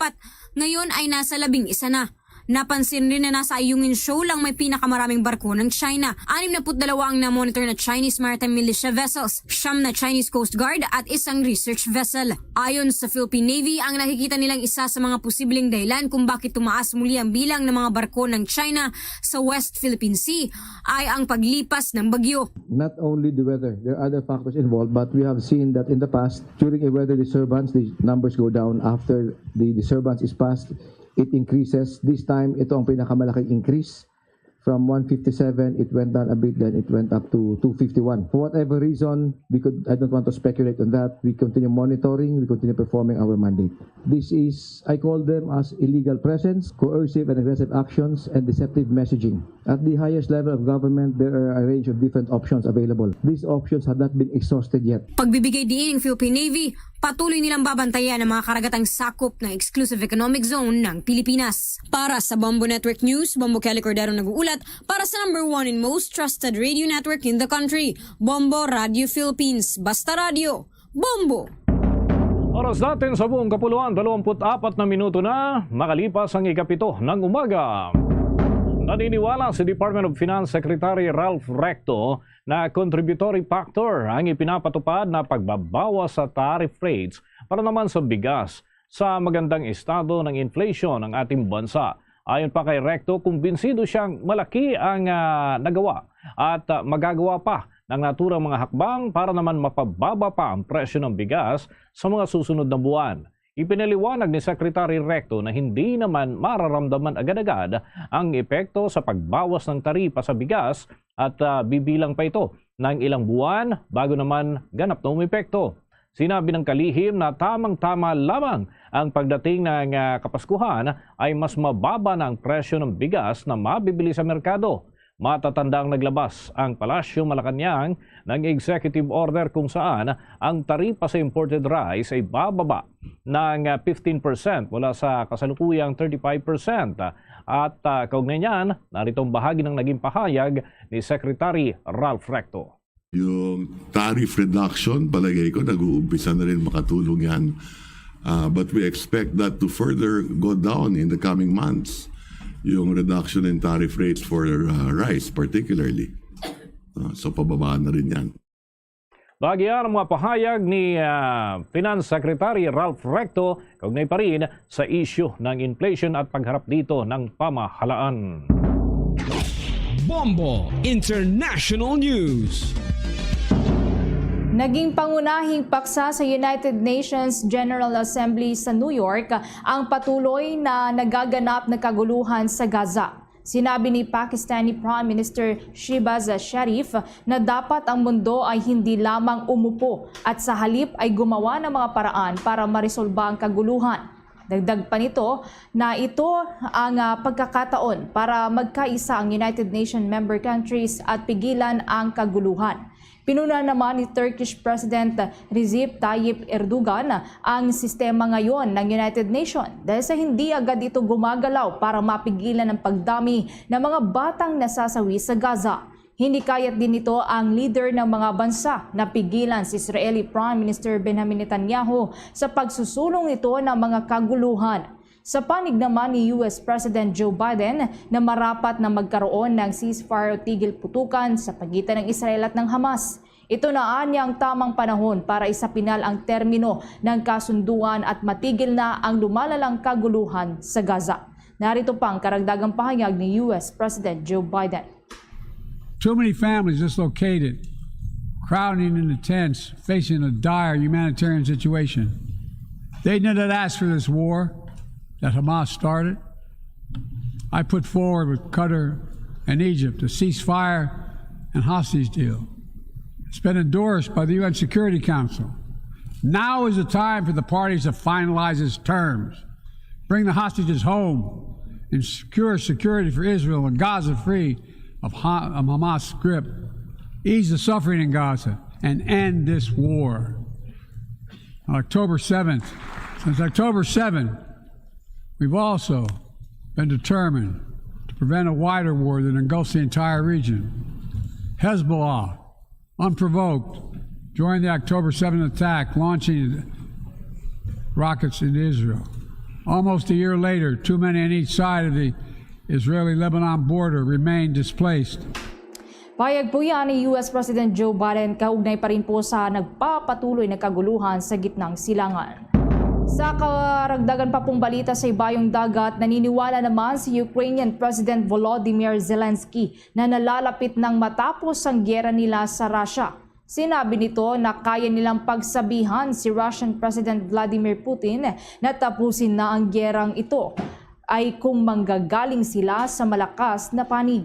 ngayon ay nasa 11 na. Napansin rin na nasa Ayungin Shoal lang may pinakamaraming barko ng China. 62 ang na-monitor na Chinese Maritime Militia vessels, 9 na Chinese Coast Guard at 1 research vessel. Ayon sa Philippine Navy, ang nakikita nilang isa sa mga posibleng dahilan kung bakit tumaas muli ang bilang ng mga barko ng China sa West Philippine Sea ay ang paglipas ng bagyo. Not only the weather, there are other factors involved, but we have seen that in the past, during a weather disturbance, the numbers go down. After the disturbance is passed, it increases. This time, ito ang pinakamalaking increase. From 157, it went down a bit, then it went up to 251. For whatever reason, I don't want to speculate on that. We continue monitoring, we continue performing our mandate. This is, I call them as illegal presence, coercive and aggressive actions, and deceptive messaging. At the highest level of government, there are a range of different options available. These options have not been exhausted yet. Pagbibigay din ng Philippine Navy, patuloy nilang babantayan ang mga karagatang sakop ng Exclusive Economic Zone ng Pilipinas. Para sa Bombo Network News, Bombo Kelly Cordero nag-uulat para sa #1 and most trusted radio network in the country, Bombo Radio Philippines. Basta Radio, Bombo! Oras natin sa buong kapuluan, 24 na minuto na, makalipas ang ikapito ng umaga. Naniniwala si Department of Finance Secretary Ralph Recto na contributory factor ang ipinapatupad na pagbabawas sa tariff rates para naman sa bigas sa magandang estado ng inflation ng ating bansa. Ayon pa kay Recto, kumbinsido siyang malaki ang nagawa at magagawa pa ng naturang mga hakbang para naman mapababa pa ang presyo ng bigas sa mga susunod na buwan. Ipinaliwanag ni Secretary Recto na hindi naman mararamdaman agad-agad ang epekto sa pagbawas ng taripa sa bigas at bibilang pa ito ng ilang buwan bago naman ganap na umepekto. Sinabi ng kalihim na tamang-tama lamang ang pagdating ng Kapaskuhan ay mas mababa na ang presyo ng bigas na mabibili sa merkado. Matatandang naglabas ang Palasyo Malacanang ng executive order kung saan ang taripa sa imported rice ay bababa ng 15% mula sa kasalukuyang 35%. At kaugnay niyan, naritong bahagi ng naging pahayag ni Secretary Ralph Recto. Yung tariff reduction, palagay ko, nag-uumpisa na rin makatulong yan. But we expect that to further go down in the coming months. Yung reduction in tariff rates for rice particularly. So pababaan na rin yan. Bagyan ang mga pahayag ni Finance Secretary Ralph Recto, kaugnay pa rin sa issue ng inflation at pagharap dito ng pamahalaan. Bombo International News. Naging pangunahing paksa sa United Nations General Assembly sa New York ang patuloy na nagaganap na kaguluhan sa Gaza. Sinabi ni Pakistani Prime Minister Shehbaz Sharif na dapat ang mundo ay hindi lamang umupo at sa halip ay gumawa ng mga paraan para maresolba ang kaguluhan. Dagdag pa nito na ito ang pagkakataon para magkaisa ang United Nations member countries at pigilan ang kaguluhan. Pinuna naman ni Turkish President Recep Tayyip Erdogan ang sistema ngayon ng United Nations dahil sa hindi agad ito gumagalaw para mapigilan ang pagdami ng mga batang nasasawi sa Gaza. Hindi kayat din nito ang leader ng mga bansa na pigilan si Israeli Prime Minister Benjamin Netanyahu sa pagsusulong nito ng mga kaguluhan. Sa panig naman ni US President Joe Biden na marapat na magkaroon ng ceasefire o tigil putukan sa pagitan ng Israel at ng Hamas. Ito na anya ang tamang panahon para isapinal ang termino ng kasunduan at matigil na ang lumalalang kaguluhan sa Gaza. Narito pang karagdagang pahayag ni US President Joe Biden. Too many families dislocated, crowding in the tents, facing a dire humanitarian situation. They did not ask for this war that Hamas started. I put forward with Qatar and Egypt a ceasefire and hostage deal. It's been endorsed by the UN Security Council. Now is the time for the parties to finalize its terms, bring the hostages home, and secure security for Israel and Gaza free of Hamas' grip, ease the suffering in Gaza, and end this war. On October 7th, since October 7th, we've also been determined to prevent a wider war that engulfs the entire region. Hezbollah, unprovoked, joined the October 7th attack, launching rockets into Israel. Almost a year later, too many on each side of the Israeli-Lebanon border remain displaced. Payag po yan ni US President Joe Biden kaugnay pa rin po sa nagpapatuloy na kaguluhan sa gitnang silangan. Sa karagdagan pa pong balita sa ibayong dagat, naniniwala naman si Ukrainian President Volodymyr Zelensky na nalalapit ng matapos ang giyera nila sa Russia. Sinabi nito na kaya nilang pagsabihan si Russian President Vladimir Putin na tapusin na ang giyerang ito ay kung manggagaling sila sa malakas na panig.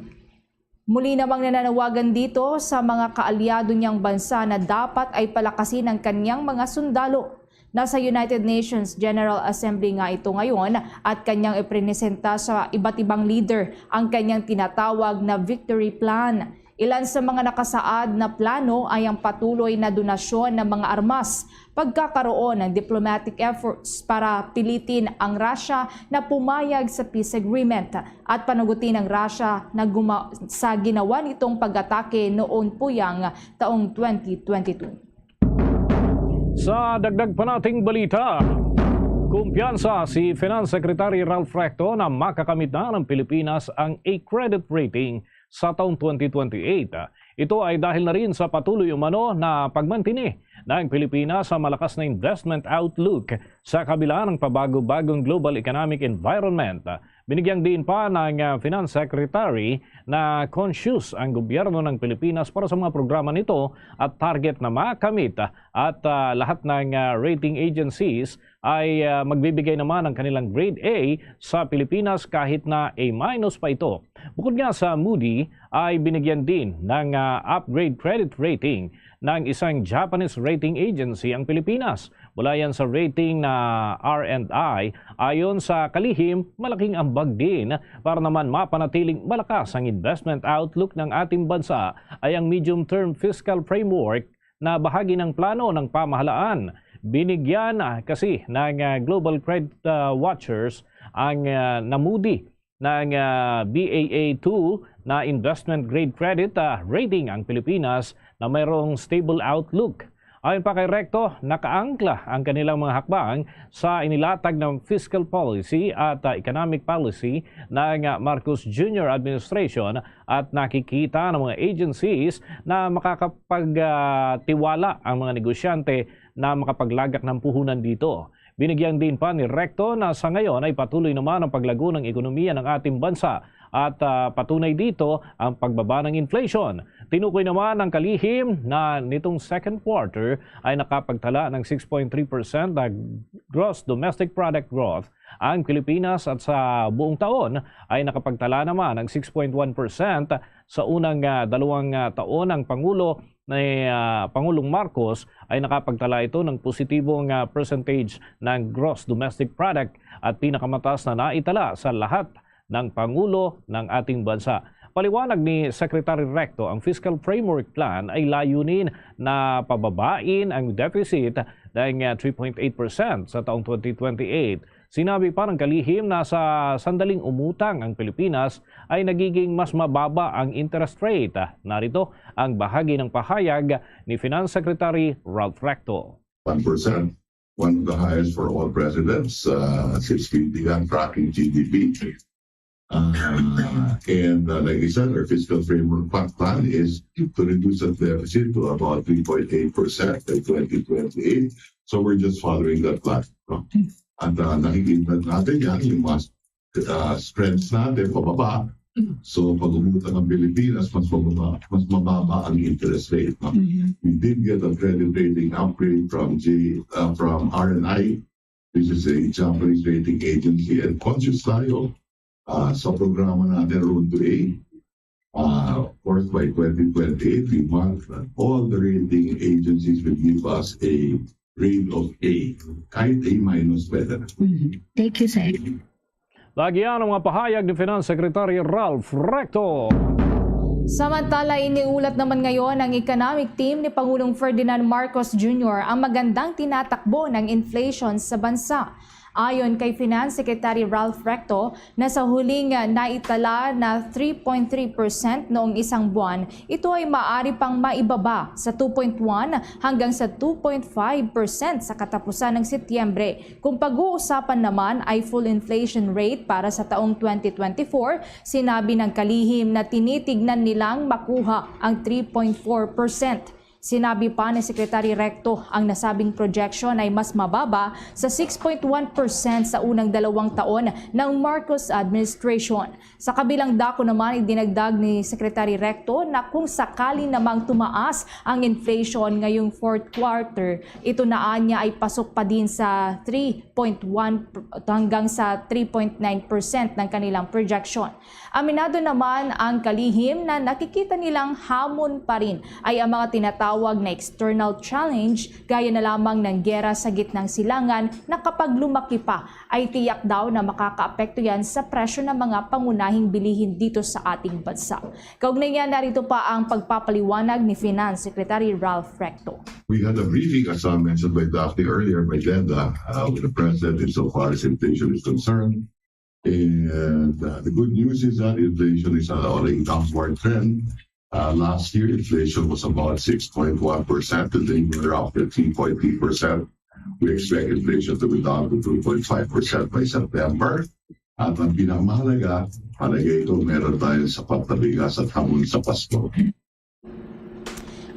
Muli namang nananawagan dito sa mga kaalyado niyang bansa na dapat ay palakasin ang kanyang mga sundalo. Nasa United Nations General Assembly nga ito ngayon at kanyang ipresenta sa iba't ibang leader ang kanyang tinatawag na Victory Plan. Ilan sa mga nakasaad na plano ay ang patuloy na donasyon ng mga armas, pagkakaroon ng diplomatic efforts para pilitin ang Russia na pumayag sa peace agreement at panagutin ang Russia na sa ginawa nitong pag-atake noon puyang taong 2022. Sa dagdag pa nating balita, kumpiyansa si Finance Secretary Ralph Recto na makakamit na ng Pilipinas ang A credit rating sa taong 2028. Ito ay dahil na rin sa patuloy umano na pagmantini ng Pilipinas sa malakas na investment outlook sa kabila ng pabago-bagong global economic environment. Binigyang din pa ng Finance Secretary na conscious ang gobyerno ng Pilipinas para sa mga programa nito at target na makamit at lahat ng rating agencies ay magbibigay naman ng kanilang grade A sa Pilipinas kahit na A- pa ito. Bukod nga sa Moody ay binigyan din ng upgrade credit rating ng isang Japanese rating agency ang Pilipinas. Mula yan sa rating na R&I, ayon sa kalihim, malaking ambag din para naman mapanatiling malakas ang investment outlook ng ating bansa ay ang medium-term fiscal framework na bahagi ng plano ng pamahalaan. Binigyan kasi ng Global Credit Watchers ang namudi ng BAA2 na investment grade credit rating ang Pilipinas na mayroong stable outlook. Ayon pa kay Recto, nakaangkla ang kanilang mga hakbang sa inilatag ng fiscal policy at economic policy ng Marcos Jr. administration at nakikita ng mga agencies na makakapagtiwala ang mga negosyante na makapaglagak ng puhunan dito. Binigyan din pa ni Recto na sa ngayon ay patuloy naman ang paglago ng ekonomiya ng ating bansa at patunay dito ang pagbaba ng inflation. Tinukoy naman ng kalihim na nitong second quarter ay nakapagtala ng 6.3% na gross domestic product growth ang Pilipinas at sa buong taon ay nakapagtala naman ng 6.1%. Sa unang dalawang taon ng Pangulo ni Pangulong Marcos ay nakapagtala ito ng positibong percentage ng gross domestic product at pinakamataas na naitala sa lahat ng Pangulo ng ating bansa. Paliwanag ni Secretary Recto, ang Fiscal Framework Plan ay layunin na pababain ang deficit ng 3.8% sa taong 2028. Sinabi pa ng kalihim na sa sandaling umutang ang Pilipinas ay nagiging mas mababa ang interest rate. Narito ang bahagi ng pahayag ni Finance Secretary Ralph Recto. 1%, one of the highest for all presidents, 6 feet tracking GDP. And like I said, our fiscal framework plan is to reduce the deficit to about 3.8% by 2028. So we're just following that plan. No? At nakikita natin yan, yung mas strengths natin pababa. So pag umutang ang Pilipinas, mas mababa ang interest rate. No? We did get a credit rating upgrade from RNI, which is a Japanese rating agency, and conscious tayo sa programa natin Road to A. Of course, by 2028, we want that all the rating agencies will give us a grade of A. Kahit A minus better. Thank you, sir. Lagi yan ang mga pahayag ni Finance Secretary Ralph Recto. Samantala, iniulat naman ngayon ng economic team ni Pangulong Ferdinand Marcos Jr. ang magandang tinatakbo ng inflation sa bansa. Ayon kay Finance Secretary Ralph Recto, na sa huling naitala na 3.3% noong isang buwan, ito ay maaari pang maibaba sa 2.1 hanggang sa 2.5% sa katapusan ng Setyembre. Kung pag-uusapan naman ay full inflation rate para sa taong 2024, sinabi ng kalihim na tinitignan nilang makuha ang 3.4%. Sinabi pa ni Secretary Recto ang nasabing projection ay mas mababa sa 6.1% sa unang 2 taon ng Marcos administration. Sa kabilang dako naman, idinagdag ni Secretary Recto na kung sakali namang tumaas ang inflation ngayong 4th quarter, ito na niya ay pasok pa din sa 3.1 hanggang sa 3.9% ng kanilang projection. Aminado naman ang kalihim na nakikita nilang hamon pa rin ay ang mga tinatawag na external challenge gaya na lamang ng gera sa gitnang silangan na kapag lumaki pa ay tiyak daw na makakaapekto yan sa presyo ng mga pangunahing bilihin dito sa ating bansa. Kaugnay niya, narito pa ang pagpapaliwanag ni Finance Secretary Ralph Recto. We had a briefing, as mentioned by Daphne earlier, by Glenda, with the President insofar as inflation is concerned. And the good news is that inflation is on a downward trend. Last year, inflation was about 6.1%, and then we're up at 3.3%. We expect inflation to be down to 2.5% by September. At ang pinakamahalaga, palagay ito, meron tayong sapat na bigas at hamon sa Pasko.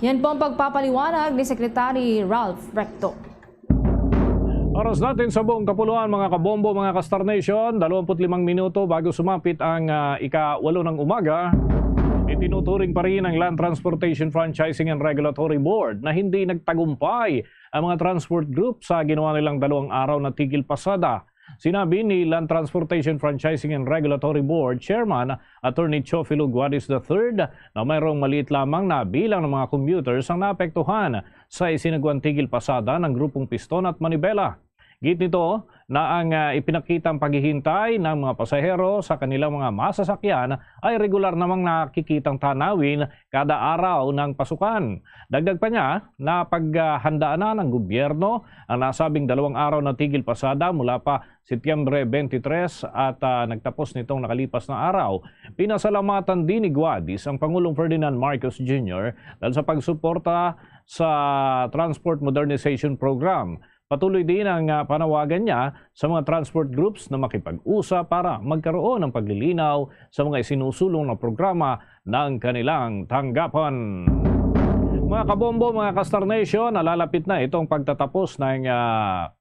Yan po ang pagpapaliwanag ni Secretary Ralph Recto. Oras natin sa buong kapuluan, mga kabombo, mga Kastar Nation, 25 minuto bago sumapit ang ika-8 ng umaga. Itinuturing pa rin ng Land Transportation Franchising and Regulatory Board na hindi nagtagumpay ang mga transport group sa ginawa nilang 2 araw na tigil pasada. Sinabi ni Land Transportation Franchising and Regulatory Board Chairman Attorney Chofilo Guadis III na mayroong maliit lamang na bilang ng mga commuters ang naapektuhan sa isinagawang tigil pasada ng grupong Piston at Manibela. Git nito na ang ipinakitang paghihintay ng mga pasahero sa kanilang mga masasakyan ay regular namang nakikitang tanawin kada araw ng pasukan. Dagdag pa niya na paghandaan na ng gobyerno ang nasabing 2 araw na tigil pasada mula pa Setyembre 23 at nagtapos nitong nakalipas na araw. Pinasalamatan din ni Guadis ang Pangulong Ferdinand Marcos Jr. dahil sa pagsuporta sa Transport Modernization Program. Patuloy din ang panawagan niya sa mga transport groups na makipag-usap para magkaroon ng paglilinaw sa mga isinusulong na programa ng kanilang tanggapan. Mga kabombo, mga Kastar Nation, nalalapit na itong pagtatapos ng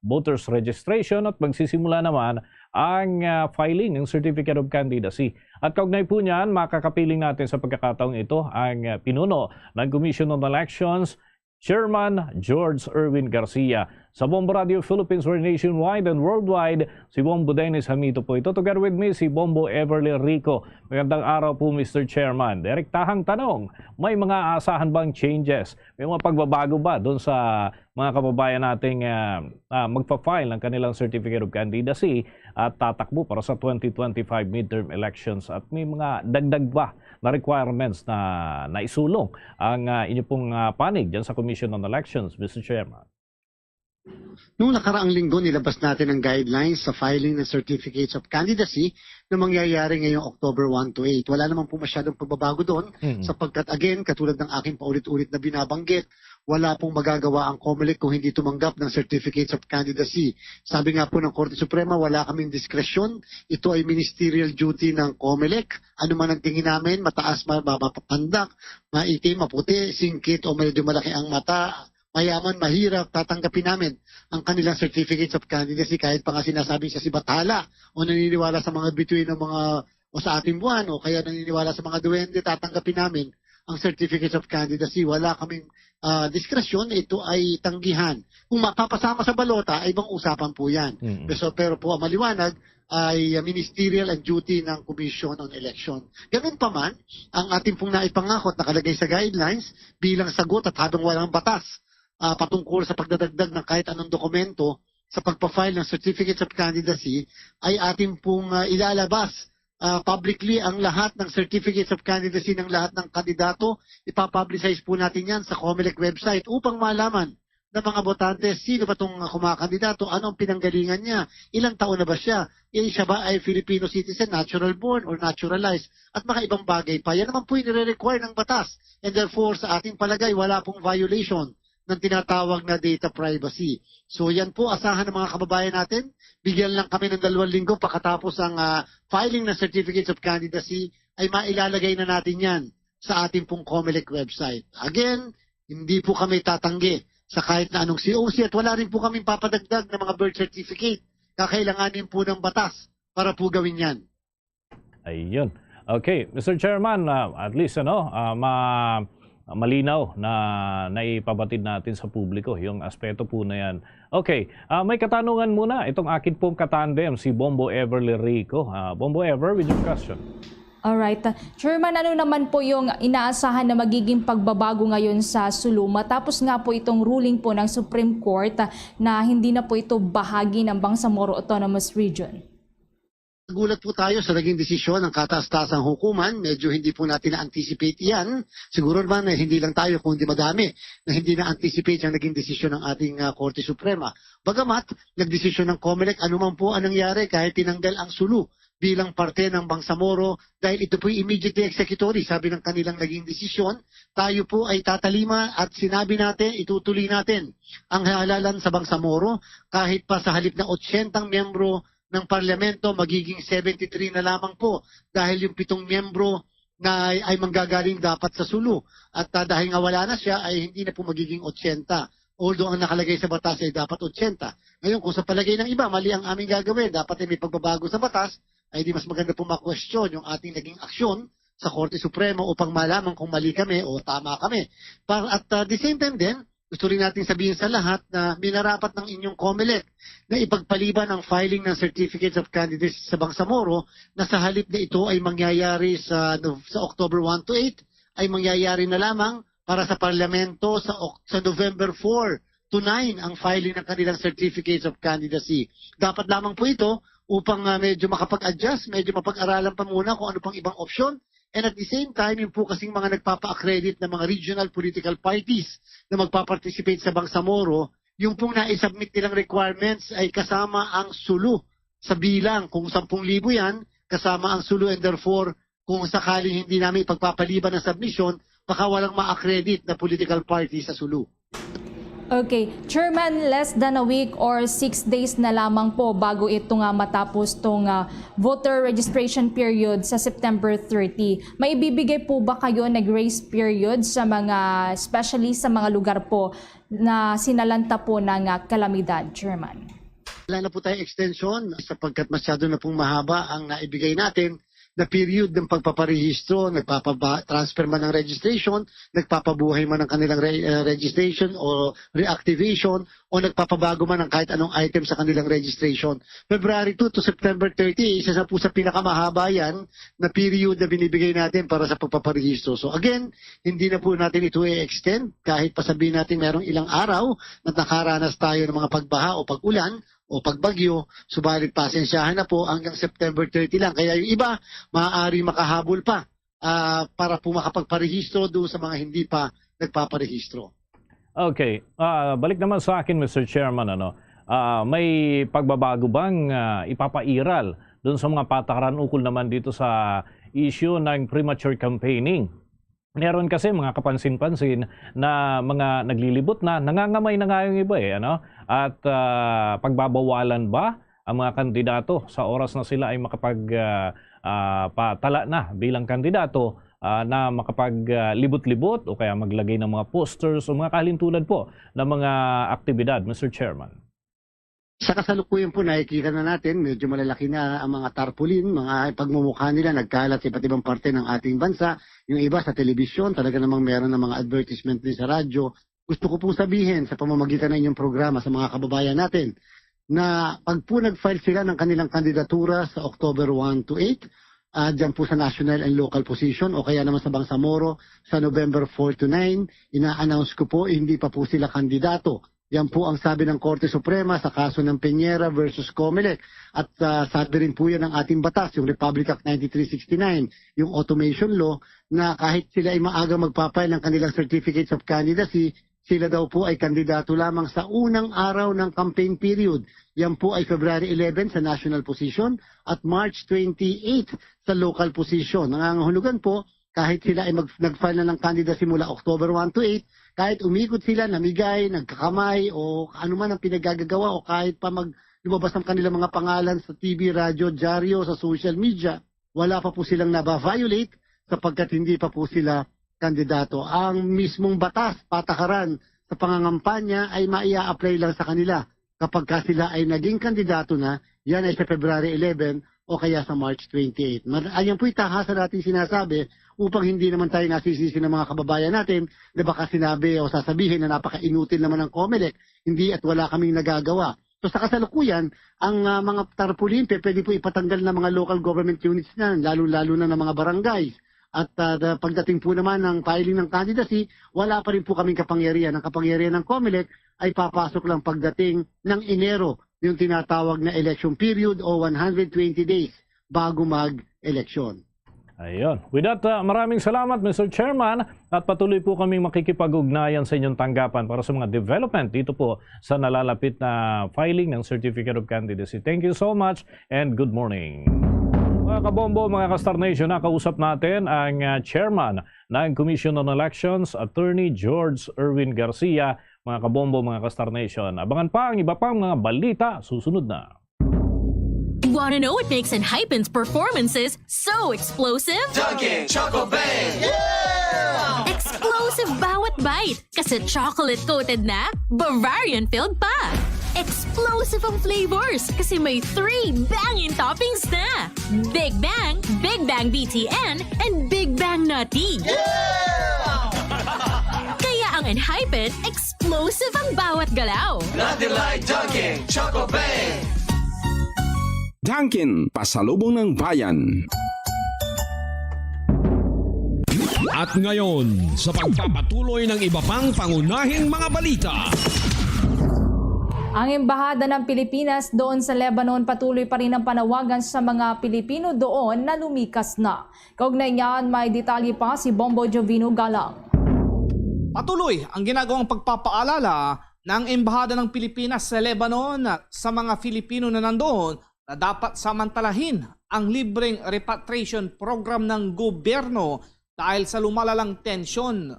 voters registration at magsisimula naman ang filing ng Certificate of Candidacy. At kaugnay po niyan, makakapiling natin sa pagkakataong ito ang pinuno ng Commission on Elections, Chairman George Erwin Garcia. Sa Bombo Radio Philippines, where nationwide and worldwide, si Bombo Dennis Hamito po ito. Together with me, si Bombo Everly Rico. Magandang araw po, Mr. Chairman. Direktahang tanong, may mga asahan bang changes? May mga pagbabago ba doon sa mga kababayan nating magpa-file ng kanilang Certificate of Candidacy at tatakbo para sa 2025 midterm elections? At may mga dagdag ba na requirements na naisulong ang inyo pong panig dyan sa Commission on Elections, Mr. Chairman? Noong nakaraang linggo, nilabas natin ang guidelines sa filing ng Certificates of Candidacy na mangyayari ngayong October 1 to 8. Wala naman po masyadong pagbabago doon sapagkat again, katulad ng aking paulit-ulit na binabanggit, wala pong magagawa ang COMELEC kung hindi tumanggap ng Certificates of Candidacy. Sabi nga po ng Korte Suprema, wala kaming diskresyon. Ito ay ministerial duty ng COMELEC. Ano man ang tingin namin, mataas, mapapandak, maitim, maputi, singkit o medyo malaki ang mata, mayaman, mahirap, tatanggapin namin ang kanilang Certificates of Candidacy kahit pa nga sinasabing siya si Bathala o naniniwala sa mga bituin ng mga o sa ating buwan o kaya naniniwala sa mga duwende, tatanggapin namin ang Certificates of Candidacy. Wala kaming diskresyon, ito ay tanggihan. Kung mapapasama sa balota, ay ibang usapan po yan. Pero po ang maliwanag ay ministerial and duty ng Commission on Election. Ganun pa man, ang ating pong naipangakot nakalagay sa guidelines bilang sagot at habang walang batas patungkol sa pagdadagdag ng kahit anong dokumento sa pagpa-file ng Certificates of Candidacy ay ating pong ilalabas publicly ang lahat ng Certificates of Candidacy ng lahat ng kandidato. Ipapublicize po natin yan sa COMELEC website upang malaman ng mga botante sino ba itong kumakandidato, anong pinanggalingan niya, ilang taon na ba siya, siya ba ay Filipino citizen, natural born or naturalized, at mga ibang bagay pa. Yan naman po yung nire-require ng batas. And therefore, sa ating palagay, wala pong violation ng tinatawag na data privacy. So yan po, asahan ng mga kababayan natin. Bigyan lang kami ng 2 linggo pagkatapos ang filing ng Certificates of Candidacy ay mailalagay na natin yan sa ating pong COMELEC website. Again, hindi po kami tatanggi sa kahit na anong COC at wala rin po kami papadagdag ng mga birth certificate. Kakailanganin po ng batas para po gawin yan. Ayun. Okay, Mr. Chairman, at least malinaw na naipabatid natin sa publiko yung aspeto po na yan. Okay, may katanungan muna. Itong akin pong katandem, si Bombo Everly Rico. Bombo Ever, with your question. Alright. Chairman, ano naman po yung inaasahan na magiging pagbabago ngayon sa Sulu matapos nga po itong ruling po ng Supreme Court na hindi na po ito bahagi ng Bangsamoro Autonomous Region? Nagulat po tayo sa naging desisyon ng kataas-taasang hukuman. Medyo hindi po natin na-anticipate yan. Siguro naman hindi lang tayo kundi madami na hindi na-anticipate ang naging desisyon ng ating Korte Suprema. Bagamat, nagdesisyon ng COMELEC, anuman po ang nangyari kahit tinanggal ang Sulu bilang parte ng Bangsamoro dahil ito po immediately executory. Sabi ng kanilang naging desisyon, tayo po ay tatalima at sinabi natin, itutuloy natin ang halalan sa Bangsamoro kahit pa sa halip ng 80 miyembro ng parlamento, magiging 73 na lamang po dahil yung 7 miyembro na ay manggagaling dapat sa Sulu. At dahil nga wala na siya, ay hindi na po magiging 80. Although ang nakalagay sa batas ay dapat 80. Ngayon, kung sa palagay ng iba, mali ang aming gagawin, dapat ay may pagbabago sa batas, ay di mas maganda po ma-question yung ating naging aksyon sa Korte Suprema upang malaman kung mali kami o tama kami. At the same time din, gusto rin natin sabihin sa lahat na minarapat ng inyong COMELEC na ipagpaliban ang filing ng Certificates of Candidacy sa Bangsamoro na sa halip na ito ay mangyayari sa October 1 to 8 ay mangyayari na lamang para sa parlamento sa November 4 to 9 ang filing ng kanilang Certificates of Candidacy. Dapat lamang po ito upang medyo makapag-adjust, medyo mapag-aralan pa muna kung ano pang ibang opsyon. And at the same time, yung po kasing mga nagpapa-accredit ng mga regional political parties na magpaparticipate sa Bangsamoro, yung pong na-submit nilang requirements ay kasama ang Sulu sa bilang. Kung 10,000 yan, kasama ang Sulu and therefore, kung sakaling hindi namin ipagpapaliban ng submission, baka walang ma-accredit na political party sa Sulu. Okay, Chairman, less than a week or 6 days na lamang po bago ito nga matapos itong voter registration period sa September 30. May ibibigay po ba kayo na grace period sa mga, especially sa mga lugar po na sinalanta po ng kalamidad, Chairman? Wala na po tayong extension sapagkat masyado na pong mahaba ang naibigay natin na period ng pagpaparehistro, transfer man ng registration, nagpapabuhay man ng kanilang registration o reactivation, o nagpapabago man ng kahit anong item sa kanilang registration. February 2 to September 30, isa na po sa pinakamahaba yan na period na binibigay natin para sa pagpaparehistro. So again, hindi na po natin ito i-extend kahit pasabihin natin merong ilang araw na nakaranas tayo ng mga pagbaha o pag-ulan o pagbagyo, subalit pasensyahan na po hanggang September 30 lang. Kaya yung iba, maaari makahabol pa para po makapagparehistro doon sa mga hindi pa nagpaparehistro. Okay, balik naman sa akin, Mr. Chairman. May pagbabago bang ipapairal doon sa mga patakaran ukol naman dito sa issue ng premature campaigning? Meron kasi mga kapansin-pansin na mga naglilibot na, nangangamay na nga yung iba At pagbabawalan ba ang mga kandidato sa oras na sila ay makapagpatala na bilang kandidato na makapaglibot-libot o kaya maglagay ng mga posters o mga kahalintulad po ng mga aktibidad, Mr. Chairman? Sa kasalukuyan po nakikita na natin, medyo malalaki na ang mga tarpaulin, mga pagmumukha nila nagkalat sa iba't ibang parte ng ating bansa. Yung iba sa telebisyon, talaga namang meron ng mga advertisement din sa radyo. Gusto ko pong sabihin sa pamamagitan ng inyong programa sa mga kababayan natin na pag po nag-file sila ng kanilang kandidatura sa October 1 to 8, dyan po sa national and local position o kaya naman sa Bangsamoro sa November 4 to 9, ina-announce ko po hindi pa po sila kandidato. Yan po ang sabi ng Korte Suprema sa kaso ng Peñera versus Comelec. At sabi rin po yan ng ating batas, yung Republic Act 9369, yung automation law, na kahit sila ay maaga magpapile ng kanilang certificates of candidacy, sila daw po ay kandidato lamang sa unang araw ng campaign period. Yan po ay February 11 sa national position at March 28 sa local position. Nangangahulugan po, kahit sila ay nag-file na ng candidacy mula October 1 to 8, kahit umikot sila, namigay, nagkakamay, o ano man ang pinagagagawa, o kahit pa lumabas ang kanilang mga pangalan sa TV, radyo, dyaryo, sa social media, wala pa po silang naba-violate sapagkat hindi pa po sila kandidato. Ang mismong batas, patakaran sa pangangampanya ay maia-apply lang sa kanila. Kapag sila ay naging kandidato na, yan ay sa February 11 o kaya sa March 28. Ayan po itahasan natin sinasabi upang hindi naman tayo nasisisi ng mga kababayan natin na baka sinabi o sasabihin na napaka-inutil naman ng Comelec, hindi at wala kaming nagagawa. So sa kasalukuyan, ang mga tarpaulin, pwede po ipatanggal ng mga local government units na, lalo-lalo na ng mga barangays. At pagdating po naman ng filing ng candidacy, wala pa rin po kaming kapangyarihan. Ang kapangyarihan ng Comelec ay papasok lang pagdating ng Enero, yung tinatawag na election period o 120 days bago mag-eleksyon. Ayun. With that, maraming salamat, Mr. Chairman. At patuloy po kaming makikipag-ugnayan sa inyong tanggapan para sa mga development dito po sa nalalapit na filing ng Certificate of Candidacy. Thank you so much and good morning. Mga kabombo, mga ka-Star Nation, nakausap natin ang Chairman ng Commission on Elections, Attorney George Erwin Garcia. Mga kabombo, mga ka-Star Nation, abangan pa ang iba pang mga balita susunod na. Want to know what makes Enhypen's performances so explosive? Dunkin' Choco Bang! Yeah! Explosive bawat bite kasi chocolate-coated na, Bavarian-filled pa. Explosive ang flavors kasi may 3 banging toppings na. Big Bang BTN, and Big Bang Nutty. Yeah! Kaya ang Enhypen, explosive ang bawat galaw. Nothing like Dunkin' Choco Bang! Dunkin', pasalubong ng bayan. At ngayon, sa pagpapatuloy ng iba pang pangunahing mga balita. Ang Embahada ng Pilipinas doon sa Lebanon patuloy pa rin ang panawagan sa mga Pilipino doon na lumikas na. Kaugnay niyan, may detalye pa si Bombo Jovino Galang. Patuloy ang ginagawang pagpapaalala ng Embahada ng Pilipinas sa Lebanon sa mga Filipino na nandoon na dapat samantalahin ang libreng repatriation program ng gobyerno dahil sa lumalalang tensyon.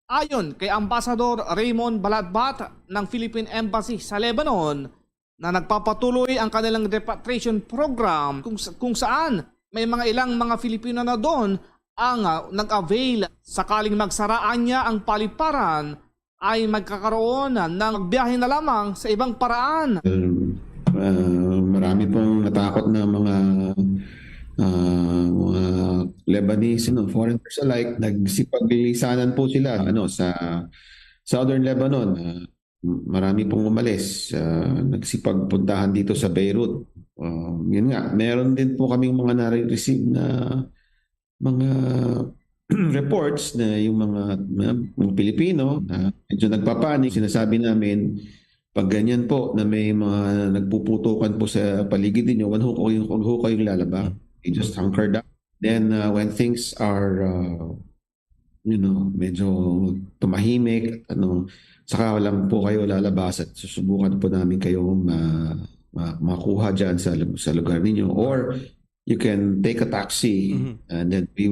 Ayon kay Ambassador Raymond Baladbat ng Philippine Embassy sa Lebanon na nagpapatuloy ang kanilang repatriation program kung saan may mga ilang mga Filipino na doon ang nag-avail sakaling magsaraan niya ang paliparan ay magkakaroon ng biyahe na lamang sa ibang paraan. Marami pong natakot na mga Lebanese, foreigners alike. Nagsipaglilisanan po sila sa Southern Lebanon. Marami pong umalis. Nagsipagpuntahan dito sa Beirut. Yun nga, meron din po kaming mga nare-receive na mga reports na yung mga Pilipino na medyo nagpapanik. Sinasabi namin, pag ganyan po na may mga nagpuputukan po sa paligid ninyo, wag ho kayong lalaba. You just hunker down. Then when things are medyo tumahimik, saka lang po kayo lalabas at susubukan po namin kayong makuha dyan sa lugar ninyo. Or you can take a taxi and then we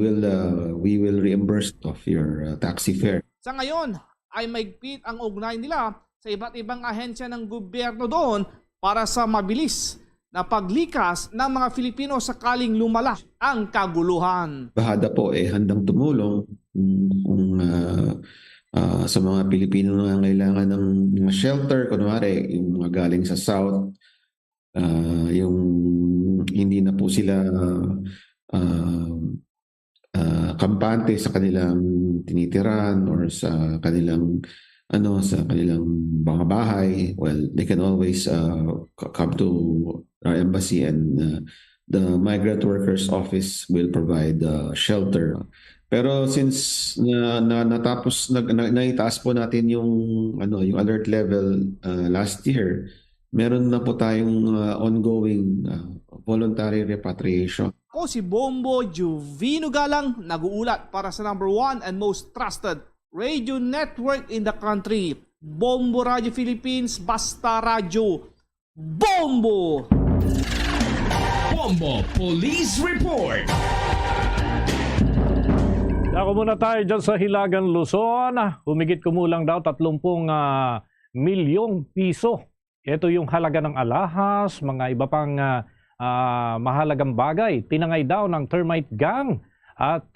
will reimburse of your taxi fare. Sa ngayon ay maigpit ang ugnay nila sa iba't ibang ahensya ng gobyerno doon para sa mabilis na paglikas ng mga Filipino sakaling lumala ang kaguluhan. Bahada po handang tumulong kung sa mga Pilipino na kailangan ng mga shelter, kunwari yung mga galing sa South, yung hindi na po sila kampante sa kanilang tinitiran or sa kanilang mga bahay. Well, they can always come to our embassy and the Migrant Workers Office will provide shelter. Pero since naitaas po natin yung alert level last year, meron na po tayong ongoing voluntary repatriation. Ako si Bombo Juvino Galang, nag-uulat para sa #1 and most trusted radio network in the country. Bombo Radio Philippines, basta radyo. Bombo! Bombo Police Report. Ako muna tayo dyan sa Hilagan, Luzon. Humigit kumulang daw 30 milyong piso. Ito yung halaga ng alahas, mga iba pang mahalagang bagay. Tinangay daw ng termite gang at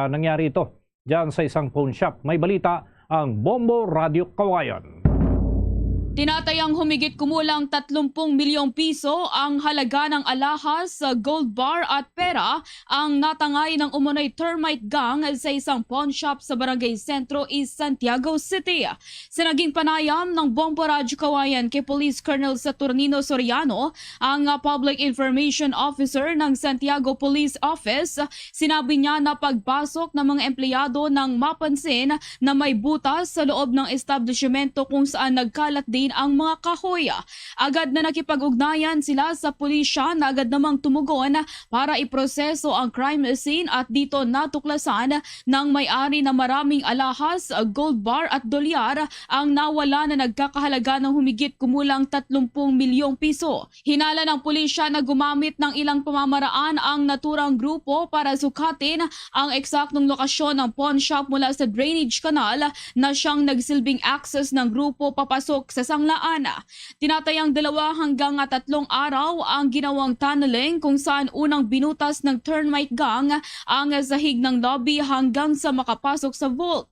nangyari ito dyan sa isang pawn shop. May balita ang Bombo Radio Kawayan. Tinatayang humigit kumulang 30 milyong piso ang halaga ng alahas, gold bar at pera ang natangay ng umunay termite gang sa isang pawn shop sa Barangay Sentro, East Santiago City. Sa naging panayam ng Bombo Radio Kawayan kay Police Colonel Saturnino Soriano, ang Public Information Officer ng Santiago Police Office, sinabi niya na pagpasok ng mga empleyado nang mapansin na may butas sa loob ng establishmento kung saan nagkalat din ang mga kahoy. Agad na nakipag-ugnayan sila sa pulisya na agad namang tumugon para iproseso ang crime scene at dito natuklasan ng may-ari na maraming alahas, gold bar at dolyar ang nawala na nagkakahalaga ng humigit kumulang 30 milyong piso. Hinala ng pulisya na gumamit ng ilang pamamaraan ang naturang grupo para sukatin ang eksaktong lokasyon ng pawn shop mula sa drainage canal na siyang nagsilbing access ng grupo papasok sa sanglaan. Tinatayang 2 hanggang 3 araw ang ginawang tunneling kung saan unang binutas ng termite gang ang sahig ng lobby hanggang sa makapasok sa vault.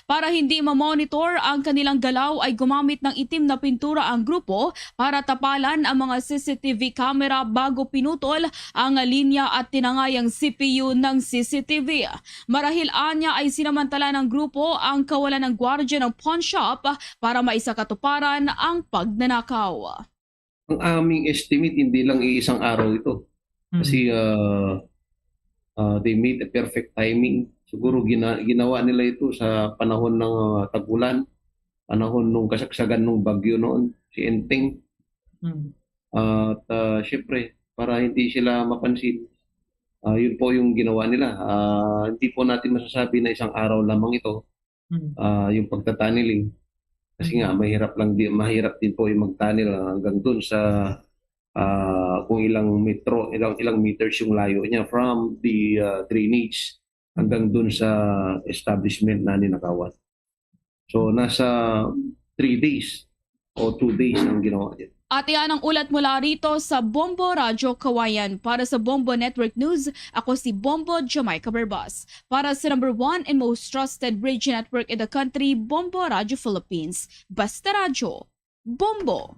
Para hindi ma-monitor ang kanilang galaw ay gumamit ng itim na pintura ang grupo para tapalan ang mga CCTV camera bago pinutol ang linya at tinangay ang CPU ng CCTV. Marahil anya ay sinamantala ng grupo ang kawalan ng gwardiya ng pawn shop para maisakatuparan ang pagnanakaw. Ang aming estimate, hindi lang iisang araw ito. Kasi they made a perfect timing. Siguro ginawa nila ito sa panahon ng tag-ulan, panahon nung kasagsagan ng bagyo noon, si Enteng. At syempre, para hindi sila mapansin, yun po yung ginawa nila. Hindi po natin masasabi na isang araw lamang ito, yung pagtataneling. Kasi nga mahirap din po yung magtunnel hanggang dun sa kung ilang meters yung layo niya from the drainage hanggang dun sa establishment na ninakawan. So nasa 3 days o 2 days ang ginawa niya. At iyan ang ulat mula rito sa Bombo Radio Kawayan. Para sa Bombo Network News, ako si Bombo Jamaica Berbas. Para sa #1 and most trusted radio network in the country, Bombo Radio Philippines. Basta Radio, Bombo!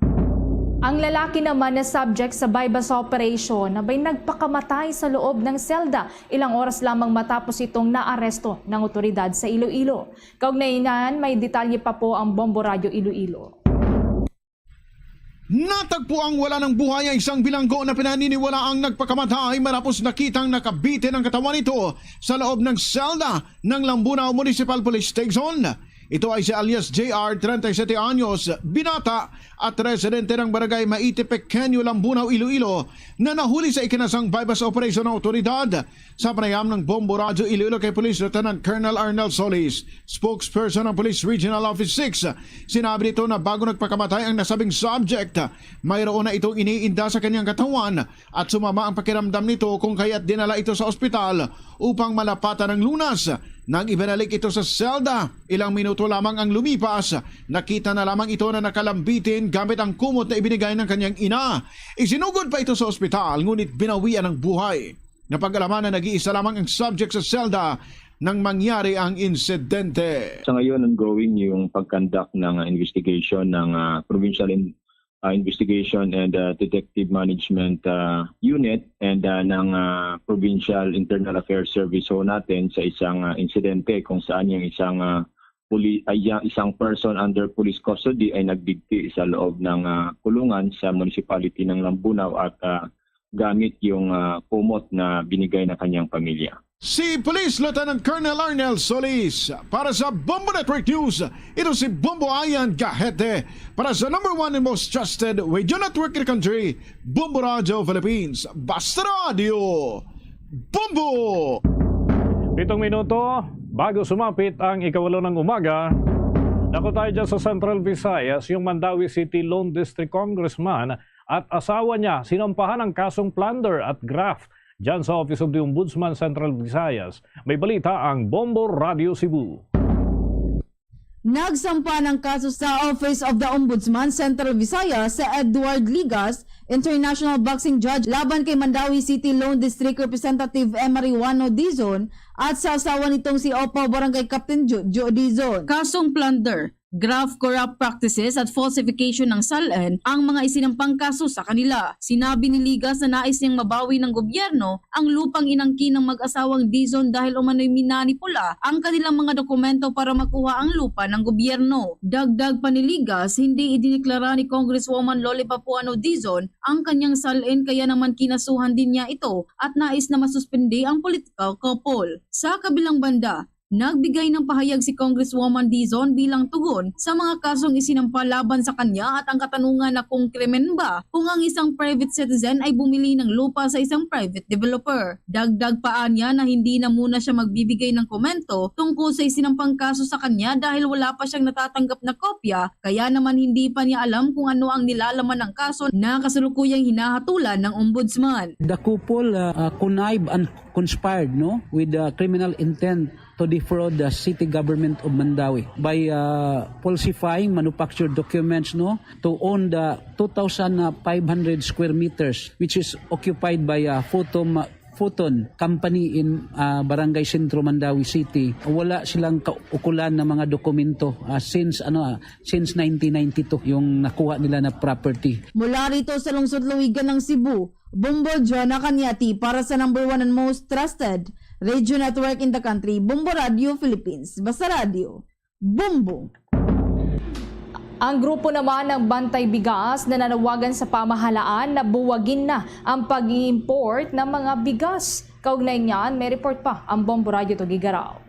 Ang lalaki naman na subject sa bypass operation abay nagpakamatay sa loob ng selda ilang oras lamang matapos itong naaresto ng otoridad sa Iloilo. Kaugnay niyan, may detalye pa po ang Bombo Radio Iloilo. Natagpo ang wala ng buhay ang isang bilanggo na pinaniniwala ang nagpakamatay matapos nakitang nakabitin ang katawan nito sa loob ng selda ng Lambunaw Municipal Police Station. Ito ay si alias JR, 37 anyos, binata at residente ng barangay Maite Pequeño, Lambunaw, Iloilo na nahuli sa ikinasang bypass operation ng otoridad. Sa panayam ng Bombo Radio Iloilo kay Police Lieutenant Colonel Arnel Solis, spokesperson ng Police Regional Office 6, sinabi nito na bago nagpakamatay ang nasabing subject, mayroon na itong iniinda sa kanyang katawan at sumama ang pakiramdam nito kung kaya't dinala ito sa ospital upang malapatan ng lunas. Nang ibinalik ito sa selda, ilang minuto lamang ang lumipas, nakita na lamang ito na nakalambitin gamit ang kumot na ibinigay ng kanyang ina. Isinugod pa ito sa ospital, ngunit binawian ng buhay. Napag-alaman na nag-iisa lamang ang subject sa selda nang mangyari ang insidente. Sa ngayon, ongoing yung pag-conduct ng investigation ng Provincial Investigation and Detective Management Unit and ng Provincial Internal Affairs Service ho natin sa isang insidente kung saan yung isang person under police custody ay nagbigti sa loob ng kulungan sa municipality ng Lambunaw at gamit yung kumot na binigay ng kanyang pamilya. Si Police Lieutenant Colonel Arnel Solis para sa Bombo Network News. Ito si Bombo Ayan Gahete para sa #1 and most trusted radio network in the country, Bombo Radio Philippines. Basta Radio Bombo! 7 minuto bago sumapit ang 8:08 ng umaga. Nako tayo dyan sa Central Visayas, yung Mandawi City Lone District Congressman at asawa niya sinampahan ng kasong plunder at graft dyan sa Office of the Ombudsman Central Visayas. May balita ang Bombo Radio Cebu. Nagsampa ng kaso sa Office of the Ombudsman Central Visayas sa Edward Ligas, International Boxing Judge laban kay Mandawi City Lone District Representative Emery Wano Dizon at sa asawa nitong si Opa Barangay Captain Joe Dizon. Kasong plunder, graft, corrupt practices at falsification ng SALN ang mga isinampang kaso sa kanila. Sinabi ni Ligas na nais niyang mabawi ng gobyerno ang lupang inangkin ng mag-asawang Dizon dahil umano'y minanipula ang kanilang mga dokumento para makuha ang lupa ng gobyerno. Dagdag pa ni Ligas, hindi idiniklara ni Congresswoman Loli Papuano Dizon ang kanyang SALN kaya naman kinasuhan din niya ito at nais na masuspindi ang political couple. Sa kabilang banda, nagbigay ng pahayag si Congresswoman Dizon bilang tugon sa mga kasong isinampa laban sa kanya at ang katanungan na kung krimen ba kung ang isang private citizen ay bumili ng lupa sa isang private developer. Dagdag pa niya na hindi na muna siya magbibigay ng komento tungkol sa isinampang kaso sa kanya dahil wala pa siyang natatanggap na kopya kaya naman hindi pa niya alam kung ano ang nilalaman ng kaso na kasalukuyang hinahatulan ng ombudsman. The couple connived and conspired with criminal intent to defraud the city government of Mandawi by falsifying manufactured documents to own the 2,500 square meters which is occupied by a Photon company in Barangay Sentro, Mandawi City. Wala silang kaukulan na mga dokumento since 1992 yung nakuha nila na property. Mula rito sa lungsod Luigan ng Cebu, Bombo Jonah Kanyati para sa #1 and most trusted radio network in the country, Bombo Radio Philippines. Basta Radio Bombo. Ang grupo naman ng Bantay Bigas na nanawagan sa pamahalaan na buwagin na ang pag-i-import ng mga bigas. Kaugnay niyan, may report pa ang Bombo Radio Tugigaraw.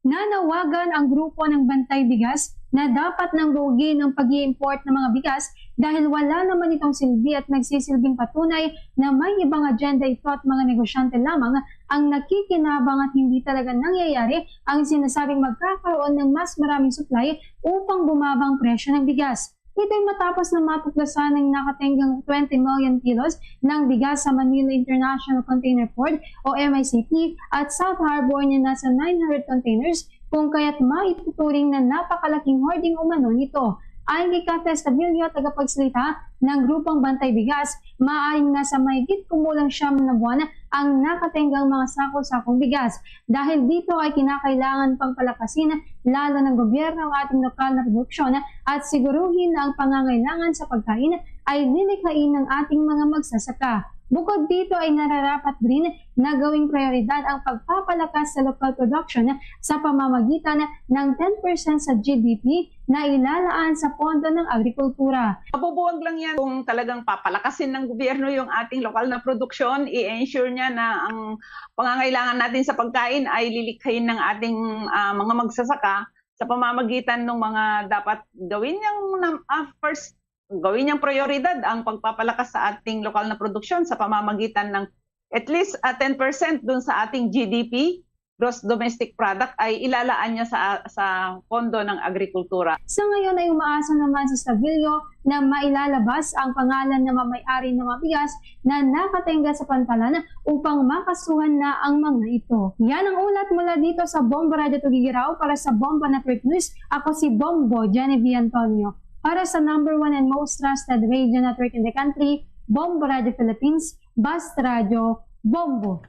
Nanawagan ang grupo ng Bantay Bigas na dapat nang buwagin ang pag-i-import ng mga bigas dahil wala naman itong silbi at nagsisilbing patunay na may ibang agenda ito at mga negosyante lamang ang nakikinabang at hindi talaga nangyayari ang sinasabing magkakaroon ng mas maraming supply upang bumabang presyo ng bigas. Ito'y matapos na matuklasan ng nakatenggang 20 million kilos ng bigas sa Manila International Container Port o MICP at South Harbor na nasa 900 containers kung kaya't maituturing na napakalaking hoarding umano nito. Ayon kay Cathy Estabilio, tagapagsalita ng grupong Bantay Bigas, maaaring nasa mahigit kumulang 9 na buwan ang nakatenggang mga sako-sakong bigas. Dahil dito ay kinakailangan pang palakasin lalo ng gobyerno ang ating lokal na produksyon at siguruhin na ang pangangailangan sa pagkain ay lilikhain ng ating mga magsasaka. Bukod dito ay nararapat din na gawing prioridad ang pagpapalakas sa local production sa pamamagitan ng 10% sa GDP na ilalaan sa pondo ng agrikultura. Mabubuwag lang yan kung talagang papalakasin ng gobyerno yung ating lokal na produksyon, i-ensure niya na ang pangangailangan natin sa pagkain ay lilikhain ng ating mga magsasaka sa pamamagitan ng mga dapat gawin niyang first. Gawin niyang prioridad ang pagpapalakas sa ating lokal na produksyon sa pamamagitan ng at least 10% dun sa ating GDP, gross domestic product, ay ilalaan niya sa pondo ng agrikultura. Sa ngayon ay umaasa naman si Estabilio na mailalabas ang pangalan ng mamay-ari ng mga bigas na nakatengga sa pantalan upang makasuhan na ang mga ito. Yan ang ulat mula dito sa Bombo Radio Tugigaraw. Para sa Bombo Network News, ako si Bombo Genevieve Antonio. Para sa number 1 and most trusted radio network in the country, Bombo Radio Philippines, Basta Radio, Bombo.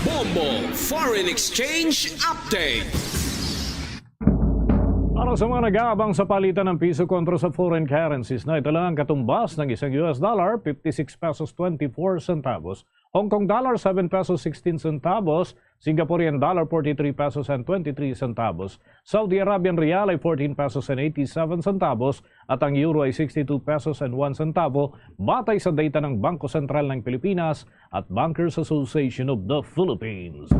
Bombo Foreign Exchange Update. Para sa mga nag-aabang sa palitan ng piso kontra sa foreign currencies na ito lang ang katumbas ng isang US dollar, 56 pesos 24 centavos, Hong Kong dollar, 7 pesos 16 centavos, Singaporean dollar, 43 pesos and 23 centavos, Saudi Arabian rial ay 14 pesos and 87 centavos, at ang euro ay 62 pesos and 1 centavo, batay sa data ng Bangko Sentral ng Pilipinas at Bankers Association of the Philippines.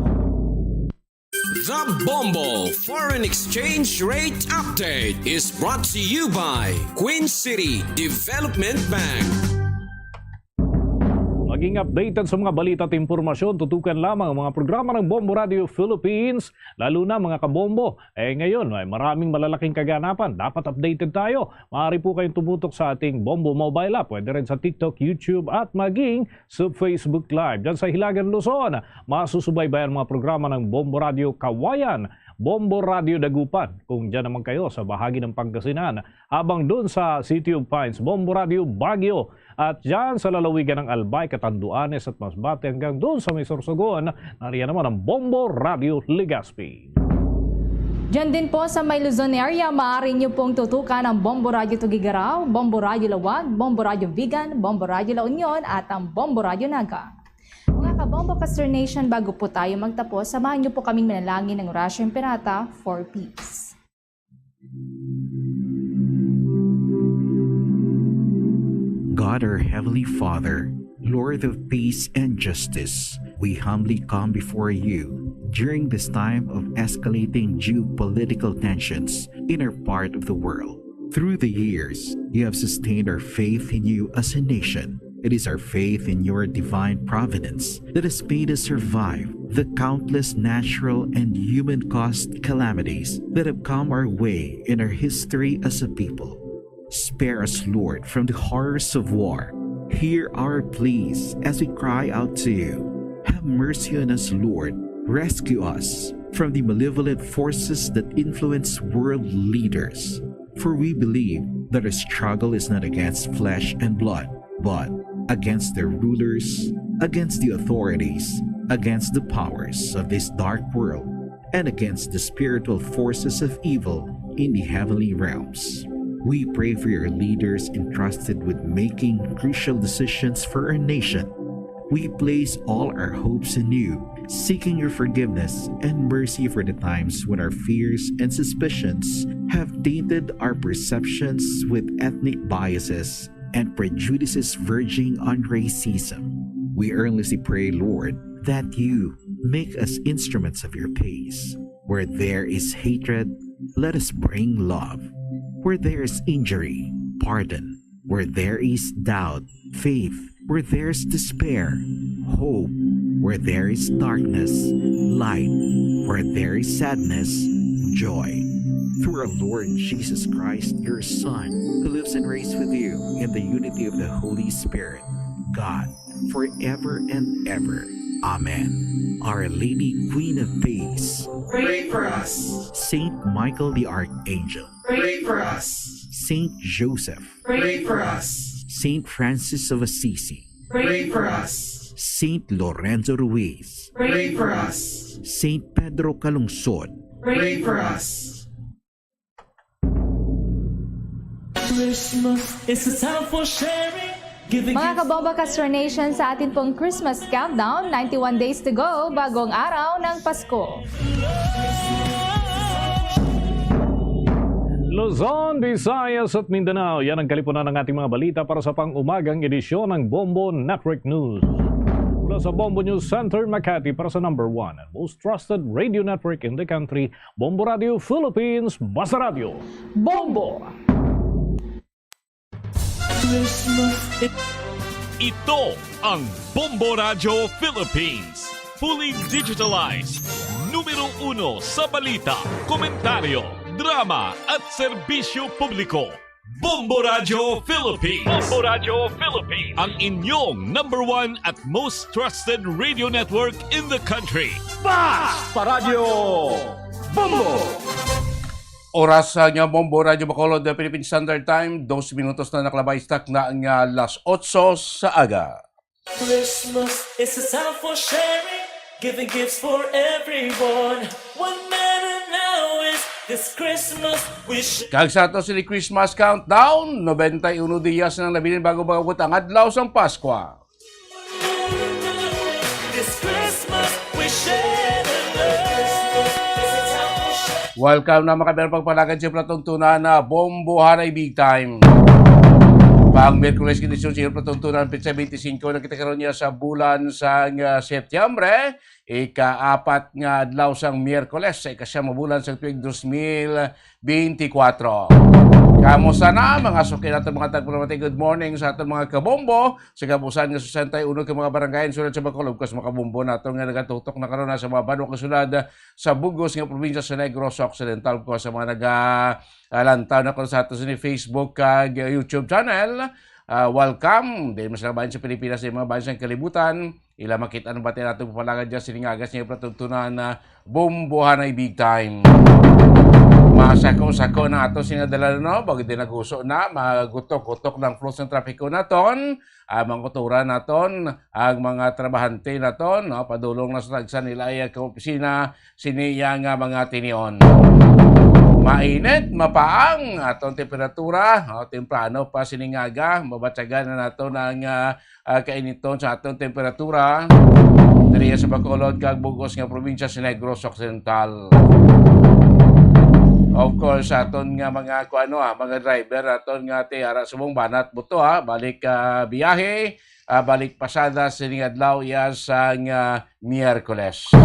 The Bombo Foreign Exchange Rate Update is brought to you by Queen City Development Bank. Maging updated sa mga balita at impormasyon, tutukan lamang ang mga programa ng Bombo Radio Philippines, lalo na mga kabombo. Ngayon ay maraming malalaking kaganapan. Dapat updated tayo. Maaari po kayong tumutok sa ating Bombo mobile app. Pwede rin sa TikTok, YouTube at maging sa Facebook Live. Diyan sa Hilagan, Luzon, masusubaybayan mga programa ng Bombo Radio Kawayan, Bombo Radio Dagupan, kung dyan naman kayo sa bahagi ng Pangasinan, habang doon sa City of Pines, Bombo Radio Baguio, at dyan sa lalawigan ng Albay, Catanduanes at Masbate hanggang doon sa may Sorsogon, nariyan naman ang Bombo Radio Legazpi. Diyan din po sa may Luzon area, maaari nyo pong tutukan ang Bombo Radio Tugigaraw, Bombo Radio Lawag, Bombo Radio Vigan, Bombo Radio La Union at ang Bombo Radio Naga. Mga kabombo Caster Nation, bago po tayo magtapos, samahan niyo po kaming manalangin ng Orasyong Pirata for Peace. God, our Heavenly Father, Lord of peace and justice, we humbly come before you during this time of escalating geopolitical tensions in our part of the world. Through the years, you have sustained our faith in you as a nation. It is our faith in your divine providence that has made us survive the countless natural and human-caused calamities that have come our way in our history as a people. Spare us, Lord, from the horrors of war. Hear our pleas as we cry out to you. Have mercy on us, Lord. Rescue us from the malevolent forces that influence world leaders. For we believe that our struggle is not against flesh and blood, but against the rulers, against the authorities, against the powers of this dark world, and against the spiritual forces of evil in the heavenly realms. We pray for your leaders entrusted with making crucial decisions for our nation. We place all our hopes in you, seeking your forgiveness and mercy for the times when our fears and suspicions have tainted our perceptions with ethnic biases and prejudices verging on racism. We earnestly pray, Lord, that you make us instruments of your peace. Where there is hatred, let us bring love. Where there is injury, pardon. Where there is doubt, faith. Where there is despair, hope. Where there is darkness, light. Where there is sadness, joy. Through our Lord Jesus Christ, your Son, who lives and reigns with you in the unity of the Holy Spirit, God, forever and ever. Amen. Our Lady, Queen of Peace, Pray for us. Saint Michael the Archangel, Pray for us. Saint Joseph, Pray for us. Saint Francis of Assisi, Pray for us. Saint Lorenzo Ruiz, Pray for us. Saint Pedro Calungsod, Pray for us. Christmas is a time for sharing. Mga kabomba Castro Nation, sa atin pong Christmas countdown, 91 days to go bago ang araw ng Pasko. Luzon, Visayas at Mindanao, yan ang kalipunan ng ating mga balita para sa pang-umagang edisyon ng Bombo Network News. Mula sa Bombo News Center, Makati, para sa number 1 and most trusted radio network in the country, Bombo Radio Philippines, Basta Radio. Bombo! Ito ang Bombo Radio Philippines. Fully digitalized. Numero 1 sa balita, komentaryo, drama at serbisyo publiko. Bombo Radio Philippines. Bombo Radio Philippines. Ang inyong number 1 at most trusted radio network in the country. Basta Radio Bombo! Oras nga Bombo Radio Bacolod, Philippine Standard Time, 2 minutos na nakalabay stock na ang alas 8 sa aga. Christmas is a time for sharing, giving gifts for everyone. What matter now is this Christmas wish. Kag sa ato sila Christmas Countdown, 91 diyas na nabilin bago bagabot ang adlaw sang Pasko. This Christmas we share the love. Welcome na makabilang pagpalagan sa platuntunan na Bombohanay Big Time. Pang Merkules kondisyon siya platuntunan 25 na kita karon niya sa bulan sa Setyembre, ika-4 nga adlaw sang Miyerkules sa ikasyam bulan sa tuig 2024. Kamusta na mga suki natin mga tagpulamati, good morning sa ating mga kabombo sa kapusan nga 61 ka mga barangayan sulad sa Bacolod kas mga kabombo nato nga nagatutok na karon sa mga banwa kasulad sa Bugos nga probinsya sa Negros Occidental ko sa mga lantaw na ko sa ato sa Facebook kag YouTube channel. Welcome din mas bayan sa Pilipinas sa mga bayan sa kalibutan. Ila makita ang batin natin papalagan dyan siningagas niya platuntunan na Bombohanay Big Time. Masako-sako na ato sinadala no, bago din naguso na, magutok-gutok ng flows ng trapiko naton, mga kutura naton, ang mga trabahante naton, no, padulong na sa tagsan nila ay kaopisina, siniya nga mga tinion. Mainit, mapaang atong temperatura, temprano pa siningaga, mabatsagan na nato ng kainiton sa atong temperatura. Diriya sa Bacolod, kag Bugos nga probinsya sa Negros Occidental. Of course, aton nga mga mga driver aton nga tiara subong banat buto balik biyahe, balik pasada sining adlaw iya sa Miyerkules.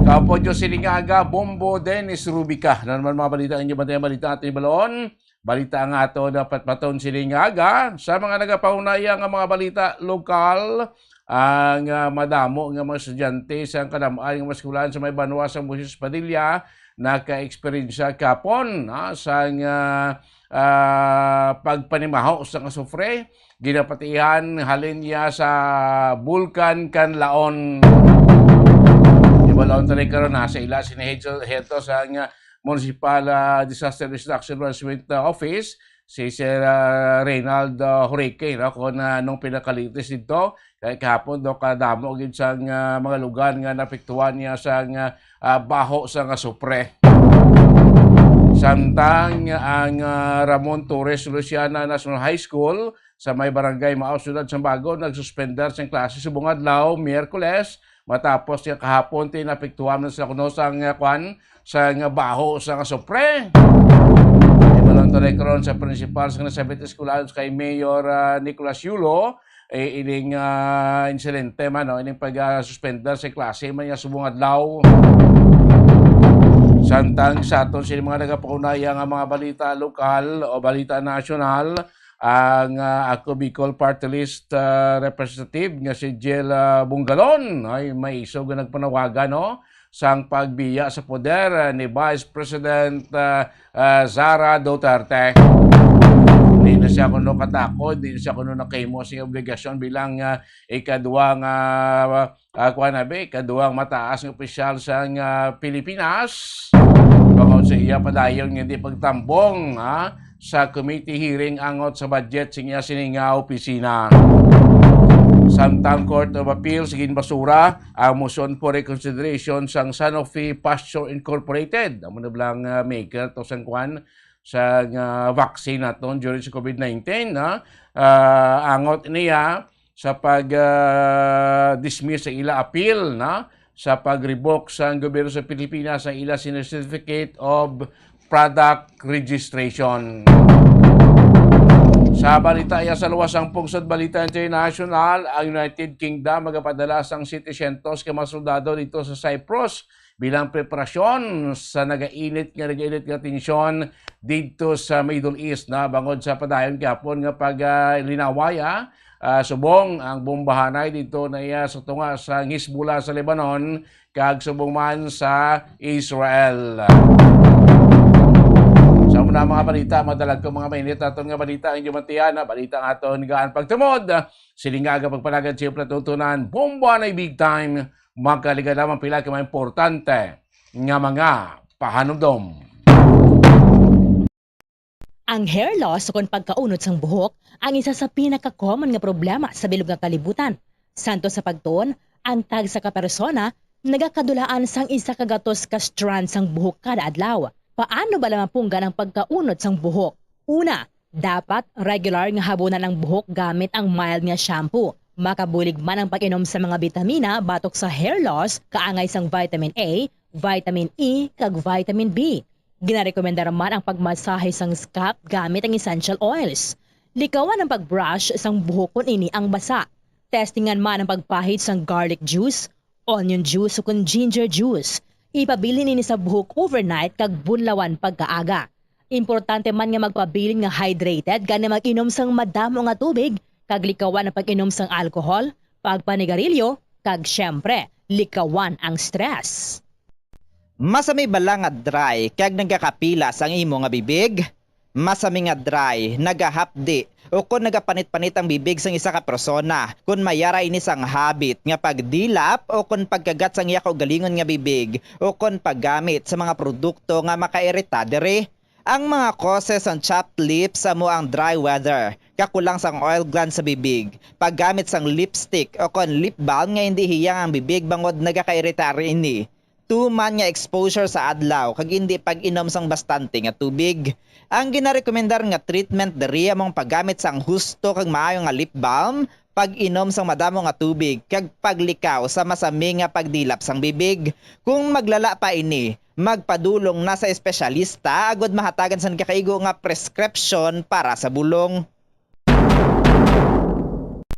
Kapo Diyos sining aga Bombo Dennis Rubica. Na naman mga balita inyo balita atin balon. Balita nga ato dapat paton sining aga sa mga nagapaunaya nga mga balita lokal. Ang madamo nga mga estudyante sa kadamaan nga maskulan sa may banwa sa Moses Padilla naka-experience kapon sa pagpanimaho sa kasufre. Ginapatihan halin niya sa Bulkan Kanlaon. Ibalaon tayo karon sa ila siniheto sa Municipal Disaster Reduction Management Office si Sir Reynald Hurricane kung nung pinakalitis dito kay kahapon do kadamo gid sang mga lugar nga napektuhan niya sa baho sa supre. Samtang ang Ramon Torres Luciana National High School sa may barangay Maaw Ciudad Sambago nagsuspender sa klase subong adlaw Miyerkules matapos niya kahapon tinapektuhan sa kuno sang sa baho sa supre. Tuloy karon sa principal sa Sabit Eskwelahan kay Mayor Nicolas Yulo ining insidente man ining pag-suspender sa klase man niya subong adlaw. Samtang sa aton sila mga nagapakunaya nga mga balita lokal o balita nasyonal ang ako Bicol Party List representative nga si Jill Bungalon ay may isog nga nagpanawagan sang pagbiya sa poder ni Vice President Sara Duterte. Hindi na siya kuno katakot, hindi na siya kuno nakahimo sa obligasyon bilang ikaduwang ikaduwang mataas ng opisyal sa Pilipinas. Baka tungod sa iya padayon nga di pagtambong sa committee hearing angot sa budget sing iya sininga opisina. Samtang Court of Appeals ginbasura ang motion for reconsideration sang Sanofi Pasteur Incorporated. Amo na blang maker to sang kwan sa vaccine naton during sa COVID-19 angot niya sa pag-dismiss sa ila appeal sa pag-revoke sa gobyerno sa Pilipinas sa ila Certificate of Product Registration. Sa balita iya sa luwas ang pungsod balita international, ang United Kingdom magapadala sang 700 ka mga soldado dito sa Cyprus bilang preparasyon sa nagainit nga tensyon dito sa Middle East bangod sa padayon gapon nga paglinawaya subong ang bombahanay dito na iya sa tunga sa Hezbollah sa Lebanon kag subong man sa Israel. Sa muna mga balita, madalag ko mga mainit aton nga balita ang jumantiyan balita ang aton gaan pagtumod silingaga pagpalagad siya platutunan bomba na big time magkaliga naman pila ka mga importante nga mga pahanumdom. Ang hair loss o kung pagkaunod sang buhok ang isa sa pinaka-common nga problema sa bilog nga kalibutan. Santo sa pagtuon, ang tag sa kapersona nagakadulaan sang isa kagatos ka strand sang buhok kada adlaw. Paano ba lamang punggan ang pagkaunod sang buhok? Una, dapat regular nga habunan ang buhok gamit ang mild nga shampoo. Makabulig man ang pag-inom sa mga bitamina batok sa hair loss, kaangay sang vitamin A, vitamin E, kag vitamin B. Ginarekomenda man ang pagmasahe sang scalp gamit ang essential oils. Likawan ang pagbrush sang buhok kung ini ang basa. Testingan man ang pagpahid sang garlic juice, onion juice o kung ginger juice. Ipabili nini sa buhok overnight kag bunlawan pagkaaga. Importante man nga magpabilin nga hydrated gani mag-inom sang madamo nga tubig kag likawan ang pag-inom sang alcohol, pagpanigarilyo kag syempre likawan ang stress. Masami bala nga dry kag nagakapilas ang imo nga bibig? Masami nga dry, nagahapdi o kung nagapanit-panit ang bibig sang isa ka persona kung mayara ini sang habit nga pagdilap o kung pagkagat sang iya kaugalingon nga bibig o kung paggamit sa mga produkto nga makairita diri. Ang mga causes ang chapped lips amo ang dry weather, kakulang sang oil gland sa bibig, paggamit sang lipstick o kung lip balm nga hindi hiyang ang bibig bangod nagakairita ini. Tuman nga exposure sa adlaw kag hindi pag-inom sang bastante nga tubig. Ang ginarekomendar nga treatment diri among paggamit sang husto kag maayo nga lip balm, pag-inom sang madamo nga tubig kag paglikaw sa masami nga pagdilap sang bibig. Kung maglala pa ini, magpadulong na sa espesyalista agod mahatagan sang kakaigo nga prescription para sa bulong.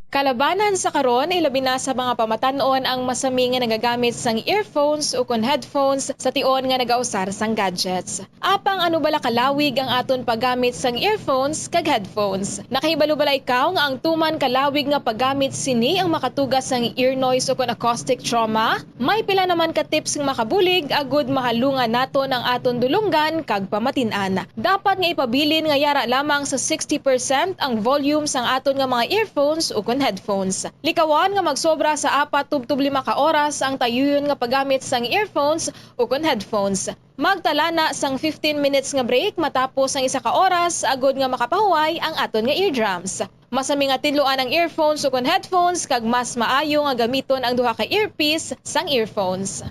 Kalabanan sa karon ilabi na sa mga pamatanon ang masami nga nagagamit sang earphones o kon headphones sa tion nga nagausar sang gadgets. Apang ano bala kalawig ang aton paggamit sang earphones kag headphones. Nakahibalo bala ikaw nga ang tuman kalawig nga paggamit sini ang makatugas sang ear noise o kon acoustic trauma? May pila naman ka tips nga makabulig agud mahalungan naton ang aton dulunggan kag pamatin-an. Dapat nga ipabilin nga yara lamang sa 60% ang volume sang aton nga mga earphones o kon headphones. Likawan nga magsobra sa 4-5 ka oras ang tayuyon nga paggamit sang earphones o kon headphones. Magtala na sang 15 minutes nga break matapos ang 1 ka oras agod nga makapahuway ang aton nga eardrums. Masami nga tidloan ang earphones o kon headphones kag mas maayo nga gamiton ang duha ka earpiece sang earphones.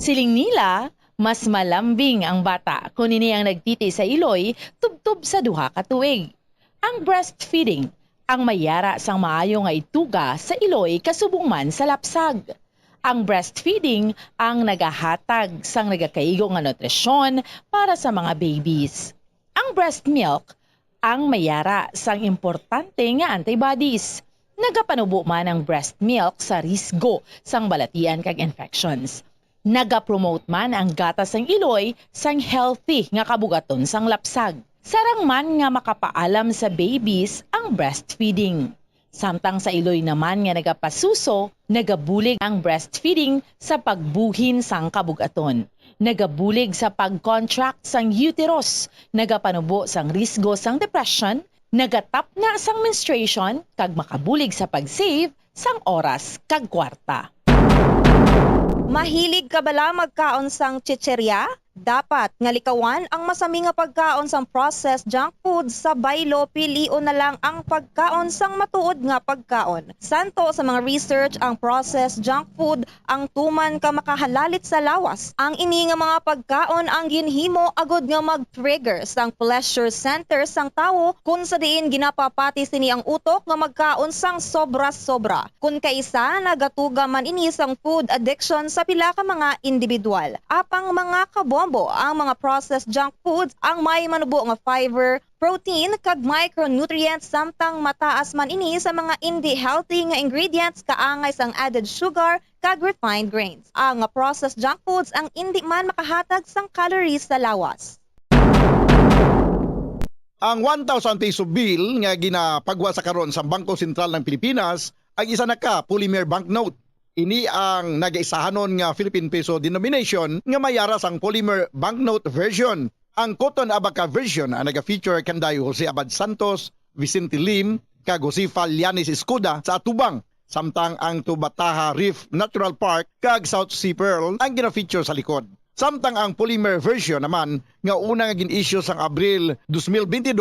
Siling nila, mas malambing ang bata kung ini ang nagtiti sa iloy tubtub sa duha ka tuig. Ang breastfeeding, ang mayara sang maayo nga ituga sa iloy kasubong man sa lapsag. Ang breastfeeding ang nagahatag sang nagakaigo nga nutrisyon para sa mga babies. Ang breast milk, ang mayara sang importante nga antibodies. Nagapanubo man ang breast milk sa risgo sang balatian kag infections. Nagapromote man ang gatas sang iloy sang healthy nga kabugaton sang lapsag. Sarang man nga makapaalam sa babies ang breastfeeding. Samtang sa iloy naman nga nagapasuso, nagabulig ang breastfeeding sa pagbuhin sang kabugaton. Nagabulig sa pag-contract sang uterus, nagapanubo sang risgo sang depression, nagatap na sang menstruation, kag makabulig sa pag-save sang oras kag kwarta. Mahilig ka bala magkaon sang chicherya? Dapat nga likawan ang masami nga pagkaon sang processed junk food sa baylo, pilion na lang ang pagkaon sang matuod nga pagkaon. Santo sa mga research ang processed junk food ang tuman ka makahalalit sa lawas. Ang ini nga mga pagkaon ang ginhimo agod nga mag-trigger sang pleasure center sang tawo kung sa diin ginapapati sini ang utok nga magkaon sang sobra-sobra. Kung kaisa nagatuga man ini sang food addiction sa pila ka mga individual. Apang mga kabombo ang mga processed junk foods ang may manubo nga fiber, protein kag micronutrients samtang mataas man ini sa mga hindi healthy nga ingredients kaangay sang added sugar kag refined grains. Ang processed junk foods ang hindi man makahatag sang calories sa lawas. Ang 1,000 peso bill nga ginapagwa sa karon sa Bangko Sentral ng Pilipinas ay isa na ka polymer banknote. Ini ang nagaisahanon nga Philippine Peso denomination nga mayara sang polymer banknote version. Ang Cotton Abaca version ang naga-feature kanday Jose Abad Santos, Vicente Lim, kag Josefa Lianis Escuda sa Atubang. Samtang ang Tubataha Reef Natural Park kag South Sea Pearl ang gina-feature sa likod. Samtang ang polymer version naman nga una nga gin-issue sang Abril 2022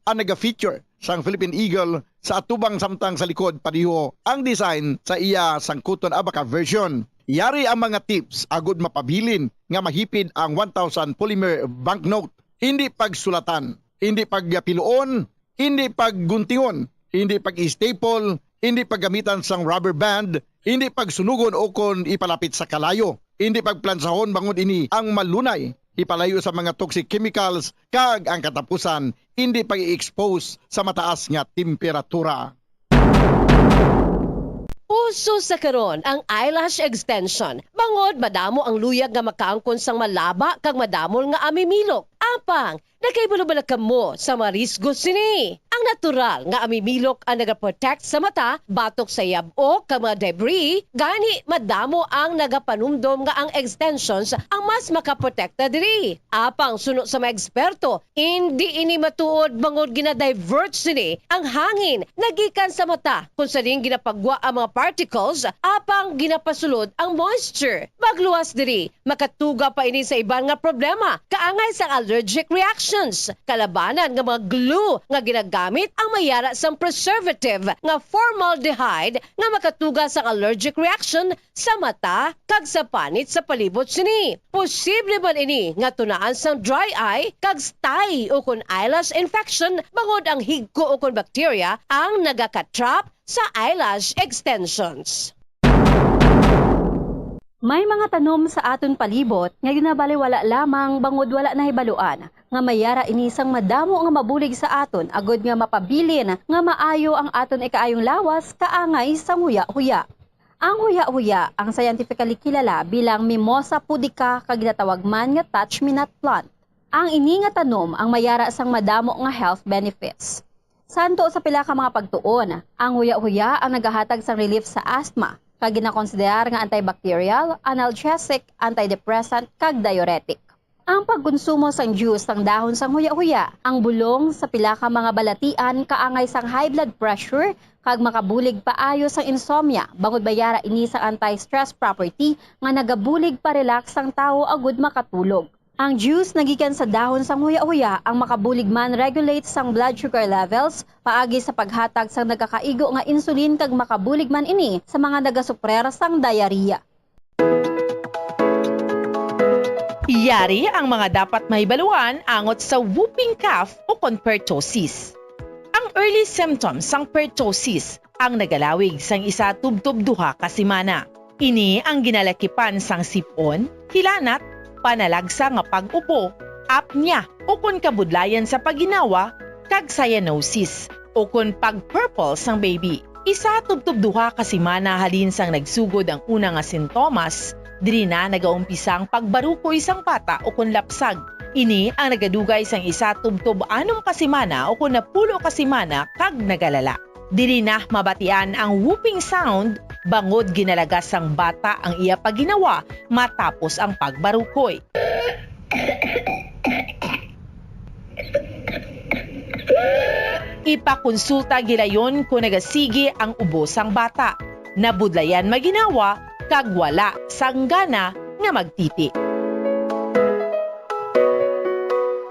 ang naga-feature sang Philippine Eagle sa atubang samtang sa likod padiho ang design sa iya sang Cotton Abaca version. Yari ang mga tips agud mapabilin nga mahipid ang 1,000 polymer banknote. Hindi pagsulatan, hindi pagpiluon, hindi pagguntingon, hindi pag-staple, hindi paggamitan sang rubber band, hindi pagsunugon o kon ipalapit sa kalayo, hindi pagplansahon bangod ini ang malunay, ipalayo sa mga toxic chemicals kag ang katapusan hindi pag-i-expose sa mataas nga temperatura. Uso sa karon ang eyelash extension. Bangod madamo ang luyag nga makaangkon sang malaba kag madamol nga amimilok. Apang nakaibalo-bala kamo sa marisgo sini. Ang natural nga amimilok ang nagaprotect sa mata, batok sa yab-o kag mga debris, gani madamo ang nagapanumdom nga ang extensions ang mas makaprotekta diri. Apang suno sa mga eksperto, hindi ini matuod bangod gina-divert sini ang hangin nagikan sa mata kung sa ding ginapagwa ang mga particles, apang ginapasulod ang moisture. Magluwas diri, makatuga pa ini sa iban nga problema, kaangay sa allergic reactions, kalabanan nga mga glue nga ginagamit ang mayara sang preservative nga formaldehyde nga makatuga sa allergic reaction sa mata kag sa panit sa palibot sini. Posible man ini nga tunaan sang dry eye kag stye o kon eyelash infection bangod ang higko o kon bacteria ang nagaka-trap sa eyelash extensions. May mga tanom sa aton palibot nga ginabaliwala lamang bangod wala na hibaluan nga mayara inisang madamo nga mabulig sa aton agod nga mapabilin nga maayo ang aton ikaayong lawas kaangay sa huya-huya. Ang huya-huya ang scientifically kilala bilang Mimosa pudica kag ginatawag man nga touch-me-not plant. Ang ini nga tanom ang mayara sang madamo nga health benefits. Santo sa pila ka mga pagtuon, ang huya-huya ang nagahatag sang relief sa asthma, kag ginakonsiderar nga antibacterial, analgesic, antidepressant, kag diuretic. Ang pagkonsumo sang juice sang dahon sang huya-huya, ang bulong sa pila ka mga balatian kaangay sang high blood pressure, kag makabulig paayo sang insomnia, bangod bayara ini sang anti-stress property nga nagabulig pa relax sang tao agud makatulog. Ang juice nagikan sa dahon sang huya-huya ang makabulig man regulate sang blood sugar levels, paagi sa paghatag sang nagakaigo nga insulin kag makabulig man ini sa mga nagasuprer sang diarrhea. Yari ang mga dapat mahibaluan angot sa whooping cough o kon pertussis. Ang early symptoms sang pertussis ang nagalawig sang isa tubtob duha ka semana. Ini ang ginalakipan sang sipon, hilanat, panalagsa nga pag-upo, apnea o kon kabudlayan sa paginawa, kag cyanosis o kon pag-purple sang baby. Isa tubtob duha ka semana halin sang nagsugod ang una nga sintomas, diri na nagaumpisang pagbarukoy sang bata o kon lapsag. Ini ang nagadugay sang isa tubtob anong ka semana o kon napulo ka semana kag nagalala. Diri na mabatian ang whooping sound bangod ginalagas sang bata ang iya paginawa matapos ang pagbarukoy. Ipakonsulta gilayon kung nagasigi ang ubo sang bata. Nabudlayan maginawa kag wala sanggana nga magtiti.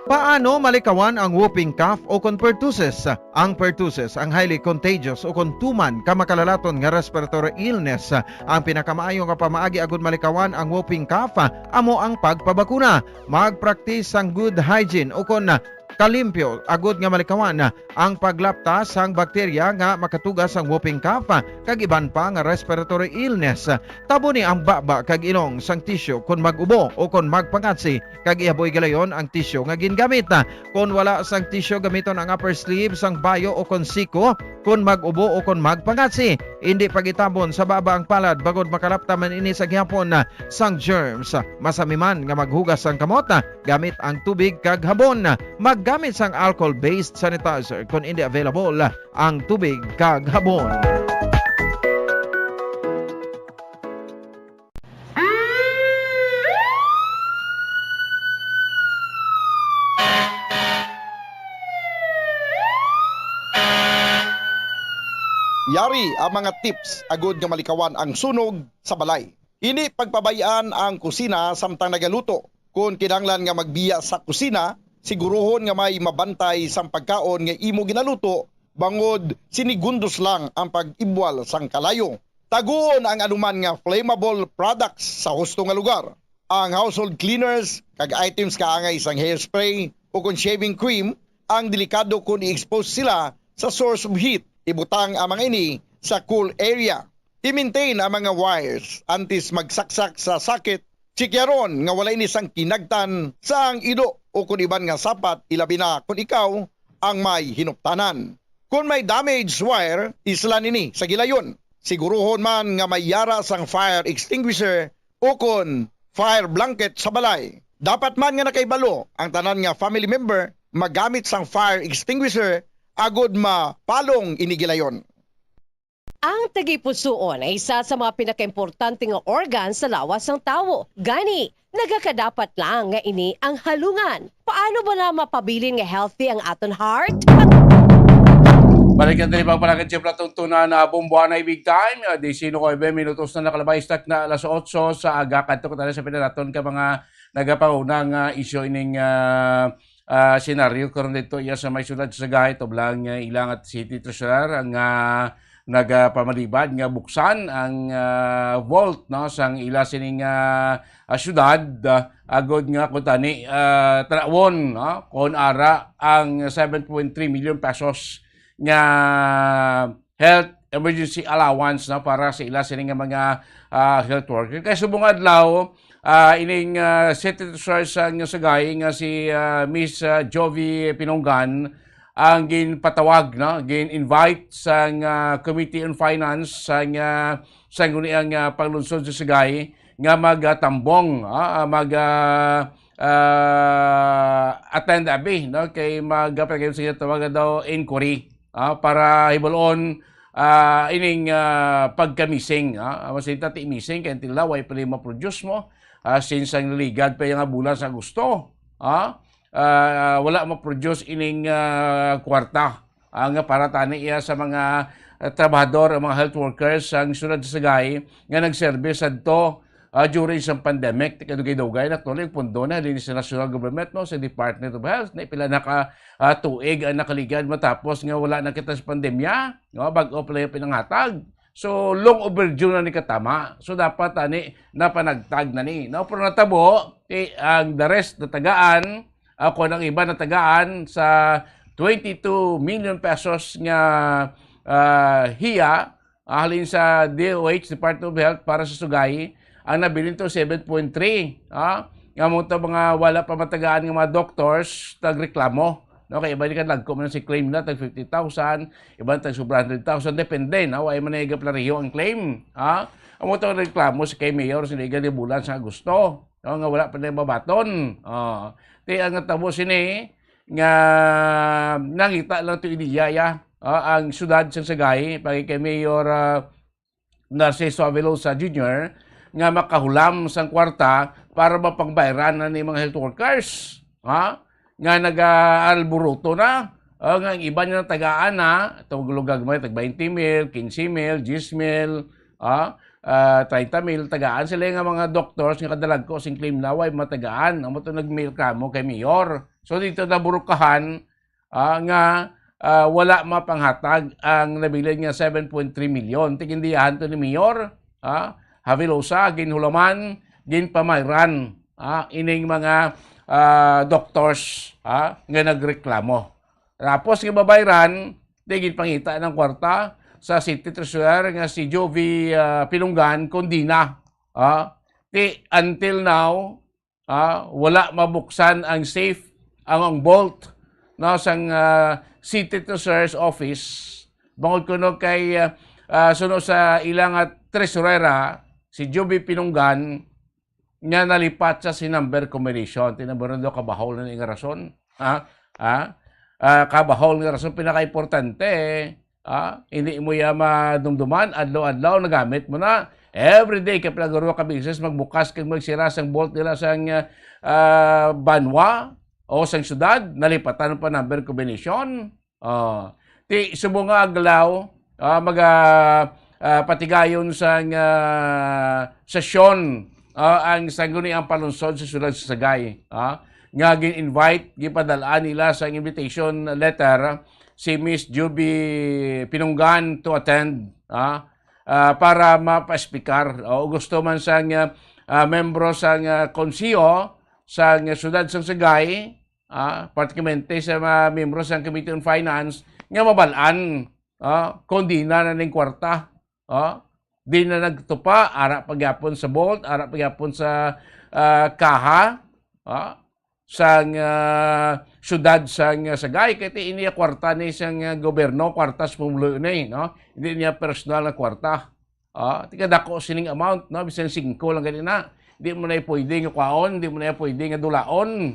Paano malikawan ang whooping cough o kon pertussis? Ang pertussis ang highly contagious o kon tuman ka makalalaton nga respiratory illness. Ang pinakamaayo nga pamaagi agud malikawan ang whooping cough amo ang pagpabakuna. Mag-practice ang good hygiene o kon kalimpyo agud nga malikawan ang paglaptas sang bakterya nga makatugas ang whooping cough kag iban pa nga respiratory illness. Tabo ni ang baba kag ilong sang tissue kon mag-ubo o kon magpangatsi kag ihaboy galayon ang tissue nga gingamit. Kon wala sang tissue gamiton ang upper sleeve sang bayo o kon siko kon mag-ubo o kon magpangatsi. Hindi pagitabon sa baba ang palad bagod makalapta man ini sa gihapon sang germs. Masami man nga maghugas sang kamot gamit ang tubig kag habon. Maggamit sang alcohol-based sanitizer kung hindi available ang tubig kag habon. Yari ang mga tips agud nga malikawan ang sunog sa balay. Ini pagpabayaan ang kusina samtang nagaluto. Kung kinahanglan nga magbiya sa kusina, siguruhon nga may mabantay sang pagkaon nga imo ginaluto bangod sinigundos lang ang pag-ibwal sang kalayo. Taguon ang anuman nga flammable products sa husto nga lugar. Ang household cleaners kag items kaangay sang hairspray o kon shaving cream ang delikado kung i-expose sila sa source of heat. Ibutang ang mga ini sa cool area. I-maintain ang mga wires antes magsaksak sa sakit. Sikyaron nga wala ini sang kinagtan sa ang ido o kung iban nga sapat ilabi na kung ikaw ang may hinuptanan. Kung may damaged wire, islan ini sa gilayon. Siguruhon man nga may yara sang fire extinguisher o kung fire blanket sa balay. Dapat man nga nakaibalo ang tanan nga family member magamit sang fire extinguisher agod mapalong inigilayon. Ang tagipusoon ay isa sa mga pinakaimportante nga organ sa lawas ng tao. Gani, nagakadapat lang nga ini ang halungan. Paano ba na mapabilin nga healthy ang aton heart? Balikan din pang palagad siya platong tuna na bumbuan na big time. Di sino ko 20 minutos na nakalabay stak na alas 8 sa aga. Kanto ko tayo sa pinaraton ka mga nagapaunang isyo ining senaryo karon dito iya sa may syudad sa Sagay toblang ilang at city treasurer ang nagapamalibad nga buksan ang vault no sang ila sining syudad agod nga kutani trawon no kon ara ang 7.3 million pesos nga health emergency allowance no para sa ila sining mga health worker kay subong adlaw ining city treasurer sang Sagay nga si Miss Jovi Pinonggan ang ginpatawag no gin-invite sang Committee on Finance sang ang panglunsod sa Sagay nga magtambong attend abi no kay magpagayod sa tawag daw inquiry para hibalon ining pagkamising masinta ti missing kay until now way pala ma-produce mo since ang ligad pa yung bulan sa Agosto wala ma-produce ining kwarta nga para tani iya sa mga trabahador ang mga health workers ang sunod sa Sagay nga nag-service adto during sa pandemic kadugay-dugay na tuloy pundo na din sa national government no sa Department of Health na pila naka tuig ang nakaligad matapos nga wala na kita sa pandemya no bag-o pala yung pinanghatag. So, long overdue na ni katama. So, dapat ani napanagtag na ni. No, pero natabo, ang the rest na tagaan, ako ng iba na tagaan sa 22 million pesos nga hiya, halin sa DOH, Department of Health, para sa Sugay, ang nabilin to 7.3. Nga mo ito mga wala pa matagaan ng mga doctors, tagreklamo. No, kaya iba kan lagko man si claim na tag 50,000, iba tag sobra 100,000 depende na way man naiga plariho ang claim. Amo to reklamo si kay mayor si liga di bulan sa Agosto. No, nga wala pa na babaton. Ti ang tabo sini nga nangita lang to idiyaya ang syudad sa Sagay pag kay Mayor Narciso Avelosa Jr. nga makahulam sang kwarta para mapangbayaran na ni mga health workers. Nga nag-alburuto na. Nga ang iba niya tagaan na, itong gulugag mo, tag 20 mil, 15 mil, 10 mil. 30,000 tagaan sila nga mga doctors nga kadalag ko sing claim na way matagaan amo to nag-mail kamo kay mayor. So dito naburukahan nga wala mapanghatag ang nabilin nga 7.3 milyon. Tikindiyahan to ni mayor, Havilosa, ginhulaman, ginpamayran, ining mga doctors nga nagreklamo. Tapos nga babayran, tigin pangita ng kwarta sa City Treasurer nga si Jovi Pinunggan Condina. Until now, wala mabuksan ang safe, ang vault sang City Treasurer's Office. Bangod kuno kay suno sa ilang tresurera, si Jovi Pinunggan, nga nalipat sa number combination. Tinabaron daw kabahol na nga rason. Kabahol nga rason, pinaka-importante, hindi mo madumduman, adlaw-adlaw, nagamit mo na. Everyday, kaya pinagaro ka business, magbukas kang magsira sang bolt nila sang banwa o sang syudad, nalipatan pa number combination. Subo nga aglaw, patigayon sang sesyon ang sangguni ang palunsod sa syudad sa Sagay. Nga gin-invite, gipadalaan nila sa invitation letter si Miss Jovi Pinunggan to attend para mapa-speaker. Gusto man sang membro sang konsiyo sa syudad sa Sagay, particularmente sa mga membro sa Committee on Finance, nga mabalaan, kondina na ning kwarta. Di na nagtupa, ara pagyapon sa vault, ara pagyapon sa kaha, sang syudad sang Sagay. Kaya iniya kwarta ni sang gobyerno, kwartas pumulo na no? Hindi niya personal na kwarta. Tika dako sining amount, no? Bisan 5 lang ganina. Hindi mo na pwede nga kwaon, hindi mo na pwede nga dulaon.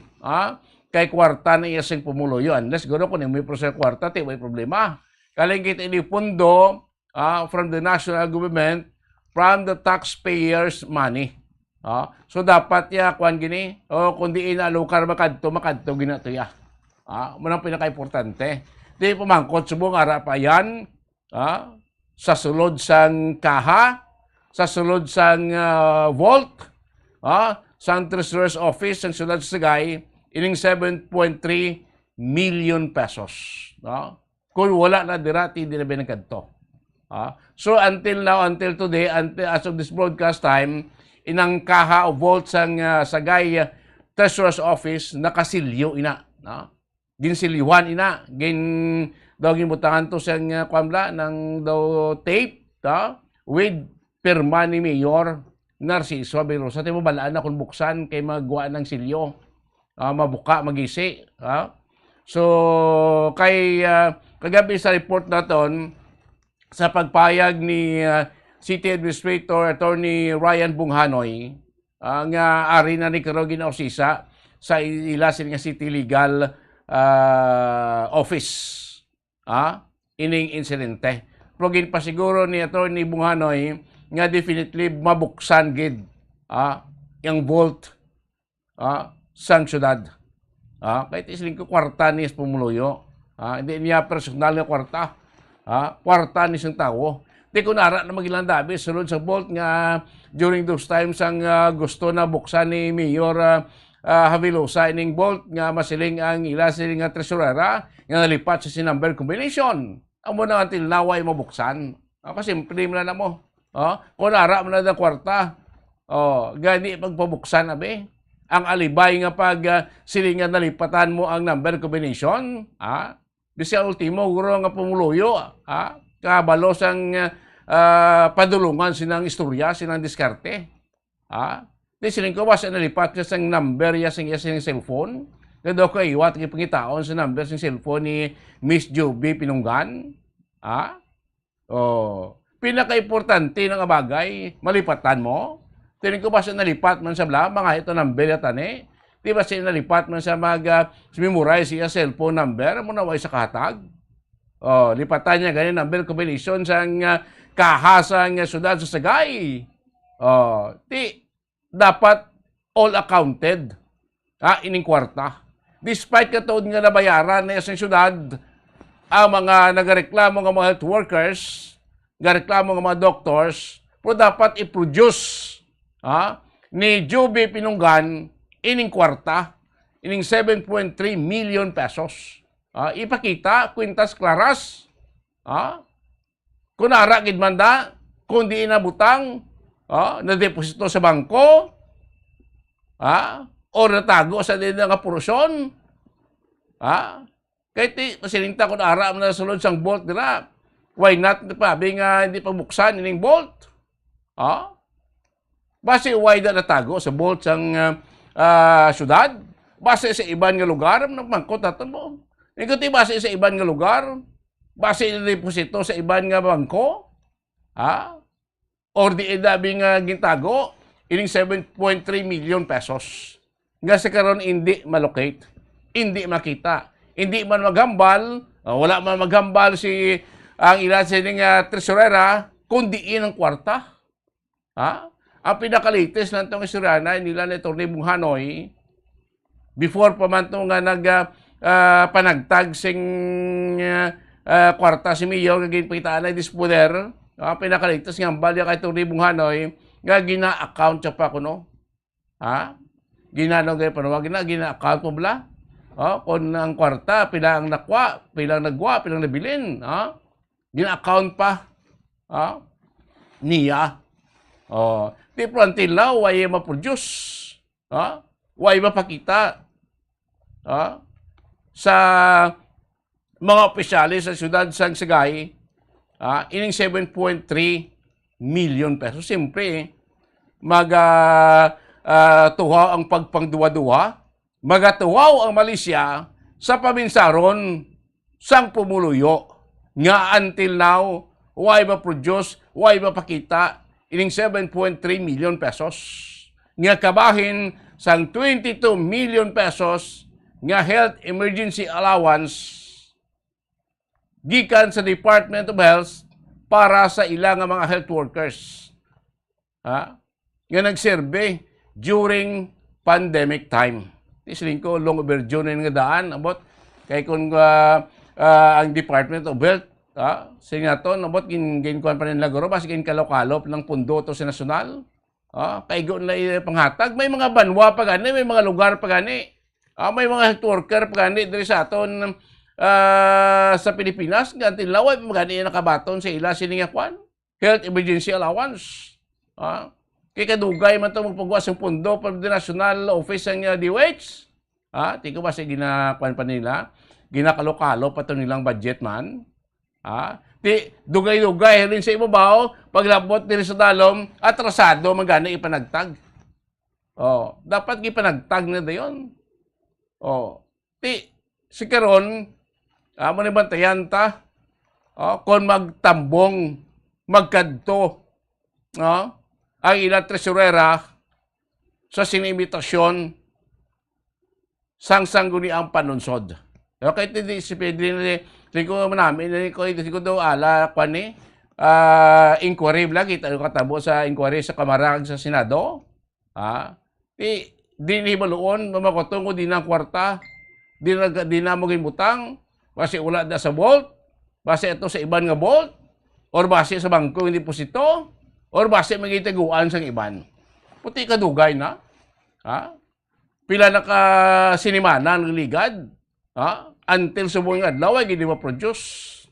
Kay kwarta na iya sing pumuluyo. Unless siguro kung may proseso kwarta, may problema. Kaling kita ini pundo from the national government, from the taxpayers' money. So dapat ya kuan gini, kundi inalukar makadto ginato ya. Manang pinaka-importante. Di pumangkot subong ara pa yan, sa sulod sang kaha, sa sulod sang vault, sang Treasurer's Office, sang sulod sa Sagay, ining 7.3 million pesos. Kung wala na dirati, di na binagkadto. So until now, until today, as of this broadcast time, inang kaha o vault sang Sagay Treasurer's Office, nakasilyo ina. Ginsilyuhan ina. Daw gibutangan to sang kwamla ng daw tape with pirma ni Mayor Narciso Havilosa. Tayo mo balaan na kung buksan kay magawa ng silyo. Mabuka, magisi. So, kay kagabi sa report naton, sa pagpayag ni City Administrator Attorney Ryan Bunghanoy, nga ari na ni Karogin Osisa sa ila nga City Legal Office. Ining insidente. Pero pa siguro ni Attorney Bunghanoy nga definitely mabuksan gid yung vault sang syudad. Kahit isling ko kwarta ni pumuluyo. Hindi niya personal na kwarta. Kwarta ni isang tao. Di ko nara na magilandabi sulod sa vault nga during those times ang gusto na buksan ni Mayor Havilosa ining vault nga masiling ang ila siling nga tresurera nga nalipat sa number combination. Amo na until now ay mabuksan. Kasi simple mo na mo. Kung nara mo na ng kwarta, gani pagpabuksan abe. Ang alibay nga pag silingan nalipatan mo ang number combination, bisya ultimo guro nga pumuluyo, kabalo sang padulungan sinang istorya, sinang diskarte. Di siling ko ba sa nalipat ka sang number ya sing cellphone? Kado ko iwat kay pangitaon sa number sing cellphone ni Miss Jovi Pinunggan. Pinaka-importante ng bagay, malipatan mo. Tinig ko ba sa nalipat man sa mga ito number at ane? Di ba siya nalipat man sa memorize siya cellphone number, mo naway sa kahatag? Lipatan niya ganyan number combination sa kahasang syudad sa Sagay. Dapat all accounted. Ining kwarta. Despite katuod nga nabayaran na sa syudad, ang mga nagareklamo ng mga health workers, nagareklamo ng mga doctors, Pero dapat i-produce ni Joby Pinunggan ining kwarta, ining 7.3 million pesos. Ipakita, kwintas klaras. Kung nara gid manda, kung di inabutang, na deposito sa bangko, o natago sa din nga porosyon, kahit masilinta kung nara na sulod sang bolt nila, why not pabi nga hindi pabuksan ining bolt? Base why na natago sa bolt sang syudad? Base sa iban nga lugar, nagmangkot natin mo. Ikuti base sa iban nga lugar, base na deposito sa iban nga bangko, or di dabi nga gintago, ining 7.3 million pesos. Nga sa karon hindi malocate, hindi makita, hindi man maghambal, wala man maghambal si ang ilan sa ining tresurera, kundi ang kwarta. Ang pinakalitis na itong isurana nila ni Atty. Bunghanoy, before pa man ito nga panagtag sing kwarta si Mayor, nga ginpitaan na dispoder, pinakalitis nga balya kay Atty. Bunghanoy, nga gina-account siya pa kuno. Ginano gaya panawag gina-account mo bala. Kung ang kwarta, pila ang nakwa, pila ang nagwa, pila ang nabilin. Gina-account pa. Niya. Di po until now, why ma-produce? Why mapakita? Sa mga opisyalis sa siyudad sang Sagay, ining 7.3 million pesos. Siyempre, tuhaw ang pagpangduwa-duwa, magatuhaw ang Malaysia sa paminsaron sang pumuluyo. Nga until now, why ma-produce, why mapakita ining 7.3 million pesos. Nga kabahin sang 22 million pesos nga health emergency allowance gikan sa Department of Health para sa ilang mga health workers. Nga nagserbe during pandemic time. Isling ko, long overdue na nga daan. Abot, kay kung ang Department of Health, sige nga to, abot, ginkuhan pa rin laguro, basi kalop-kalop ng pundo to sa nasyonal. Kaigo na panghatag. May mga banwa pa gani, may mga lugar pa gani. May mga health worker pa gani, diri sa aton sa Pilipinas, until now, ay magani nakabaton sa ila siningakwan. Health emergency allowance. Kaya kadugay man ito magpagawa sa pundo para the national office ng DOH. Tiko ba sa ginakuan pa nila? Ginakalokalo pa ito nilang budget man. Dugay-dugay rin sa ibabaw, paglabot din sa dalom, atrasado magana ipanagtag. Dapat ipanagtag na dayon. Si karon, mo ni bantayan ta, kung magtambong, magkadto, ang ilang tresurera sa sinimitasyon sang-sangguni ang panunsod. Kahit hindi si Pedro, ko namin, ko daw ala, inquiry lagi, tayo katabo sa inquiry sa Kamara sa Senado. Di maluon, mamakotong ko di na kwarta, di na mo ginbutang, base ulat na sa vault, base ito sa iban nga vault, or base sa bangko yung deposito, or base magitaguan sang iban. Puti kadugay na. Pila na ka sinimana ng ligad. Until subong adlaw ay gini ma-produce.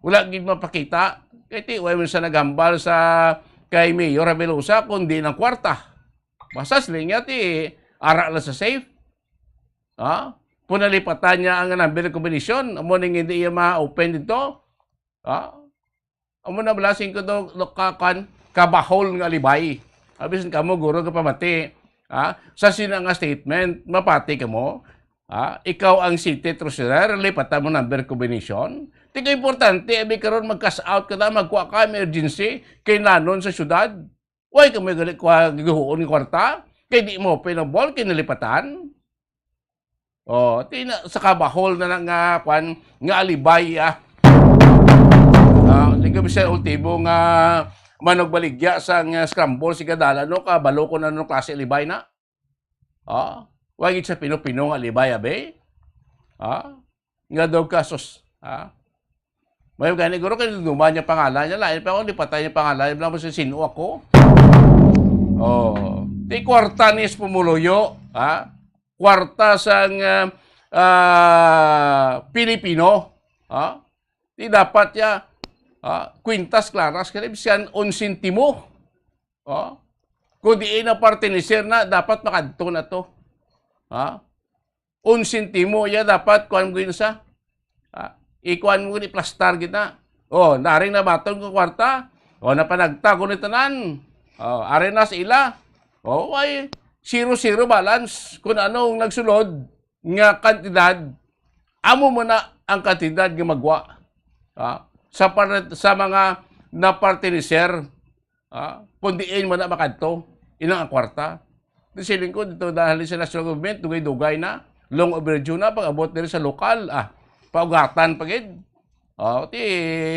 Wala gid mapakita. Kaya way man sa nagambal sa kay Mayor Abelosa kundi ng kwarta. Basas linya ara la sa safe. Punalipatan niya ang number combination. Amo ning hindi iya ma-open dito. Amo na blasing ko do lokakan kabahol nga libay. Abisan kamo guro ka pamati. Sa sina nga statement mapati kamo. Ikaw ang city treasurer, lipatan mo number combination. Tika importante, abi karon mag-cash out ka na, magkuha ka emergency kay nanon sa syudad. Way ka may giguhoon ng kwarta, kay di mo open ang ball, kinalipatan. Sa kabahol na lang nga alibay. Hindi ko bisa ultimo nga manogbaligya sa scramble si Kadala, no? Kabalo ko na nung klase alibay na. Wagit sa Pino-Pino nga alibay, abe. Nga daw kasos. May gani guro kay luma niya pangalan niya lain pa ako di patay niya pangalan bla mo si sino ako. Oh, ti kwarta ni pumuluyo, ha? Kwarta sang Pilipino, ha? Di dapat ya kwintas claras kaya bisan 1 sentimo. Ha? Kung di na partinisir na dapat makadto na to. Ha? 1 sentimo ya dapat kuan mo sa ikuan mo ni plastar kita. Oh, naring na baton ko kwarta. Oh, napanagta ko ni tanan. Oh, are na sa ila. Oh, ay 0-0 balance kung anong nagsulod nga kantidad. Amo mo na ang kantidad nga magwa. Sa mga napartiniser. Kung diin mo na makadto. Inang ang kwarta. Disiling ko dito dahil sa national government, dugay-dugay na. Long overdue na pag-abot nila sa lokal. Paugatan pagid. Ti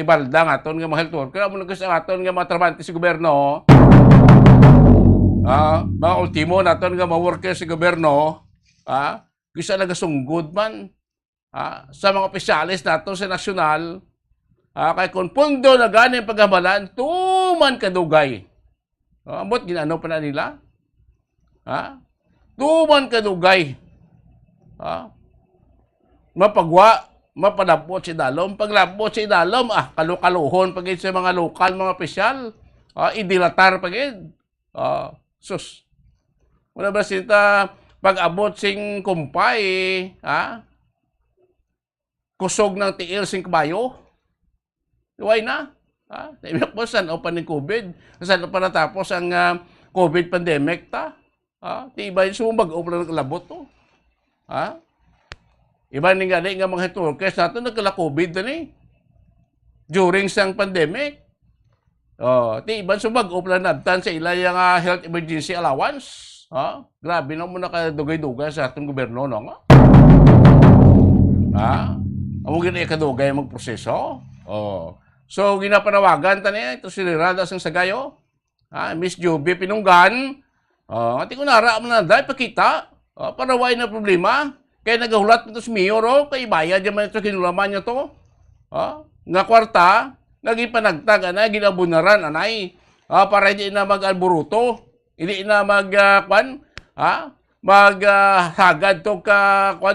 balda nga aton nga mga health worker, amo nagkas aton nga mga trabahante sa gobyerno. Mga ultimo naton nga mga worker sa gobyerno, gusto nagasunggod man sa mga opisyalis nato sa nasyonal, kay kung pundo na ganing paghabalan, tuman kadugay. Ambot ginano pa na nila? Tuman kadugay. Mapagwa mapadapot si Dalom. Paglapot si Dalom, kalukaluhon pagid sa mga lokal, mga opisyal. Idilatar pagid. Sus. Muna ba sita, pag-abot sing kumpay, kusog ng tiil sing kabayo. Iway na. Ibig po, saan o pa ng COVID? Saan o pa natapos ang COVID pandemic ta? Tiba yung sumag o pa ng labot to. Iba ni nga mga health workers nato nagkala-COVID na during sang pandemic. Ti iban sumag-o plan nabtan sa ila yung health emergency allowance. Grabe na mo nakadugay-dugay sa atong gobyerno no nga. Amo gina kadugay magproseso. So ginapanawagan tani ito si Rada sang Sagayo. Miss Joby Pinunggan. Ati ko nara mo na dai pakita para way na problema. Kaya nagahulat nito si Mayor, kay bayad yaman ito kinulaman niya to. Nga kwarta, naging panagtag, ginabunaran, anay. Para hindi na mag-alburuto, hindi na maghagad to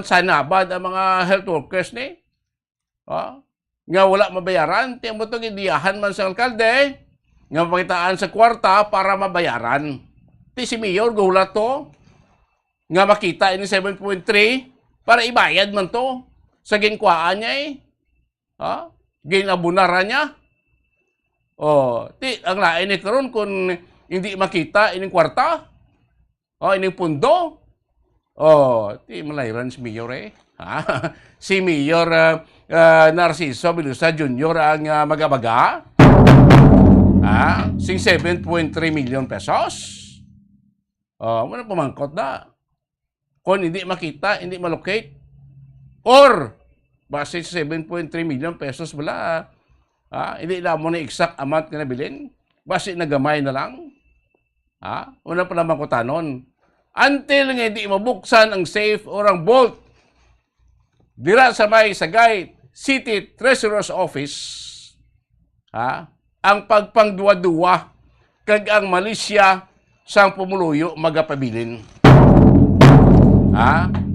sanabad ang mga health workers ni. Nga wala mabayaran, tiyan mo itong indiyahan man sa alkalde, nga mapakitaan sa kwarta para mabayaran. Si Mayor, gahulat to, nga makita ini 7.3, para ibayad man to sa ginkwaan niya ginabunaran niya. Ang lain ni karon kung hindi makita ining kwarta, ining pundo, malayran si Mayor si Mayor Narciso Bilusa Jr. ang magabaga, sing 7.3 million pesos. Muna pamangkot na. Kung hindi makita, hindi malocate, or base sa 7.3 million pesos wala, hindi na mo na exact amount na nabilin, base nagamay na lang, una pa naman ko tanon. Until nga hindi mabuksan ang safe or ang vault, dira sa may Sagay City Treasurer's Office, ang pagpangduwa-duwa, kag ang Malaysia sang pumuluyo magapabilin.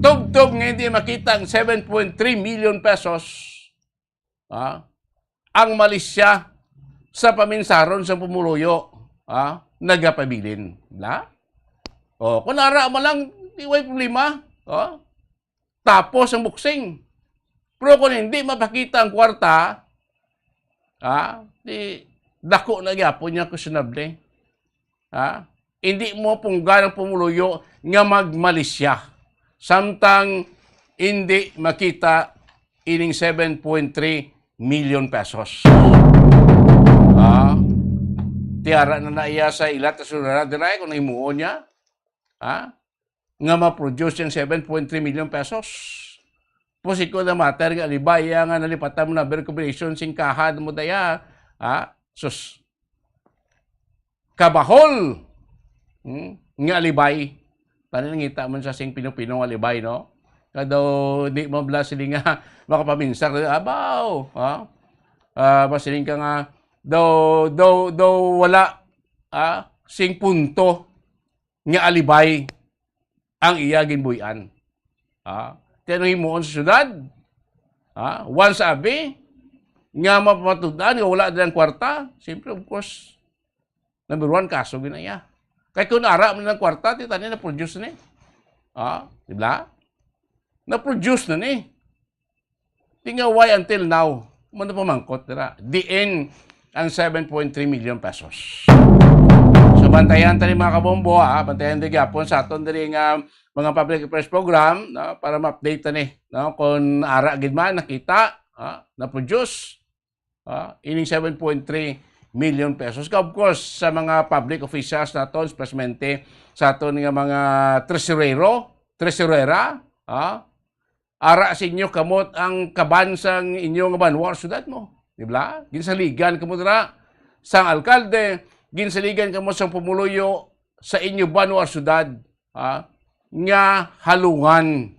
Tugtog nga hindi makita ang 7.3 million pesos ang Malaysia sa paminsaron sa pumuluyo nagapabilin. Kung nara mo lang, di may problema. Tapos ang buksing. Pero kung hindi mapakita ang kwarta, di dako na gyapon niya kusunable. Hindi mo punggan ang pumuluyo nga mag-Malaysia. Samtang hindi makita ining 7.3 million pesos. Tiara na naiya sa ilat at sunara diray kung naimuon niya. Nga ma-produce yung 7.3 million pesos. Pusit ko na matter nga alibaya nga nalipatan mo na combination sing kahad mo daya. Sus. Kabahol. Nga alibay. Panangita man sa sing Pino-Pino alibay, no? Kadaw di mo bla sila nga makapaminsak. Abaw. Masiling ka nga, daw wala sing punto nga alibay ang iya ginbuyan. Tinanungin mo sa syudad, once abi, nga mapatudan, nga wala din ang kwarta, siyempre, of course, number one, kaso ginaya. Kaya kung naara mo ng kwarta, titani na-produce na diba? Na-produce na ni. Tinga why until now, muna pamangkot, dira. Diin ang 7.3 million pesos. So, bantayan tani mga kabombo, bantayan din gapon sa aton din mga public affairs program para ma-update tani. Kung ara gid man nakita, na-produce, ining 7.3 million pesos. Of course, sa mga public officials naton, especially sa aton nga mga tresurera, ara sa inyo kamot ang kabansang inyong banwa syudad mo. Diba? Ginsaligan kamo dira sang alkalde, ginsaligan kamo sang pumuluyo sa inyo banwa syudad, nga halungan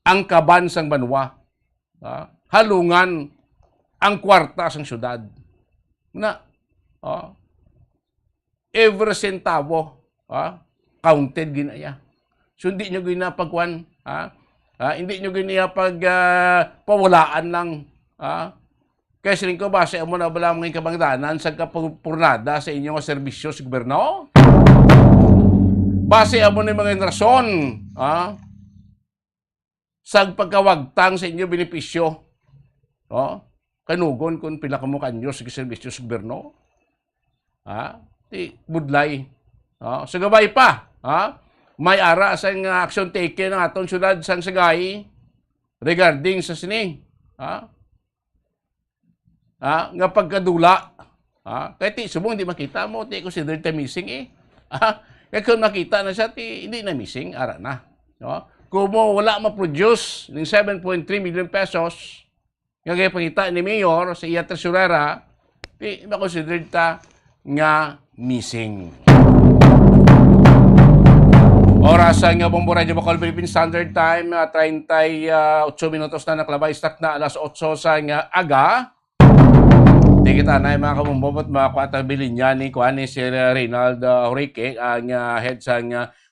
ang kabansang banwa. Halungan ang kwarta sang syudad. Na every centavo counted ginaya. So hindi nyo ginapagwan, hindi nyo ginapag pawalaan lang. Kaya siling ko, base mo na bala mga kabangdanan sa kapurnada sa inyong serbisyo sa gobyerno? Base mo na mga rason sa pagkawagtang sa inyong benepisyo. Kanugon kung pila ka mo kanyo sa serbisyo sa gobyerno. Budlay. Sa gabay pa, may ara sa action taken ng atong syudad sang Sagay regarding sa sini. Nga pagkadula. Kaya ti, subong di makita mo, ti consider ta missing Kaya kung makita na siya, ti hindi na missing, ara na. Kung mo wala ma-produce ng 7.3 million pesos, nga kaya pakita ni Mayor sa iya tresurera, ti makonsider ta nga missing. Orasan nga Bombo Radio Bacol Philippine Standard Time, 38 minutos na naklabay, start na alas 8 sa nga aga. Di kita na mga kabumbobot, mga kwatabilin niya ni si Reynald Horique, ang head sa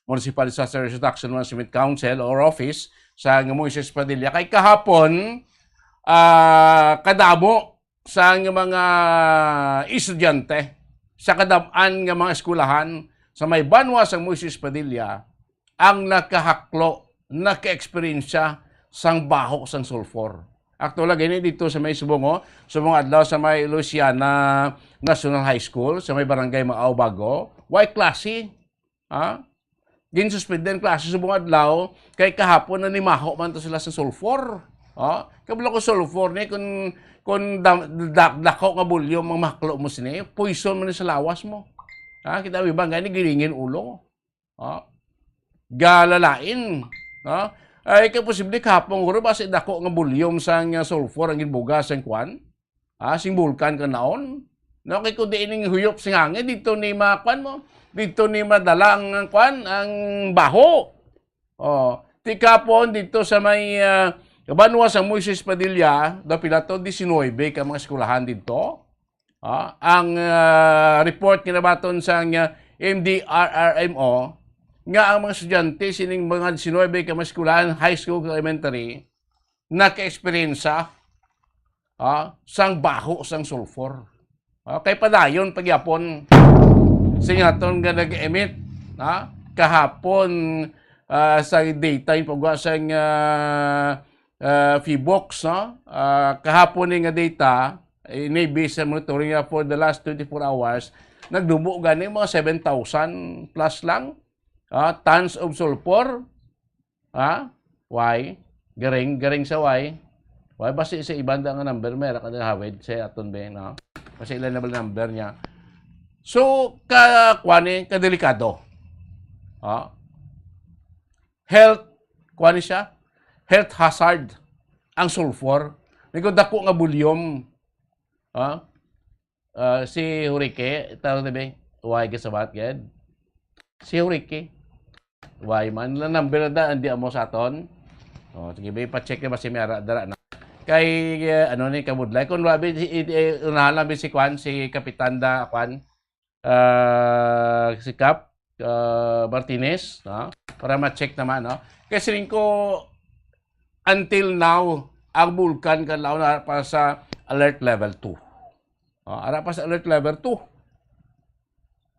Municipal Disaster Reduction Management Council or Office sa Moises Padilla. Kay kahapon, kadamo sa mga estudyante sa kadamaan ng mga eskulahan sa may banwa sa Moises Padilla ang nakahaklo, naka-experiensya sang baho sang sulfur. Actually, ganyan dito sa may Subongo, Subong adlaw sa may Luciana National High School, sa may barangay Maaw Bago. Why klase? Ginsuspend din klase Subong adlaw, kay kahapon na nimaho man to sila sa sulfur. Kabalo ko sulfur ni kung dako ka bulyom ang maklo mo sini, poison mo ni sa lawas mo. Kita ba gani gilingin ulo. Galalain. Ay posible kapong guro base dako nga bulyom sang sulfur ang ginbuga sang kwan. Sing bulkan ka naon. No kay kun diining huyop sing hangin dito ni makwan mo. Dito ni madala ang kwan ang baho. Ti kapon dito sa may banwa sa Moises Padilla, da pilato 19 ka mga eskwelahan dito. Ang report kinabaton sang MDRRMO nga ang mga estudyante sining mga 19 ka mga eskwelahan, high school, elementary, naka-experiensya sang baho, sang sulfur. Kay padayon pagyapon singaton nga nag-emit kahapon sa data yung pagwa sang Feebox, kahapon nga data inibis sa monitoring for the last 24 hours, nagdumo gani mga 7,000 plus lang tons of sulfur. Why? Garing sa why? Why basi sa ibanda nga number mera kada hawid sa aton be no. Kasi ilan na number niya. So kuani kadelikado. Health kuani siya. Health hazard ang sulfur. Nigo dako nga bulyom. Si Horique, tawag tabi, why kasabat ged? Si Horique. Why man lang number da andi mo sa aton. Sige ba ipa-check ba si Mera dara na. kay ano ni Kabudlay kung labi unahan labi si Kwan si Kapitan da Kwan si Cap Martinez, no? Para ma-check naman, no? Kasi rin ko until now ang bulkan kan laon para sa alert level 2. Ara pa sa alert level 2.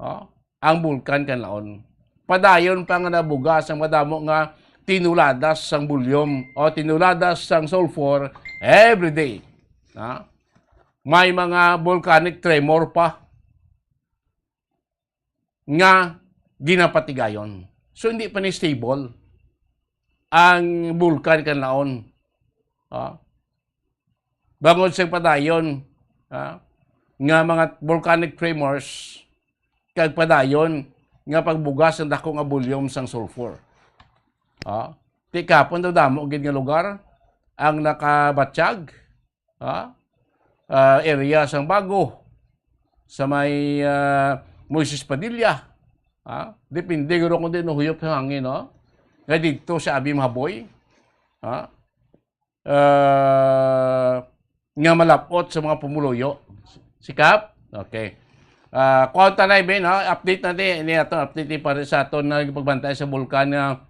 Ang bulkan kan laon. Padayon pa nga nabugas ang madamo nga tinuladas sang bulyom o tinuladas sang sulfur every day. May mga volcanic tremor pa nga ginapatigayon. So hindi pa ni stable ang bulkan kan laon. Bangod sa padayon nga mga volcanic tremors kag padayon nga pagbugas ng dako nga bulyom sang sulfur. Ti kapon daw damo gid nga lugar ang nakabatsyag area sang Bago sa may Moises Padilla. Depende guro kung din huyop ang hangin, no? Nga dito sa Abim Haboy. Nga malapot sa mga pumuluyo. Sikap? Okay. Kuwanta na ibin, update natin. Ini ato, update pa rin sa ato na pagbantay sa bulkan na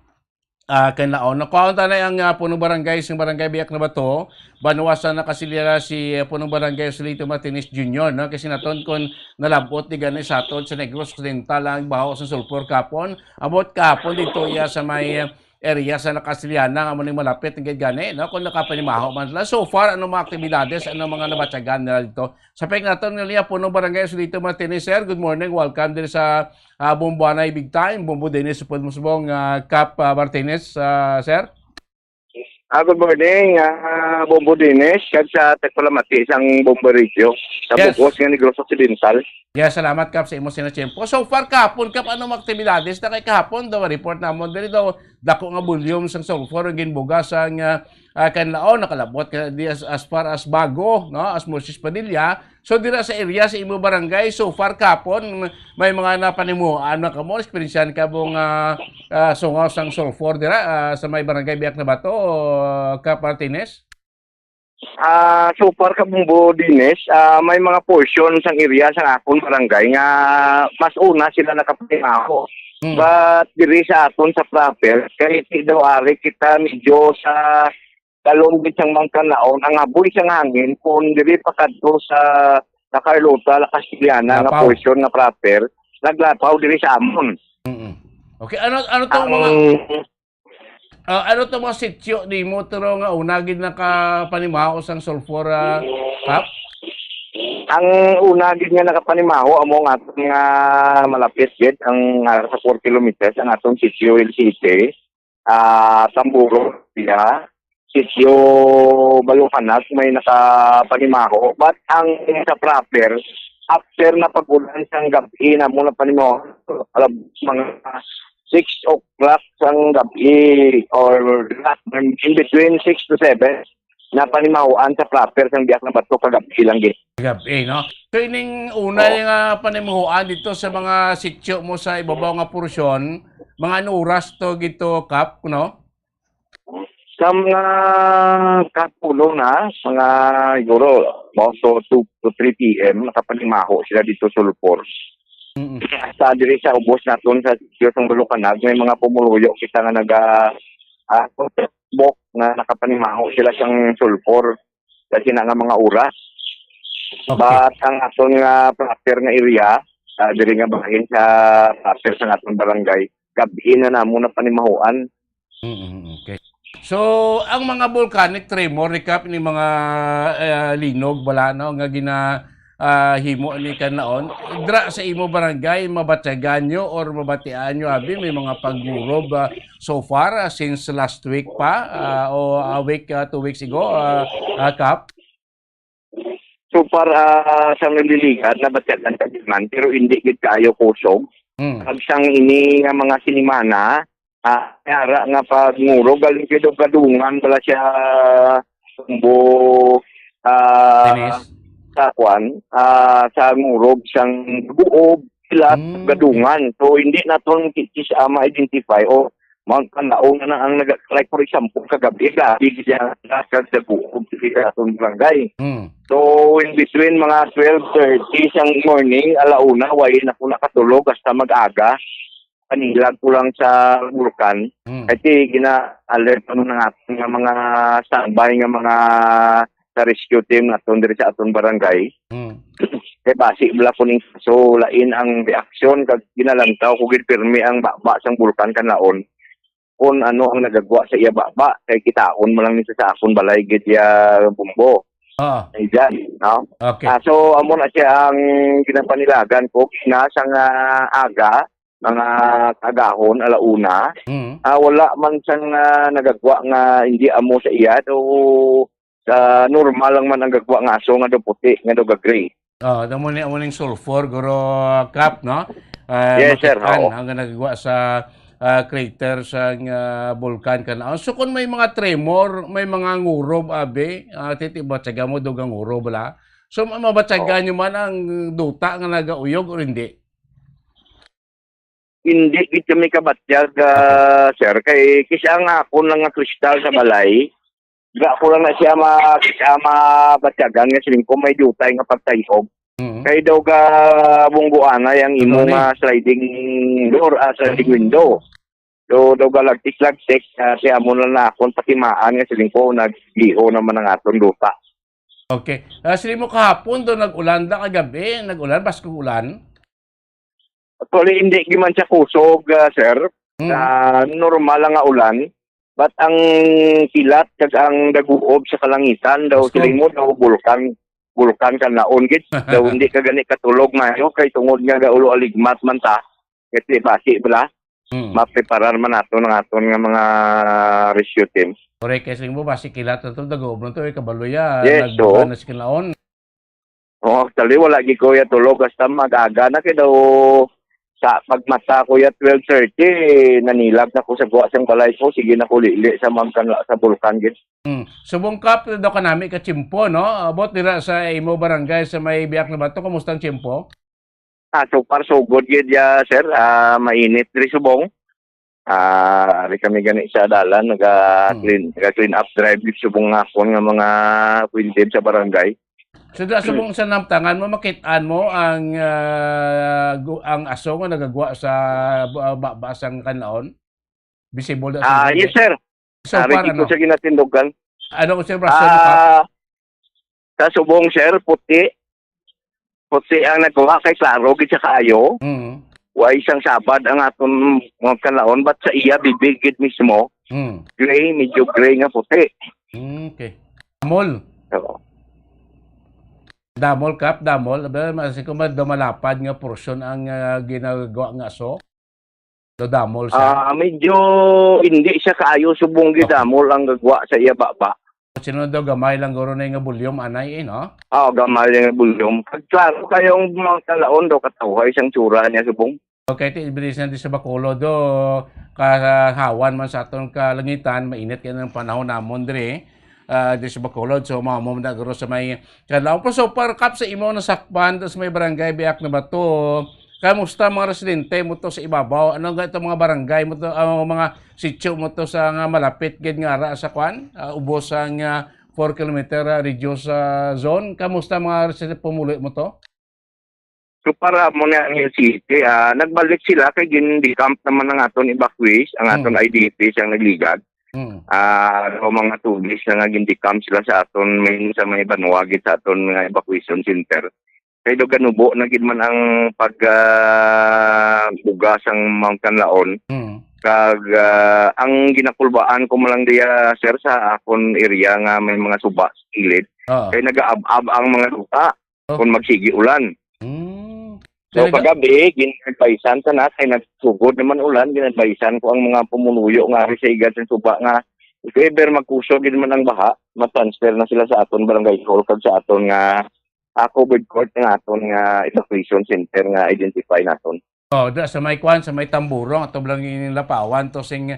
kanlaon. Nakuha na ang punong barangay, yung barangay Biak na Bato, banuwasan na kasilira si punong barangay Solito Martinez Jr. No? Kasi naton kung nalabot ni Ganes aton sa Negros Occidental ang baho sa sulfur kapon. Abot kapon dito iya sa may area sa nakasiliana nga mo malapit ng gani, no? Kung nakapanimaho man sila. So far, ano mga aktibidades, ano mga nabatsagan nila dito. Sa pek naton nila punong barangay Solito Martinez, sir. Good morning. Welcome din sa Bomboanay Big Time. Bombo Dennis Musbong Cap Martinez, sir. Good morning, Bombo Dennis. Kag sa Tecpalamati, isang Bombo Radio. Sa Bukos nga Negros Occidental. Yes, salamat Kap sa imo sinatsyempo. So far kahapon Kap ano mga aktibidades na kay kahapon daw report namon diri daw dako nga volume sang sulfur ginbuga sang kanlaon nakalabot as far as Bago, no, as Moises Padilla. So dira sa area sa imo barangay so far kahapon may mga napanimuan na kamo eksperyensyan ka bong sungaw sang sulfur dira sa may barangay Biak na Bato, Kap Martinez. So far Kabumbo Dines, may mga portion sang area sang akong barangay nga mas una sila nakapanimaho. But diri sa aton sa proper, kahit daw ari kita medyo sa kalunggit sang mangkanaon, ang aboy sang hangin kung diri pa kadto sa Carlota, La Castellana nga portion nga proper, naglapaw diri sa amon. Okay, ano tong mga ano to mga sityo ni mo turo nga unagid nakapanimaho sang sulfur Kap? Ang una gid nga nakapanimaho amo nga aton nga malapit gid ang sa 4 kilometers ang atong sityo El City, Tamburo, sityo Balukanat may nakapanimaho. But ang sa proper after na pag-ulan sang gabi na muna panimaho mga 6 o'clock sang gabi or in between 6 to 7 na panimahuan sa proper sang Biak na Bato kagabi lang gid. Gabi, no? So ining una nga panimahuan dito sa mga sityo mo sa ibabaw nga porsyon, mga ano oras to gito Kap, no? Sa mga katulong na, mga siguro about 2 to 3 p.m. nakapanimaho sila dito sa sulfur. Sa diri sa ubos naton sa sityo sang Balukanag may mga pumuluyo kita nga bok na nakapanimaho sila sang sulfur kasi na nga mga oras. Okay. But ang aton nga proper nga area diri nga bahin sa proper sa aton barangay gabi na namo na panimahuan. Okay. So ang mga volcanic tremor recap ni mga linog bala no nga himo ni kanaon dra sa imo barangay mabatyagan nyo or mabatian nyo abi may mga pagmurob so far since last week pa o a week 2 weeks ago Kap? So far sa nililigat na batyagan man pero hindi gid kayo kusog sang ini nga mga sinimana ara nga pagmurob galing kay gadungan bala siya tumbo sa kwan sa murog sang buob sila gadungan so hindi naton ma-identify o Mount Canlaon na ang like for example kagabi gabi siya nasa sa buong sa atong barangay. So in between mga 12:30 sang morning alauna way na ko nakatulog hasta mag-aga. Kanilag ko lang sa bulkan. Kasi gina-alert ano ng ating mga standby nga mga sa rescue team naton diri sa atong barangay. Kaya basi bala ko ning so lain ang reaksyon kag ginalantaw ko gid pirmi ang baba sang bulkan Canlaon. Kung ano ang nagagawa sa iya baba kay kitaon mo lang nito sa akon balay gid ya bumbo. Ay dyan, no? Okay. So amo na siya ang ginapanilagan ko na sang aga mga kagahon alauna. Wala man sang nagagawa nga hindi amo sa iya o sa normal lang man ang gagawa nga aso nga do puti nga do gray. Damo ni amo ning sulfur guro Kap, no? Yes, sir. Ang nagagawa sa crater sa bulkan Canlaon. So kung may mga tremor, may mga ngurob abe, titibatsaga mo dugang ngurob la. So mabatsaga nyo man ang duta nga nagauyog o hindi? Hindi gid kami kabatyag sir kay kisa nga ako lang nga kristal sa balay. Ga ko lang na siya mabatyagan nga siling ko may dutay nga pagtayog. Kay daw ga bungguana yang imo nga sliding door sliding window. So daw ga lagtik kasi amo na akon patimaan nga siling ko naggiho naman ang aton duta. Okay. Siling mo kahapon do nag-ulan da kagabi, nag-ulan basko ulan. Actually hindi giman siya kusog sir. Normal lang nga ulan. But ang kilat kag ang daguob sa kalangitan daw siling mo daw bulkan Canlaon gid daw hindi ka gani katulog mayo kay tungod nga gaulo aligmat man ta kasi basi bala mapreparar man nato ng aton nga mga rescue team. Correct kasi mo basi kilat to daguob to kabaloya yes, nagbukan na sa Canlaon. Actually wala gi ko ya tulog hasta mag-aga na kay daw sa pagmata ko ya 12:30 nanilag na ko sa guwa sang balay ko sige na ko lili sa sa bulkan gid. Subong Kap daw kanami ka Chimpo, no? Abot dira sa imo barangay sa may biak na bato, kamusta ang Chimpo? So far so good gid ya sir. Mainit diri subong. Ari kami gani sa dalan naga-clean up drive gid subong ngakon nga mga kwintib sa barangay. So subong sa namtangan mo makit-an mo ang aso nga nagagwa sa basang Canlaon? Visible na yes sir. So far ano? Sa ginatindugan. Ano ko sir braso mo Kap? Sa subong sir puti ang nagawa kay klaro gid sa kaayo. Wa isang sabad ang aton mga Canlaon but sa iya bibig gid mismo. Gray, medyo gray nga puti. Okay. Damol Kap, damol. Kasi kung malapad nga portion ang ginagawa nga aso. So damol siya. Medyo hindi siya kaayo subong gid damol ang gagawa sa iya baba. Sino daw gamay lang guro na yung bulyom anay no? Gamay lang bulyom. Klaro kayong mga Canlaon daw katawa isang tsura niya subong. Okay, tibilis na di sa Bacolod do kahawan man sa aton kalangitan, mainit kay ng panahon namon dire. Di sa Bacolod, so mamom na guro sa may Canlaon. So par Kap sa imo nasakpan sa may barangay biak na bato. Kamusta mga residente mo to sa ibabaw? Ano nga itong mga barangay mo to, mga sityo mo to sa malapit gid nga ra sa kwan? Ubos ang 4 kilometer reduce zone. Kamusta mga residente pumuloy mo to? So para mo na ang city, nagbalik sila kay gin-camp naman ang aton evacuees, ang aton IDP siyang nagligad. Mga tulis na gin-camp sila sa aton sa may Banwagit sa aton mga evacuation center. Kaya do ganubo na gid man ang pagbugas ang Mount Canlaon. Kag ang ginakulbaan ko mo lang diya sir sa akon area nga may mga suba sa kilid. Kaya nagaab-ab ang mga lupa kung magsigi ulan. So kagabi ginadvisan sa nat ay nagsugod naman ulan, ginadvisan ko ang mga pumuluyo nga sa igad sa suba nga if ever magkusog gid man ang baha, ma-transfer na sila sa aton barangay hall kag sa aton nga COVID court nga aton nga evacuation center nga identify naton. Sa may kwan, sa may Tamburong, ato lang inilapawan to sing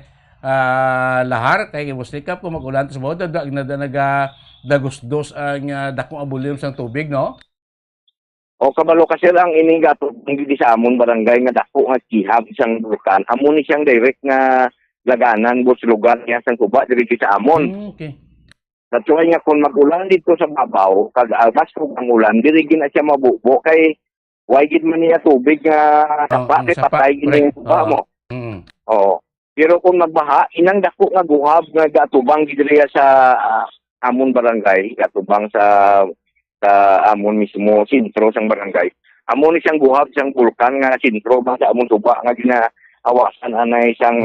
lahar kay Muslikap kung mag-ulan sa boda nagdagusdos ang dakong abulim sang tubig, no? Kabalo kasi lang ining gato ng sa amon barangay nga dako nga kihab isang bulkan. Amo ni siyang direct nga laganan buslugan niya sang kuba diri sa amon. Okay. Sa tuway nga kung mag-ulan dito sa babaw, kag baskog ang ulan, diri gina siya mabubo kay way gid man niya tubig nga sapa, kay patay gini yung kuba mo. Oo. Pero kung magbaha, inang dako nga guhab nga gatubang gid diri sa amon barangay, gatubang sa amon mismo sentro sang barangay. Amon ni siyang guhab siyang bulkan nga sentro ba sa amon tuba nga ginaawasan anay siyang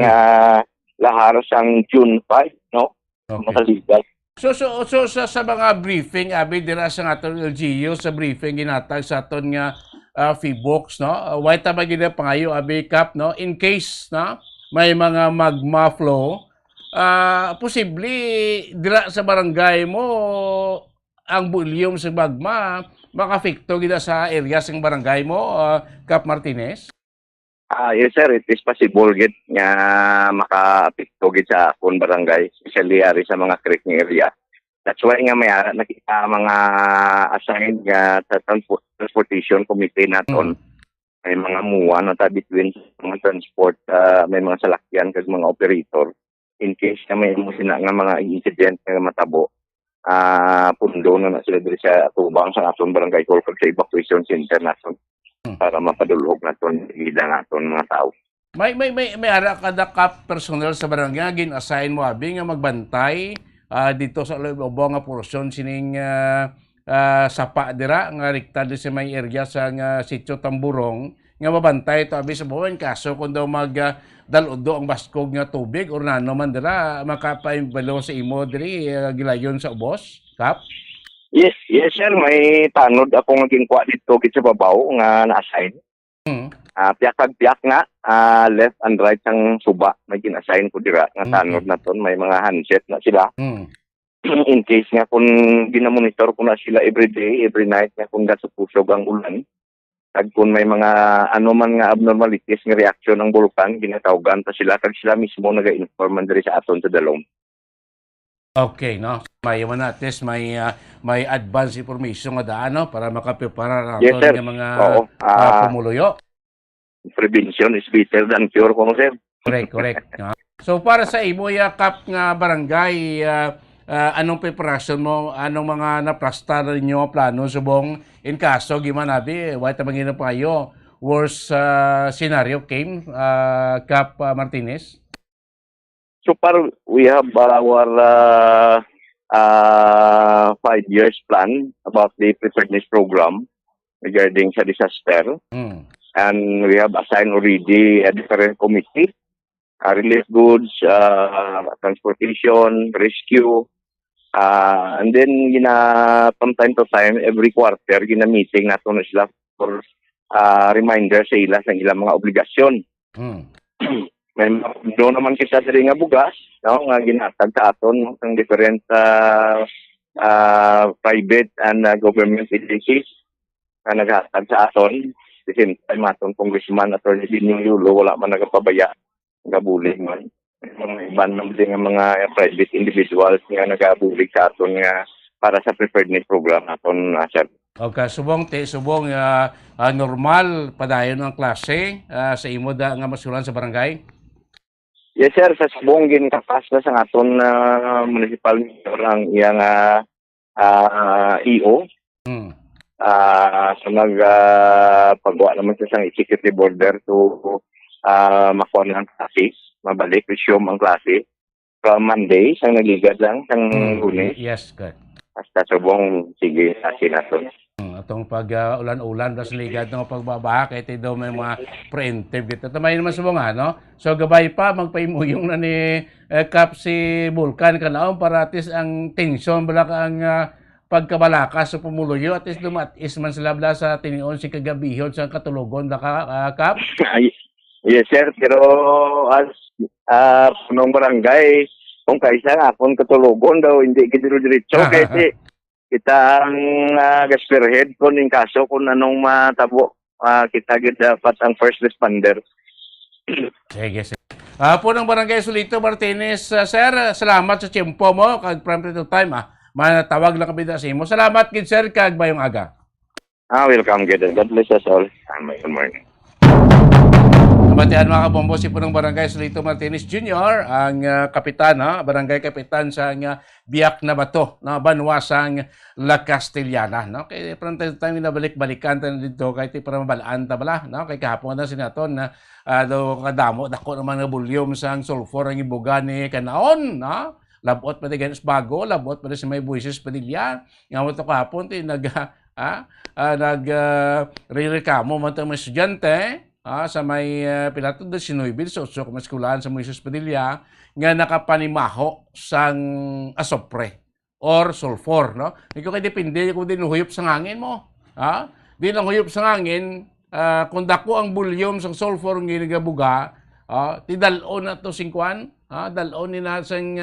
lahar sang June 5, no? Makaligal. So sa mga briefing abi dira sa aton LGU sa briefing ginatag sa aton nga Feebox, no? Why ta ba gid pangayo abi Kap, no? In case na may mga magma flow, posible dira sa barangay mo ang volume sa magma makafekto gid sa area sa barangay mo, Kap Martinez? Yes sir, it is possible gid nga maka-apekto gid sa akong barangay, especially ari sa mga creek nga area. That's why nga may nakita mga assigned nga sa transportation committee naton. May mga muwa na ta between mga transport, may mga salakyan kag mga operator in case na may sina nga mga incident nga matabo. Pundo na sila diri sa tubang sa atong barangay hall kag sa evacuation center naton. Para mapadulog naton ida naton mga tao. May ara kada Kap personnel sa barangay gin-assign mo abi nga magbantay dito sa loob nga porsyon sining sapa dira nga rekta di sa may area sa nga sitio Tamburong nga mabantay to abi sa buwan kaso kung daw daludo ang baskog nga tubig or nano man dira makapaibalo sa imo diri gilayon sa ubos, Kap? Yes sir, may tanod ako nga gingkuha dito gid sa babaw nga na-assign. Piyak nga left and right sang suba may gin-assign ko dira nga tanod naton, may mga handset na sila. In case nga kung ginamonitor ko na sila every day, every night nga kung gasupusog ang ulan. Kag kung may mga ano man nga abnormalities nga reaksyon ng bulkan, ginatawagan pa sila kag sila mismo naga-inform diri sa aton sa dalom. Okay, no? May may advance information nga daan, no? Para makaprepara natin yes, yung mga pumuluyo. Prevention is better than cure, kung sir. Correct. No? So, para sa imo, Kap nga barangay, anong preparasyon mo? Anong mga naprasta ninyo plano subong in kaso, gimanabi, why tabangin na pa kayo? Worst scenario came, Kap Martinez? So far, we have our 5 years plan about the preparedness program regarding sa disaster. And we have assigned already a different committee, relief goods, transportation, rescue. And then, from time to time, every quarter, meeting nato na sila for reminder sa ila sa ilang mga obligasyon. May do naman kita diri nga bugas, no, nga ginatag sa aton ng different private and government agencies na naghatag sa aton. At the same time, aton Congressman Attorney Dino Yulo, wala man nagapabaya, gabulig man. Mga iban naman mga private individuals nga nagabulig sa aton nga para sa preparedness program naton, sir. Okay, subong normal padayon ang klase sa imo da nga masulan sa barangay? Yes sir, sa subong ginkapas na sa aton municipal mayor ang iyang EO. So pagwa naman sa isang executive order to makuha ng klase, mabalik, resume ang klase from Monday, sang nagligad lang, sang Lunes. Yes, good. Hasta subong sige asin naton. Atong pag ulan-ulan das ligad ng pagbabaha kay daw may mga preemptive dito. Tamay naman subong no. So gabay pa magpaimuyong na ni Kap si Vulcan kanaon para at least ang tension bala ang pagkabalakas sa pumuluyo at least dumatis man sila bla sa tinion si kagabihon sa katulugon da Kap. Yes sir, pero as punong barangay kung kaisa nga kung katulugon daw hindi gidiro-diretso kasi kita ang gasperhead ko ning kaso kung anong matabo kita gid dapat ang first responder. Sige. Po ng Barangay Solito Martinez, sir, salamat sa tiyempo mo kag prime to time manatawag lang kami sa imo. Salamat gid sir kag bayong aga. Welcome gid. God bless us all. Good morning. Nabatian mga kabombo si Punong Barangay Solito Martinez Jr., ang kapitan, barangay kapitan sa Biak na Bato, na Banwasang La Castellana. No? Kaya parang tayo nabalik-balikan tayo dito, kahit para mabalaan ta bala. No? Kaya kahapon na sinaton na daw kadamo, dako naman na bulyom sang sulfur ang ibuga ni Kanaon. No? Labot pa di ganos bago, labot pa di sa may buwises padilya. Nga mo ito kahapon, nag-rerekamo man ito mga estudyante, sa may Pilato de Sinoibil, sa Usok Maskulahan sa Moises Padilla, nga nakapanimaho sang asopre or sulfur. No? Ikaw kaya depende kung dinuyop sa ngangin mo. Di lang huyop sa ngangin, kung dako ang bulyom sang sulfur ng ginagabuga, ti dalon na to singkwan, dalon ni nasang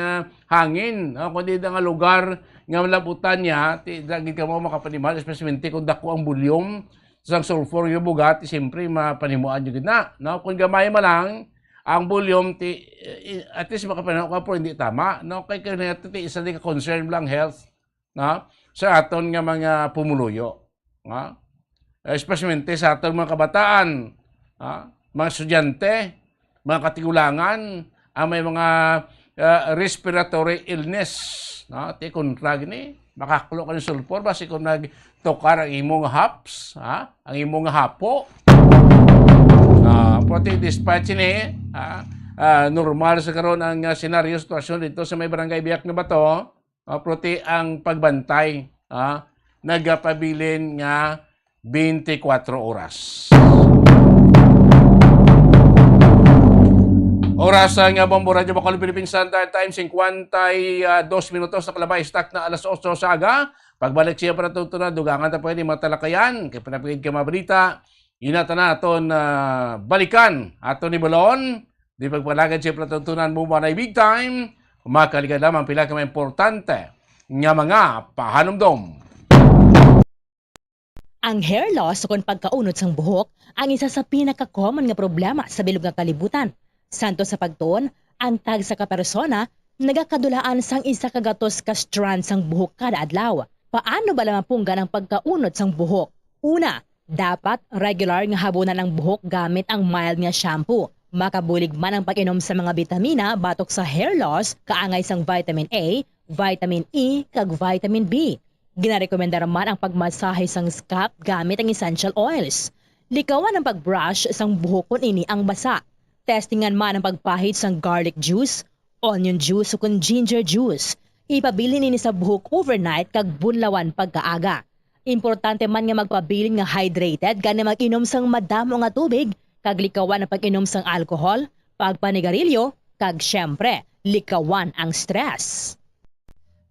hangin. Kung di nga lugar nga malabutan niya, lagi ka mo makapanimal, especially kung dako ang bulyom sang sulfur yung bugat, siyempre mapanimuan yung gina. No? Kung gamay mo lang, ang bulyom, at least makapanimuan ka po, hindi tama. No? Kaya kanina, isa din ka concern lang health, no? Sa aton nga mga pumuluyo. No? Especially sa aton mga kabataan, mga estudyante, mga katigulangan, may mga respiratory illness. No? Kontra gini, makakulo ka ng sulfur, basi kung nagtokar ang imong haps, ang imong hapo. Pati despite sini, normal sa karon ang senaryo, situasyon dito sa may barangay Biak na Bato, pati ang pagbantay, nagapabilin nga 24 oras. Oras nga Bombo Radio Bacolod Philippine Standard Time, 52 minutos na kalabay, stock na alas 8 sa aga. Pagbalik siya para tutunan, dugangan ta pwede matalakayan, kaya pinapigid ka mabalita, inata na aton balikan, aton ni Balon, di pagpalagad siya para tutunan mo ba na big time, makaligan lamang pila ka mga importante nga mga pahanumdom. Ang hair loss o kung pagkaunod sang buhok ang isa sa pinaka-common nga problema sa bilog nga kalibutan. Santo sa pagtuon, ang tag sa kapersona nagakadulaan sang isa kagatos ka strand sang buhok kada adlaw. Paano ba lamang punggan ang pagkaunod sang buhok? Una, dapat regular nga habunan ang buhok gamit ang mild nga shampoo. Makabulig man ang pag-inom sa mga bitamina batok sa hair loss, kaangay sang vitamin A, vitamin E, kag vitamin B. Ginarekomendar man ang pagmasahe sang scalp gamit ang essential oils. Likawan ang pagbrush sang buhok kung ini ang basa. Testingan man ang pagpahid sang garlic juice, onion juice o kung ginger juice. Ipabilin ini sa buhok overnight kag bunlawan pagkaaga. Importante man nga magpabilin nga hydrated gani mag-inom sang madamo nga tubig, kag likawan ang pag-inom sang alcohol, pagpanigarilyo, kag syempre, likawan ang stress.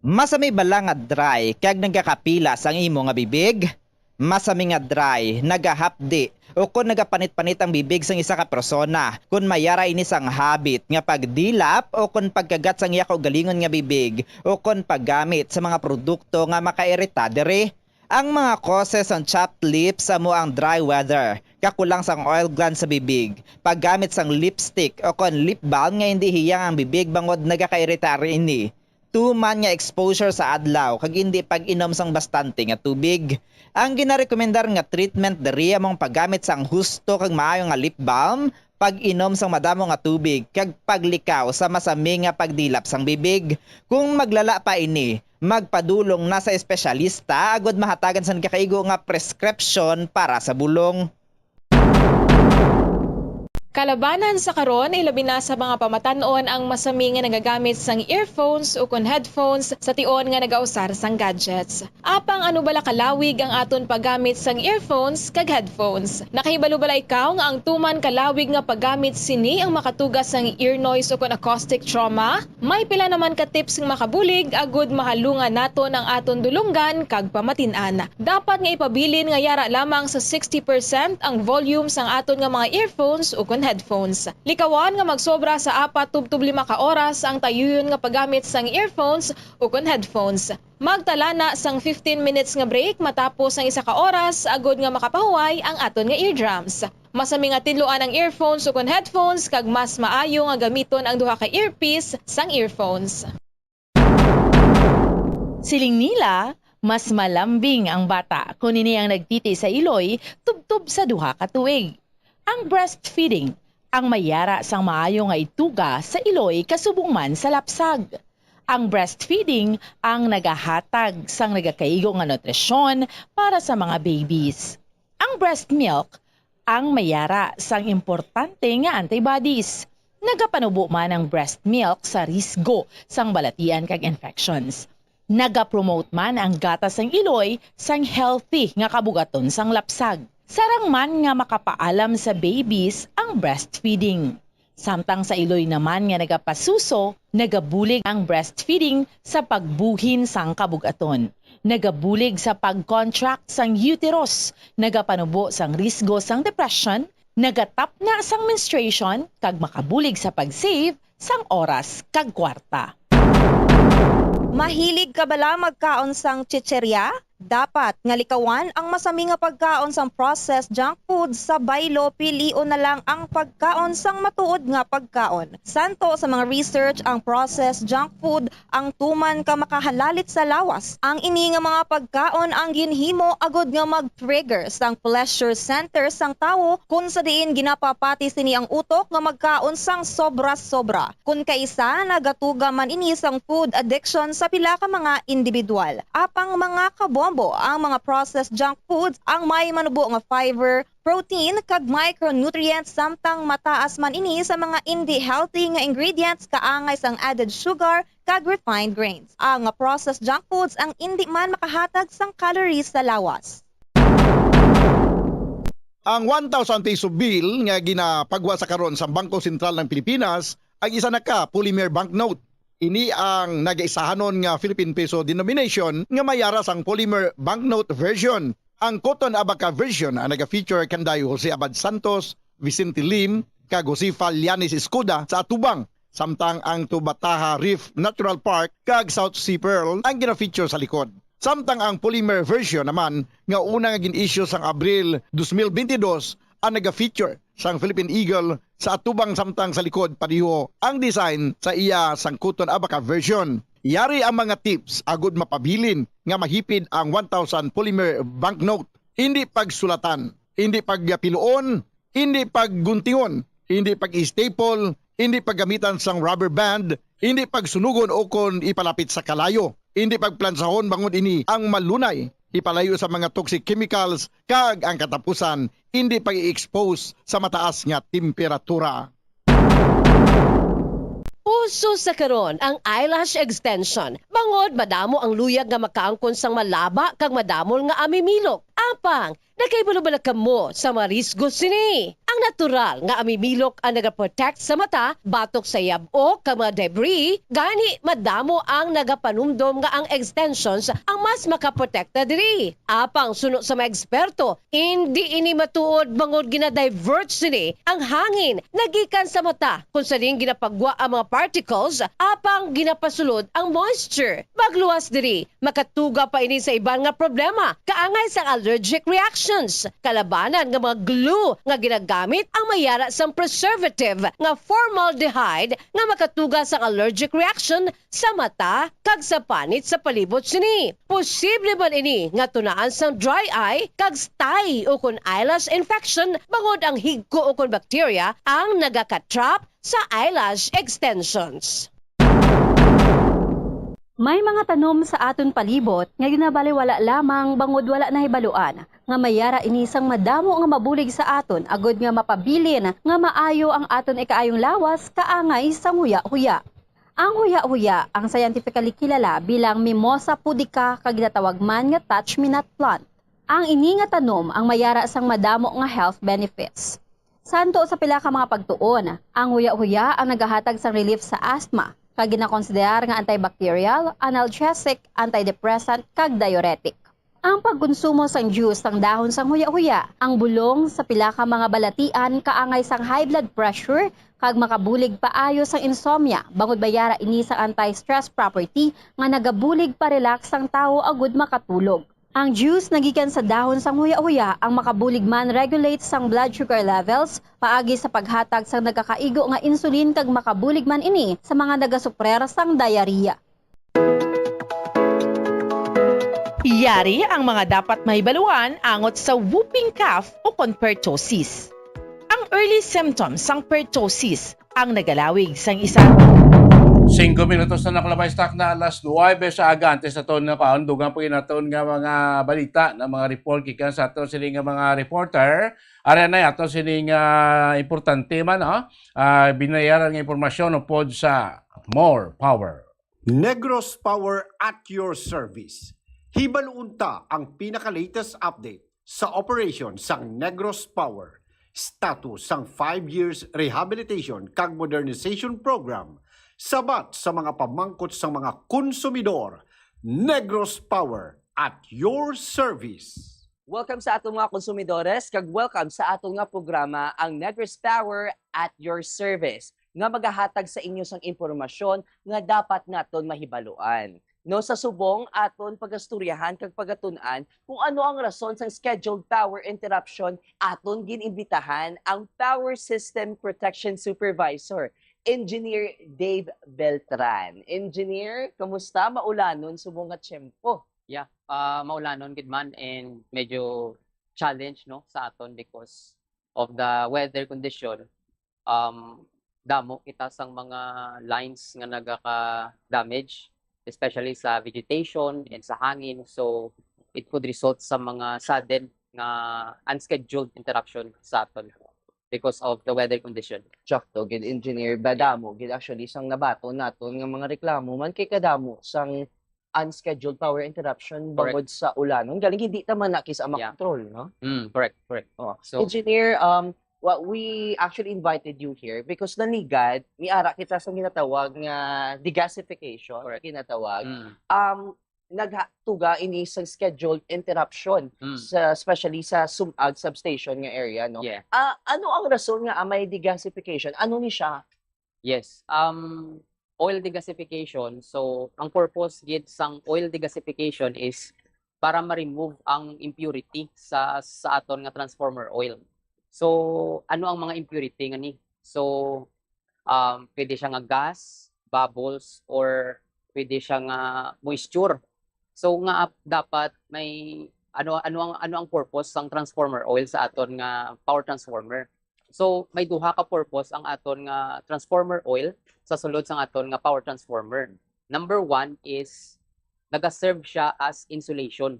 Masami bala nga dry kag nagkakapilas ang imo nga bibig? Masami nga dry, nagahapdi, o kung nagapanit-panit ang bibig sang isa ka persona, kung mayara ini sang habit nga pagdilap o kung pagkagat sang iya kaugalingon nga bibig, o kung paggamit sa mga produkto nga makairita dere. Ang mga causes ang chapped lips sa mo ang dry weather, kakulang sang oil gland sa bibig, paggamit sang lipstick o kung lip balm nga hindi hiyang ang bibig bangod nagakairita ini. Tuman nga exposure sa adlaw kag hindi pag-inom sang bastante nga tubig. Ang ginarekomendar nga treatment diri among paggamit sang husto kag maayo nga lip balm, pag-inom sang madamo nga tubig kag paglikaw sa masami nga pagdilap sang bibig. Kung maglala pa ini, magpadulong na sa espesyalista agud mahatagan sa kakaigo nga prescription para sa bulong. Kalabanan sa karon, ilabi na sa mga pamatanon ang masami nga nagagamit sang earphones o kon headphones sa tion nga nagausar sang gadgets. Apang ano bala kalawig ang aton paggamit sang earphones kag headphones? Nakahibalo bala ikaw nga ang tuman kalawig nga paggamit sini ang makatugas sang ear noise o kon acoustic trauma? May pila naman ka tips nga makabulig agud mahalungan naton ang aton dulunggan kag pamatin-an. Dapat nga ipabilin nga yara lamang sa 60% ang volume sang aton nga mga earphones o kon headphones. Likawan nga magsobra sa 4-5 ka oras ang tayuyon nga paggamit sang earphones o kon headphones. Magtala na sang 15 minutes nga break matapos ang 1 ka oras agod nga makapahuway ang aton nga eardrums. Masami nga tidloan ang earphones o kon headphones kag mas maayo nga gamiton ang duha ka earpiece sang earphones. Siling nila, mas malambing ang bata kung ini ang nagtiti sa iloy tubtob sa duha ka tuig. Ang breastfeeding ang mayara sang maayo nga ituga sa iloy kasubong man sa lapsag. Ang breastfeeding ang nagahatag sang nagakaigo nga nutrisyon para sa mga babies. Ang breast milk ang mayara sang importante nga antibodies. Nagapanubo man ang breast milk sa risgo sang balatian kag infections. Nagapromote man ang gatas sang iloy sang healthy nga kabugaton sang lapsag. Sarang man nga makapaalam sa babies ang breastfeeding. Samtang sa iloy naman nga nagapasuso, nagabulig ang breastfeeding sa pagbuhin sang kabugaton. Nagabulig sa pag-contract sang uterus, nagapanubo sang risgo sang depression, nagatap na sang menstruation, kag makabulig sa pag-save sang oras kag kwarta. Mahilig ka bala magkaon sang chicherya? Dapat nga likawan ang masami nga pagkaon sang processed junk food sa baylo, pilion na lang ang pagkaon sang matuod nga pagkaon. Santo sa mga research ang processed junk food ang tuman ka makahalalit sa lawas. Ang ini nga mga pagkaon ang ginhimo agod nga mag-trigger sang pleasure center sang tawo kung sa diin ginapapati sini ang utok nga magkaon sang sobra-sobra. Kung kaisa nagatuga man ini sang food addiction sa pila ka mga individual. Apang mga kabombo ang mga processed junk foods ang may manubo nga fiber, protein kag micronutrients samtang mataas man ini sa mga hindi healthy nga ingredients kaangay sang added sugar kag refined grains. Ang processed junk foods ang hindi man makahatag sang calories sa lawas. Ang 1,000 peso bill nga ginapagwa sa karon sa Bangko Sentral ng Pilipinas ang isa na ka polymer banknote. Ini ang nagaisahanon nga Philippine Peso denomination nga mayara sang polymer banknote version. Ang Cotton Abaca version ang naga-feature kanday Jose Abad Santos, Vicente Lim, kag Josefa Lianis Escuda sa atubang. Samtang ang Tubataha Reef Natural Park kag South Sea Pearl ang gina-feature sa likod. Samtang ang polymer version naman nga una nga gin-issue sang Abril 2022 ang naga-feature sang Philippine Eagle sa atubang samtang sa likod padiho ang design sa iya sang Cotton Abaca version. Yari ang mga tips agud mapabilin nga mahipid ang 1,000 polymer banknote. Hindi pagsulatan, hindi pagpiluon, hindi pagguntingon, hindi pag-staple, hindi paggamitan sang rubber band, hindi pagsunugon o kon ipalapit sa kalayo, hindi pagplansahon bangod ini ang malunay, ipalayo sa mga toxic chemicals, kag ang katapusan, hindi pag-i-expose sa mataas nga temperatura. Uso sa karon ang eyelash extension. Bangod madamo ang luyag nga makaangkon sang malaba kag madamol nga amimilok. Apang nakaibalo-bala kamo sa marisgo sini. Ang natural nga amimilok ang nagaprotect sa mata, batok sa yabo kag mga debris, gani madamo ang nagapanumdom nga ang extensions ang mas makaprotekta diri. Apang suno sa mga eksperto, hindi ini matuod bangod gina-divert sini ang hangin nagikan sa mata kung saling ginapagwa ang mga particles, apang ginapasulod ang moisture. Magluwas diri, makatuga pa ini sa iban nga problema, kaangay sa allergic reactions, kalabanan nga mga glue nga ginagamit ang mayara sang preservative nga formaldehyde nga makatuga sa allergic reaction sa mata kag sa panit sa palibot sini. Posible man ini nga tunaan sang dry eye kag stye o kon eyelash infection bangod ang higko o kon bacteria ang nagakatrap sa eyelash extensions. May mga tanom sa aton palibot nga ginabaliwala lamang bangod wala na hibaluan nga mayara inisang madamo nga mabulig sa aton agod nga mapabilin nga maayo ang aton ikaayong lawas kaangay sang huya-huya. Ang huya-huya ang scientifically kilala bilang Mimosa pudica kag ginatawag man nga touch-me-not plant. Ang ini nga tanom ang mayara sang madamo nga health benefits. Santo sa pila ka mga pagtuon, ang huya-huya ang nagahatag sang relief sa asthma, kag ginakonsiderar nga antibacterial, analgesic, antidepressant, kag diuretic. Ang pagkonsumo sang juice sang dahon sang huya-huya, ang bulong sa pila ka mga balatian kaangay sang high blood pressure, kag makabulig paayo sang insomnia, bangod bayara ini sa anti-stress property nga nagabulig pa relax sang tawo agud makatulog. Ang juice nagikan sa dahon sang huya-huya ang makabulig man regulate sang blood sugar levels, paagi sa paghatag sang nagakaigo nga insulin kag makabulig man ini sa mga nagasuprer sang diarrhea. Yari ang mga dapat mahibaluan angot sa whooping cough o conpertosis. Ang early symptoms sang pertussis ang nagalawig sang isa 5 minutos na nakalabay stock na alas 9 sa aga antes na na kaon dugang po inaton nga mga balita na mga report kikan sa ato sini nga mga reporter ara na ato sini nga importante man binayaran nga impormasyon upod sa More Power. Negros Power at your service. Hibalunta ang pinaka-latest update sa operation sang Negros Power. Status sang 5 years rehabilitation kag modernization program. Sabat sa mga pamangkot sa mga konsumidor. Negros Power at your service. Welcome sa atong mga konsumidores, kag welcome sa atong nga programa ang Negros Power at your service nga magahatag sa inyo sang impormasyon nga dapat naton mahibaluan. No, sa subong aton pagasturyahan kag pagatun-an kung ano ang rason sang scheduled power interruption, aton ginimbitahan ang Power System Protection Supervisor, Engineer Dave Beltran. Engineer, kamusta? Maulanon subong nga tiyempo. Yeah, maulanon gid man and medyo challenge no sa aton because of the weather condition. Damo kita sang mga lines nga nagaka-damage, especially sa vegetation and sa hangin. So it could result sa mga sudden nga unscheduled interruption sa aton because of the weather condition. Sakto, gid engineer, badamo gid actually sang nabato naton nga mga reklamo man kay kadamo sang unscheduled power interruption bangod sa ulanon. Galing hindi ta man nakis ang makontrol, no? Correct. Oh. So, engineer, what we actually invited you here because nanigad miara kita sa ginatawag nga degasification, ginatawag. Nagtuga ini sa scheduled interruption sa especially sa Sumag substation nga area, no? Yeah. Ano ang rason nga may degasification? Ano ni siya? Yes. Oil degasification. So ang purpose gid sang oil degasification is para ma-remove ang impurity sa aton nga transformer oil. So ano ang mga impurity nga ni? So pwede siya nga gas, bubbles, or pwede siya nga moisture. So nga dapat may ano ang purpose sang transformer oil sa aton nga power transformer. So may duha ka purpose ang aton nga transformer oil sa sulod sang aton nga power transformer. Number 1 is naga-serve siya as insulation.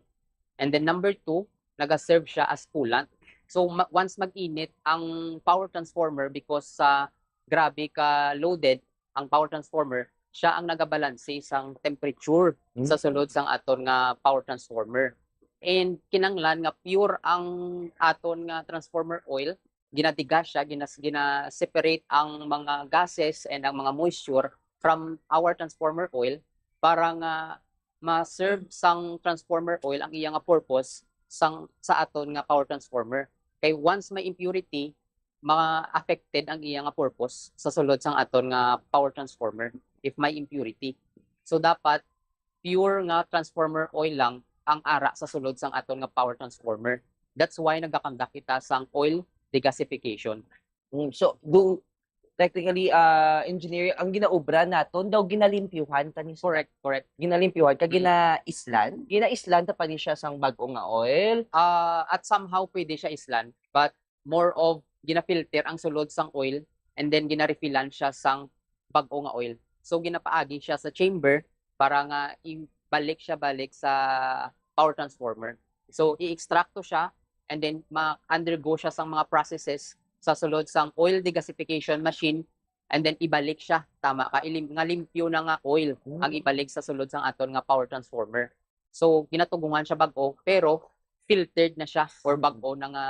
And then number 2, naga-serve siya as coolant. So once mag-init ang power transformer because sa grabe ka loaded ang power transformer, siya ang nagabalanse sang temperature sa sulod sang aton nga power transformer. And kinanglan nga pure ang aton nga transformer oil, ginatigas siya, gina-separate ang mga gases and ang mga moisture from our transformer oil para nga ma-serve sang transformer oil ang iyang purpose sa aton nga power transformer. Kay once may impurity, ma-affected ang iyang purpose sa sulod sang aton nga power transformer if may impurity. So dapat pure nga transformer oil lang ang ara sa sulod sang aton nga power transformer. That's why nagakandak kita sang oil degasification. So technically, engineer, ang ginaobra naton daw ginalimpyuhan tani. Correct. Ginalimpyuhan kag gina-islan ta pa ni siya sang bag-o nga oil. At somehow pwede siya islan, but more of gina-filter ang sulod sang oil and then gina-refillan siya sang bag-o nga oil. So ginapaagi siya sa chamber para nga ibalik siya sa power transformer. So i-extract to siya and then ma-undergo siya sang mga processes sa sulod sang oil degasification machine and then ibalik siya, tama ka, nga limpyo na nga oil ang ibalik sa sulod sang aton nga power transformer. So ginatugungan siya bag-o pero filtered na siya or bag-o na nga,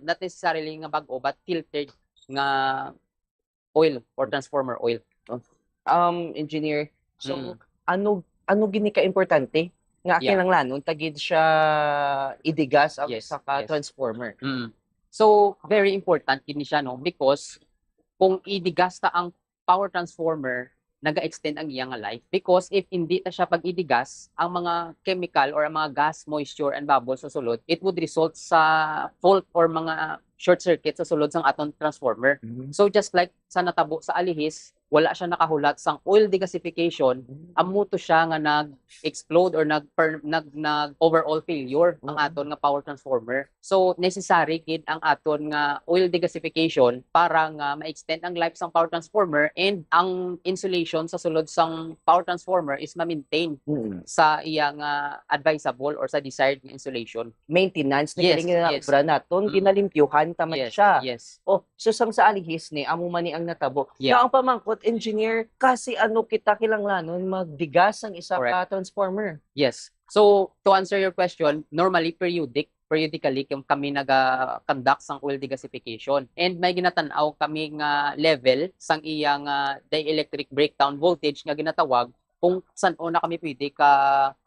not necessarily nga bag-o but filtered nga oil or transformer oil. Engineer, so ano gini ka importante nga kinanglanon tagid siya idigas ang sa transformer? So very important kini siya, no, because kung idigas ta ang power transformer, naga-extend ang iyang life. Because if hindi ta siya pag-idigas, ang mga chemical or ang mga gas, moisture, and bubbles sa sulod, it would result sa fault or mga short circuit sa sulod sang aton transformer. So just like sa natabo sa alihis, wala siya nakahulat sang oil degasification, amo to siya nga nag-explode or nag overall failure ang aton nga power transformer. So necessary gid ang aton nga oil degasification para nga ma-extend ang life sang power transformer, and ang insulation sa sulod sang power transformer is ma-maintain sa iyang advisable or sa desired nga insulation. Maintenance na Yes, galing na yes. obra naton, ginalimpyuhan tama Yes, siya. yes. Oh, so sa alihis ni amo man ni ang natabo. Yeah. Nga ang pamangkot engineer kasi ano kita kilanglanon magdigas ang isa ka transformer. Yes. So, to answer your question, normally periodically kami naga-conduct sang oil degasification. And may ginatanaw kami nga level sang iyang dielectric breakdown voltage nga ginatawag kung saan na kami pwede ka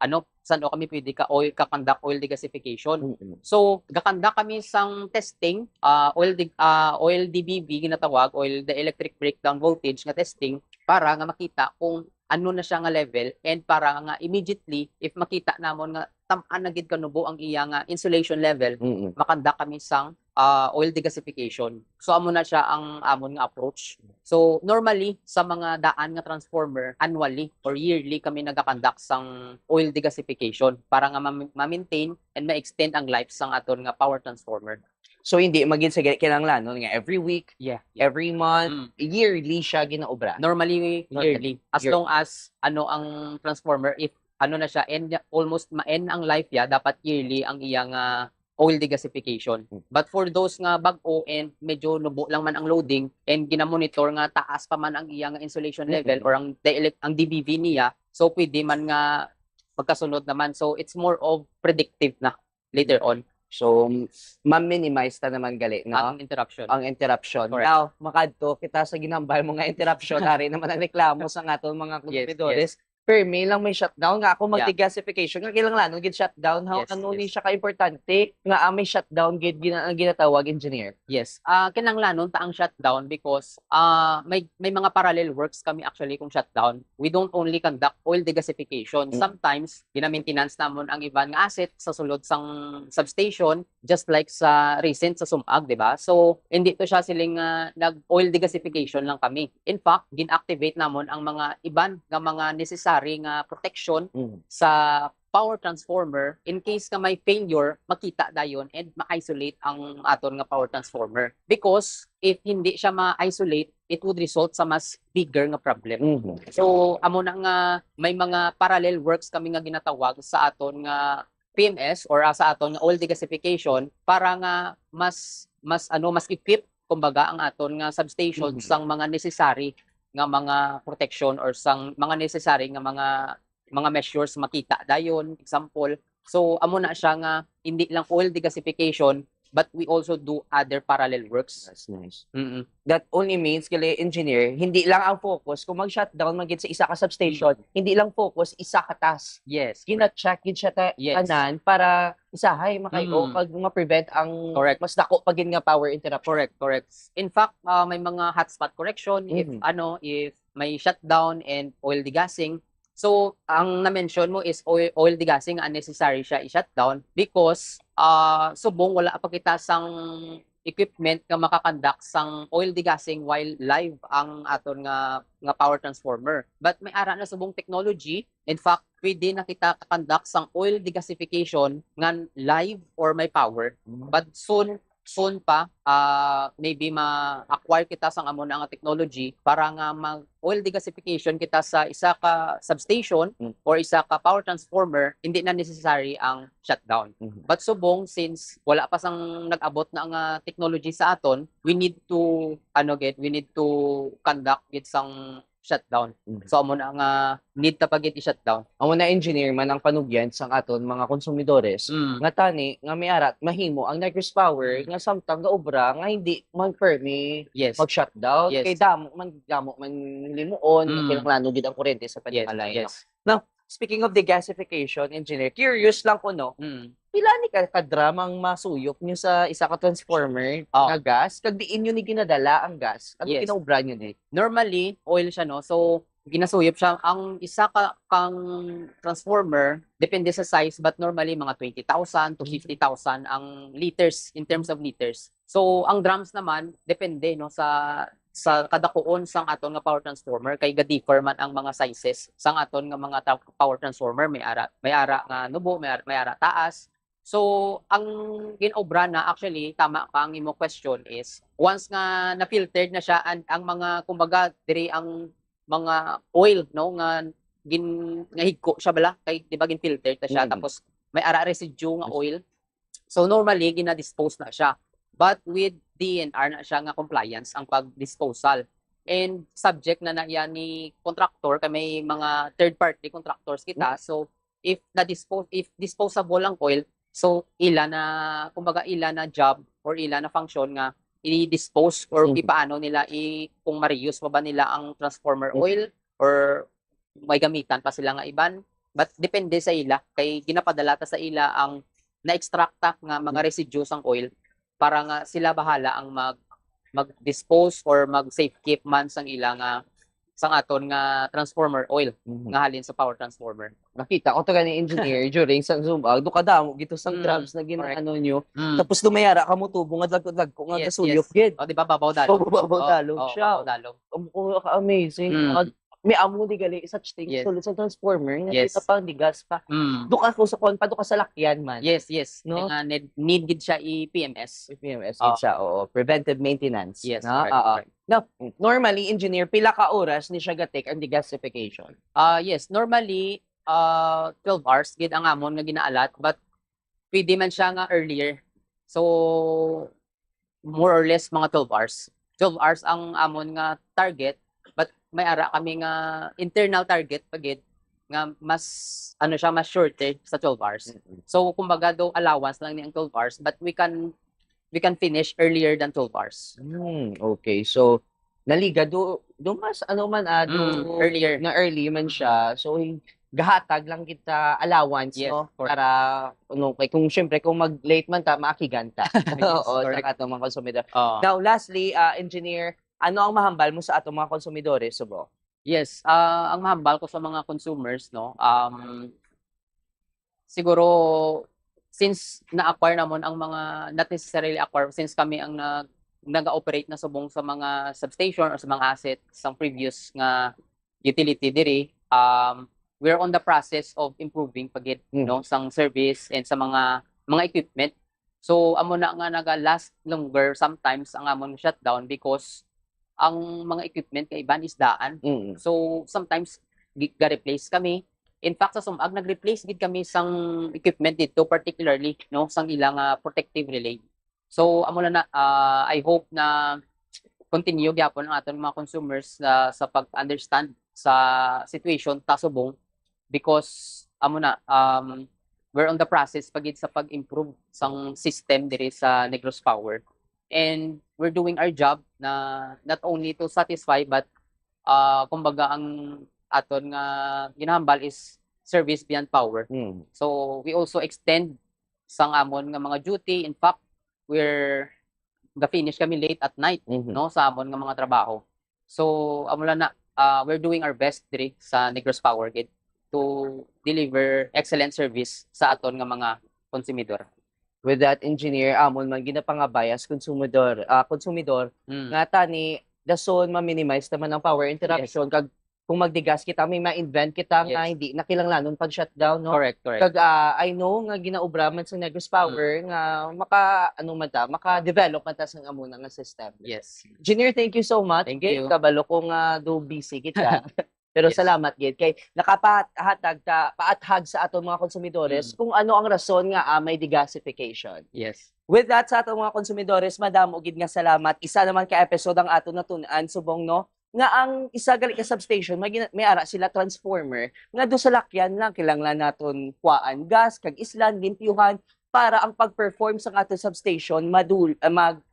conduct oil degasification. So, gakandak kami sang testing, oil DBV ginatawag, oil dielectric breakdown voltage nga testing para nga makita kung ano na siya nga level, and para nga immediately if makita namon nga tam-an na gid kanubo ang iyang insulation level, makanda kami sang oil degasification. So amo na siya ang amon nga approach. So normally sa mga daan nga transformer, annually or yearly kami nagakandak sang oil degasification para nga ma-maintain and ma-extend ang life sang aton nga power transformer. So hindi magin sa kinanglanon nga every week, every month, yearly siya ginaobra. Normally yearly. As long as ano ang transformer, if ano na siya, almost ma-end ang life ya, dapat yearly ang iyang oil degasification. But for those nga bag-o and medyo nubo lang man ang loading and ginamonitor nga taas pa man ang iyang insulation level or ang DBV niya, so pwede man nga pagkasunod naman. So it's more of predictive na later on. So, ma-minimize ta naman gali, no? Ang interruption. Ang interruption. Correct. Now, makadto kita sa ginambay mo nga interruption, ari naman ang reklamo sa aton mga konsumidores. Per me lang may shutdown nga ako mag-degasification nga kinanglanon gid shutdown how ano ni siya ka importante nga may shutdown gid ginatawag engineer. Yes. Kinanglanon ta ang shutdown because may mga parallel works kami actually kung shutdown. We don't only conduct oil degasification. Sometimes gina-maintenance namon ang iban nga asset sa sulod sang substation, just like sa recent sa Sumag, di ba? So hindi to siya siling nag-oil degasification lang kami. In fact, gin-activate namon ang mga iban nga mga necessary nga protection sa power transformer in case nga may failure, makita dayon and ma-isolate ang aton nga power transformer. Because if hindi siya ma-isolate, it would result sa mas bigger nga problem. So amo na nga may mga parallel works kami nga ginatawag sa aton nga PMS or sa aton nga oil degasification para nga mas equip kumbaga ang aton nga substation sang mga necessary nga mga protection or sang mga necessary nga mga measures makita dayon, example. So amo na siya nga hindi lang oil degasification but we also do other parallel works. That's nice. That only means gali engineer, hindi lang ang focus kung mag-shutdown magid sa isa ka substation, hindi lang focus isa ka task. Yes. Gina-check gid siya tanan para isahay makayo pag ma-prevent ang mas dako pag nga power interruption. Correct. In fact, may mga hotspot correction if may shutdown and oil degassing. So, ang na-mention mo is oil degassing, unnecessary siya i-shutdown because subong wala pa kita sang equipment nga makakandak sang oil degassing while live ang aton nga power transformer. But may ara na subong technology. In fact, pwede na kita kakandak sang oil degasification nga live or may power. But soon pa maybe ma-acquire kita sang amo na nga technology para nga mag-oil degasification kita sa isa ka substation or isa ka power transformer, hindi na necessary ang shutdown. But subong since wala pa sang nag-abot na ang technology sa aton, we need to conduct it sang shutdown. So amo na nga need ta pagit i-shutdown. Amo na engineer man ang panugyan sang aton mga konsumidores nga tani nga may arat mahimo ang Negros Power nga samtang gaobra nga hindi man permi mag-shutdown kay damo man limuon kinahanglan gid ang kuryente sa paningalain. Now, speaking of degasification, engineer, curious lang ko no. Pila ni kadramang masuyop niyo sa isa ka transformer nga gas kag diin niyo ni ginadala ang gas. Ano kinaubra niyo ni? Normally oil siya no. So ginasuyop siya ang isa kang transformer depende sa size but normally mga 20,000 to 50,000 ang liters in terms of liters. So ang drums naman depende no sa sa kadakuon sang aton nga power transformer kay ga-differ man ang mga sizes sang aton nga mga power transformer, may ara nga nubo, may ara taas. So ang ginobra na actually tama ka ang imo question is once nga na-filtered na siya ang mga kumbaga diri ang mga oil no nga nga higko siya bala kay di ba gin-filter ta siya tapos may ara residue nga oil. So normally gina-dispose na siya. But with DNR na siya nga compliance ang pag-disposal. And subject na yan ni contractor kay may mga third party contractors kita. So if disposable ang oil, so ila na kumbaga ila na job or ila na function nga i-dispose or ipaano nila kung ma-reuse pa ba nila ang transformer oil or may gamitan pa sila nga iban. But depende sa ila kay ginapadala ta sa ila ang na-extracta nga mga residues ang oil para nga sila bahala ang mag-dispose or mag-safe keep man sang ila nga sang aton nga transformer oil nga halin sa power transformer. Nakita ko to ni engineer during sang Zoom. Do kadamo gito sang grabs na ginaano nyo. Tapos lumayara ka mo tubo nga dagdag ko nga gasuyop gid. O di ba babaw dalog. Babaw dalog siya. Amazing. May amo di gali such thing sulit sa transformer nga kita pang digas pa. Do ka ko sa kon pa do ka sa lakyan man. Yes. No? Need gid siya i-PMS. PMS gid siya. Oo, preventive maintenance. Yes. No? Correct. Now, normally engineer pila ka oras ni siya ga-take ang degasification? Yes, normally 12 hours gid ang amon nga ginaalat but pwede man siya nga earlier. So more or less mga 12 hours. 12 hours ang amon nga target but may ara kami nga internal target pagid nga mas siya mas shorter sa 12 hours. So kumbaga do allowance lang ni ang 12 hours but we can finish earlier than 12 hours. Okay. So naliga do mas earlier na early man siya. So gahatag lang kita allowance no para kung syempre kung mag-late man ta maakiganta. Oo, sa atong mga konsumidor. Now lastly, engineer, ano ang mahambal mo sa atong mga konsumidores, Subo? Yes, ang mahambal ko sa mga consumers no, siguro since na-acquire namon ang mga not necessarily acquire since kami ang nag-operate na subong sa mga substation or sa mga asset sa previous nga utility diri, we're on the process of improving pagid no sang service and sa mga equipment. So amo na nga naga-last longer sometimes ang amon shutdown because ang mga equipment kay iban is daan. So sometimes ga-replace kami. In fact sa sumag nag-replace gid kami sang equipment dito particularly no sang ilang protective relay. So amo na I hope na continue gyapon ang aton mga consumers sa pag-understand sa situation ta subong because amo na we're on the process pagid sa pag-improve sang system diri sa Negros Power. And we're doing our job na not only to satisfy but kumbaga ang aton nga ginahambal is service beyond power. So we also extend sang amon nga mga duty. In fact, we're ga-finish kami late at night no sa amon nga mga trabaho. So amo na we're doing our best diri sa Negros Power Grid to deliver excellent service sa aton nga mga konsumidor. With that, engineer, amon man ginapangabayas konsumidor nga tani dason ma-minimize naman ang power interruption kag kung magdigas kita may ma-invent kita nga hindi nakilanglanon pag shutdown no. Correct. Kag I know nga ginaobra man sa Negros Power nga maka-develop man ta sang amuna nga system. Yes. Engineer, thank you so much. Thank you. Kabalo ko nga do busy kita. Pero salamat gid kay nakapahatag ta paathag sa aton mga konsumidores kung ano ang rason nga may degasification. Yes. With that sa aton mga konsumidores, madamo gid nga salamat. Isa naman ka episode ang aton natun-an subong no nga ang isa gali ka substation may ara sila transformer nga do sa lakyan lang kinahanglan naton kuan gas kag islan limpyuhan para ang pag-perform sa ating substation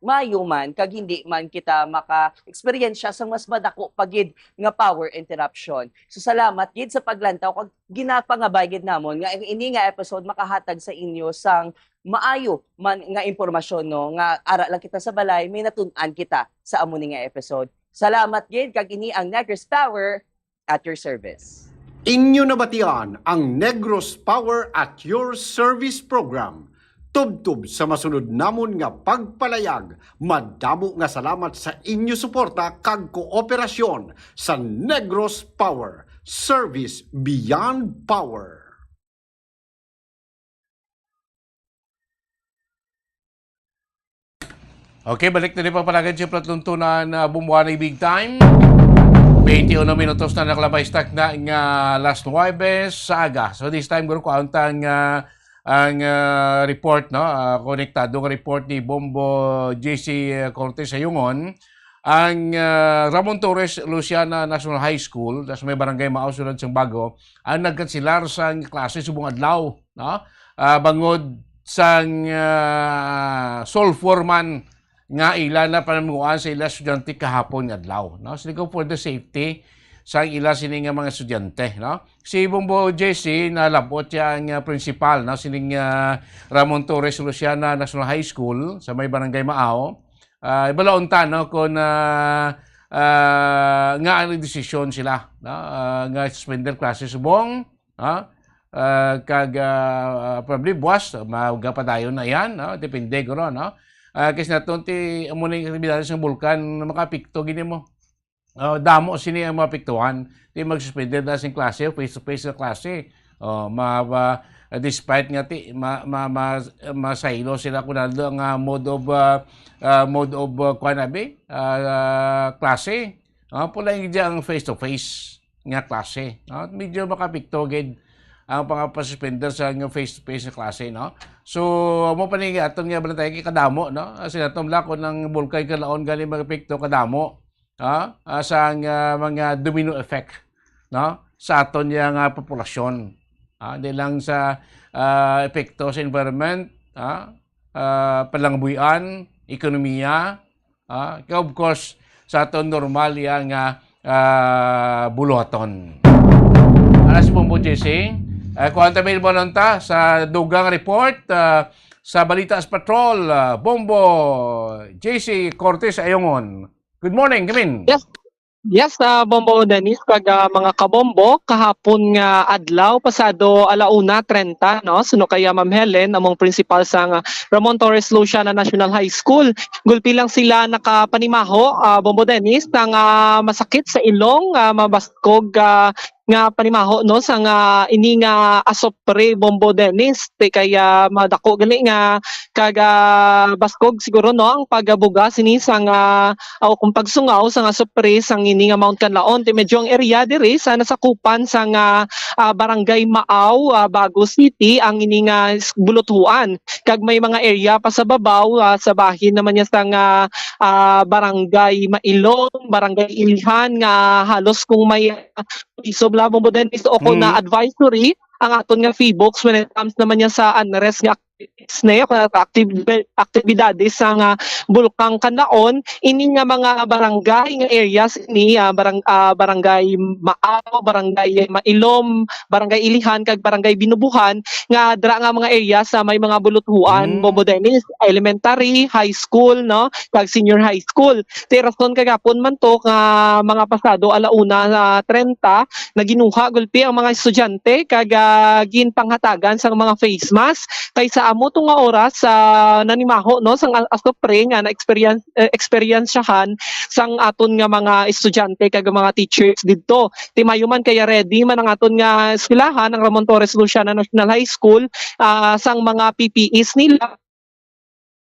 mayuman kag hindi man kita maka-experience sa mas madako pagid nga power interruption. So salamat gid sa paglantaw kag ginapangabay gid namon nga ini nga episode makahatag sa inyo sang maayo man nga impormasyon no nga ara lang kita sa balay may natun-an kita sa amo ni nga episode. Salamat gid kag ini ang Negros Power at your service. Inyo nabatian ang Negros Power at Your Service program Tubtub sa masunod namon nga pagpalayag, madamo nga salamat sa inyo suporta kag kooperasyon sa Negros Power, service beyond power. Okay, balik na rin papalagan siya platluntunan na bumuha Big Time. 21 minutos na nakalabay stock na nga last Huwebes sa aga. So this time, guro ko ang report, no? Konektado ang report ni Bombo JC Cortez sa Yungon. Ang Ramon Torres Luciana National High School, das may barangay Mausunod sa Bago, ang nagkansilar sa klase subong adlaw, no? Bangod sang Sol Foreman nga ila na panamuan sa ila estudyante kahapon adlaw, no? So for the safety sa ila sini nga mga estudyante, no? Si Bombo JC nalabot siya ang principal, no? Sining Ramon Torres Luciana National High School sa may barangay Maao. Ibalaon ta, no, kung nga ang desisyon sila, no? Nga suspender klase subong, no? Kag probably buwas mauga pa dayon na yan, no? Depende guro, no? Kasi naton ti amo ning aktibidades ng bulkan makapikto gini mo. Damo sini ang mapiktuhan. Ti magsuspender na sing klase, face to face na klase. Despite nga ti masaylo sila kunaldo ang mode of klase. Pula yung ang face to face nga klase. Medyo makapikto gid ang pangapasuspender sa face-to-face na klase, no? So, mo pa nga atong nga balantay kay kadamo, no? Kasi natong lakon ng bulkay kalaon galing mga epekto kadamo, sa mga domino effect, no? Sa aton nga populasyon. Di lang sa epekto sa environment, palangbuyan, ekonomiya, of course, sa aton normal nga buluhaton. Alas po po, JC. Kuhan tabi mo lang ta sa dugang report sa Balitas Patrol, Bombo JC Cortez Ayongon. Good morning, Gamin. Yes, Bombo Dennis, pag mga kabombo, kahapon nga adlaw, pasado 1:30, no? Suno kaya Ma'am Helen, among principal sa Ramon Torres Luciana National High School. Gulpi lang sila nakapanimaho, Bombo Dennis, ang masakit sa ilong, mabaskog nga panimaho, no, sa ini nga asopre Bombo Dennis, kaya madako gali nga kaga baskog siguro, no, ang pagabuga sini sa kung pagsungaw sa asopre sang ini nga Mount Canlaon, medyo ang area diri sa nasakupan sa barangay Maaw, Bago City, ang ini nga bulutuan, kag may mga area pa sa babaw, sa bahin naman niya sa barangay Mailong, barangay Ilihan, nga halos kung may piso Bombo Dennis o kung na advisory ang aton nga FIBOX when it comes naman niya sa unrest nga aktibidades sa bulkang Canlaon, ini nga mga barangay nga areas ni barangay Maaw, barangay Mailom, barangay Ilihan, kag barangay Binubuhan, nga dra nga mga areas sa may mga bulutuan, Bombo Dennis, elementary, high school, no, kag senior high school. Terason kagapon man to nga mga pasado 1:30 na ginuha gulpi ang mga estudyante kag ginpanghatagan sa mga face mask kaysa amo to nga oras sa nanimaho, no, sang asopre nga na experience-han sang aton nga mga estudyante kag mga teachers didto. Timayo man kaya ready man ang aton nga eskwelahan ang Ramon Torres Luciana National High School sang mga PPEs nila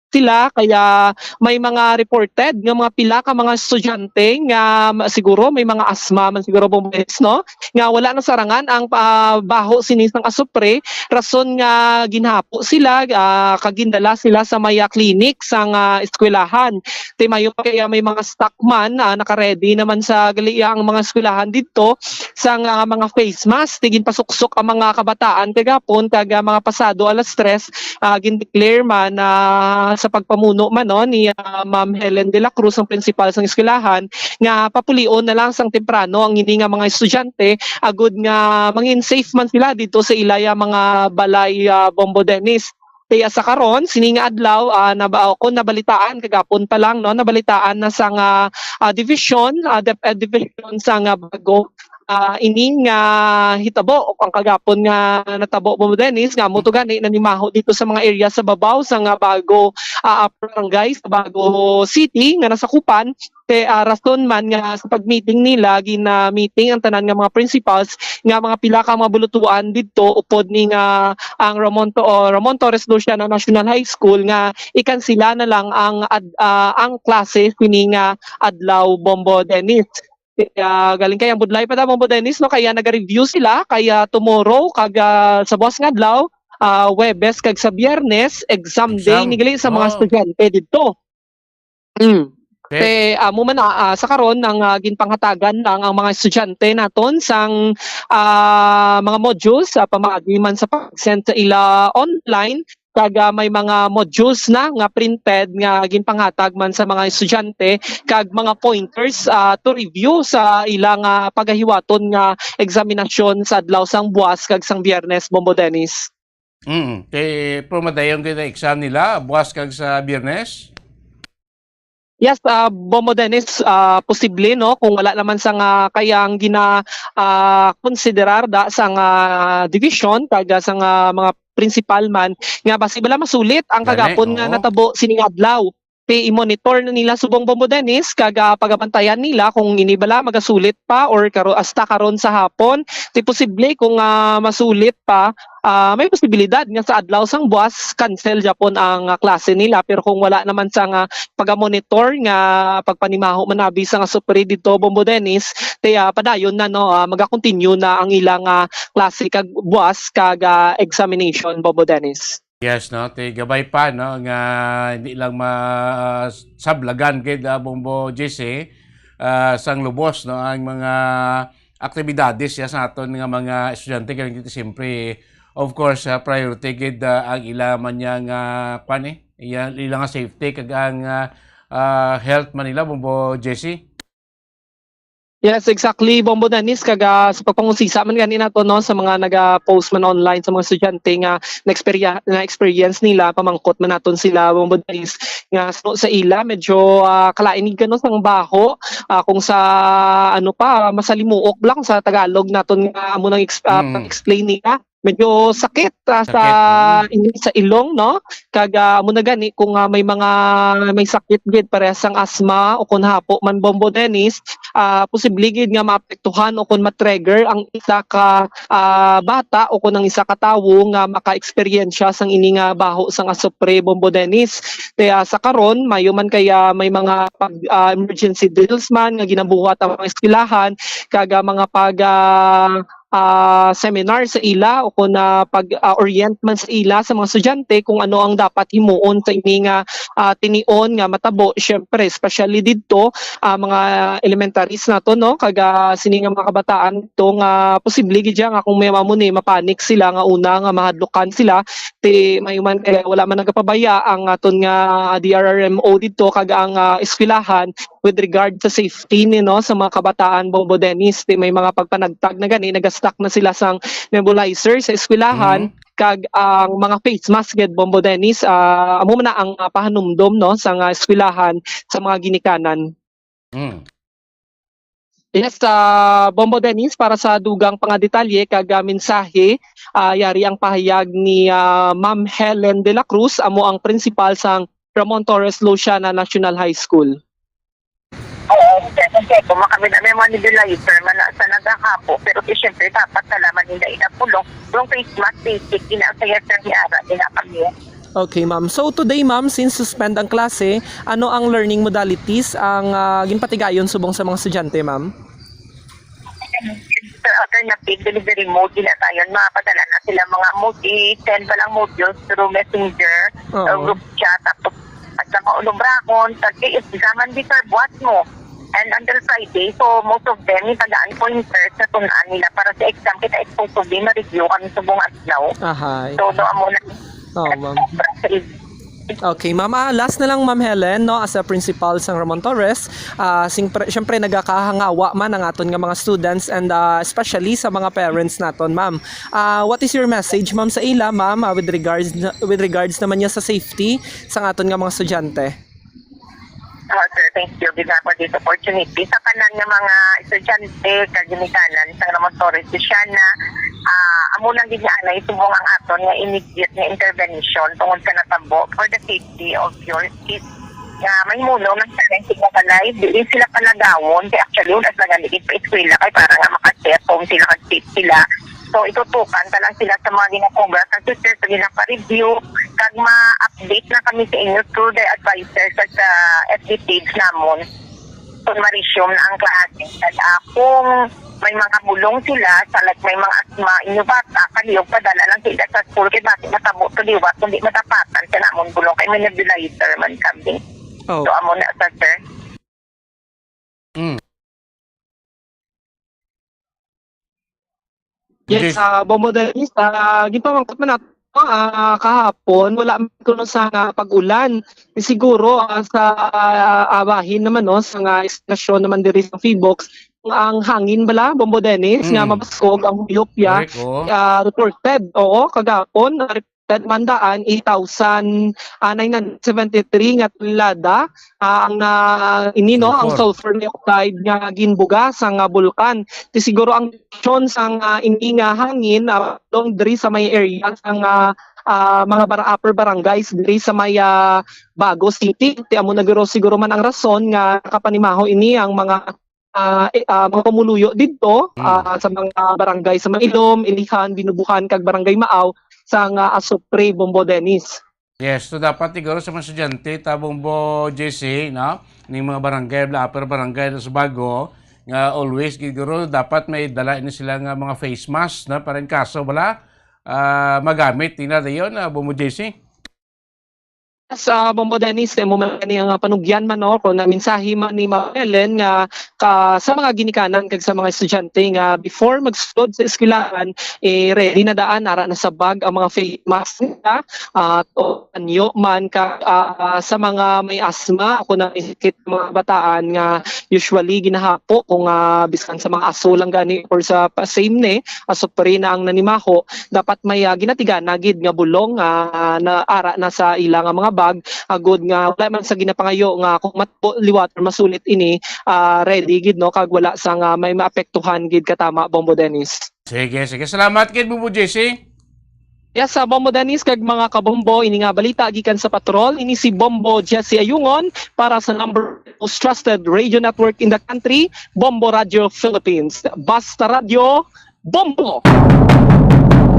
sila, kaya may mga reported nga mga pila ka mga estudyante nga siguro may mga asma man siguro bumbes, no, nga wala na sarangan ang baho sinisang asupre, rason nga ginhapo sila, kagindala sila sa maya clinic sa eskwelahan. Timayo pa kaya may mga stockman naka-ready naman sa galiang mga eskwelahan dito sa mga face mask, tigin pasuksok ang mga kabataan kagapon kag mga pasado 3:00 gin-declare man sa pagpamuno man, no, ni Ma'am Helen de la Cruz, ang principal sa eskwelahan, nga papulion na lang sang temprano ang ini nga mga estudyante agud nga mangin safe man sila dito sa ilaya mga balay, Bombo Dennis. Kaya sa karon sining adlaw nabalitaan kagapon pa lang, no, nabalitaan na sa division division sa Bago ining hitabo o ang kagapon nga natabo mo Dennis nga moto gani nanimaho dito sa mga area sa babaw sa nga bago barangay sa bago city nga nasakupan rason man nga sa pag-meeting nila gina-meeting ang tanan nga mga principals nga mga pila ka mga bulutuan didto upod ni nga ang Ramon Torres Luciana National High School nga ikansila na lang ang klase kini nga adlaw Bombo Dennis. Galing kay ang budlay pa Bombo Dennis no kaya naga-review sila kaya tomorrow kag sa buwas nga adlaw Webes kag sa Biyernes exam day nigali sa mga estudyante didto. Mo man sa karon ng ginpanghatagan lang ang mga estudyante naton sang mga modules pamaagi man sa pag-send sa ila online kag may mga modules na nga printed nga ginpanghatag man sa mga estudyante kag mga pointers to review sa ilang pagahiwaton nga eksaminasyon sa adlaw sang buwas kag sang Biyernes Bombo Dennis. Pero madayon kayo na exam nila buwas kag sa Biyernes? Yes, Bombo Dennis, posible no kung wala naman sa kayang konsiderar da sa division kag sa mga principal man nga basi bala masulit ang kagapon nga natabo sining adlaw. I-monitor na nila subong Bombo Dennis kag pagabantayan nila kung inibala magasulit pa or hasta karon sa hapon. Posible kung masulit pa may posibilidad nga sa adlaw sang buwas cancel Japon ang klase nila pero kung wala naman sa pagamonitor nga pagpanimaho manabi sa supre dito Bombo Dennis padayon na no maga-continue na ang ilang klase kag buwas kag examination Bombo Dennis. Yes, no, gabay pa no nga hindi lang sablagan kay Bombo JC sang lubos no ang mga aktibidades sa aton nga mga estudyante kaya dito siyempre of course priority gid ang ila man nga ilang safety kag ang health man nila Bombo JC. Yes, exactly Bombo Dennis kag sa pagpangusisa man gani nato no sa mga naga-post man online sa mga estudyante nga na experience nila pamangkot man naton sila Bombo Dennis nga sa ila medyo kalainig no sang baho kung sa masalimuok lang sa Tagalog naton nga amo nang explain nila medyo sakit sa ilong no kag amo na gani kung may sakit gid parehas sang asthma o kun hapo man Bombo Dennis posible gid nga maapektuhan o kun ma-trigger ang isa ka bata o kun ang isa ka tawo nga maka-eksperyensya sang ini nga baho sang asupre Bombo Dennis kaya sa karon mayo man kaya may mga emergency drills man nga ginabuhat ang mga eskwelahan kag mga seminar sa ila o kung pag-orient man sa ila sa mga estudyante kung ano ang dapat himuon sa ini nga tinion nga matabo syempre especially didto mga elementaries nato no kag sini nga mga kabataan to nga posible gid nga kung may mamuni mapanik sila nga una nga mahadlukan sila mayuman wala man nagapabaya ang aton nga DRRMO didto kag ang eskwelahan with regard sa safety no sa mga kabataan Bombo Dennis may mga pagpanagtag na gani stock na sila sang nebulizer sa eskwelahan kag ang mga face mask gid Bombo Dennis amo man na ang pahanumdom no sa eskwelahan sa mga ginikanan. Yes, Bombo Dennis para sa dugang detalye kag mensahe yari ang pahayag ni Ma'am Helen de la Cruz amo ang principal sang Ramon Torres Luciana National High School. Kasi kung makamit na may mga nebulizer man sa nagakapo pero siyempre dapat nalaman nila inapulong yung face mask basic inasaya sa hiyara kami. Okay ma'am, so today ma'am since suspend ang klase ano ang learning modalities ang ginpatigayon subong sa mga estudyante ma'am? Alternative delivery mode na tayo makapadala na sila mga send pa lang modules through messenger group chat at sa maulubrakon sa examan bitar buhat mo and until Friday so most of them ipadaan pointers na tunaan nila para sa exam kita exclusively ma-review kami sa buong adlaw so doon mo na ma'am. Okay, ma'am, last na lang Ma'am Helen, no, as a principal sang Ramon Torres, syempre nagakahangawa man ang aton nga mga students and especially sa mga parents naton, ma'am. What is your message, ma'am, sa ila, ma'am, with regards naman niya sa safety sa aton nga mga estudyante? Sir, thank you Bina for this opportunity sa kanan nga mga estudyante kaginikanan sa Ramon Torres Luciana. Amo lang gid nga itubong ang aton nga immediate nga intervention tungod sa natabo for the safety of your kids. May muno ng parenting na kanay, di sila panagawon kaya actually unas na ganit pa eskwela kay para nga makaset home sila kag-safe sila. So itutukan ta lang sila sa mga ginakobra sa teacher sa ginapa-review kag ma-update na kami sa inyo through the advisors at sa FB page namon kung ma-resume na ang klase. At kung may mga bulong sila sa like may mga asma inyo bata kaliyog padala lang sila sa school kay bati matabo to liwat kundi matapatan sa namon bulong kay may nebulizer man kami. Oh. So amo na sa sir. Yes, Bombo Dennis, gipamangkot man nato kahapon, wala man kuno sa pag-ulan. Siguro sa abahin naman no, sa istasyon naman diri sa Feebox, ang hangin bala, Bombo Dennis, nga mabaskog ang Ethiopia, reported, oo, kagapon, reported mandaan 8,973 nga tonelada ang inino ang sulfur dioxide nga ginbuga sa nga bulkan. Ti siguro ang dimension sang ini nga hangin dong diri sa may area sang mga upper barangays diri sa may Bago City. Ti amo naguro siguro man ang rason nga kapanimaho ini ang mga pamuluyo dito sa mga barangay sa Ilom, Ilihan, Binubuhan kag Barangay Maaw sa Asupre, Bombo Dennis. Yes, so dapat siguro sa mga estudyante, Bombo JC, no? Ning mga barangay, upper barangay sa Bago, nga always siguro dapat may dala ini sila nga mga face mask na para in kaso wala magamit tina dayon Bombo JC. Sa Bombo Dennis, mo man ang panugyan man no, kung na mensahe man ni Ellen nga sa mga ginikanan kag sa mga estudyante nga before magsulod sa eskwelahan ready na daan ara na sa bag ang mga face mask nila o anyo man sa mga may asma ako na isikit mga bataan nga usually ginahapo kung biskan sa mga aso lang gani or sa same ni aso pa rin na ang nanimaho dapat may ginatigan nagid nga bulong na ara na sa ilang mga bag agud nga wala man sa ginapangayo nga kung liwat or masulit ini ready gid no kag wala sa nga may maapektuhan gid katama Bombo Dennis. Sige, salamat kid Bombo JC. Yes, Bombo Dennis kag mga kabombo ini nga balita gikan sa patrol ini si Bombo Jesse Ayungon para sa number most trusted radio network in the country, Bombo Radio Philippines. Basta Radio Bombo.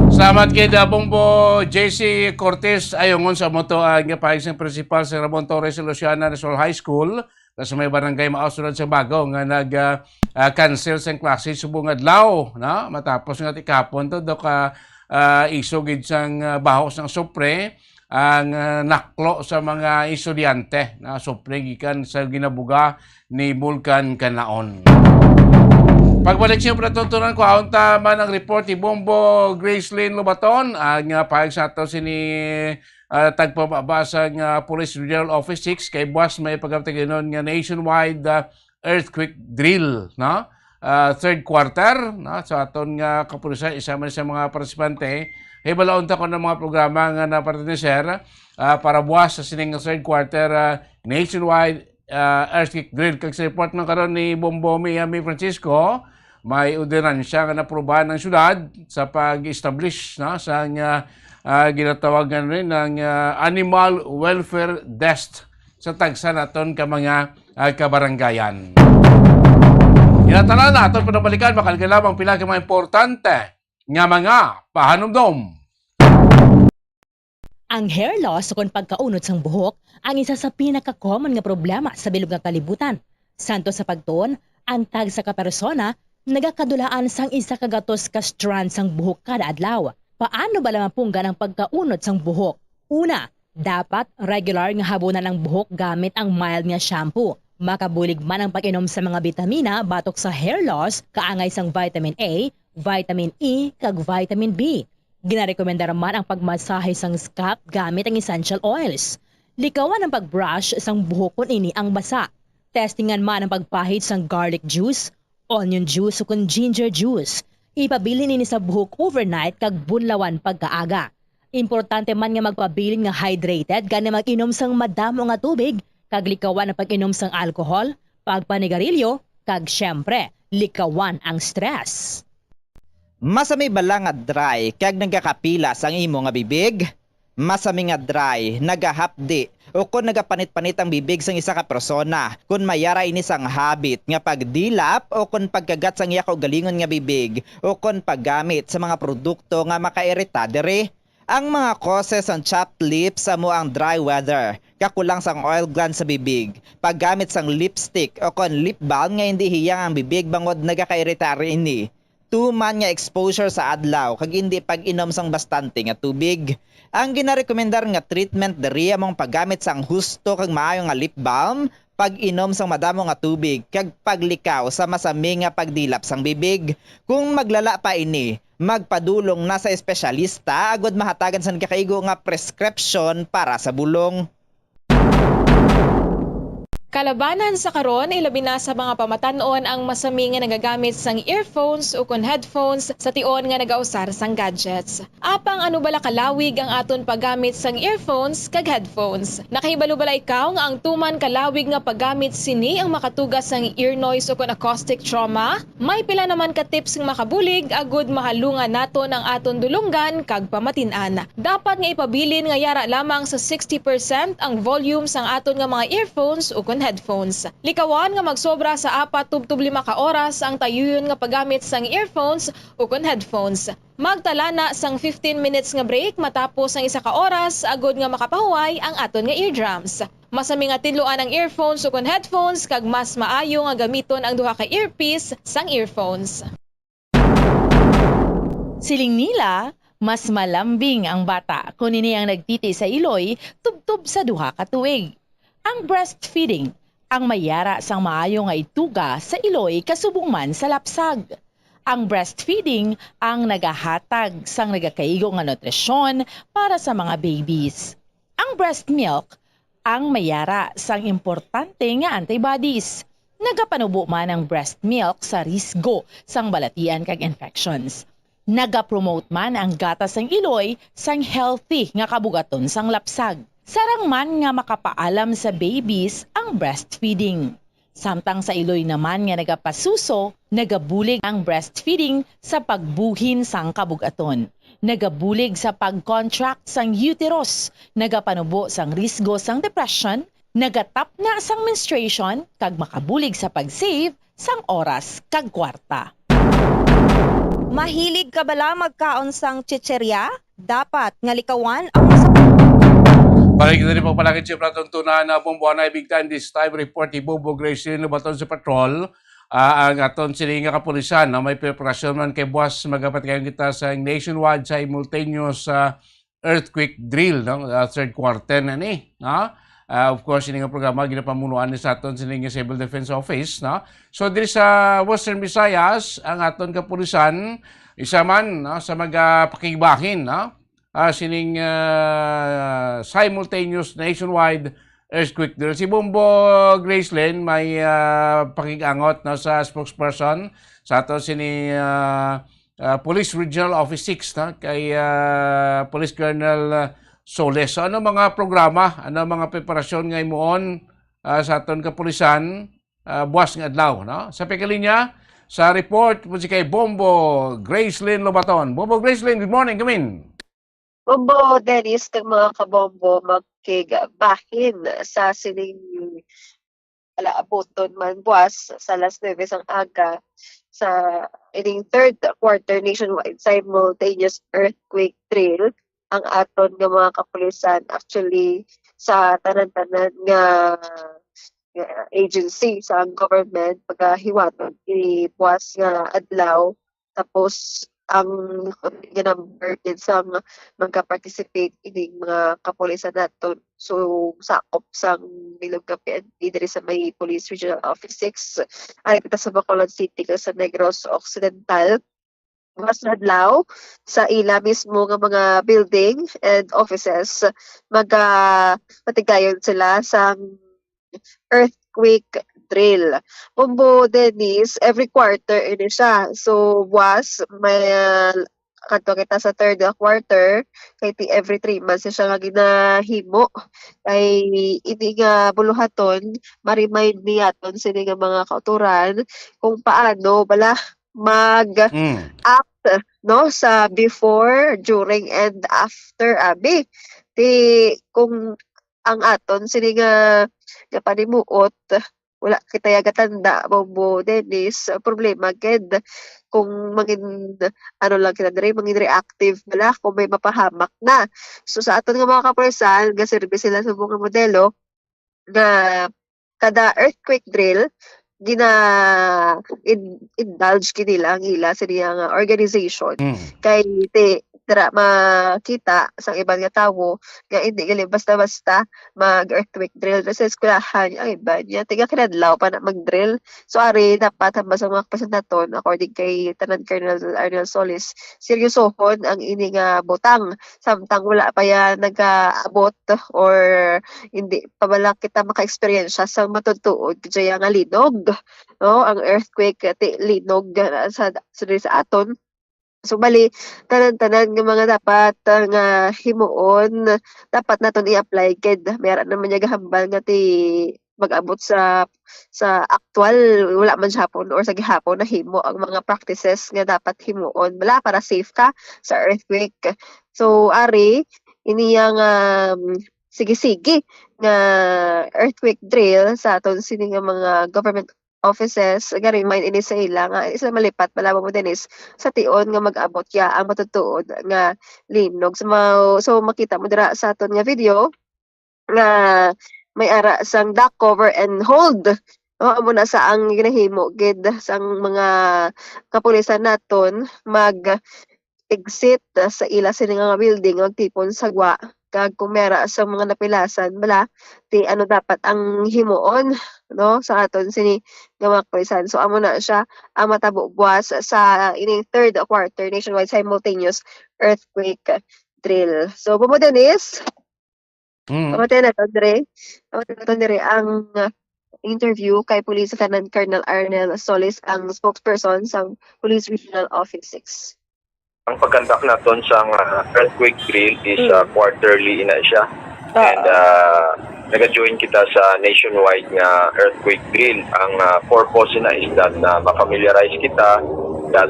Salamat kay Bombo JC Cortez Ayungon sa moto ang pahisang principal sa Ramon Torres Luciana National High School sa may barangay Maasunod sa Bago nga nag-cancel sa klase subong adlaw no matapos nga tikapon to do ka isugid sang bahos ng Supre ang naklo sa mga estudyante na Supre gikan sa ginabuga ni Vulcan Kanaon. Pagbalik siya patutunan ko, aunta man ang report ni Bombo Gracelyn Lobaton, ang pahig sa ato sini tagpabasa ng Police Regional Office 6 kay Buwas may pagkataginon nga nationwide earthquake drill, no? Third quarter, no? So aton nga kapulisan, isa man sa mga partisipante, balaunta ko ng mga programa nga napartiniser para buwas sa sining third quarter nationwide earthquake drill. Kag sa report ng karon ni Bombo Miami Francisco, may ordinansya nga naprobahan ng syudad sa pag-establish sa ginatawagan rin ng Animal Welfare Desk sa tagsa naton ka mga kabaranggayan. Inatanan na aton panabalikan makalga lamang pila ka mga importante nga mga pahanumdom. Ang hair loss o pagkaunod sang buhok ang isa sa pinaka-common nga problema sa bilog nga kalibutan. Santo sa pagtuon, ang tag sa kapersona nagakadulaan sang isa ka gatos ka strand sang buhok kada adlaw. Paano ba lamang punggan ang pagkaunod sang buhok? Una, dapat regular nga habunan ang buhok gamit ang mild nga shampoo. Makabulig man ang pag-inom sa mga bitamina batok sa hair loss, kaangay sang vitamin A, vitamin E, kag vitamin B. Ginarekomenda man ang pagmasahe sang scalp gamit ang essential oils. Likawan ang pagbrush sang buhok kung ini ang basa. Testingan man ang pagpahid sang garlic juice, onion juice o kung ginger juice. Ipabili nini sa buhok overnight kag bunlawan pagkaaga. Importante man nga magpabilin nga hydrated gani mag-inom sang madamo nga tubig kag likawan ang pag-inom sang alcohol, pagpanigarilyo, kag syempre, likawan ang stress. Masami bala nga dry kag nagakapilas ang imo nga bibig? Masami nga dry, nagahapdi, o kung nagapanit-panit ang bibig sang isa ka persona, kung mayara ini sang habit nga pagdilap o kung pagkagat sang iya kaugalingon nga bibig o kung paggamit sa mga produkto nga makairita dere. Ang mga causes ng chapped lips sa mo ang dry weather, kakulang sang oil gland sa bibig, paggamit sang lipstick o kon lip balm nga hindi hiyang ang bibig bangod nagakairita ini. Tuman nga exposure sa adlaw kag hindi pag-inom sang bastante nga tubig. Ang ginarekomendar nga treatment diri among paggamit sang husto kag maayo nga lip balm, pag-inom sang madamo nga tubig kag paglikaw sa masami nga pagdilap sang bibig. Kung maglala pa ini, magpadulong na sa espesyalista agod mahatagan sa kakaigo nga prescription para sa bulong. Kalabanan sa karon ilabi na sa mga pamatanon ang masami nga nagagamit sang earphones o kon headphones sa tion nga nagausar sang gadgets. Apang ano bala kalawig ang aton paggamit sang earphones kag headphones. Nakahibalo bala ikaw nga ang tuman kalawig nga paggamit sini ang makatugas sang ear noise o kon acoustic trauma? May pila naman ka tips nga makabulig agud mahalungan naton ang aton dulunggan kag pamatin-an. Dapat nga ipabilin nga yara lamang sa 60% ang volume sang aton nga mga earphones o kon headphones. Likawan nga magsobra sa 4-5 ka oras ang tayuyon nga paggamit sang earphones o kon headphones. Magtala na sang 15 minutes nga break matapos ang 1 ka oras agod nga makapahuway ang aton nga eardrums. Masami nga tidloan ang earphones o kon headphones kag mas maayo nga gamiton ang duha ka earpiece sang earphones. Siling nila, mas malambing ang bata kung ini ang nagtiti sa iloy tubtub sa duha ka tuig. Ang breastfeeding, ang mayara sang maayo nga ituga sa iloy kasubong man sa lapsag. Ang breastfeeding ang nagahatag sang nagakaigo nga nutrisyon para sa mga babies. Ang breast milk, ang mayara sang importante nga antibodies. Nagapanubo man ang breast milk sa risgo sang balatian kag infections. Nagapromote man ang gatas sang iloy sang healthy nga kabugaton sang lapsag. Sarang man nga makapaalam sa babies ang breastfeeding. Samtang sa iloy naman nga nagapasuso, nagabulig ang breastfeeding sa pagbuhin sang kabugaton. Nagabulig sa pag-contract sang uterus, nagapanubo sang risgo sang depression, nagatap na sang menstruation, kag makabulig sa pag-save sang oras kag kwarta. Mahilig ka bala magkaon sang chicherya? Dapat nga likawan ang Balik na rin po palakit siya platong tunahan na bumbuhan na ibigtan this time report ni Bobo Grace Lubaton sa patrol. Ang aton sila nga kapulisan na may preparasyon man kay buwas magapat kayo kita sa nationwide simultaneous earthquake drill no? Third quarter na ni. No? Of course, ini nga programa ginapamunuan ni sa aton sila nga Civil Defense Office. No? So diri sa Western Visayas, ang aton kapulisan isa man no? sa magpakibahin no? Sining simultaneous nationwide earthquake drill. Si Bombo Gracelyn may pakigangot no, sa spokesperson sa ato sini Police Regional Office 6 no, kay Police Colonel Soles. So, ano mga programa, ano mga preparasyon nga imuon sa aton kapulisan buwas nga adlaw no? Sa pikalinya sa report po si kay Bombo Gracelyn Lobaton. Bombo Gracelyn, good morning, come in. Bombo, Dennis, kag mga kabombo, magkigabahin sa sining alaaboton man buwas sa alas 9 sang aga sa ining third quarter nationwide simultaneous earthquake drill ang aton nga mga kapulisan actually sa tanan-tanan nga agency sa government paghiwaton ini buwas nga adlaw tapos ang number din sa magka-participate ining mga kapulisan naton. So, sakop sang Bilog ka PNP diri sa may Police Regional Office 6. Ay kita sa Bacolod City sa Negros Occidental. Mas nadlaw sa ila mismo nga mga building and offices patigayon sila sa earthquake drill. Bombo, Dennis, every quarter ini siya. So, was may kadto kita sa third quarter kay every 3 months siya nga ginahimo kay ini nga buluhaton ma-remind niyaton sini nga mga kauturan kung paano bala mag-act no sa before, during and after abi. Kung ang aton sini nga panimuot wala kita yagatanda Bobo Dennis problema ked kung mangin ano lang kita diri mangin reactive bala kung may mapahamak na. So sa aton nga mga kapulisan nga service sila sa mga modelo nga kada earthquake drill indulge kinila ang ila sa niyang organization kay dira makita sa ibang nga tawo nga hindi gali basta-basta mag-earthquake drill sa eskwelahan ang iba niya tiga kinadlaw pa na mag-drill. So ari dapat hamba sa mga presentaton according kay Tanan Colonel Arnel Solis seryosohon ang ini nga butang samtang wala pa yan nagaabot or hindi pa bala kita maka-experience sa matutuod kaya nga linog no ang earthquake linog sa aton. So bali tanan-tanan nga mga dapat nga himuon dapat naton i-apply ked meron naman niya gahambal nga ti mag-abot sa actual wala man hapon or sa gihapon na himo ang mga practices nga dapat himuon bala para safe ka sa earthquake. So ari iniyang sige-sige nga earthquake drill sa aton sini nga mga government offices ga-remind ini sa ila nga isa malipat pala mo Dennis sa tion nga mag-abot ya ang matutuod nga linog. So makita mo dira sa aton nga video nga may ara sang duck cover and hold amo na sa ang ginahimo gid sang mga kapulisan naton mag exit sa ila sini nga building magtipon sagwa kag kung mera sa mga napilasan bala ti ano dapat ang himuon no sa aton sini nga mga kapulisan. So amo na siya ang matabo buwas sa ining third quarter nationwide simultaneous earthquake drill. So Bobo Dennis pamatin na dire ang interview kay Police Lieutenant Colonel Arnel Solis ang spokesperson sa Police Regional Office 6. Ang pagkandak naton sa earthquake drill is quarterly ina siya. And nag-join kita sa nationwide nga earthquake drill. Ang purpose na is that ma-familiarize kita that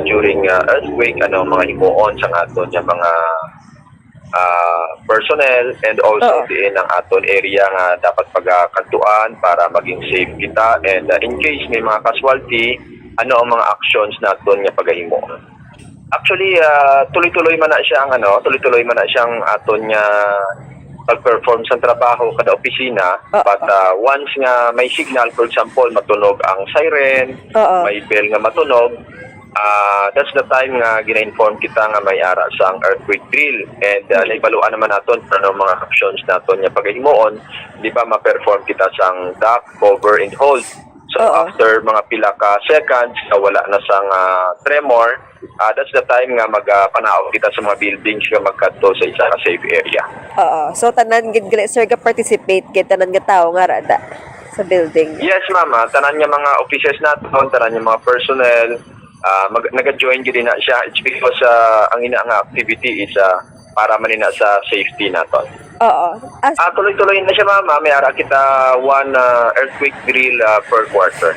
during earthquake ano mga himuon sa aton nga mga personnel and also diin ang aton area nga dapat pagkantuan para maging safe kita and in case may mga casualty ano ang mga actions naton nga pagahimo. Actually, tuloy-tuloy man na siyang aton nga pag-perform sa trabaho kada opisina. But once nga may signal, for example, matunog ang siren, may bell nga matunog, that's the time nga gina-inform kita nga may ara sa earthquake drill. And naibaluan naman naton ano mga actions naton nga paghimuon, di ba ma-perform kita sang duck, cover, and hold. So after mga pila ka seconds, wala na sang tremor, that's the time nga magpanaog kita sa mga buildings nga magkadto sa isa ka safe area. So tanan gid sir ka participate gid tanan nga tawo nga rada sa building. Yes mama, tanan nga mga offices naton, tanan nga mga personnel naga-join gid na siya. It's because ang ina nga activity is para manina sa safety naton. Tuloy-tuloy na siya mama, may ara kita one earthquake drill per quarter.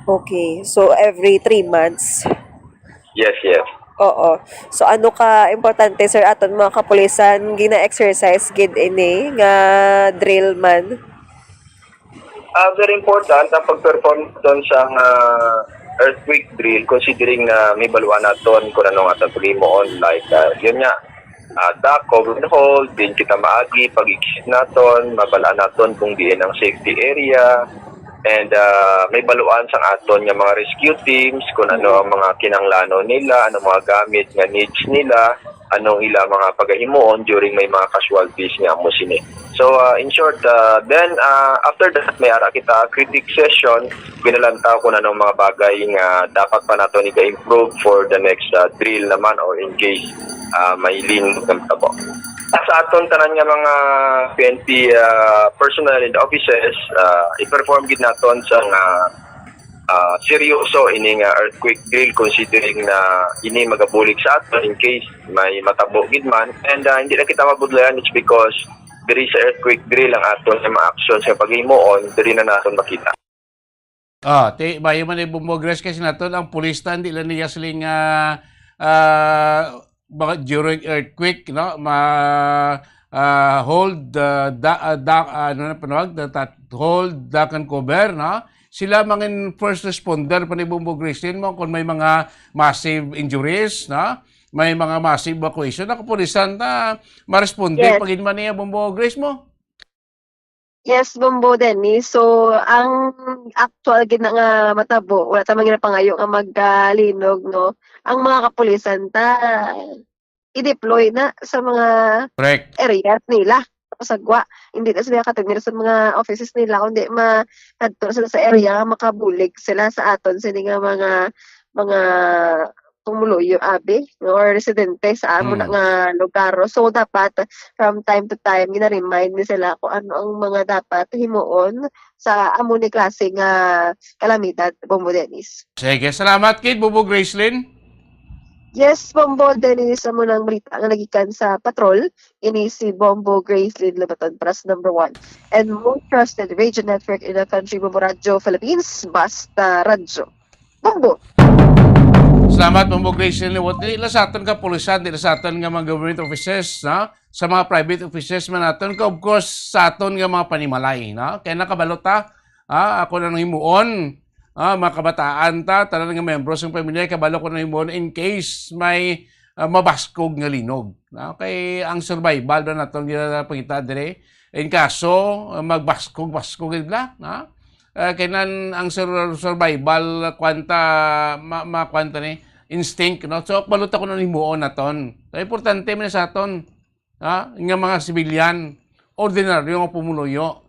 Okay, so every 3 months. Yes. So ano ka importante sir aton mga kapulisan gina-exercise gid ini nga drill man? Very important ang pag-perform doon sa earthquake drill considering na may baluan naton kung ano nga pag-himuon like yun nga duck, cover and hold, din kita maagi pag-exit naton, mabalaan naton kung diin ang safety area. And may baluan sang aton nga mga rescue teams kung ano ang mga kinanglano nila, ano mga gamit nga needs nila, anong ila mga pagahimuon during may mga casualties nga amo sini. So in short, then after that may ara kita critic session, binalantaw kung anong mga bagay nga dapat pa nato ni improve for the next drill naman or in case may linog ng tabo. Sa aton tanan nga mga PNP personnel and officers, i-perform gid naton sa seryoso ini nga earthquake drill considering na ini magabulig sa aton in case may matabo gid man, and hindi na kita mabudlayan. It's because diri sa earthquake drill ang aton nga ma-action sa paghimuon diri na naton makita. Bayo man bumogres kasi naton ang pulis tan di lang niya siling during earthquake, no, hold hold duck and cover, no. Sila mga first responder pa ni bumogres din mo kung may mga massive injuries, no, may mga massive evacuation, ako pulisan ta ma-responde pagin man niya bumogres mo. Yes, Bombo Dennis. So, ang actual gina nga matabo, wala ta mga pangayo nga magkalinog, no? Ang mga kapulisan i-deploy na sa mga areas nila. Sagwa, hindi na sila katagmira sa mga offices nila, kundi kadto sila sa area, makabulig sila sa aton sa mga tumuloy yung abi or residente sa amo na nga lugar. So, dapat from time to time, gina-remind ni sila kung ano ang mga dapat himuon sa amo ni klase nga kalamidad, Bombo Dennis. Sige, salamat kid, Bobo Gracelyn. Yes, Bombo Dennis, amo ng balita nga nagikan sa patrol, ini si Bombo Gracelyn Labaton, press number 1. And most trusted radio network in the country, Bombo Radio Philippines, Basta Radyo. Bombo! Salamat, Bombo Gracelyn. Di la sa aton ka pulisan, di la sa aton nga mga government offices, no? Sa mga private offices man naton ka, of course, sa aton nga mga panimalay, no? Kaya nakabalota, ako na nang himuon, mga kabataan tanan nga membros ng pamilya, kabalo ko na himuon in case may mabaskog nga linog. No? Kay ang survival na naton ginapangita dire, in kaso magbaskog idla, no? Kailan ang survival kwanta ni instinct, no? So balot ako nang himuon naton. So importante man sa aton, nga mga sibilyan, ordinaryo nga pumuloyo,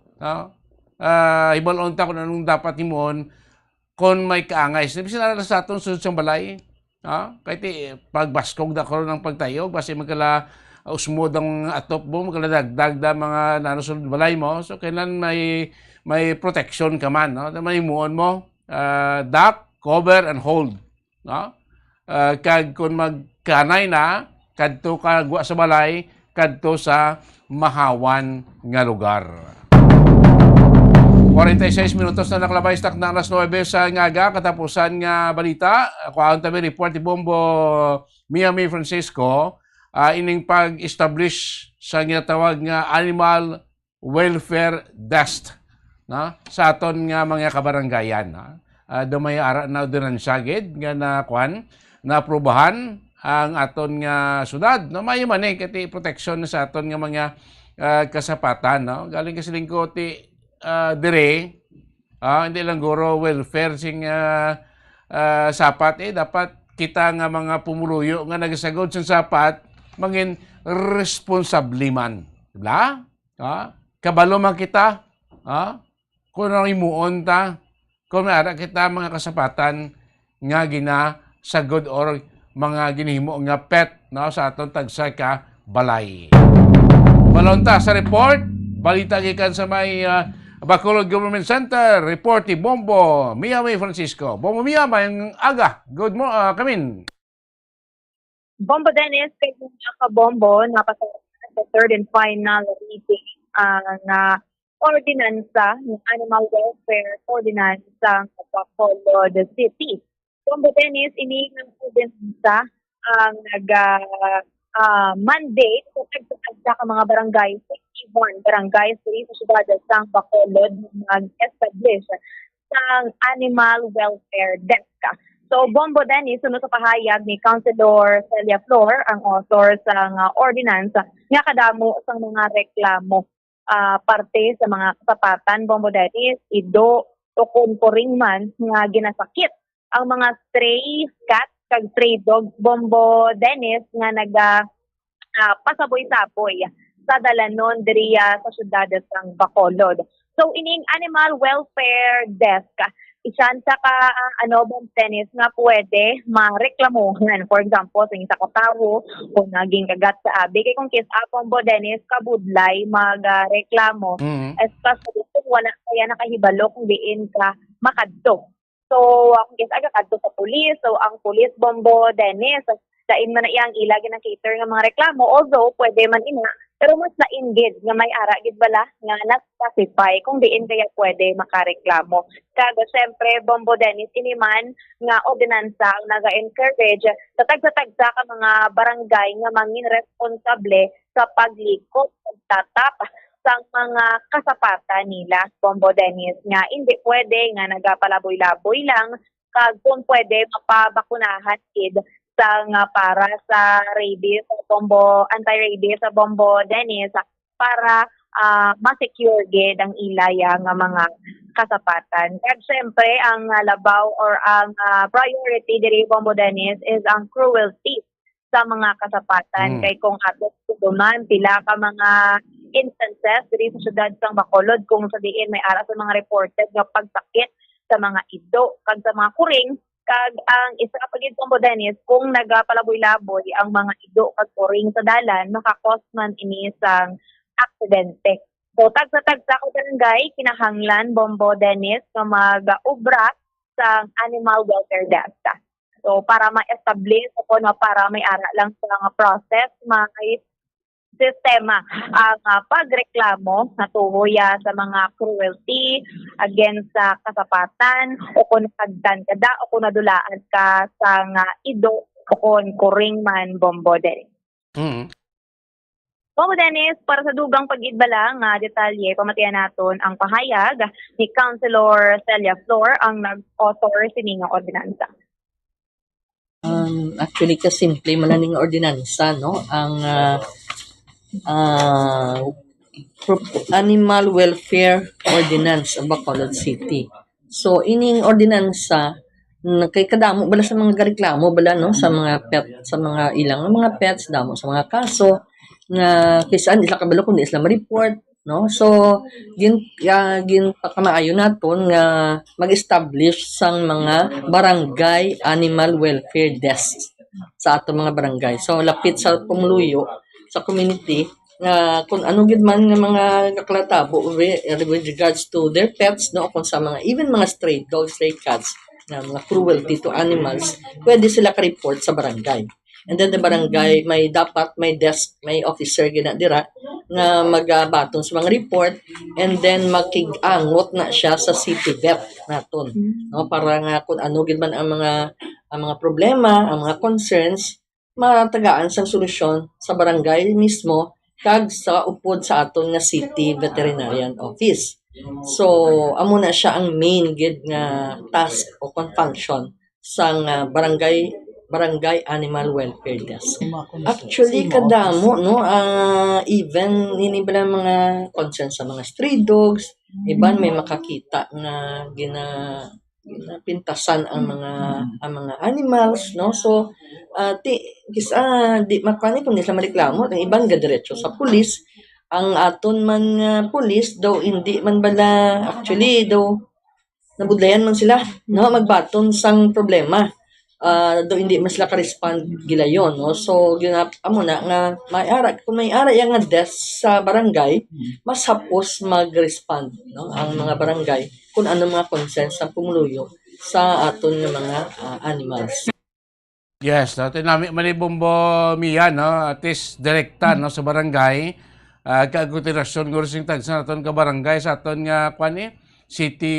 hibalon ta ko nang dapat himuon kon may kaangay. Sabi sinara sa aton sunod siyang balay, kahit pagbaskog da ko ng pagtayog, basi magkala usmod ang atop mo, magkala dagdag da mga nanosunod balay mo. So kailan may protection ka man, no? Mahimuon mo, duck, cover, and hold, no? Kag kung magkanay na, kadto ka guwa sa balay, kadto sa mahawan nga lugar. 46 minutos na nakalabay stak na alas 9 sa ngaga, katapusan nga balita. Ako ang tabi report ni Bombo Miami Francisco, ining pag-establish sa ginatawag nga Animal Welfare Desk, no? Sa aton nga mga kabaranggayan, no? Dumay ara na doon sagid nga na aprobahan ang aton nga syudad, no? May man kati protection sa aton nga mga kasapatan, no? Galing kasi lingko ti dire, hindi lang guro welfare sing sapat, dapat kita nga mga pumuluyo nga nagasagod sa sapat mangin responsable man, diba? Kabalo man kita, kung ano imuon ta, kung naara kita mga kasapatan nga ginasagod or mga ginihimo nga pet, no, sa atong tagsa ka balay. Balonta sa report, balita gikan sa may Bacolod Government Center, report ni Bombo Miami Francisco. Bombo Miami, ang aga. Good morning, Kamin. Bombo Dennis, kay Bombo, napatawag sa third and final reading na ordinansa ng Animal Welfare Ordinance sa Bacolod City. Bombo Dennis, iniing ng ordinansa ang mandate sa mga barangay, 61 barangays sa siyudad ng Bacolod mag-establish ng Animal Welfare Desk. So, Bombo Dennis, sunod sa pahayag ni Councilor Celia Flor, ang author sa ordinance, nga kadamo sa mga reklamo parte sa mga kasapatan, Bombo Dennis, ido o kumpuring man nga ginasakit ang mga stray cat kag stray dog, Bombo Dennis, nga pasaboy-saboy sa dalanon diriya sa siyudad ng Bacolod. So, ining Animal Welfare Desk, isan sa Bombo Dennis, nga pwede mareklamuhan. For example, sa isa katawo, kung naging kagat sa abi, kay kung kiss Bombo Dennis, kabudlay, magreklamo. Especially kung wala kaya nakahibalo kung diin ka makadto. So, ang aga kadto sa pulis. So, ang pulis Bombo Dennis, lain man na iyang ilagi ng cater nga mga reklamo. Although, pwede man ina, pero mas lain gid nga may ara gid bala nga na-specify kung diin kaya pwede makareklamo. Kaga syempre, Bombo Dennis, iniman nga ordinansa ang naga-encourage sa tagsa-tagsa ka mga barangay nga mangin responsable sa paglikot at tatap sa mga kasapatan nila, Bombo Dennis, nga hindi pwede nga nagapalaboy-laboy lang kag kung pwede mapabakunahan kid sa nga para sa rabies sa Bombo anti-rabies sa Bombo Dennis para ma-secure gid ang ilaya nga mga kasapatan. Kag syempre ang labaw or ang priority diri Bombo Dennis is ang cruelty sa mga kasapatan. Kay kung ato tuduman pila ka mga instances diri sa syudad sang Bacolod kung sa diin may ara sa mga reported nga pagsakit sa mga ido kag sa mga kuring. Kag ang isa ka pagid Bombo Dennis kung nagapalaboy-laboy ang mga ido kag kuring sa dalan makakos man ini sang aksidente. So tagsa-tagsa ko barangay kinahanglan Bombo Dennis nga mag-obra sa animal welfare desk. So para ma-establish o para may ara lang sa mga process, may sistema ang pagreklamo na tuhoya sa mga cruelty against sa kasapatan o kung nakagdan kada o kung nadulaan ka sa ido o kung kuring man Bombo Dennis. Bombo Dennis, para sa dugang pag-idbala nga detalye, pamatian naton ang pahayag ni Councilor Celia Flor ang nag-author sining nga ordinansa. Actually, kasimple malaning ordinansa, no? Ang Animal Welfare Ordinance of Bacolod City. So, ining ordinansa, kay kadamo bala sa mga reklamo bala no sa mga pet, sa mga ilang mga pets damo sa mga kaso nga kisaan isla kabalo kundi isla ma-report, no? So gin pakamaayo naton nga mag-establish sang mga barangay animal welfare desks sa ato mga barangay. So lapit sa pumuluyo sa community nga kung ano gid man nga mga kaklatabo with regards to their pets, no, kung sa mga even mga stray dogs, stray cats na mga cruelty to animals, pwede sila ka-report sa barangay. And then the barangay may desk, may officer gina dira nga magabaton sa mga report and then makig-angot na siya sa city vet naton, no, para nga kung ano gid man ang mga problema, ang mga concerns, matagaan sa solusyon sa barangay mismo kag sa upod sa aton nga city veterinarian office. So amo na siya ang main gid nga task o function sang barangay animal welfare desk. Actually kadamo no even nini bala mga concern sa mga stray dogs, iban may makakita nga pintasan ang mga animals, no? So di makani kung sila mareklamo ang iban gadiretso sa pulis. Ang aton man pulis daw hindi man bala actually daw nabudlayan man sila, no, magbaton sang problema. Do hindi mas la ka-respond gila yon, no? So amo na nga kung may ara yang nga desk sa barangay, mas hapos mag-respond, no, ang mga barangay kung ano mga concerns sa pumuluyo sa aton nga mga animals. Yes, natin namin manibombo Mia, no, at least direkta, no, sa barangay kagutirasyon ng sing tag sa aton ka barangay sa aton nga kwani City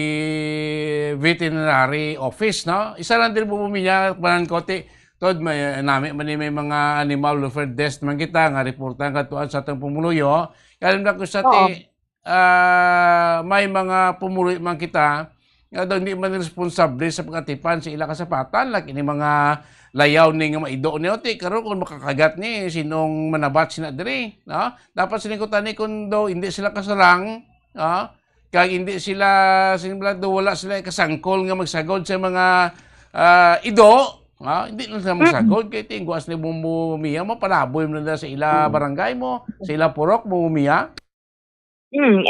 Veterinary Office, no? Isa lang din bumuminya manan kote tod may may mga animal welfare desk man kita nga reportan katuan sa atong pumuluyo. Kalim na ko sa may mga pumuloy man kita nga daw hindi man responsable sa pagatipan sa ila kasapatan like ini mga layaw ni nga maido ni ote karon kung makakagat ni sinong manabat sina diri, no? Dapat sinikutan ni kun daw hindi sila kasarang, no? Kag hindi sila wala sila kasangkol nga magsagod sa mga ido, hindi na sila magsagod kay tingguas ni Bombo Mia mo palaboy mo na sa ila barangay mo, sa ila purok Bombo Mia.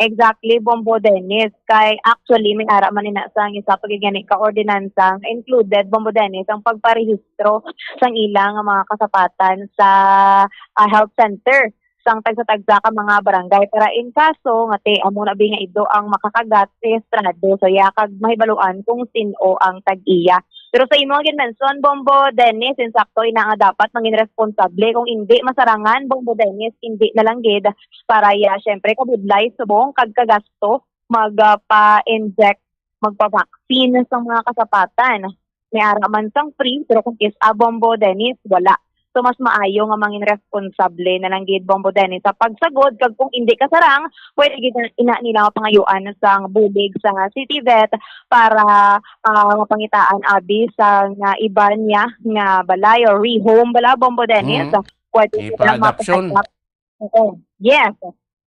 Exactly, Bombo Dennis. Kay actually, may ara man na sa isa pagigani ka ordinansa included, Bombo Dennis, ang pagparehistro sang ilang mga kasapatan sa health center. sang tagsa-tagsa ka mga barangay. Pero in kaso, nga te, amo na bi nga ido ang makakagat sa estrado. So, yakag mahibaluan kung sino ang tag-iya. Pero sa imo ginmenson, Bombo Dennis, insakto ina nga dapat mangin responsable. Kung hindi masarangan, Bombo Dennis, hindi na lang gid para syempre kabudlay subong kagkagasto magpa-inject, magpa-vaccine sa mga kasapatan. May ara man sang free, pero kung Bombo Dennis, wala. So mas maayo nga mangin responsable na lang gid Bombo Dennis sa pagsagod kag kung hindi ka sarang pwede gid ina nila pangayuan sang bulig sa City Vet para mapangitaan abi sa nga iba niya nga balay or rehome bala Bombo Dennis. Pwede sila Ipa-adoption. Yes.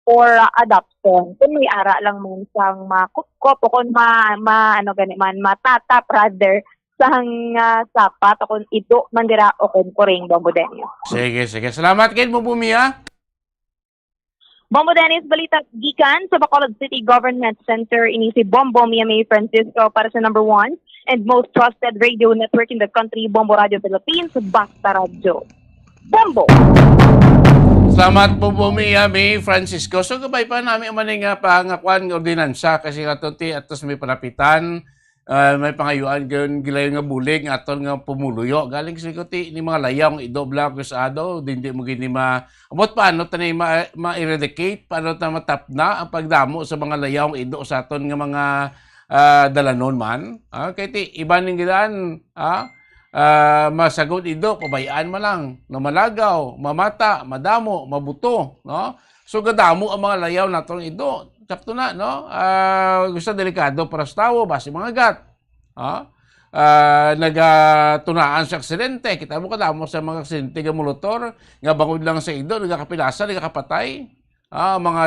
For adoption. Kung may ara lang mo sang makupkop o kung matatap rather sang sapat o kung ito mandira o kung kuring Bombo Dennis. Sige. Salamat kay mo Bumiya. Bombo Dennis, balita gikan sa Bacolod City Government Center ini si Bombo May Francisco para sa number 1 and most trusted radio network in the country, Bombo Radio Philippines, Basta Radio. Bombo! Salamat po Bumiya, May Francisco. So gabay pa namin maning pangakuan nga ordinansa kasi nga tonti atos may palapitan. May pangayuan gilay nga bulig nga aton nga pumuluyo galing sa ikuti ni mga layang idobla ko sa ado hindi mo gini amot paano tanay ma-eradicate paano ta matapna ang pagdamo sa mga layang ido sa aton nga mga dalanon man kay ti iba ning gidan masagod ido pabayaan man lang no malagaw mamata madamo mabuto no so gadamo ang mga layaw naton ido. Sakto na, no? Gusto delikado para sa tao, basi mga gat. Nagatunaan sa aksidente. Kita mo kadamo sa mga aksidente ng motor, nga bangod lang sa ido, nagkakapilasa, nagkakapatay. Mga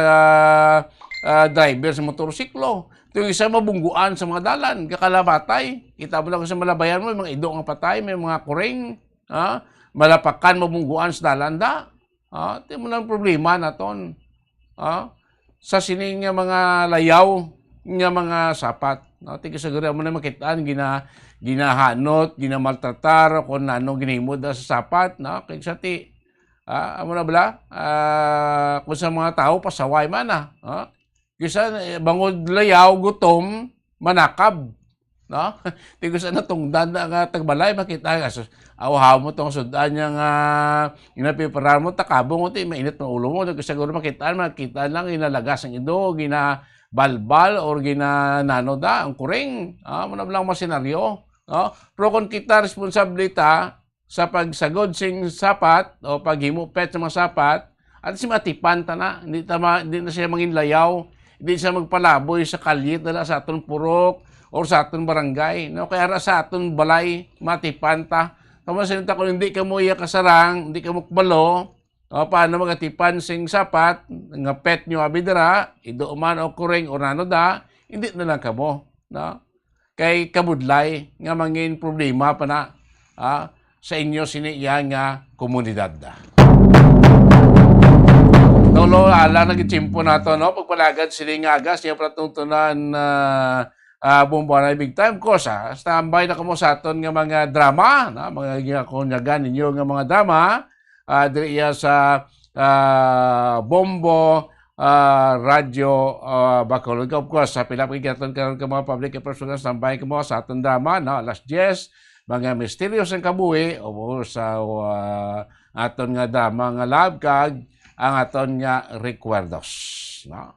driver sa motorsiklo. Ito yung isa mabungguan sa mga dalan, kakalabatay. Kita mo lang sa malabayan mo, mga ido ang patay, may mga kuring, malapakan, mabungguan sa dalan da. Ito mo lang problema na ton. Sa sining nga mga layaw nga mga sapat. No? Tika siguro mo na makitaan, ginahanot, ginamaltratar, kung ano ginimod sa sapat. No? Kaya sa ti, amo na bala, kung sa mga tao, pasaway man na. Kisa bangod layaw, gutom, manakab. No? Tika sa natungdan na nga tagbalay, makita nga. Awahaw mo itong sudan niya nga inapiparan mo, takabong mo, mainit ng ulo mo. Siguro makita lang, inalagas ang ido, ginabalbal, or ginananoda, ang kuring. Muna lang mga senaryo. Pero kung kita responsibilita sa pagsagod sing sapat, o paghimupet sa mga sapat, at si matipan ta na, hindi na siya mangin layaw, hindi siya magpalaboy sa kalyet dala sa aton purok, or sa aton barangay. No? Kaya sa aton balay, matipan ta. Kung masinita kung hindi ka mo iya kasarang, hindi ka mukbalo, paano magatipan sing sapat, nga pet nyo abidara, ido man o kuring o nano da, hindi na lang kamo. No? Kay kabudlay, nga mangin problema pa na sa inyo siniya nga komunidad da. Tolo, ala nagitsimpo na to, no? Pagpalagad siling agas, niya pratuntunan Bombo na big time ko sa standby na kamo sa aton nga mga drama na mga ginakunyagan ninyo nga mga drama diri sa Bombo Radio Bacolod. Of course sa pilapig katon karon ka mga public persons standby kamo sa aton drama na alas 10 mga misterios ang kabuhi o sa aton nga drama nga love kag ang aton nga recuerdos, no?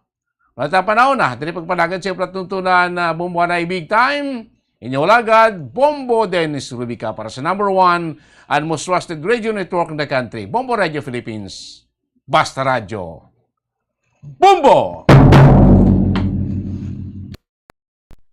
Mata panahon na, dili pagpanagan siya platuntunan na Bombo na big time. Inyong lagad, Bombo Dennis Rubica para sa number 1 and most trusted radio network in the country, Bombo Radio Philippines. Basta Radio. Bombo!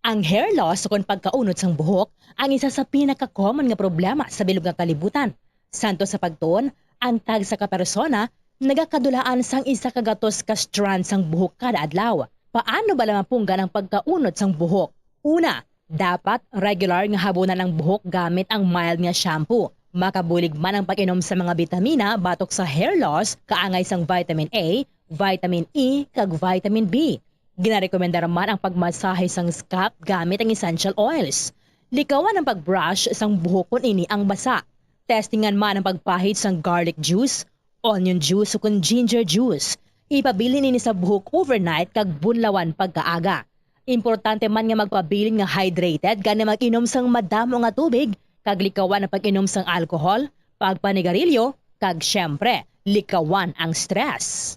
Ang hair loss o kung pagkaunod sang buhok ang isa sa pinaka-common nga problema sa bilog nga kalibutan. Santo sa pagtuon, ang tag sa kapersona nagakadulaan sang isa kagatos ka strand sang buhok kada adlaw. Paano ba lamang punggan ang pagkaunod sang buhok? Una, dapat regular nga habunan ang buhok gamit ang mild nga shampoo. Makabulig man ang pag-inom sa mga bitamina batok sa hair loss, kaangay sang vitamin A, vitamin E, kag vitamin B. Ginarekomendar man ang pagmasahe sang scalp gamit ang essential oils. Likawan ang pagbrush sang buhok kung ini ang basa. Testingan man ang pagpahid sang garlic juice, onion juice o kung ginger juice. Ipabilin ini sa buhok overnight kag bunlawan pagkaaga. Importante man nga magpabilin nga hydrated gani mag-inom sang madamo nga tubig, kag likawan ang pag-inom sang alcohol, pagpanigarilyo, kag syempre, likawan ang stress.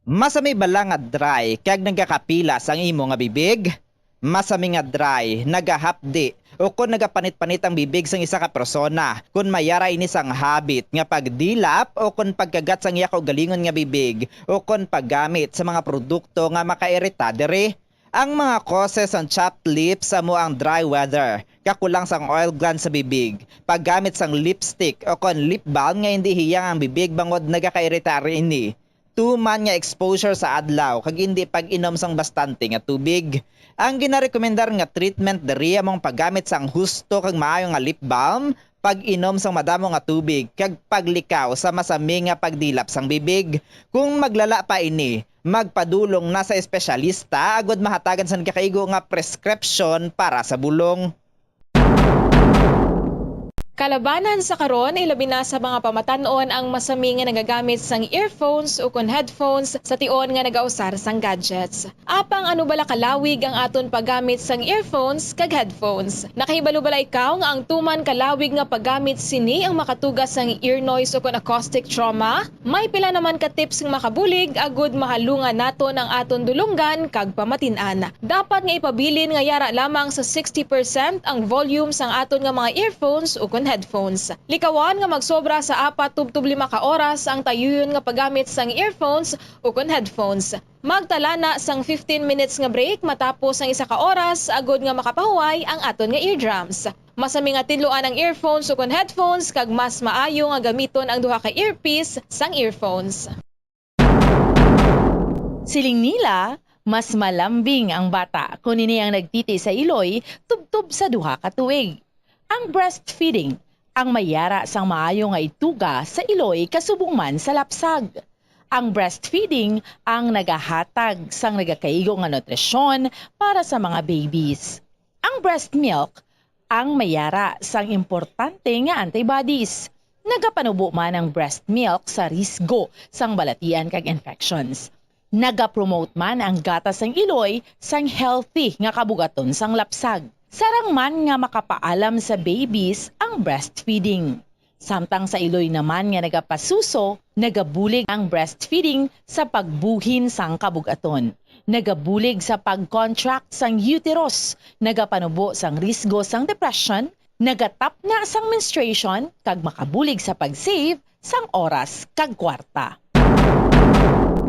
Masami bala nga dry kag nagakapilas ang imo nga bibig? Masami nga dry, nagahapdi, o kung nagapanit-panit ang bibig sang isa ka persona, kung mayara ini sang habit nga pagdilap o kung pagkagat sang iya kaugalingon nga bibig, o kung paggamit sa mga produkto nga makairita diri. Ang mga causes ang chapped lips amo ang dry weather, kakulang sang oil gland sa bibig, paggamit sang lipstick o kung lip balm nga hindi hiyang ang bibig bangod nagakairita ini. Tuman nga exposure sa adlaw kag hindi pag-inom sang bastante nga tubig. Ang ginarekomendar nga treatment diri among paggamit sang husto kag maayo nga lip balm, pag-inom sang madamo nga tubig kag paglikaw sa masami nga pagdilap sang bibig. Kung maglala pa ini, magpadulong na sa espesyalista agud mahatagan sa kakaigo nga prescription para sa bulong. Kalabanan sa karon ilabi na sa mga pamatanon ang masami nga nagagamit sang earphones o kon headphones sa tion nga nagausar sang gadgets. Apang ano bala kalawig ang aton paggamit sang earphones kag headphones. Nakahibalo bala ikaw nga ang tuman kalawig nga paggamit sini ang makatugas sang ear noise o kon acoustic trauma? May pila naman ka tips nga makabulig agud mahalungan naton ang aton dulunggan kag pamatin-an. Dapat nga ipabilin nga yara lamang sa 60% ang volume sang aton nga mga earphones o kon headphones. Likawan nga magsobra sa 4-5 ka oras ang tayuyon nga paggamit sang earphones o kon headphones. Magtala na sang 15 minutes nga break matapos ang 1 ka oras agod nga makapahuway ang aton nga eardrums. Masami nga tinluan ang earphones o kon headphones kag mas maayo nga gamiton ang duha ka earpiece sang earphones. Siling nila, mas malambing ang bata kung ini ang nagtiti sa iloy tubtub sa duha ka tuig. Ang breastfeeding, ang mayara sang maayo nga ituga sa iloy kasubong man sa lapsag. Ang breastfeeding ang nagahatag sang nagakaigo nga nutrisyon para sa mga babies. Ang breast milk, ang mayara sang importante nga antibodies. Nagapanubo man ang breast milk sa risgo sang balatian kag infections. Nagapromote man ang gatas sang iloy sang healthy nga kabugaton sang lapsag. Sarang man nga makapaalam sa babies ang breastfeeding. Samtang sa iloy naman nga nagapasuso, nagabulig ang breastfeeding sa pagbuhin sang kabugaton. Nagabulig sa pag-contract sang uterus, nagapanubo sang risgo sang depression, nagatap na sang menstruation, kag makabulig sa pag-save sang oras kag kwarta.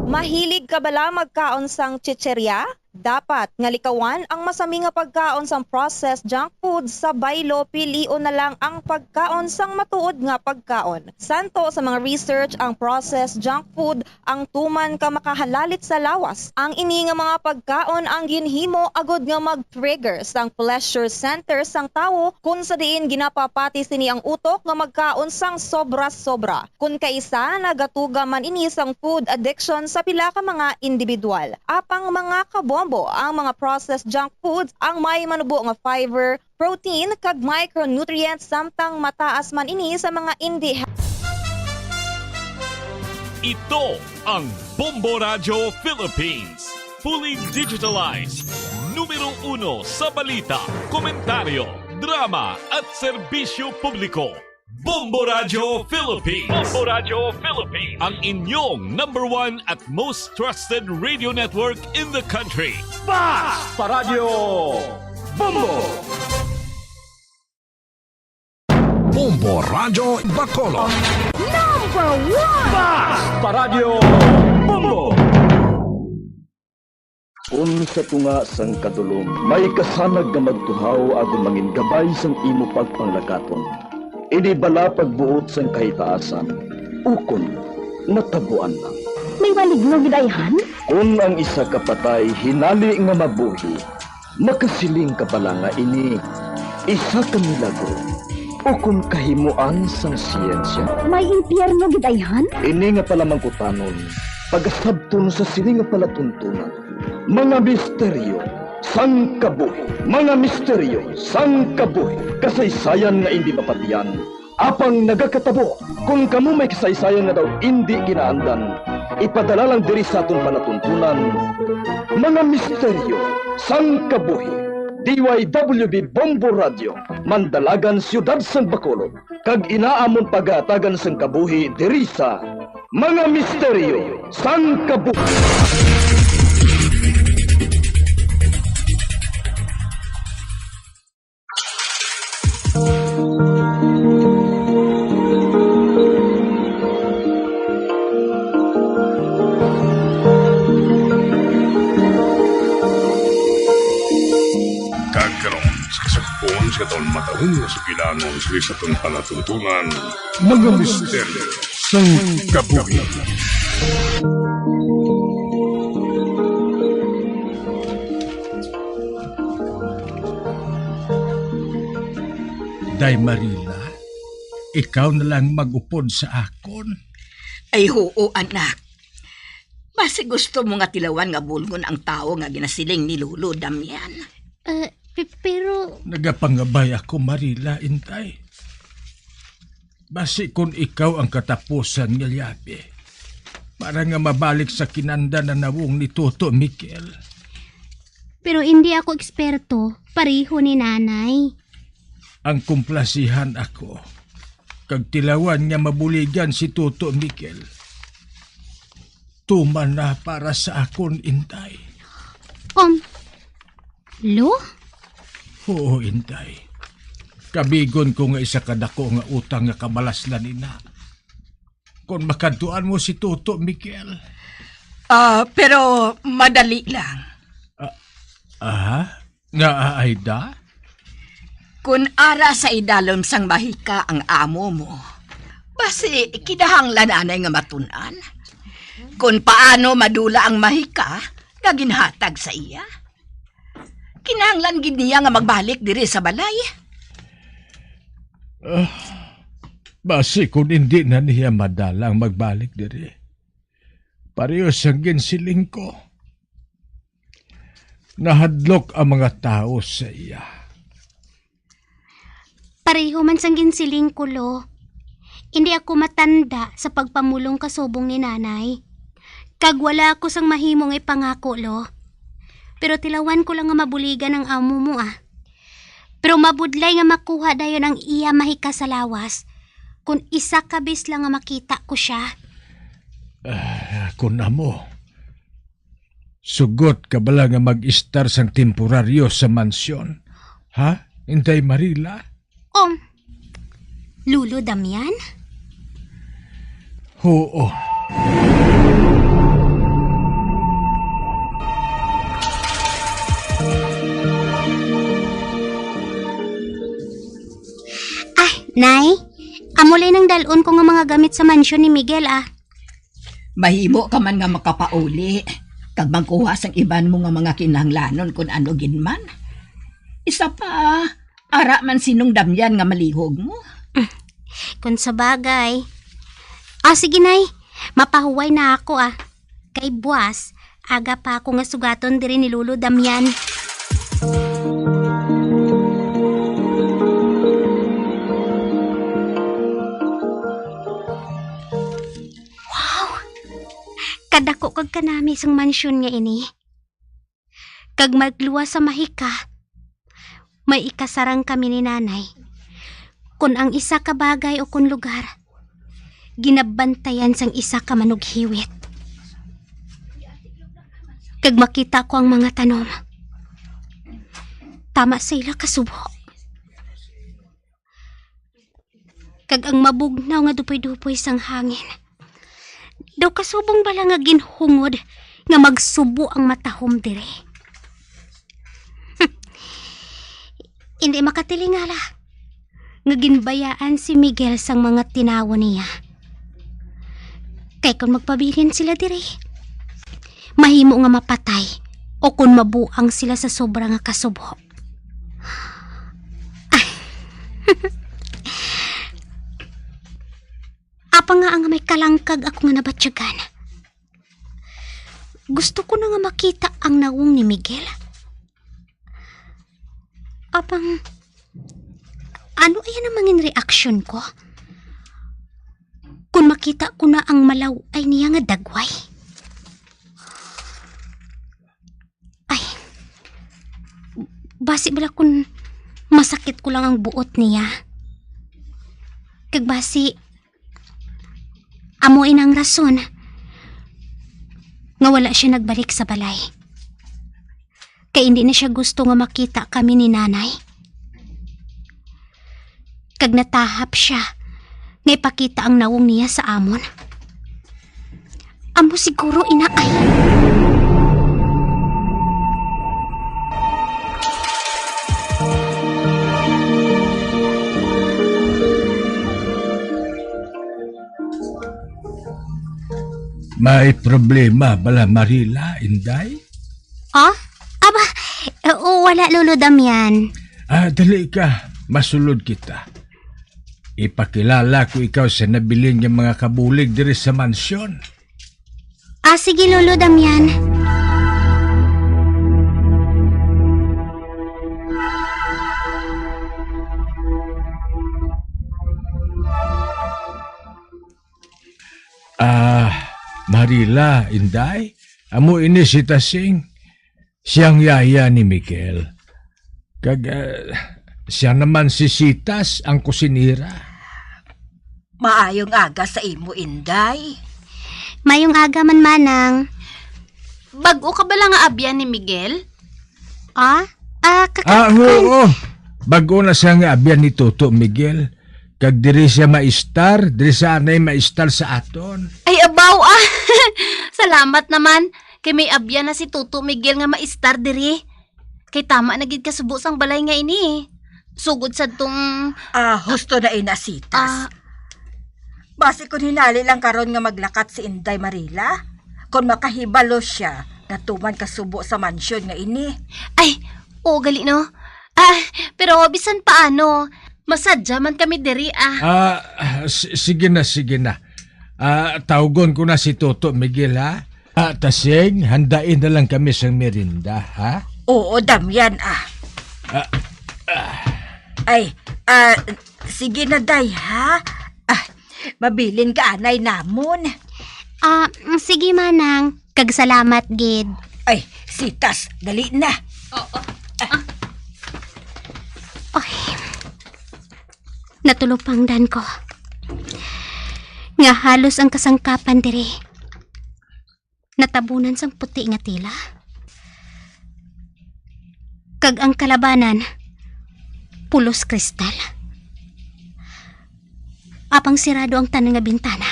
Mahilig ka bala magkaon sang chicherya? Dapat nga likawan ang masami nga pagkaon sang processed junk food sa baylo pilion na lang ang pagkaon sang matuod nga pagkaon. Santo sa mga research ang processed junk food ang tuman ka makahalalit sa lawas. Ang ini nga mga pagkaon ang ginhimo agud nga mag-trigger sang pleasure center sang tawo kung sa diin ginapapati sini ang utok nga magkaon sang sobra-sobra. Kung kaisa nagatuga man ini sang food addiction sa pila ka mga individual. Apang mga kabombo ang mga processed junk foods ang may manubo nga fiber, protein kag micronutrients samtang mataas man ini sa mga hindi. Ito ang Bombo Radio Philippines. Fully digitalized. Numero 1 sa balita, komentaryo, drama at serbisyo publiko. Bombo Radio Philippines. Bombo Radio Philippines. Ang inyong #1 at most trusted radio network in the country. Basta Radio Bombo. Bombo Radio Bacolod. #1 Basta Radio Bombo. Unsa tunga sang kadulom, may kasanag nga magtuhaw agon mangin gabay sang imo pagpanglakaton. Ini bala pagbuot sang kahitaasan, ukon natabuan lang. May maligno gidayhan? Kung ang isa ka patay hinali nga mabuhi, makasiling ka pala nga ini isa ka milagro. Ukon kahimuan sang siyensya. May impyerno gidayhan? Ini nga pala mangkutanon, pagasabton sa siling nga palatuntunan. Mga misteryo sang kabuhi, mga misteryo sang kabuhi, kasaysayan nga hindi mapatiyan, Apang nagakatabo, kung kamo may kasaysayan nga daw hindi ginaandan, ipadala lang diri sa aton panatuntunan, mga misteryo sang kabuhi. DYWB Bombo Radio, Mandalagan, Siyudad San Bacolod, kag inaamon pagatagan sang kabuhi diri sa mga misteryo sang kabuhi. Kagkaroon sa kasagpuan sa taon matahong na sa kilangon sa itong panatuntunan, mga misteryo sang kabuhi. Day Marila, ikaw na lang mag-upod sa akon. Ay oo, anak. Basi gusto mo nga tilawan nga bulgon ang tao nga ginasiling ni Lolo Damian. Pero... Nagapangabay ako, Marila, intay. Basi kung ikaw ang katapusan nga yabi, para nga mabalik sa kinanda na nawong ni Toto Miguel. Pero hindi ako eksperto, pareho ni nanay. Ang kumplasihan ako, kag tilawan nga mabuligan si Toto Miguel. Tuman na para sa akon, intay. Lo? Oo, intay. Kabigon ko nga isa kadako nga utang nga kabalaslan ina. Kung makadtuan mo si Toto Miguel. Pero madali lang. Nga Aida? Kung ara sa idalom sang mahika ang amo mo, basi kinahanglan anay nga matunan. Kung paano madula ang mahika, nga ginhatag sa iya. Kinahanglan gid niya nga magbalik diri sa balay. Basi kung hindi na niya madalang magbalik diri. Pareho siyang ginsiling ko. Nahadlok ang mga tao sa iya. Pareho man sang ginsiling ko, Lo. Hindi ako matanda sa pagpamulong kasubong ni nanay. Kag wala ako sang mahimong ipangako, Lo. Pero tilawan ko lang nga mabuligan ang amo mo, Pero mabudlay nga makuha dayon ang iya mahika sa lawas. Kung isa kabis lang nga makita ko siya. Kung amo, sugot ka bala nga mag-istar sang temporaryo sa mansyon? Ha? Intay Marila? Lolo Damian? Oo. Nay, amulay ng dalon ko nga mga gamit sa mansyon ni Miguel, Mahimo ka man nga makapauli. Kag magkuha sang iban mo nga mga kinahanglanon kung ano ginman. Isa pa, ara man sinong Damian nga malihog mo. Kung sa bagay. Sige, Nay. Mapahuway na ako, Kay buwas, aga pa ako nga sugaton diri ni Lolo Damian. Kadako kag kanami sang mansyon nga ini. Kag magluwa sa mahika, may ikasarang kami ni nanay. Kung ang isa ka bagay o kung lugar, ginabantayan sang isa ka manughiwit. Kag makita ko ang mga tanom, tama sa ila kasubo. Kag ang mabugnaw nga dupoy-dupoy sang hangin, daw kasubong bala nga ginhungod nga magsubo ang matahom dire. Hindi makatilingala nga ginbayaan si Miguel sang mga tinawo niya. Kay kung magpabilin sila dire, mahimo nga mapatay o kung mabuang sila sa sobra nga kasubo. Apa nga ang may kalangkag ako nga nabatsyagan. Gusto ko na nga makita ang nawong ni Miguel. Apang, ano ayan ang mangin reaksyon ko? kung makita ko na ang malaw ay niya nga dagway. Ay, basi bala kung masakit ko lang ang buot niya. Kag basi, amuin ang rason nga wala siya nagbalik sa balay. Kaya hindi na siya gusto nga makita kami ni nanay. Kag natahap siya nga ipakita ang nawong niya sa amon. Amo siguro inaay. May problema bala Marila, Inday? Oh? Aba, wala Lolo Damian. Dali ka, masulod kita. Ipakilala ko ikaw sa nabiling ng mga kabulig diri sa mansyon. Sige Lolo Damian. Marila, Inday, amo ini si Tasing, siyang yaya ni Miguel. Siya naman si Sitas, ang kusinira. Maayong aga sa imo, Inday. Mayong aga man manang. Bago ka ba lang nga abyan ni Miguel? Oo. Bago na siya nga abyan ni Toto Miguel. Kag diri siya maistar, diri sa anay maistar sa aton. Ay, abaw Salamat naman. Kay may abyan na si Toto Miguel nga maistar diri. Kay tama na gid kasubo sang balay nga ini. Sugod sa tong... Husto na inasitas. Basi kung hinali lang karon nga maglakat si Inday Marila, kung makahibalo siya, natuman kasubo sa mansyon nga ini. Ay, gali no. Pero bisan paano, masadya man kami diri Sige na. Tawgon ko na si Toto Miguel, ha? Tasing, handain na lang kami sa merinda, ha? Oo, Damian, sige na, Day, ha? Mabilin ka, anay namon. Sige manang, kag salamat gid. Ay, Sitas, dali na. Natulog pang dan ko. Nga halos ang kasangkapan diri. Natabunan sang puti nga tila. Kag ang kalabanan, pulos kristal. Apang sirado ang tanang nga bintana.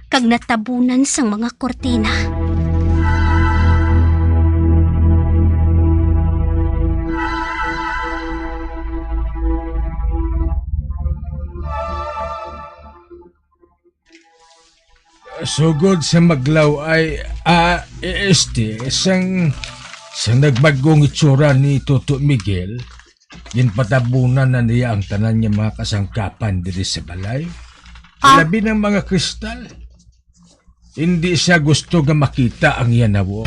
Kag natabunan sang mga kortina. Sugod sa maglaw ay sang nagbagong itsura ni Toto Miguel, ginpatabunan na niya ang tanan niya mga kasangkapan diri sa balay. Labi ng mga kristal. Hindi siya gusto nga makita ang yanawo.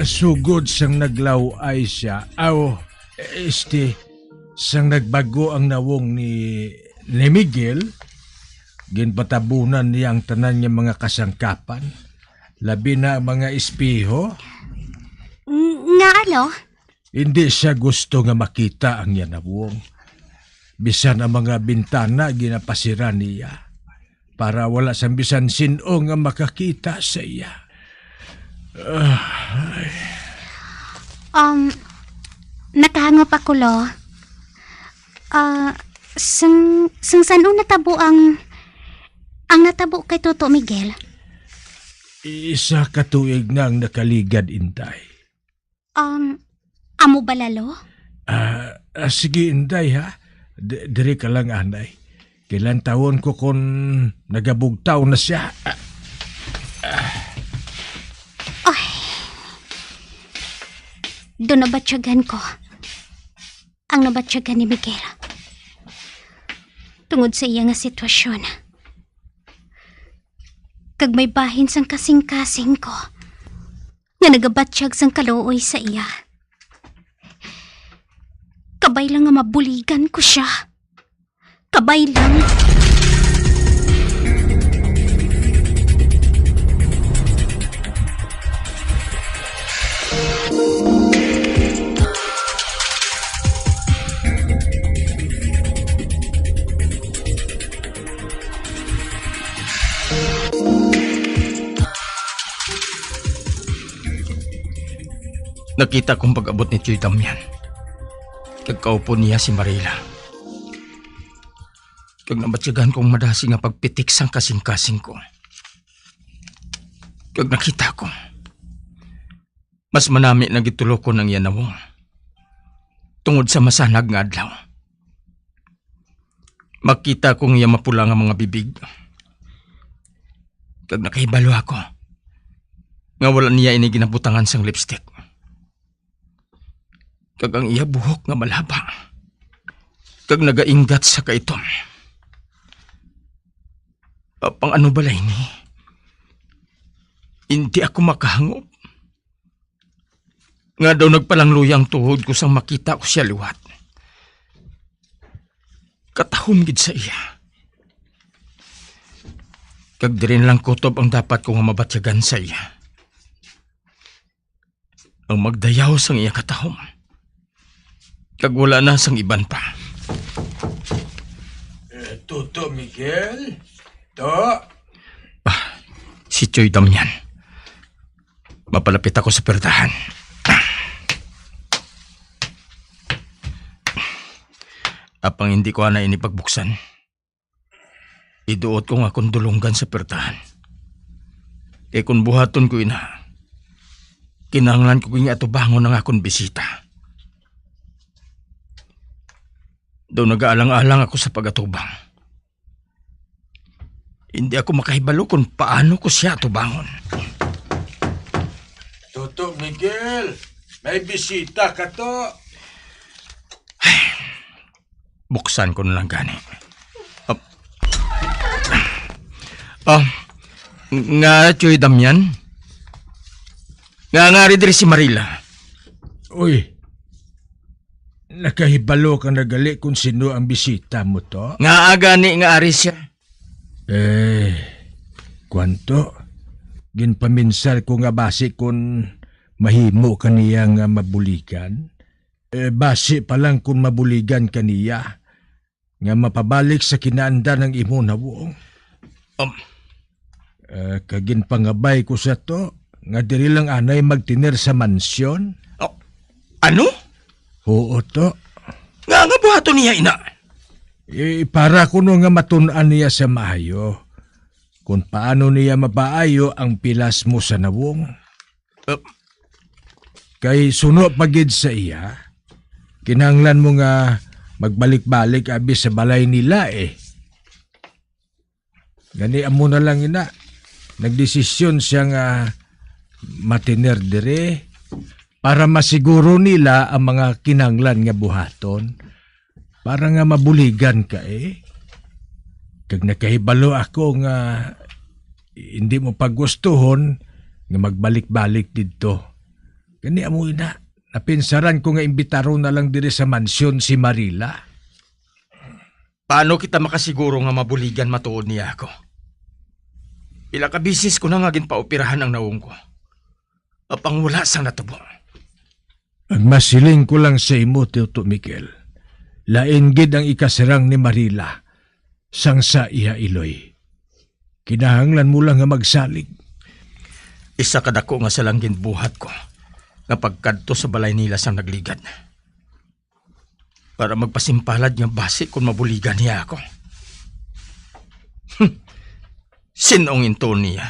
Sugod sang naglaw ay siya. Sang nagbago ang nawong ni Miguel, ginpatabunan niya ang tanan niya mga kasangkapan, labi na ang mga espiho. Nga alo? Hindi siya gusto nga makita ang yanawong. Bisan ang mga bintana ginapasira niya para wala sang bisan sino nga makakita sa iya. Nakahangop ako, lo. Saan natabo ang natabo kay Toto Miguel? Isa katuig na ang nakaligad, Inday. Amo ba lalo? Sige, Inday, ha? Diri ka lang, anay. Kailan taon ko kung nagabugtaw na siya. Doon nabatsyagan ko ang nabatsyagan ni Miguel. Tungod sa iya nga sitwasyon. Kag may bahin sang kasing-kasing ko nga nagabatsyag sang kaluoy sa iya. Kabay lang nga mabuligan ko siya. Kabay lang. Nakita kong pag-abot ni Tioy Damian. Kagkaupo niya si Marila. Kag nabatsyagan kong madasi nga pagpitik sang kasing-kasing ko. Kag nakita ko, mas manami na gitulo ko ng yanawong. Tungod sa masanag nga adlaw. Makita kong iya mapula nga mga bibig. Kag nakahibalo ako, nga wala niya ini ginabutangan sang lipstick. Kag ang iya buhok nga malaba. Kag nagainggat sa kaitom. Pang ano balay ni? Hindi ako makahangop. Nga daw nagpalangluyang tuhod ko sang makita ko siya liwat. Katahom gid sa iya. Kag di rin lang kutob ang dapat kong mabatyagan sa iya. Ang magdayaw sang iya katahom. Kag wala na sang iban pa. Tuto, Miguel? To? Si Tioy Damian. Mapalapit ako sa perdahan. Apang hindi ko na inipagbuksan. Iduot ko nga akong dulunggan sa perdahan. Kaya kung buhaton ko ina, kinahanglan ko nga atubangon ng akong bisita. Daw nag-aalang-alang ako sa pagatubang. Hindi ako makahibalo kung paano ko siya tubangon. Tuto, Miguel, may bisita ka to. Buksan ko na lang gani. Nga, Tioy Damian? Nga rin si Marila. Uy, nakahibalo ka na gali kung sino ang bisita mo to? Nga gani nga ari siya. Kwanto? Ginpaminsal ko nga basi kung mahimo kaniya nga mabuligan. Basi pa lang kung mabuligan kaniya nga mapabalik sa kinaanda ng imo na buong. Kagin pangabay ko sa to nga diri lang anay magtiner sa mansyon. Ano? Oo to. Nga buhato niya ina. Para kuno nga matun-an niya sa maayo. Kung paano niya mapaayo ang pilas mo sa nawong. Kay suno pagid sa iya, kinahanglan mo nga magbalik-balik abi sa balay nila Gani amo na lang ina. Nagdesisyon siya nga matiner dire para masiguro nila ang mga kinahanglan nga buhaton. Para nga mabuligan ka Kag nakahibalo ako nga hindi mo paggustuhon nga magbalik-balik dito. Gani amo ina, napinsaran ko nga imbitaro na lang diri sa mansyon si Marila. Paano kita makasiguro nga mabuligan matuod niya ako? Pila ka bisis ko na nga ginpaoperahan ang nawong ko. Apang wala sang natabo. Ang masiling ko lang sa imo, Tito Miguel. Lain gid ang ikasirang ni Marila sang sa iya iloy. Kinahanglan mo lang nga magsalig. Isa kadako nga sa langgin buhat ko nga pagkadto sa balay nila sang nagligad. Para magpasimpalad nga basi kung mabuligan niya ako. Sinong into niya?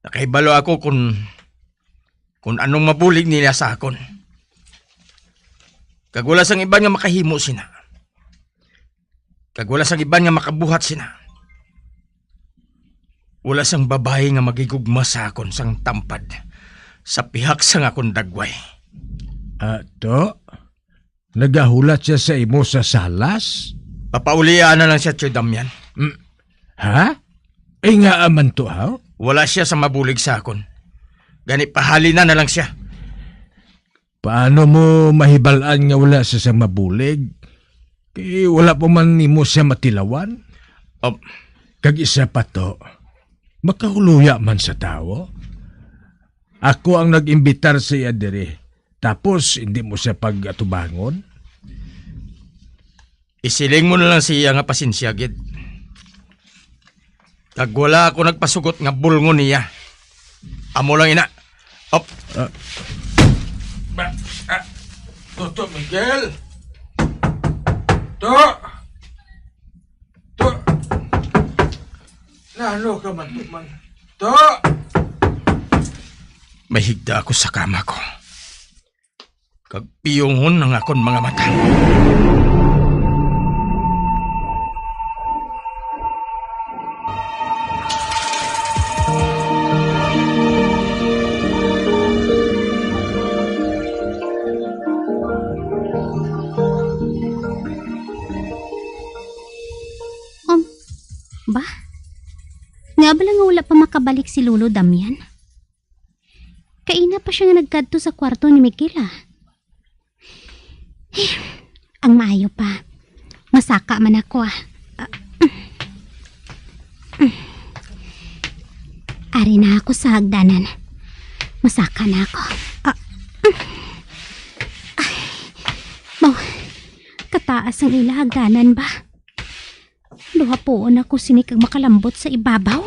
Nakahibalo ako kung anong mabulig nila sa akon. Kag wala sang iba nga makahimo sina. Kag wala sang iban nga makabuhat sina. Wala sang babae nga magigugma sa akon sang tampad sa pihak sang akong dagway. To? Nagahulat siya sa imo sa salas? Papaulian na lang siya, Tio Damian. Ha? Ay nga aman to, ha? Wala siya sa mabulig sa akon. Gani pahali na lang siya. Paano mo mahibalaan nga wala siya sa mabulig? Kaya wala pa man nimo siya matilawan? Kag isa pa to, makahuluya man sa tao? Ako ang nag-imbitar sa iya diri, tapos hindi mo siya pag-atubangon? Isiling mo na lang siya nga pasensya, gid. Kag wala ako nagpasugot nga bulngon niya. Amo lang ina. Toto Miguel? Nano ka man, man? May higda ako sa kama ko. Kag piyongon ng akon mga mata. Ba? Nga ba lang nga wala pa makabalik si Lolo Damian? Kaina pa siya nga nagkadto sa kwarto ni Miguel Ang maayo pa. Masaka man ako Ari na ako sa hagdanan. Masaka na ako. Kataas ang ila hagdanan ba? Luha poon ako sinikag makalambot sa ibabaw.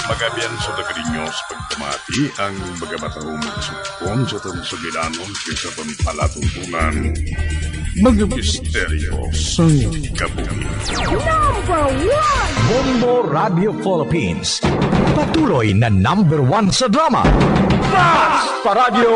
Magabian sa dagrinyo sa pagtamati ang magabatahong magsupon sa tansugilanon kaysa pampalatuntunan mga misteryo sa kabuhi. Bombo Radio Philippines. Patuloy na #1 sa drama. Mas Paradyo!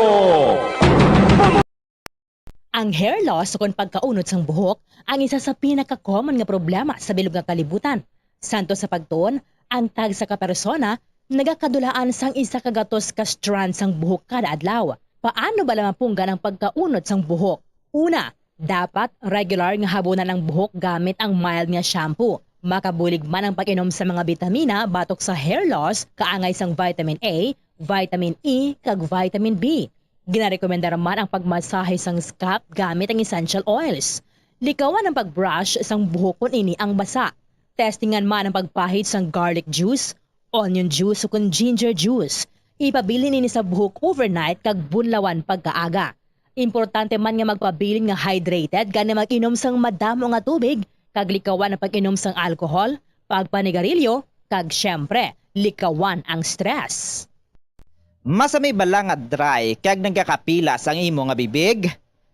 Ang hair loss o pagkaunod sang buhok ang isa sa pinaka-common nga problema sa bilog nga kalibutan. Santo sa pagtuon, ang tag sa kapersona nagakadulaan sang isa kagatos ka strand sang buhok kada adlaw. Paano ba lamapunggan ang pagkaunod sang buhok? Una, dapat regular nga habunan ang buhok gamit ang mild nga shampoo. Makabulig man ang pag-inom sa mga bitamina batok sa hair loss, kaangay sang vitamin A, vitamin E, kag vitamin B. Ginarekomenda man ang pagmasahe sang scalp gamit ang essential oils. Likawan ang pagbrush sang buhok kun ini ang basa. Testingan man ang pagpahid sang garlic juice, onion juice o kun ginger juice. Ipabili nini sa buhok overnight kag bunlawan pagkaaga. Importante man nga magpabilin nga hydrated gani mag-inom sang madamo nga tubig, kag likawan ang pag-inom sang alcohol, pagpanigarilyo, kag syempre, likawan ang stress. Masami bala nga dry kag nagakapilas ang imo nga bibig?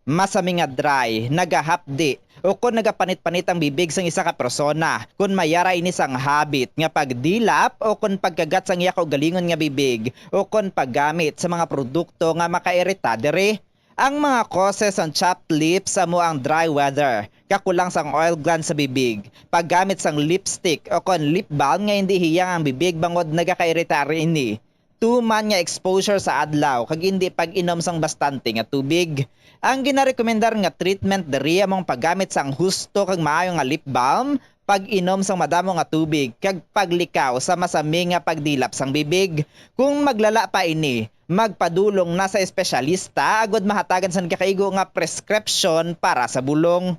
Masami nga dry, nagahapdi o kung nagapanit-panit ang bibig sang isa ka persona, kung mayara ini sang habit nga pagdilap o kung pagkagat sang iya kaugalingon nga bibig o kung paggamit sa mga produkto nga makairita diri. Ang mga causes ang chapped lips amo ang dry weather, kakulang sang oil gland sa bibig, paggamit sang lipstick o kung lip balm nga hindi hiyang ang bibig bangod nagakairita ini. Tuman nga exposure sa adlaw kag hindi pag-inom sang bastante nga tubig. Ang ginarekomendar nga treatment diri among paggamit sang husto kag maayo nga lip balm, pag-inom sang madamo nga tubig kag paglikaw sa masami nga pagdilap sang bibig. Kung maglala pa ini, magpadulong na sa espesyalista agod mahatagan sang kakaigo nga prescription para sa bulong.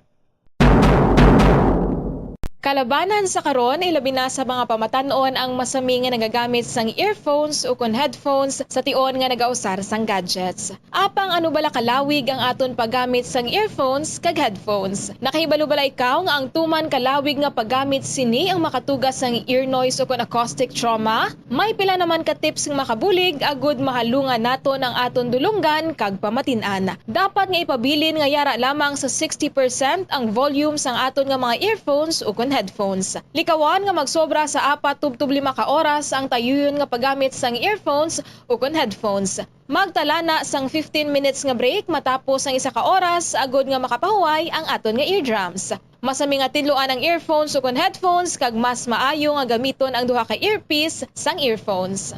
Kalabanan sa karon ilabi na sa mga pamatanon ang masami nga nagagamit sang earphones o kon headphones sa tion nga nagausar sang gadgets. Apang ano bala kalawig ang aton paggamit sang earphones kag headphones. Nakahibalo bala ikaw nga ang tuman kalawig nga paggamit sini ang makatugas sang ear noise o kon acoustic trauma? May pila naman ka tips nga makabulig agud mahalungan naton ang aton dulunggan kag pamatin-an. Dapat nga ipabilin nga yara lamang sa 60% ang volume sang aton nga mga earphones o kon headphones. Likawan nga magsobra sa 4-5 ka oras ang tayuyon nga paggamit sang earphones o kon headphones. Magtala na sang 15 minutes nga break matapos ang 1 ka oras agod nga makapahuway ang aton nga eardrums. Masami nga tidloan ang earphones o kon headphones kag mas maayo nga gamiton ang duha ka earpiece sang earphones.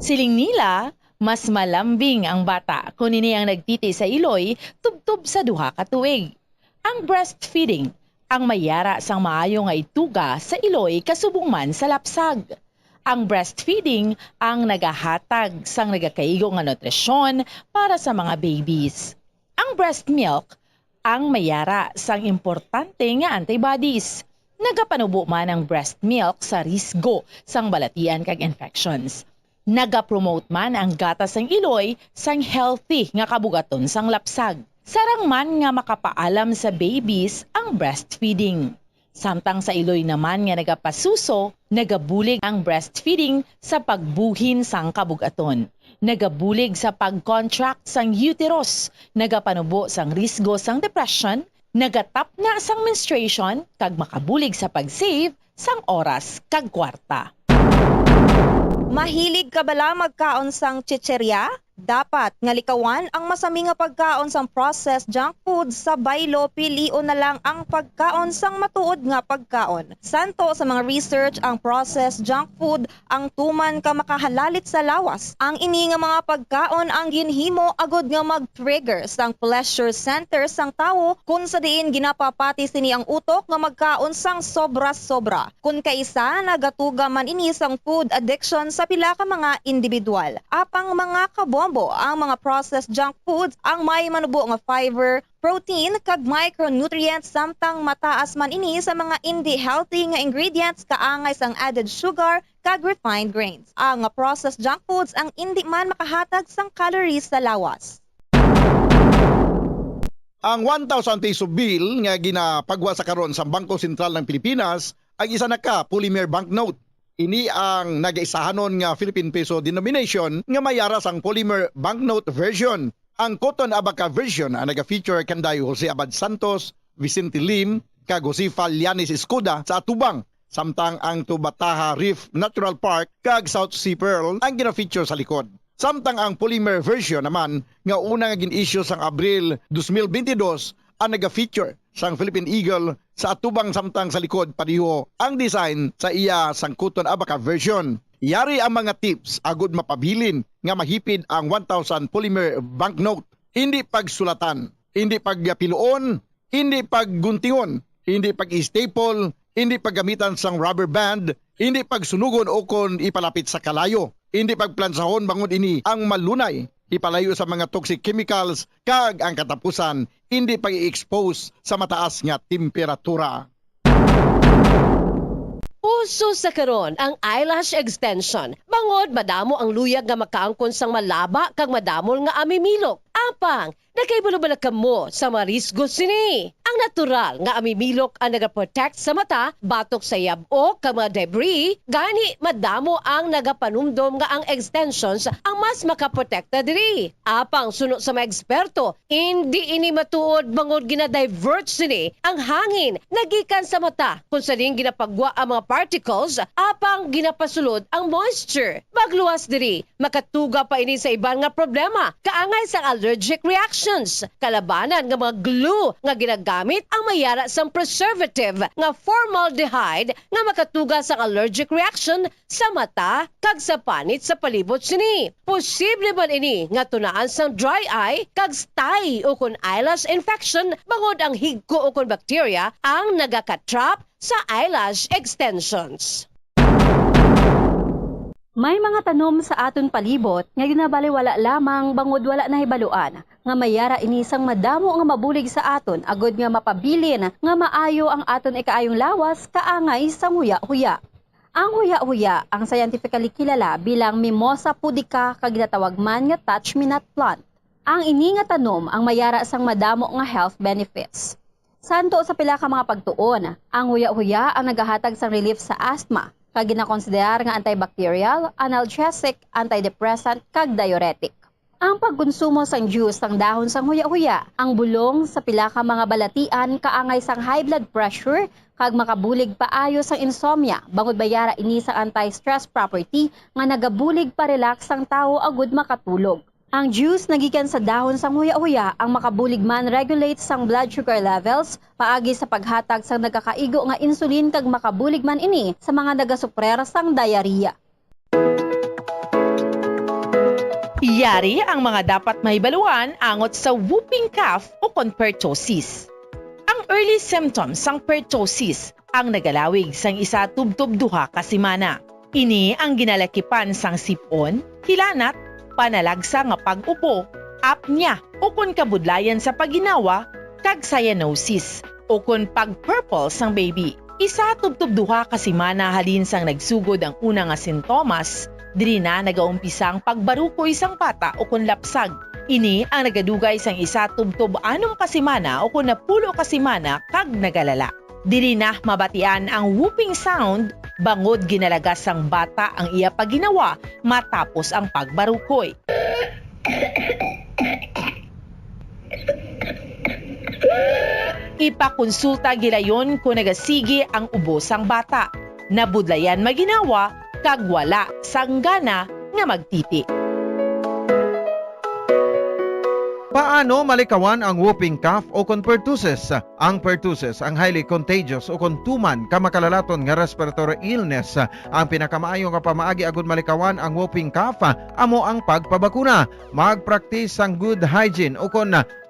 Siling nila, mas malambing ang bata kung ini ang nagtiti sa iloy tubtub sa duha ka tuig. Ang breastfeeding ang mayara sang maayo nga ituga sa iloy kasubong man sa lapsag. Ang breastfeeding ang nagahatag sang nagakaigo nga nutrisyon para sa mga babies. Ang breast milk ang mayara sang importante nga antibodies. Nagapanubo man ang breast milk sa risgo sang balatian kag infections. Nagapromote man ang gatas sang iloy sang healthy nga kabugaton sang lapsag. Sarang man nga makapaalam sa babies ang breastfeeding. Samtang sa iloy naman nga nagapasuso, nagabulig ang breastfeeding sa pagbuhin sang kabugaton. Nagabulig sa pag-contract sang uterus, nagapanubo sang risgo sang depression, nagatap na sang menstruation, kag makabulig sa pag-save sang oras kag kwarta. Mahilig ka bala magkaon sang chicherya? Dapat nga likawan ang masami nga pagkaon sang processed junk food sa baylo pilion na lang ang pagkaon sang matuod nga pagkaon. Santo sa mga research ang processed junk food ang tuman ka makahalalit sa lawas. Ang ini nga mga pagkaon ang ginhimo agod nga mag-trigger sang pleasure center sang tawo kung sa diin ginapapati sini ang utok nga magkaon sang sobra-sobra. Kung kaisa nagatuga man ini sang food addiction sa pila ka mga individual. Apang mga kabombo ang mga processed junk foods ang may manubo nga fiber, protein kag micronutrients samtang mataas man ini sa mga hindi healthy nga ingredients kaangay sang added sugar kag refined grains. Ang processed junk foods ang hindi man makahatag sang calories sa lawas. Ang 1,000 peso bill nga ginapagwa sa karon sa Bangko Sentral ng Pilipinas ay isa na ka polymer banknote. Ini ang nag-isahanon nga Philippine peso denomination nga mayara sang polymer banknote version. Ang Cotton Abaca version ang naga-feature kanday Jose Abad Santos, Vicente Lim, kag Josefa Lianis Escuda sa atubang. Samtang ang Tubataha Reef Natural Park kag South Sea Pearl ang gina-feature sa likod. Samtang ang polymer version naman nga una nga gin-issue sang Abril 2022 ang naga-feature sang Philippine Eagle sa atubang samtang sa likod pariho ang design sa iya sang Cotton Abaca version. Yari ang mga tips agud mapabilin nga mahipid ang 1,000 polymer banknote. Hindi pagsulatan, hindi pagpiluon, hindi pagguntingon, hindi pag-staple, hindi paggamitan sang rubber band, hindi pagsunugon o kon ipalapit sa kalayo, hindi pagplansahon bangod ini ang malunay, ipalayo sa mga toxic chemicals, kag ang katapusan, hindi pag-i-expose sa mataas nga temperatura. Uso sa karon ang eyelash extension. Bangod madamo ang luyag nga makaangkon sang malaba kag madamol nga amimilok. Apang, nakaibalo-bala kamo sa marisgo sini. Ang natural nga amimilok ang nagaprotect sa mata, batok sa yab-o kag mga debris, gani madamo ang nagapanumdom nga ang extensions ang mas makaprotekta diri. Apang suno sa mga eksperto, hindi ini matuod bangod gina-divert sini ang hangin nagikan sa mata kung sa din ginapagwa ang mga particles, apang ginapasulod ang moisture. Magluwas diri, makatuga pa ini sa iban nga problema, kaangay sa allergic reactions. Kalabanan nga mga glue nga ginagamit ang mayara sang preservative nga formaldehyde nga makatuga sang allergic reaction sa mata kag sa panit sa palibot sini. Posible man ini nga tunaan sang dry eye kag stye o kon eyelash infection bangod ang higko o kon bacteria ang nagakatrap sa eyelash extensions. May mga tanom sa aton palibot nga ginabaliwala lamang bangod wala na hibaluan nga mayara inisang madamo nga mabulig sa aton agod nga mapabilin nga maayo ang aton ikaayong lawas kaangay sang huya-huya. Ang huya-huya ang scientifically kilala bilang Mimosa pudica kag ginatawag man nga touch-me-not plant. Ang ini nga tanom ang mayara sang madamo nga health benefits. Santo sa pila ka mga pagtuon, ang huya-huya ang nagahatag sang relief sa asthma, kag ginakonsiderar nga antibacterial, analgesic, antidepressant, kag diuretic. Ang pagkonsumo sang juice sang dahon sang huya-huya, ang bulong sa pila ka mga balatian kaangay sang high blood pressure, kag makabulig paayo sang insomnia, bangod bayara ini sang anti-stress property nga nagabulig pa relax sang tao agud makatulog. Ang juice nagikan sa dahon sang huya-huya ang makabulig man regulate sang blood sugar levels paagi sa paghatag sang nagkakaigo nga insulin kag makabulig man ini sa mga nagasuprer sang diarrhea. Yari ang mga dapat mahibaluan angot sa whooping cough o pertussis. Ang early symptoms sang pertussis ang nagalawig sang isa tubtob duha ka semana. Ini ang ginalakipan sang sipon, hilanat, panalagsa nga pag-upo, apnea o kun kabudlayan sa paginawa, kag cyanosis o kun pag-purple sang baby. Isa tubtob duha ka semana halin sang nagsugod ang una nga sintomas, diri na nagaumpisang pagbarukoy sang bata o kun lapsag. Ini ang nagadugay sang isa tubtob 6 ka semana o kun 10 ka semana kag nagalala. Diri na mabatian ang whooping sound bangod ginalagas sang bata ang iya paginawa matapos ang pagbarukoy. Ipakonsulta gilayon kung nagasigi ang ubo sang bata. Nabudlayan maginawa kag wala sang gana nga magtiti. Paano malikawan ang whooping cough o pertussis? Ang pertussis ang highly contagious o tuman ka makalalaton nga respiratory illness. Ang pinakamaayo nga pamaagi agud malikawan ang whooping cough amo ang pagpabakuna. Mag-practice ang good hygiene o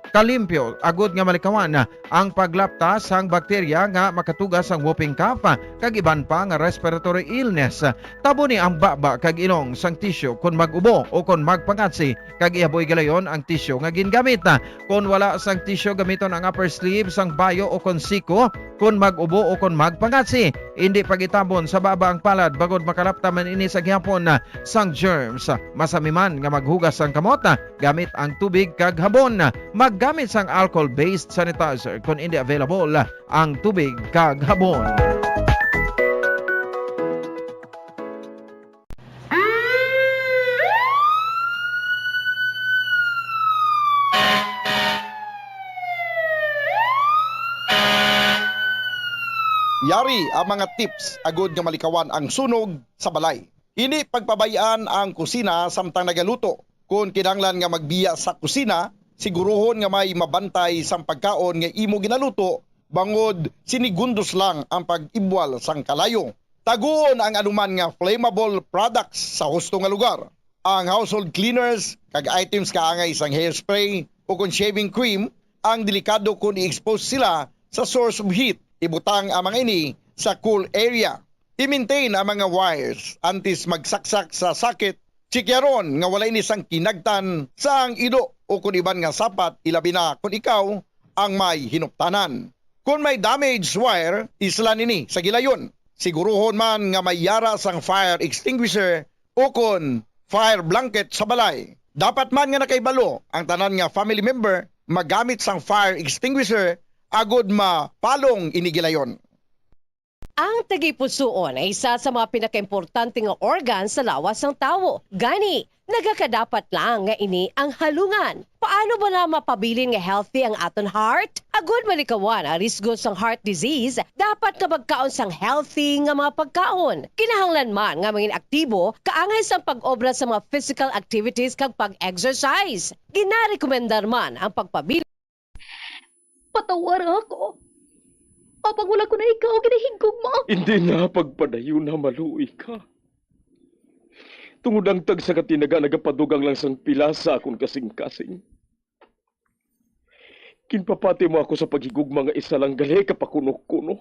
kalimpyo agud nga malikawan ang paglapta sang bakterya nga makatugas ang whooping cough kag iban pa nga respiratory illness. Tabo ni ang baba kag ilong sang tissue kun mag-ubo o kun magpangatsi kag iaboy galayon ang tissue nga gingamit. Kun wala sang tissue gamiton ang upper sleeve sang bayo o kun siko kun mag-ubo o kun magpangatsi. Hindi pagitabon sa baba ang palad bagod makalapta man ini sa gihapon sang germs. Masami man nga maghugas sang kamot gamit ang tubig kag habon. Maggamit sang alcohol-based sanitizer kung hindi available ang tubig kag habon. Yari ang mga tips agud nga malikawan ang sunog sa balay. Ini pagpabayaan ang kusina samtang nagaluto. Kung kinahanglan nga magbiya sa kusina, siguruhon nga may mabantay sang pagkaon nga imo ginaluto bangod sinigundos lang ang pag-ibwal sang kalayo. Taguon ang anuman nga flammable products sa husto nga lugar. Ang household cleaners kag items kaangay sang hairspray o kun shaving cream ang delikado kung i-expose sila sa source of heat. Ibutang ang mga ini sa cool area. I-maintain ang mga wires antes magsaksak sa sakit. Chikyaron nga wala ini sang kinagtan sang ido o kung iban nga sapat ilabi na kung ikaw ang may hinuptanan. Kung may damaged wire, islan ini sa gilayon. Siguruhon man nga may yara sang fire extinguisher o kung fire blanket sa balay. Dapat man nga nakaibalo ang tanan nga family member magamit sang fire extinguisher agod mapalong inigilayon. Ang tagipusoon ay isa sa mga pinakaimportante nga organ sa lawas ng tao. Gani, nagakadapat lang nga ini ang halungan. Paano ba na mapabilin nga healthy ang aton heart? Agud malikawan ang risgo sang heart disease, dapat ka magkaon sang healthy nga mga pagkaon. Kinahanglan man nga maging aktibo, kaangay sang pag-obra sa mga physical activities kag pag-exercise. Ginarekomendar man ang pagpabilin. Patawar ako. Apang wala ko na ikaw, ginahigog mo. Hindi na pagpadayo na maluwi ka. Tungod ang tag sa katinaga nagapadugang lang sang pila sa akong kasing-kasing. Kinpapati mo ako sa paghigug mga isa lang gali kapakuno-kuno.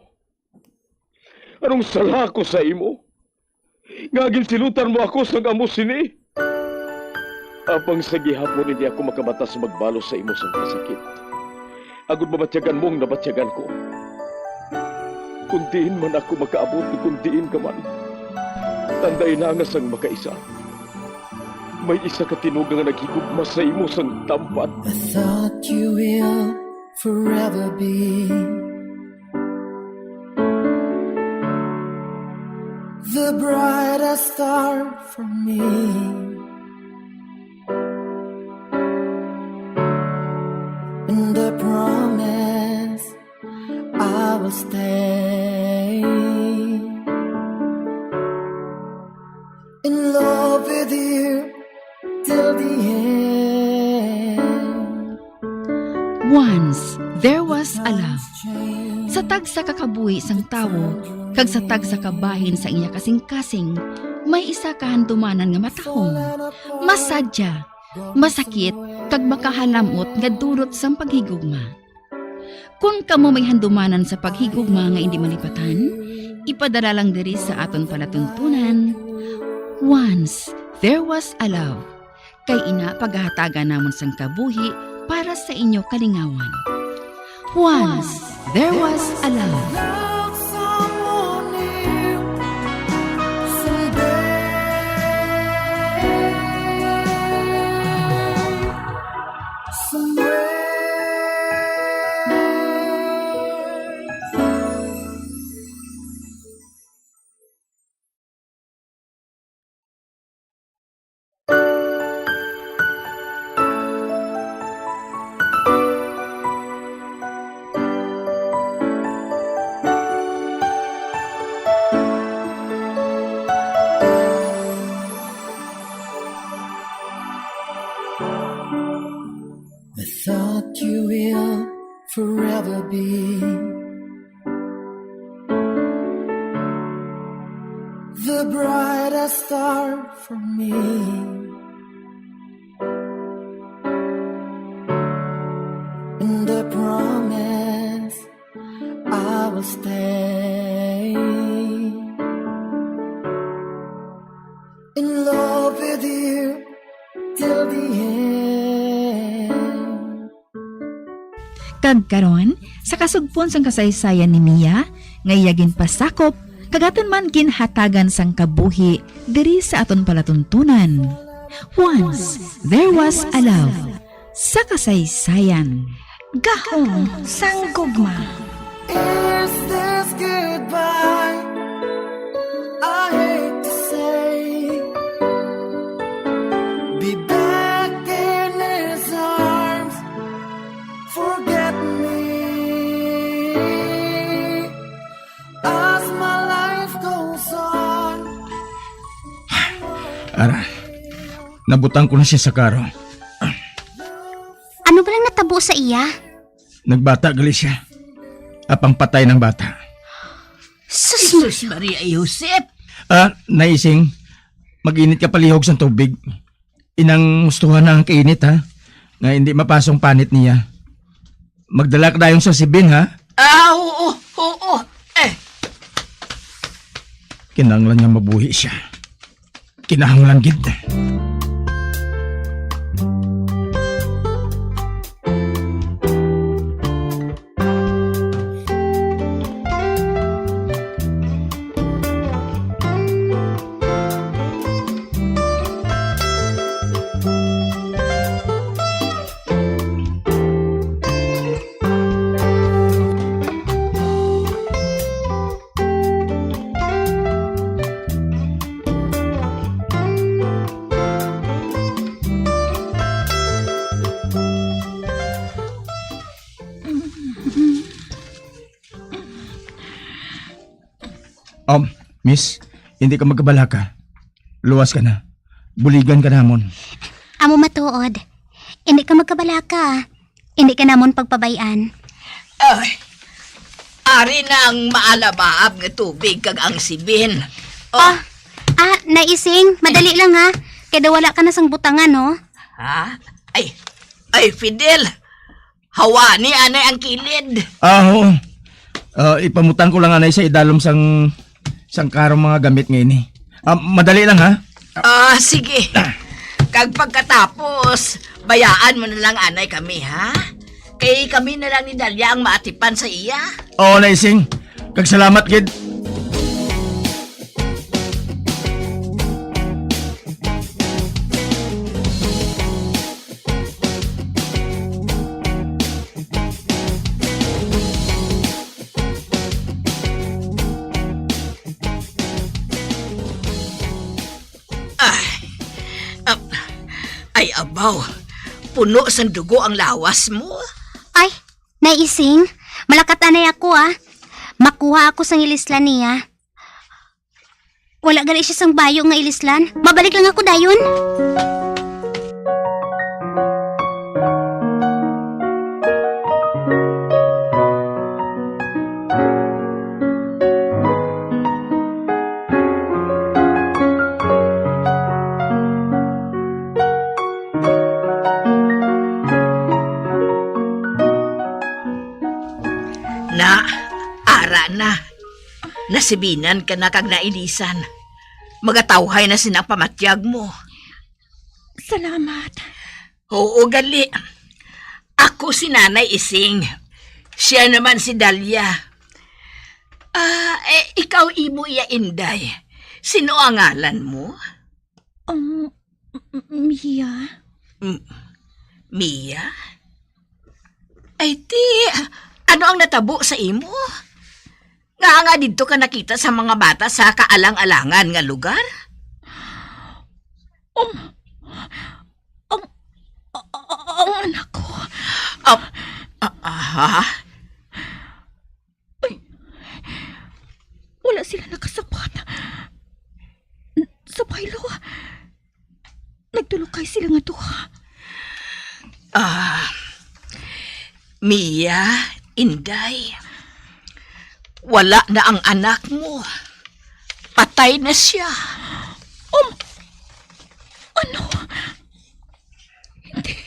Anong sala ko sa imo? Ngagin silutan mo ako sa amo sini. Apang sa gihapon hindi ako makabatas magbalos sa imo sa kasakit. Agud mabatyagan mong nabatyagan ko. Kundiin man ako makaabot, kundiin ka man. Tanday na nga sang makaisa. May isa ka tinugang nga naghigugma sa imo sang tampat. I thought you will forever be the brightest star for me. And I promise I will stay in love with you till the end. Once, there was a love. Sa tagsa kakabuhi sang tawo, kag sa tagsa kabahin sa iya kasing-kasing, may isa kahandumanan nga matahong, masadya, masakit, kag makahalamot nga dulot sang paghigugma. Kung kamo may handumanan sa paghigugma nga hindi malipatan, ipadala lang diri sa aton palatuntunan. Once, there was a love. Kay ina paghahatagan namon sang kabuhi para sa inyo kalingawan. Once, there was a love. I thought you will forever be the brightest star for me. And I promise I will stay in love with you till the end. Kag karon, sa kasugpon sang kasaysayan ni Mia, ngayagin pasakop, kagaton man ginhatagan sang kabuhi diri sa aton palatuntunan. Once, there was a love. Sa kasaysayan, gahong sang gugma. Is this goodbye? I hate to say, be back in his arms, forget me as my life goes on. Ara, nabutang ko na siya sa karo. Ano ba lang natabo sa iya? Nagbata gali siya. Apang patay ng bata. Sus Maria Josep! Naising, mag-init ka palihog sa tubig. Inang gustuhan na ang kainit ha, nga hindi mapasong panit niya. Magdala ka dayong sa sibin ha. Oo. Kinahanglan nga mabuhi siya. Kinahanglan gid. Miss, hindi ka magkabalaka. Luwas ka na. Buligan ka namon. Amo matuod. Hindi ka magkabalaka. Hindi ka namon pagpabayan. Ay, ari na ang maalabaab nga tubig kag ang sibin. Naising. Madali lang ha. Kaya wala ka na sang butangan, no? Ha? Ay, Fidel. Hawa ni anay ang kilid. Oo. Ipamutan ko lang anay sa idalom sang karong mga gamit ngayon eh. Madali lang ha. Sige. Kag pagkatapos, bayaan mo na lang anay kami, ha? Kay kami na lang ni Dalia ang maatipan sa iya. Oo na ising. Kag salamat gid. Ay, abaw. Puno sa dugo ang lawas mo. Ay, naising. Malakat anay ako Makuha ako sang ilislan niya. Wala gali siya sang bayo nga ilislan. Mabalik lang ako dayon. Nasibinan ka na kag nailisan. Magatawhay na sinang pamatyag mo. Salamat. Oo, gali. Ako si Nanay Ising. Siya naman si Dalia. Ikaw imo iya Inday. Sino ang ngalan mo? Mia. Mia? Ay, ano ang natabo sa imo? Nga dito ka nakita sa mga bata sa kaalang-alangan nga lugar? Ang anak ko. Ay, wala sila nakasapat. Sa baylo, nagtulukay sila nga duha. Mia, Inday, wala na ang anak mo. Patay na siya. Ano? Hindi.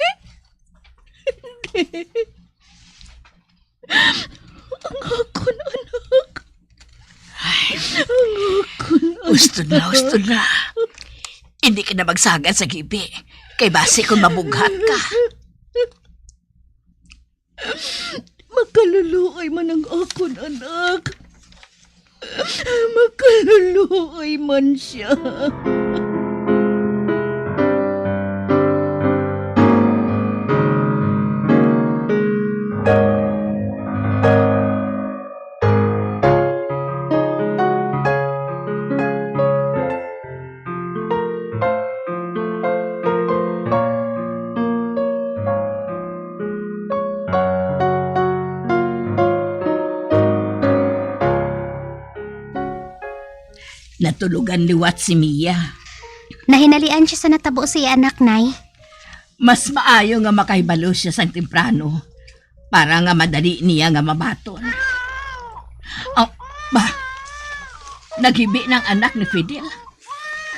Ang akon anak. Ay, gusto na. Hindi ka na magsagad sa gibi. Kay base kung mabughat ka. Makaluluoy man ang akon anak. Makaluluoy man siya. Natulugan liwat si Mia. Nahinalian siya sa natabo si anak, Nay. Mas maayo nga makaibalo siya sang temprano para nga madali niya nga mabaton. Naghibi ng anak ni Fidel.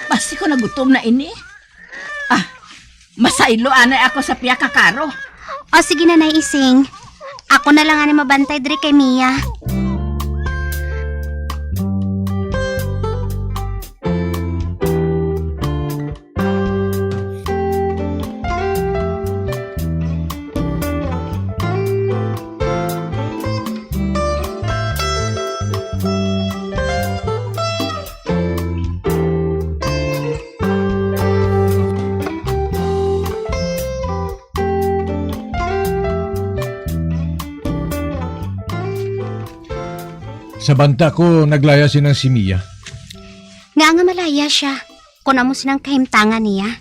Basi ko nagutom na ini. Masailo anay ako sa piya kakaro. Sige na, Nay Ising. Ako na lang mabantay diri kay Mia. Sa banta ko, naglaya sinang si Mia. Nga malaya siya. Kuna mo sinang kahimtangan niya.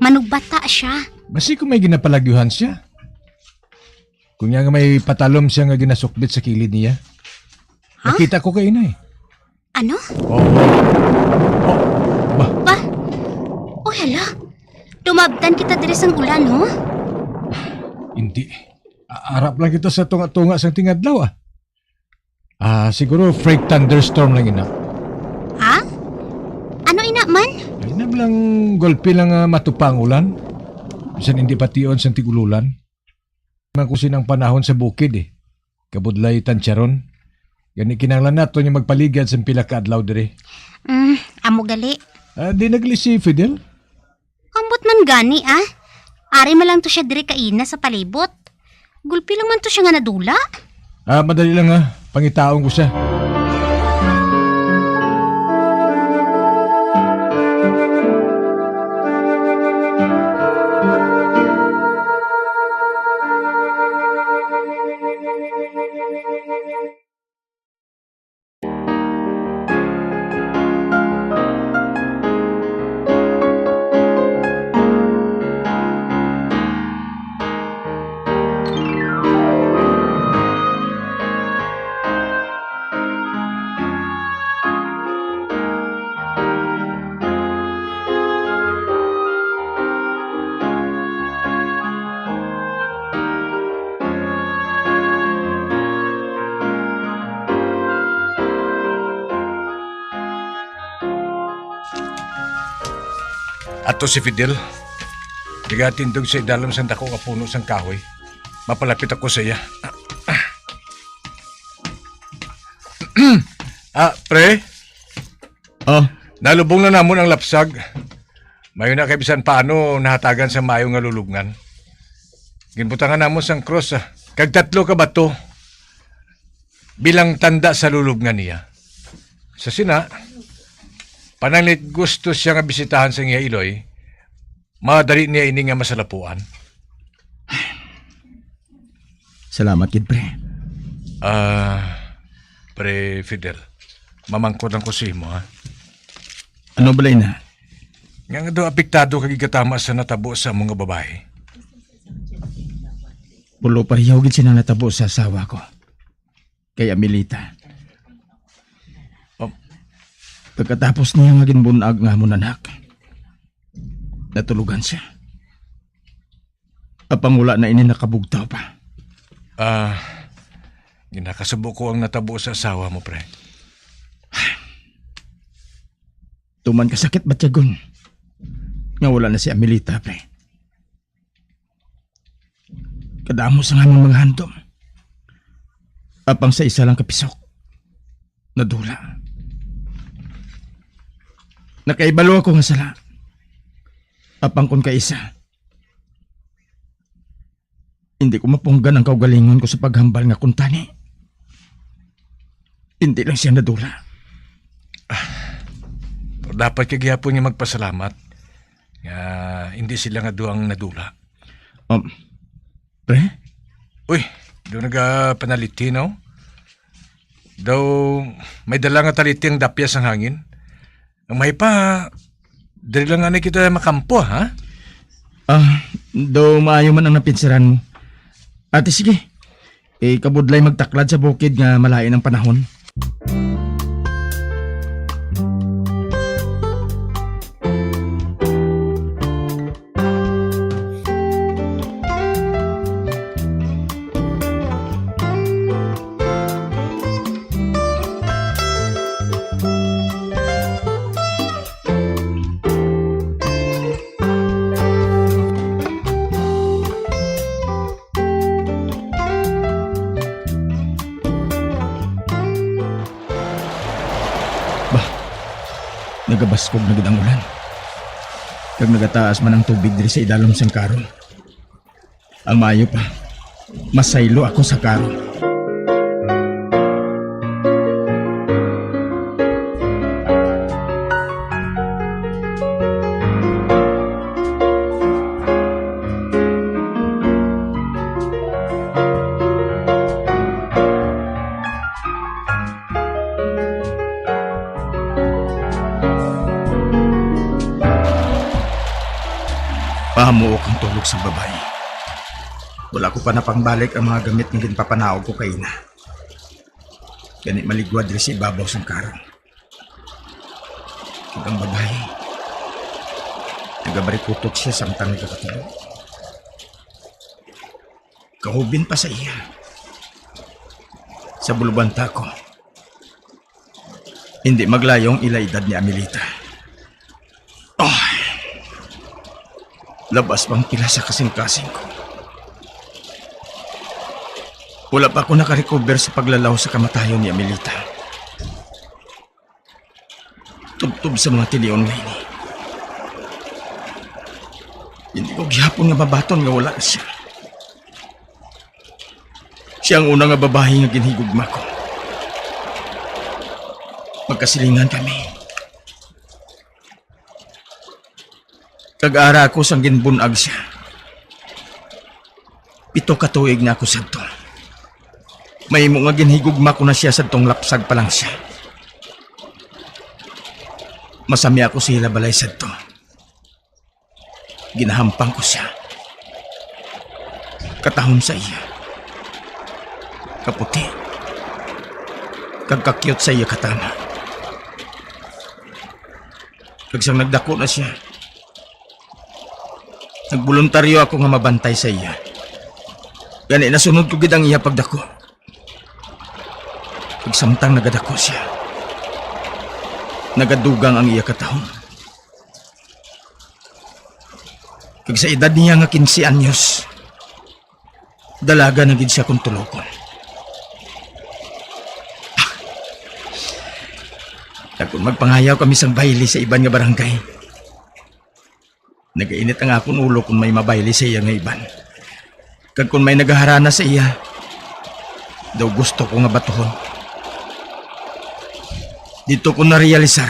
Manugbata siya. Basi kung may ginapalagyuhan siya. Kung nga may patalom siya nga ginasukbit sa kilid niya. Nakita ko kay inay. Ano? Hala. Dumabdan kita diri sang ulan, ho? Hindi. Arap lang kita sa tunga-tunga sang tingadlaw, siguro freight thunderstorm lang ina. Ha? Ano ina man? Ina lang golpe lang matupang ulan. Bisan hindi pation sang tigululan. Man kusin ang panahon sa bukid Kabudlay tansyaron. Gani kinahanglan nato nga magpaligad sa pila ka adlaw dire. Amo gali. Di nagli si Fidel? Ambot man gani Ari man lang to siya dire kaina sa palibot. Gulpi lang man to siya nga nadula. Madali lang pangitaon ko siya. Ato si Fidel. Tigatindog sa idalom sa dako nga puno sang kahoy. Mapalapit ako sa iya. Pre? Nalubong na namon ang lapsag. Mayon na kay bisan paano nahatagan sa mayo nga lulugnan. Ginbutangan namon sang cross kag 3 ka bato. Bilang tanda sa lulugnan niya. Sa sina, pananglit gusto siya nga bisitahan sa iya Iloy, madali niya ini nga masalapuan. Salamat, kid pre. Pre Fidel, mamangkod ang kusimo, Ano balay na? Nga do apektado kag igatama sa natabo sa mga babae. Pulo pareho gid sila natabo sa asawa ko. Kay Amelita. Pagkatapos niya nga ginbunag nga mo nanak, natulugan siya. Apang wala na ini nakabugtaw pa. Ginakasubo ko ang natabo sa asawa mo, pre. Tuman ka sakit ba tiyagon? Nga wala na si Amelita, pre. Kadamos ang aming mga handom. Apang sa isa lang kapisok. Nadula. Nakaibalo ako nga sala. Apang kon kaisa. Hindi ko mapunggan ang kaugalingon ko sa paghambal nga kuntani. Hindi lang siya nadula. Dapat kagihapon niya magpasalamat. Hindi sila nga duang nadula. Pre? Uy, doon nagapanaliti, no? Daw may dala nga taliti ang dapyas ang hangin. Ang may pa, dali lang nga na kita makampo, ha? Daw maayo man ang napinsiran mo. Ate, sige. Kabudlay magtaklad sa bukid nga malain ang panahon. Nagabaskog na gid ang ulan. Kag nagataas man ang tubig diri sa idalom sang karon. Ang maayo pa, masaylo ako sa karon. Pahamuok ang tulog sa babae. Wala ko pa napangbalik ang mga gamit nga ginpapanaog ko kay ina. Ganit maligwad rin sa ibabaw sang karon. Kag ang babae, nagabarikutot siya samtang nagkakatulog. Kahubin pa sa iya. Sa bulubanta ko, hindi maglayong ilaydad ni Amelita. Labas pang pila sa kasing-kasing ko. Wala pa ako nakarecover sa paglalaw sa kamatayon ni Amelita. tubtob sa mga tilion ngayon. Hindi ko gihapon nga mabaton nga wala na siya. Siya ang unang nga babae nga ginhigugma ko. Magkasilingan kami. Kag-ara ako sang ginbunag siya. 7 ka tuig na ako sadto. May mo nga ginhigugma ko na siya sadtong lapsag pa lang siya. Masami ako sa balay sadto. Ginahampang ko siya. Katahom sa iya. Kaputi. Kagkakyot sa iya katama. Kagsang nagdako na siya. Nagboluntaryo ako nga mabantay sa iya. Gani nasunod ko gid ang iya pagdako. Pagsamtang nagadako siya. Nagadugang ang iya katahom. Kag sa edad niya nga 15 anyos, dalaga na gid siya kung tulokon. Kung magpangayaw kami sang baile sa iban nga barangay, nagainit ang akong ulo kung may mabaile sa iya nga iban. Kag kung may nagaharana sa iya, daw gusto ko nga batuhon. Dito ko narealisar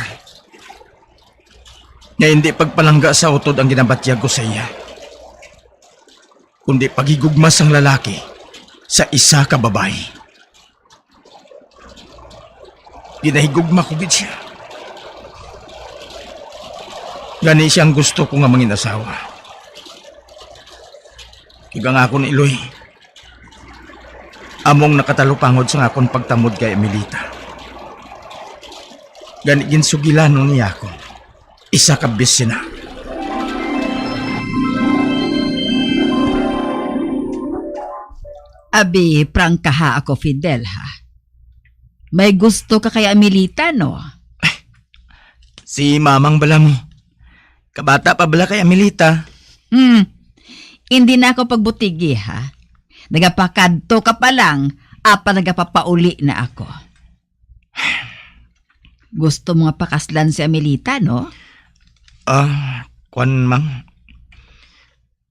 na hindi pagpalangga sa utod ang ginabatyag ko sa iya, kundi pagigugmas ang lalaki sa isa ka babae. Ginahigugma ko gid siya. Gani siyang gusto ko nga mangin asawa. Igang akon iloy. Among nakatalupangod sa akon pagtamod kay Emilita. Gani ginsugilan niya ako. Isa ka bis na. Abi, prangkaha ako, Fidel, ha? May gusto ka kay Emilita, no? Si Mamang bala mo. Kabata pa bala kay Emilita. Hindi na ako pagbutigi, ha? Nagapakadto ka pa lang, apa nagapapauli na ako. Gusto mo nga pakaslan si Emilita, no? Kwan mang.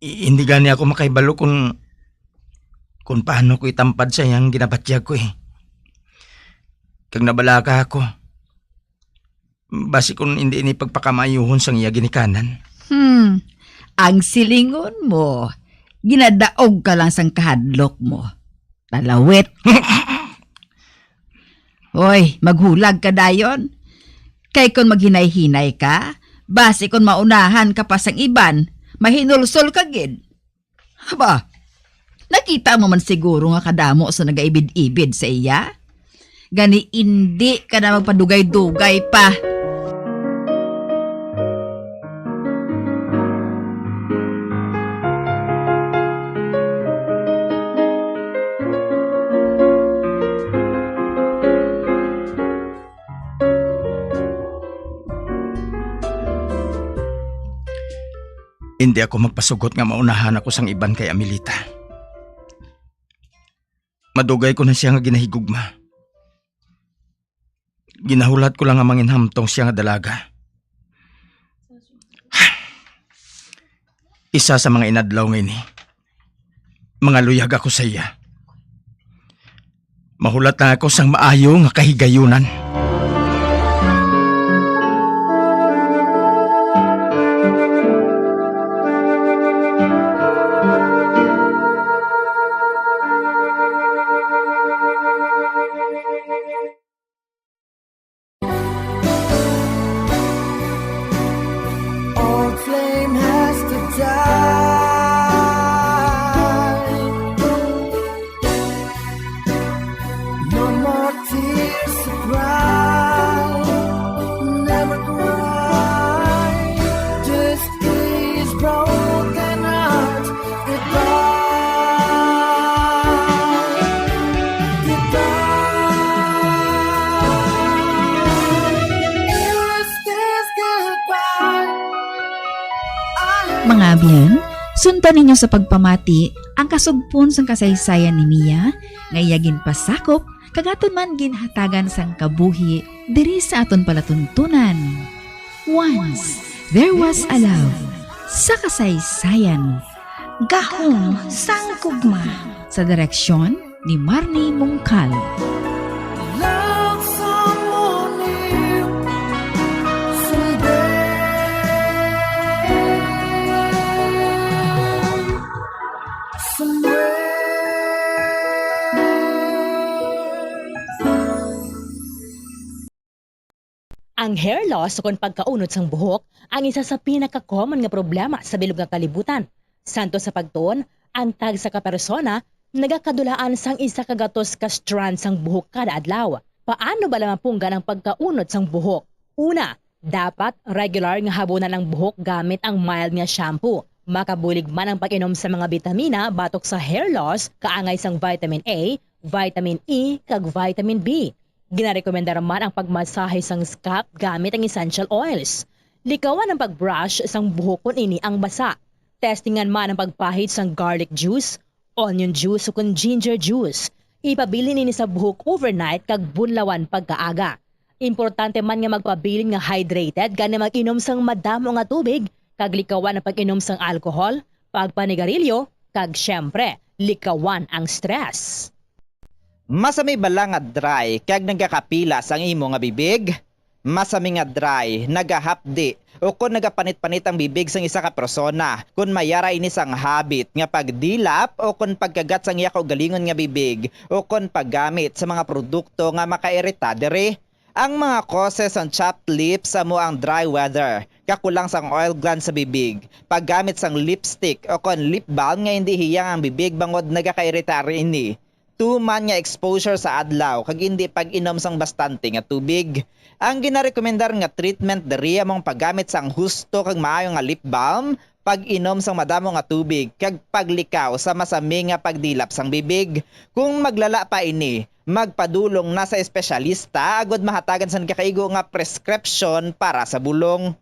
Hindi gani ako makaibalo kung paano ko itampad sa iyang ginabatyag ko eh. Kag nabalaka ako. Basi kung hindi ini pagpakamayuhon sang iya ginikanan. Ang silingon mo. Ginadaog ka lang sang kahadlok mo. Talawit. Hoy, maghulag ka dayon. Kay kung maghinay-hinay ka, basi kung maunahan ka pa sang iban, mahinulsol ka gid. Haba, nakita mo man siguro nga kadamo sa nagaibid-ibid sa iya? Gani hindi ka na magpadugay-dugay pa. Hindi ako magpasugot nga maunahan ako sang iban kay Emilita. Madugay ko na siya nga ginahigugma. Ginahulat ko lang nga manginhamtong siya nga dalaga. Isa sa mga inadlaw ngayon eh. Mga luyag ako sa iya. Mahulat na ako sang maayo nga kahigayunan. Old flame has to die. No more tears to cry. Never cry. Just these broken hearts goodbye. Goodbye. Is this goodbye? Mga biyan, sundan ninyo sa pagpamati ang kasugpon sang kasaysayan ni Mia nga iyagin pasakop kagaton man ginhatagan sang kabuhi diri sa aton palatuntunan. Once there was a love sa kasaysayan. Gahom sang kugma. Sa direksyon ni Marnie Mungkal. Love someone new someday. Ang hair loss o kung pagkaunod sang buhok ang isa sa pinaka-common nga problema sa bilog nga kalibutan. Santo sa pagtuon, ang tag sa kapersona nagakadulaan sang isa ka gatos ka strand sang buhok kada adlaw. Paano ba lamang punggan ang pagkaunod sang buhok? Una, dapat regular nga habunan ang buhok gamit ang mild nga shampoo. Makabulig man ang pag-inom sa mga bitamina batok sa hair loss, kaangay sang vitamin A, vitamin E, kag vitamin B. Ginarekomendar man ang pagmasahe sang scalp gamit ang essential oils. Likawan ang pagbrush sang buhok kung ini ang basa. Testingan man ang pagpahid sang garlic juice, onion juice o kung ginger juice. Ipabilin ini sa buhok overnight kag bunlawan pagkaaga. Importante man nga magpabilin nga hydrated gani mag-inom sang madamo nga tubig, kag likawan ang pag-inom sang alcohol, pagpanigarilyo, kag syempre, likawan ang stress. Masami bala nga dry kag nagakapilas ang imo nga bibig? Masami nga dry, nagahapdi o kung nagapanit-panit ang bibig sang isa ka persona, kung mayara ini sang habit nga pagdilap o kung pagkagat sang iya kaugalingon nga bibig o kung paggamit sa mga produkto nga makairita diri. Ang mga causes ang chapped lips amo ang dry weather, kakulang sang oil gland sa bibig, paggamit sang lipstick o kung lip balm nga hindi hiyang ang bibig bangod nagakairita ini. Tuman nga exposure sa adlaw kag hindi pag-inom sang bastante nga tubig. Ang ginarekomendar nga treatment diri among paggamit sang husto kag maayo nga lip balm, pag-inom sang madamo nga tubig kag paglikaw sa masami nga pagdilap sang bibig. Kung maglala pa ini, magpadulong na sa espesyalista agod mahatagan sang kakaigo nga prescription para sa bulong.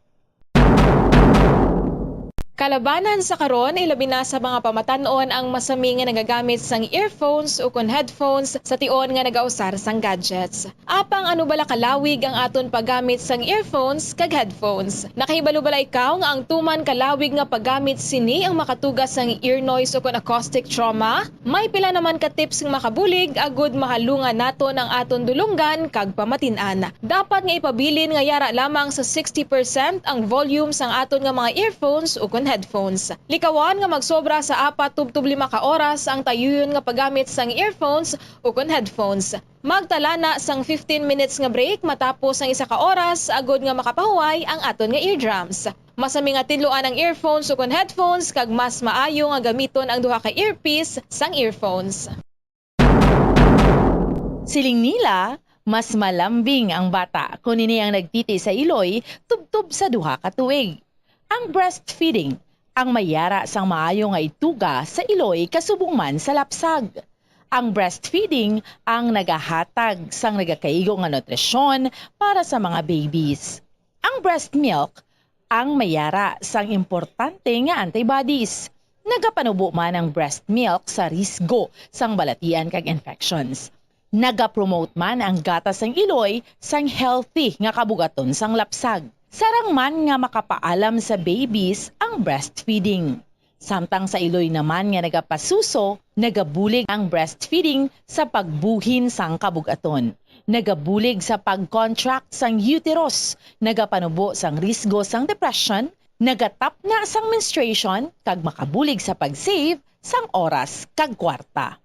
Kalabanan sa karon ilabi na sa mga pamatanon ang masami nga nagagamit sang earphones o kon headphones sa tion nga nagausar sang gadgets. Apang ano bala kalawig ang aton paggamit sang earphones kag headphones. Nakahibalo bala ikaw nga ang tuman kalawig nga paggamit sini ang makatugas sang ear noise o kon acoustic trauma? May pila naman ka tips nga makabulig agud mahalungan naton ang aton dulunggan kag pamatin-an. Dapat nga ipabilin nga yara lamang sa 60% ang volume sang aton nga mga earphones o kon headphones. Likawan nga magsobra sa 4-5 ka oras ang tayuyon nga paggamit sang earphones o kon headphones. Magtala na sang 15 minutes nga break matapos ang 1 ka oras agod nga makapahuway ang aton nga eardrums. Masami nga tinluan ang earphones o kon headphones kag mas maayo nga gamiton ang duha ka earpiece sang earphones. Siling nila, mas malambing ang bata kung ini ang nagtiti sa iloy tubtub sa duha ka tuig. Ang breastfeeding, ang mayara sang maayo nga ituga sa iloy kasubong man sa lapsag. Ang breastfeeding ang nagahatag sang nagakaigo nga nutrisyon para sa mga babies. Ang breast milk, ang mayara sang importante nga antibodies. Nagapanubo man ang breast milk sa risgo sang balatian kag infections. Nagapromote man ang gatas sang iloy sang healthy nga kabugaton sang lapsag. Sarang man nga makapaalam sa babies ang breastfeeding. Samtang sa iloy naman nga nagapasuso, nagabulig ang breastfeeding sa pagbuhin sang kabugaton. Nagabulig sa pag-contract sang uterus, nagapanubo sang risgo sang depression, nagatap na sang menstruation, kag makabulig sa pag-save sang oras kag kwarta.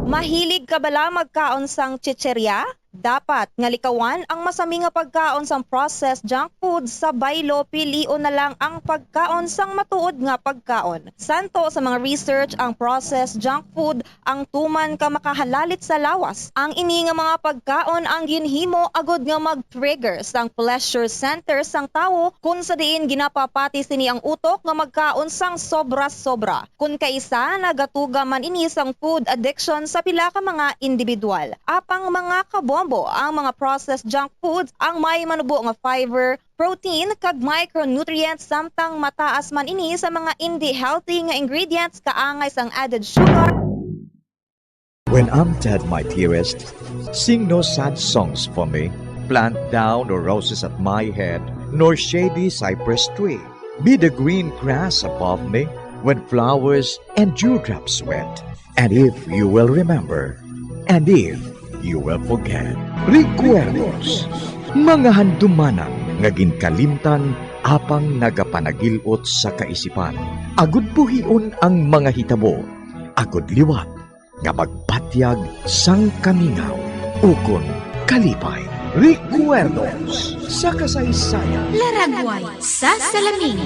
Mahilig ka bala magkaon sang chicherya? Dapat nga likawan ang masami nga pagkaon sang processed junk food sa baylo pilion na lang ang pagkaon sang matuod nga pagkaon. Santo sa mga research ang processed junk food ang tuman ka makahalalit sa lawas. Ang ini nga mga pagkaon ang ginhimo agod nga mag-trigger sang pleasure center sang tawo kung sa diin ginapapati sini ang utok nga magkaon sang sobra-sobra. Kung kaisa nagatuga man ini sang food addiction sa pila ka mga individual. Apang mga kabombo ang mga processed junk foods ang may manubo nga fiber, protein kag micronutrients samtang mataas man ini sa mga hindi healthy nga ingredients kaangay sang added sugar When I'm dead, my dearest, sing no sad songs for me. Plant down no roses at my head, nor shady cypress tree. Be the green grass above me when flowers and dewdrops wet. And if you will remember, and if you will forget, recuerdos, mga handumanan nga ginkalimtan apang nagapanagilot sa kaisipan. Agud buhion ang mga hitabo, agud liwat, nga magpatyag sang kamingaw, ukon kalipay. Recuerdos sa kasaysayan. Laragway sa salamin.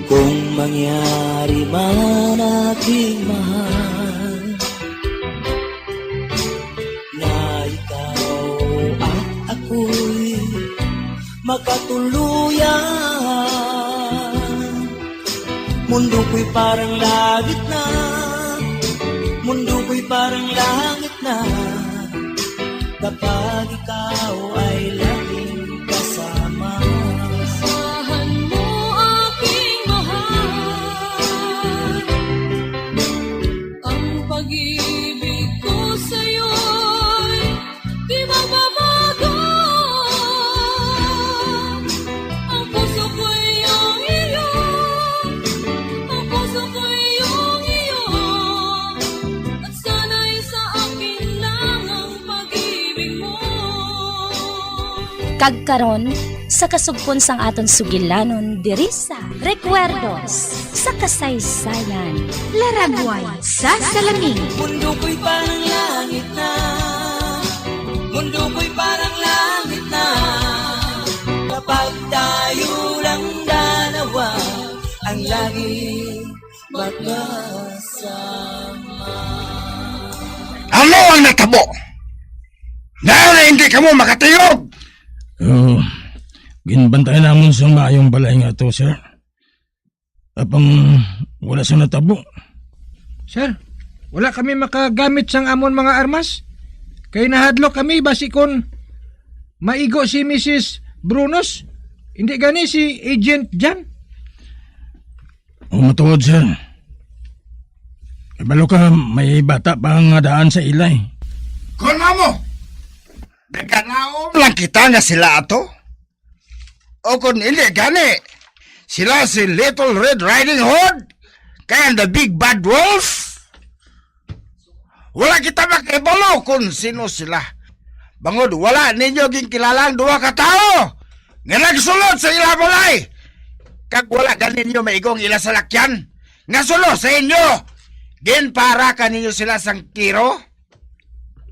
Kung mangyari man aking mahal na ikaw at ako'y magkatuluyan, mundo ko'y parang langit na, mundo ko'y parang langit na, kapag ikaw ay laging kasama. Asahan mo aking mahal, ang pag-ibig ko sa'yo'y di magbabago. Ang puso ko'y iyong iyo, ang puso ko'y iyong iyo, at sana'y sa akin lang ang pag-ibig mo. Kagkaron sa kasugpon sang aton sugilanon diri sa Recuerdos sa kasaysayan. Laragway sa salamin. Mundo ko'y parang langit na, mundo ko'y parang langit na, kapag tayo lang dalawa ang laging magkasama. Ano ang natabo? Na hindi ka mo makatiyog! Ginbantay namon sa maayong balay nga to, sir. Apang wala sa natabo. Sir, wala kami makagamit sang amon mga armas. Kay nahadlok kami basikon maigo si Mrs. Brunos. Hindi gani si Agent Jan. Matuod, sir. Ibalo ka, may bata pa nga daan sa ilay. Kung mo, nagkanaon lang kita nga sila ato? O kung hindi gani, sila si Little Red Riding Hood, kaya the Big Bad Wolf? Wala kita makibalo kung sino sila. Bangod, wala ninyo ginkilalang duha ka tao nga nagsulod sa ila balay. Kag wala ganinyo maigong ila sa lakyan nga sulo sa inyo. Ginpara ka ninyo sila sang tiro?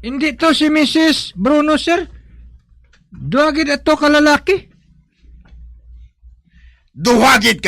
Hindi to si Mrs. Bruno, sir. Duwagid ato kalalaki. Duwagid ka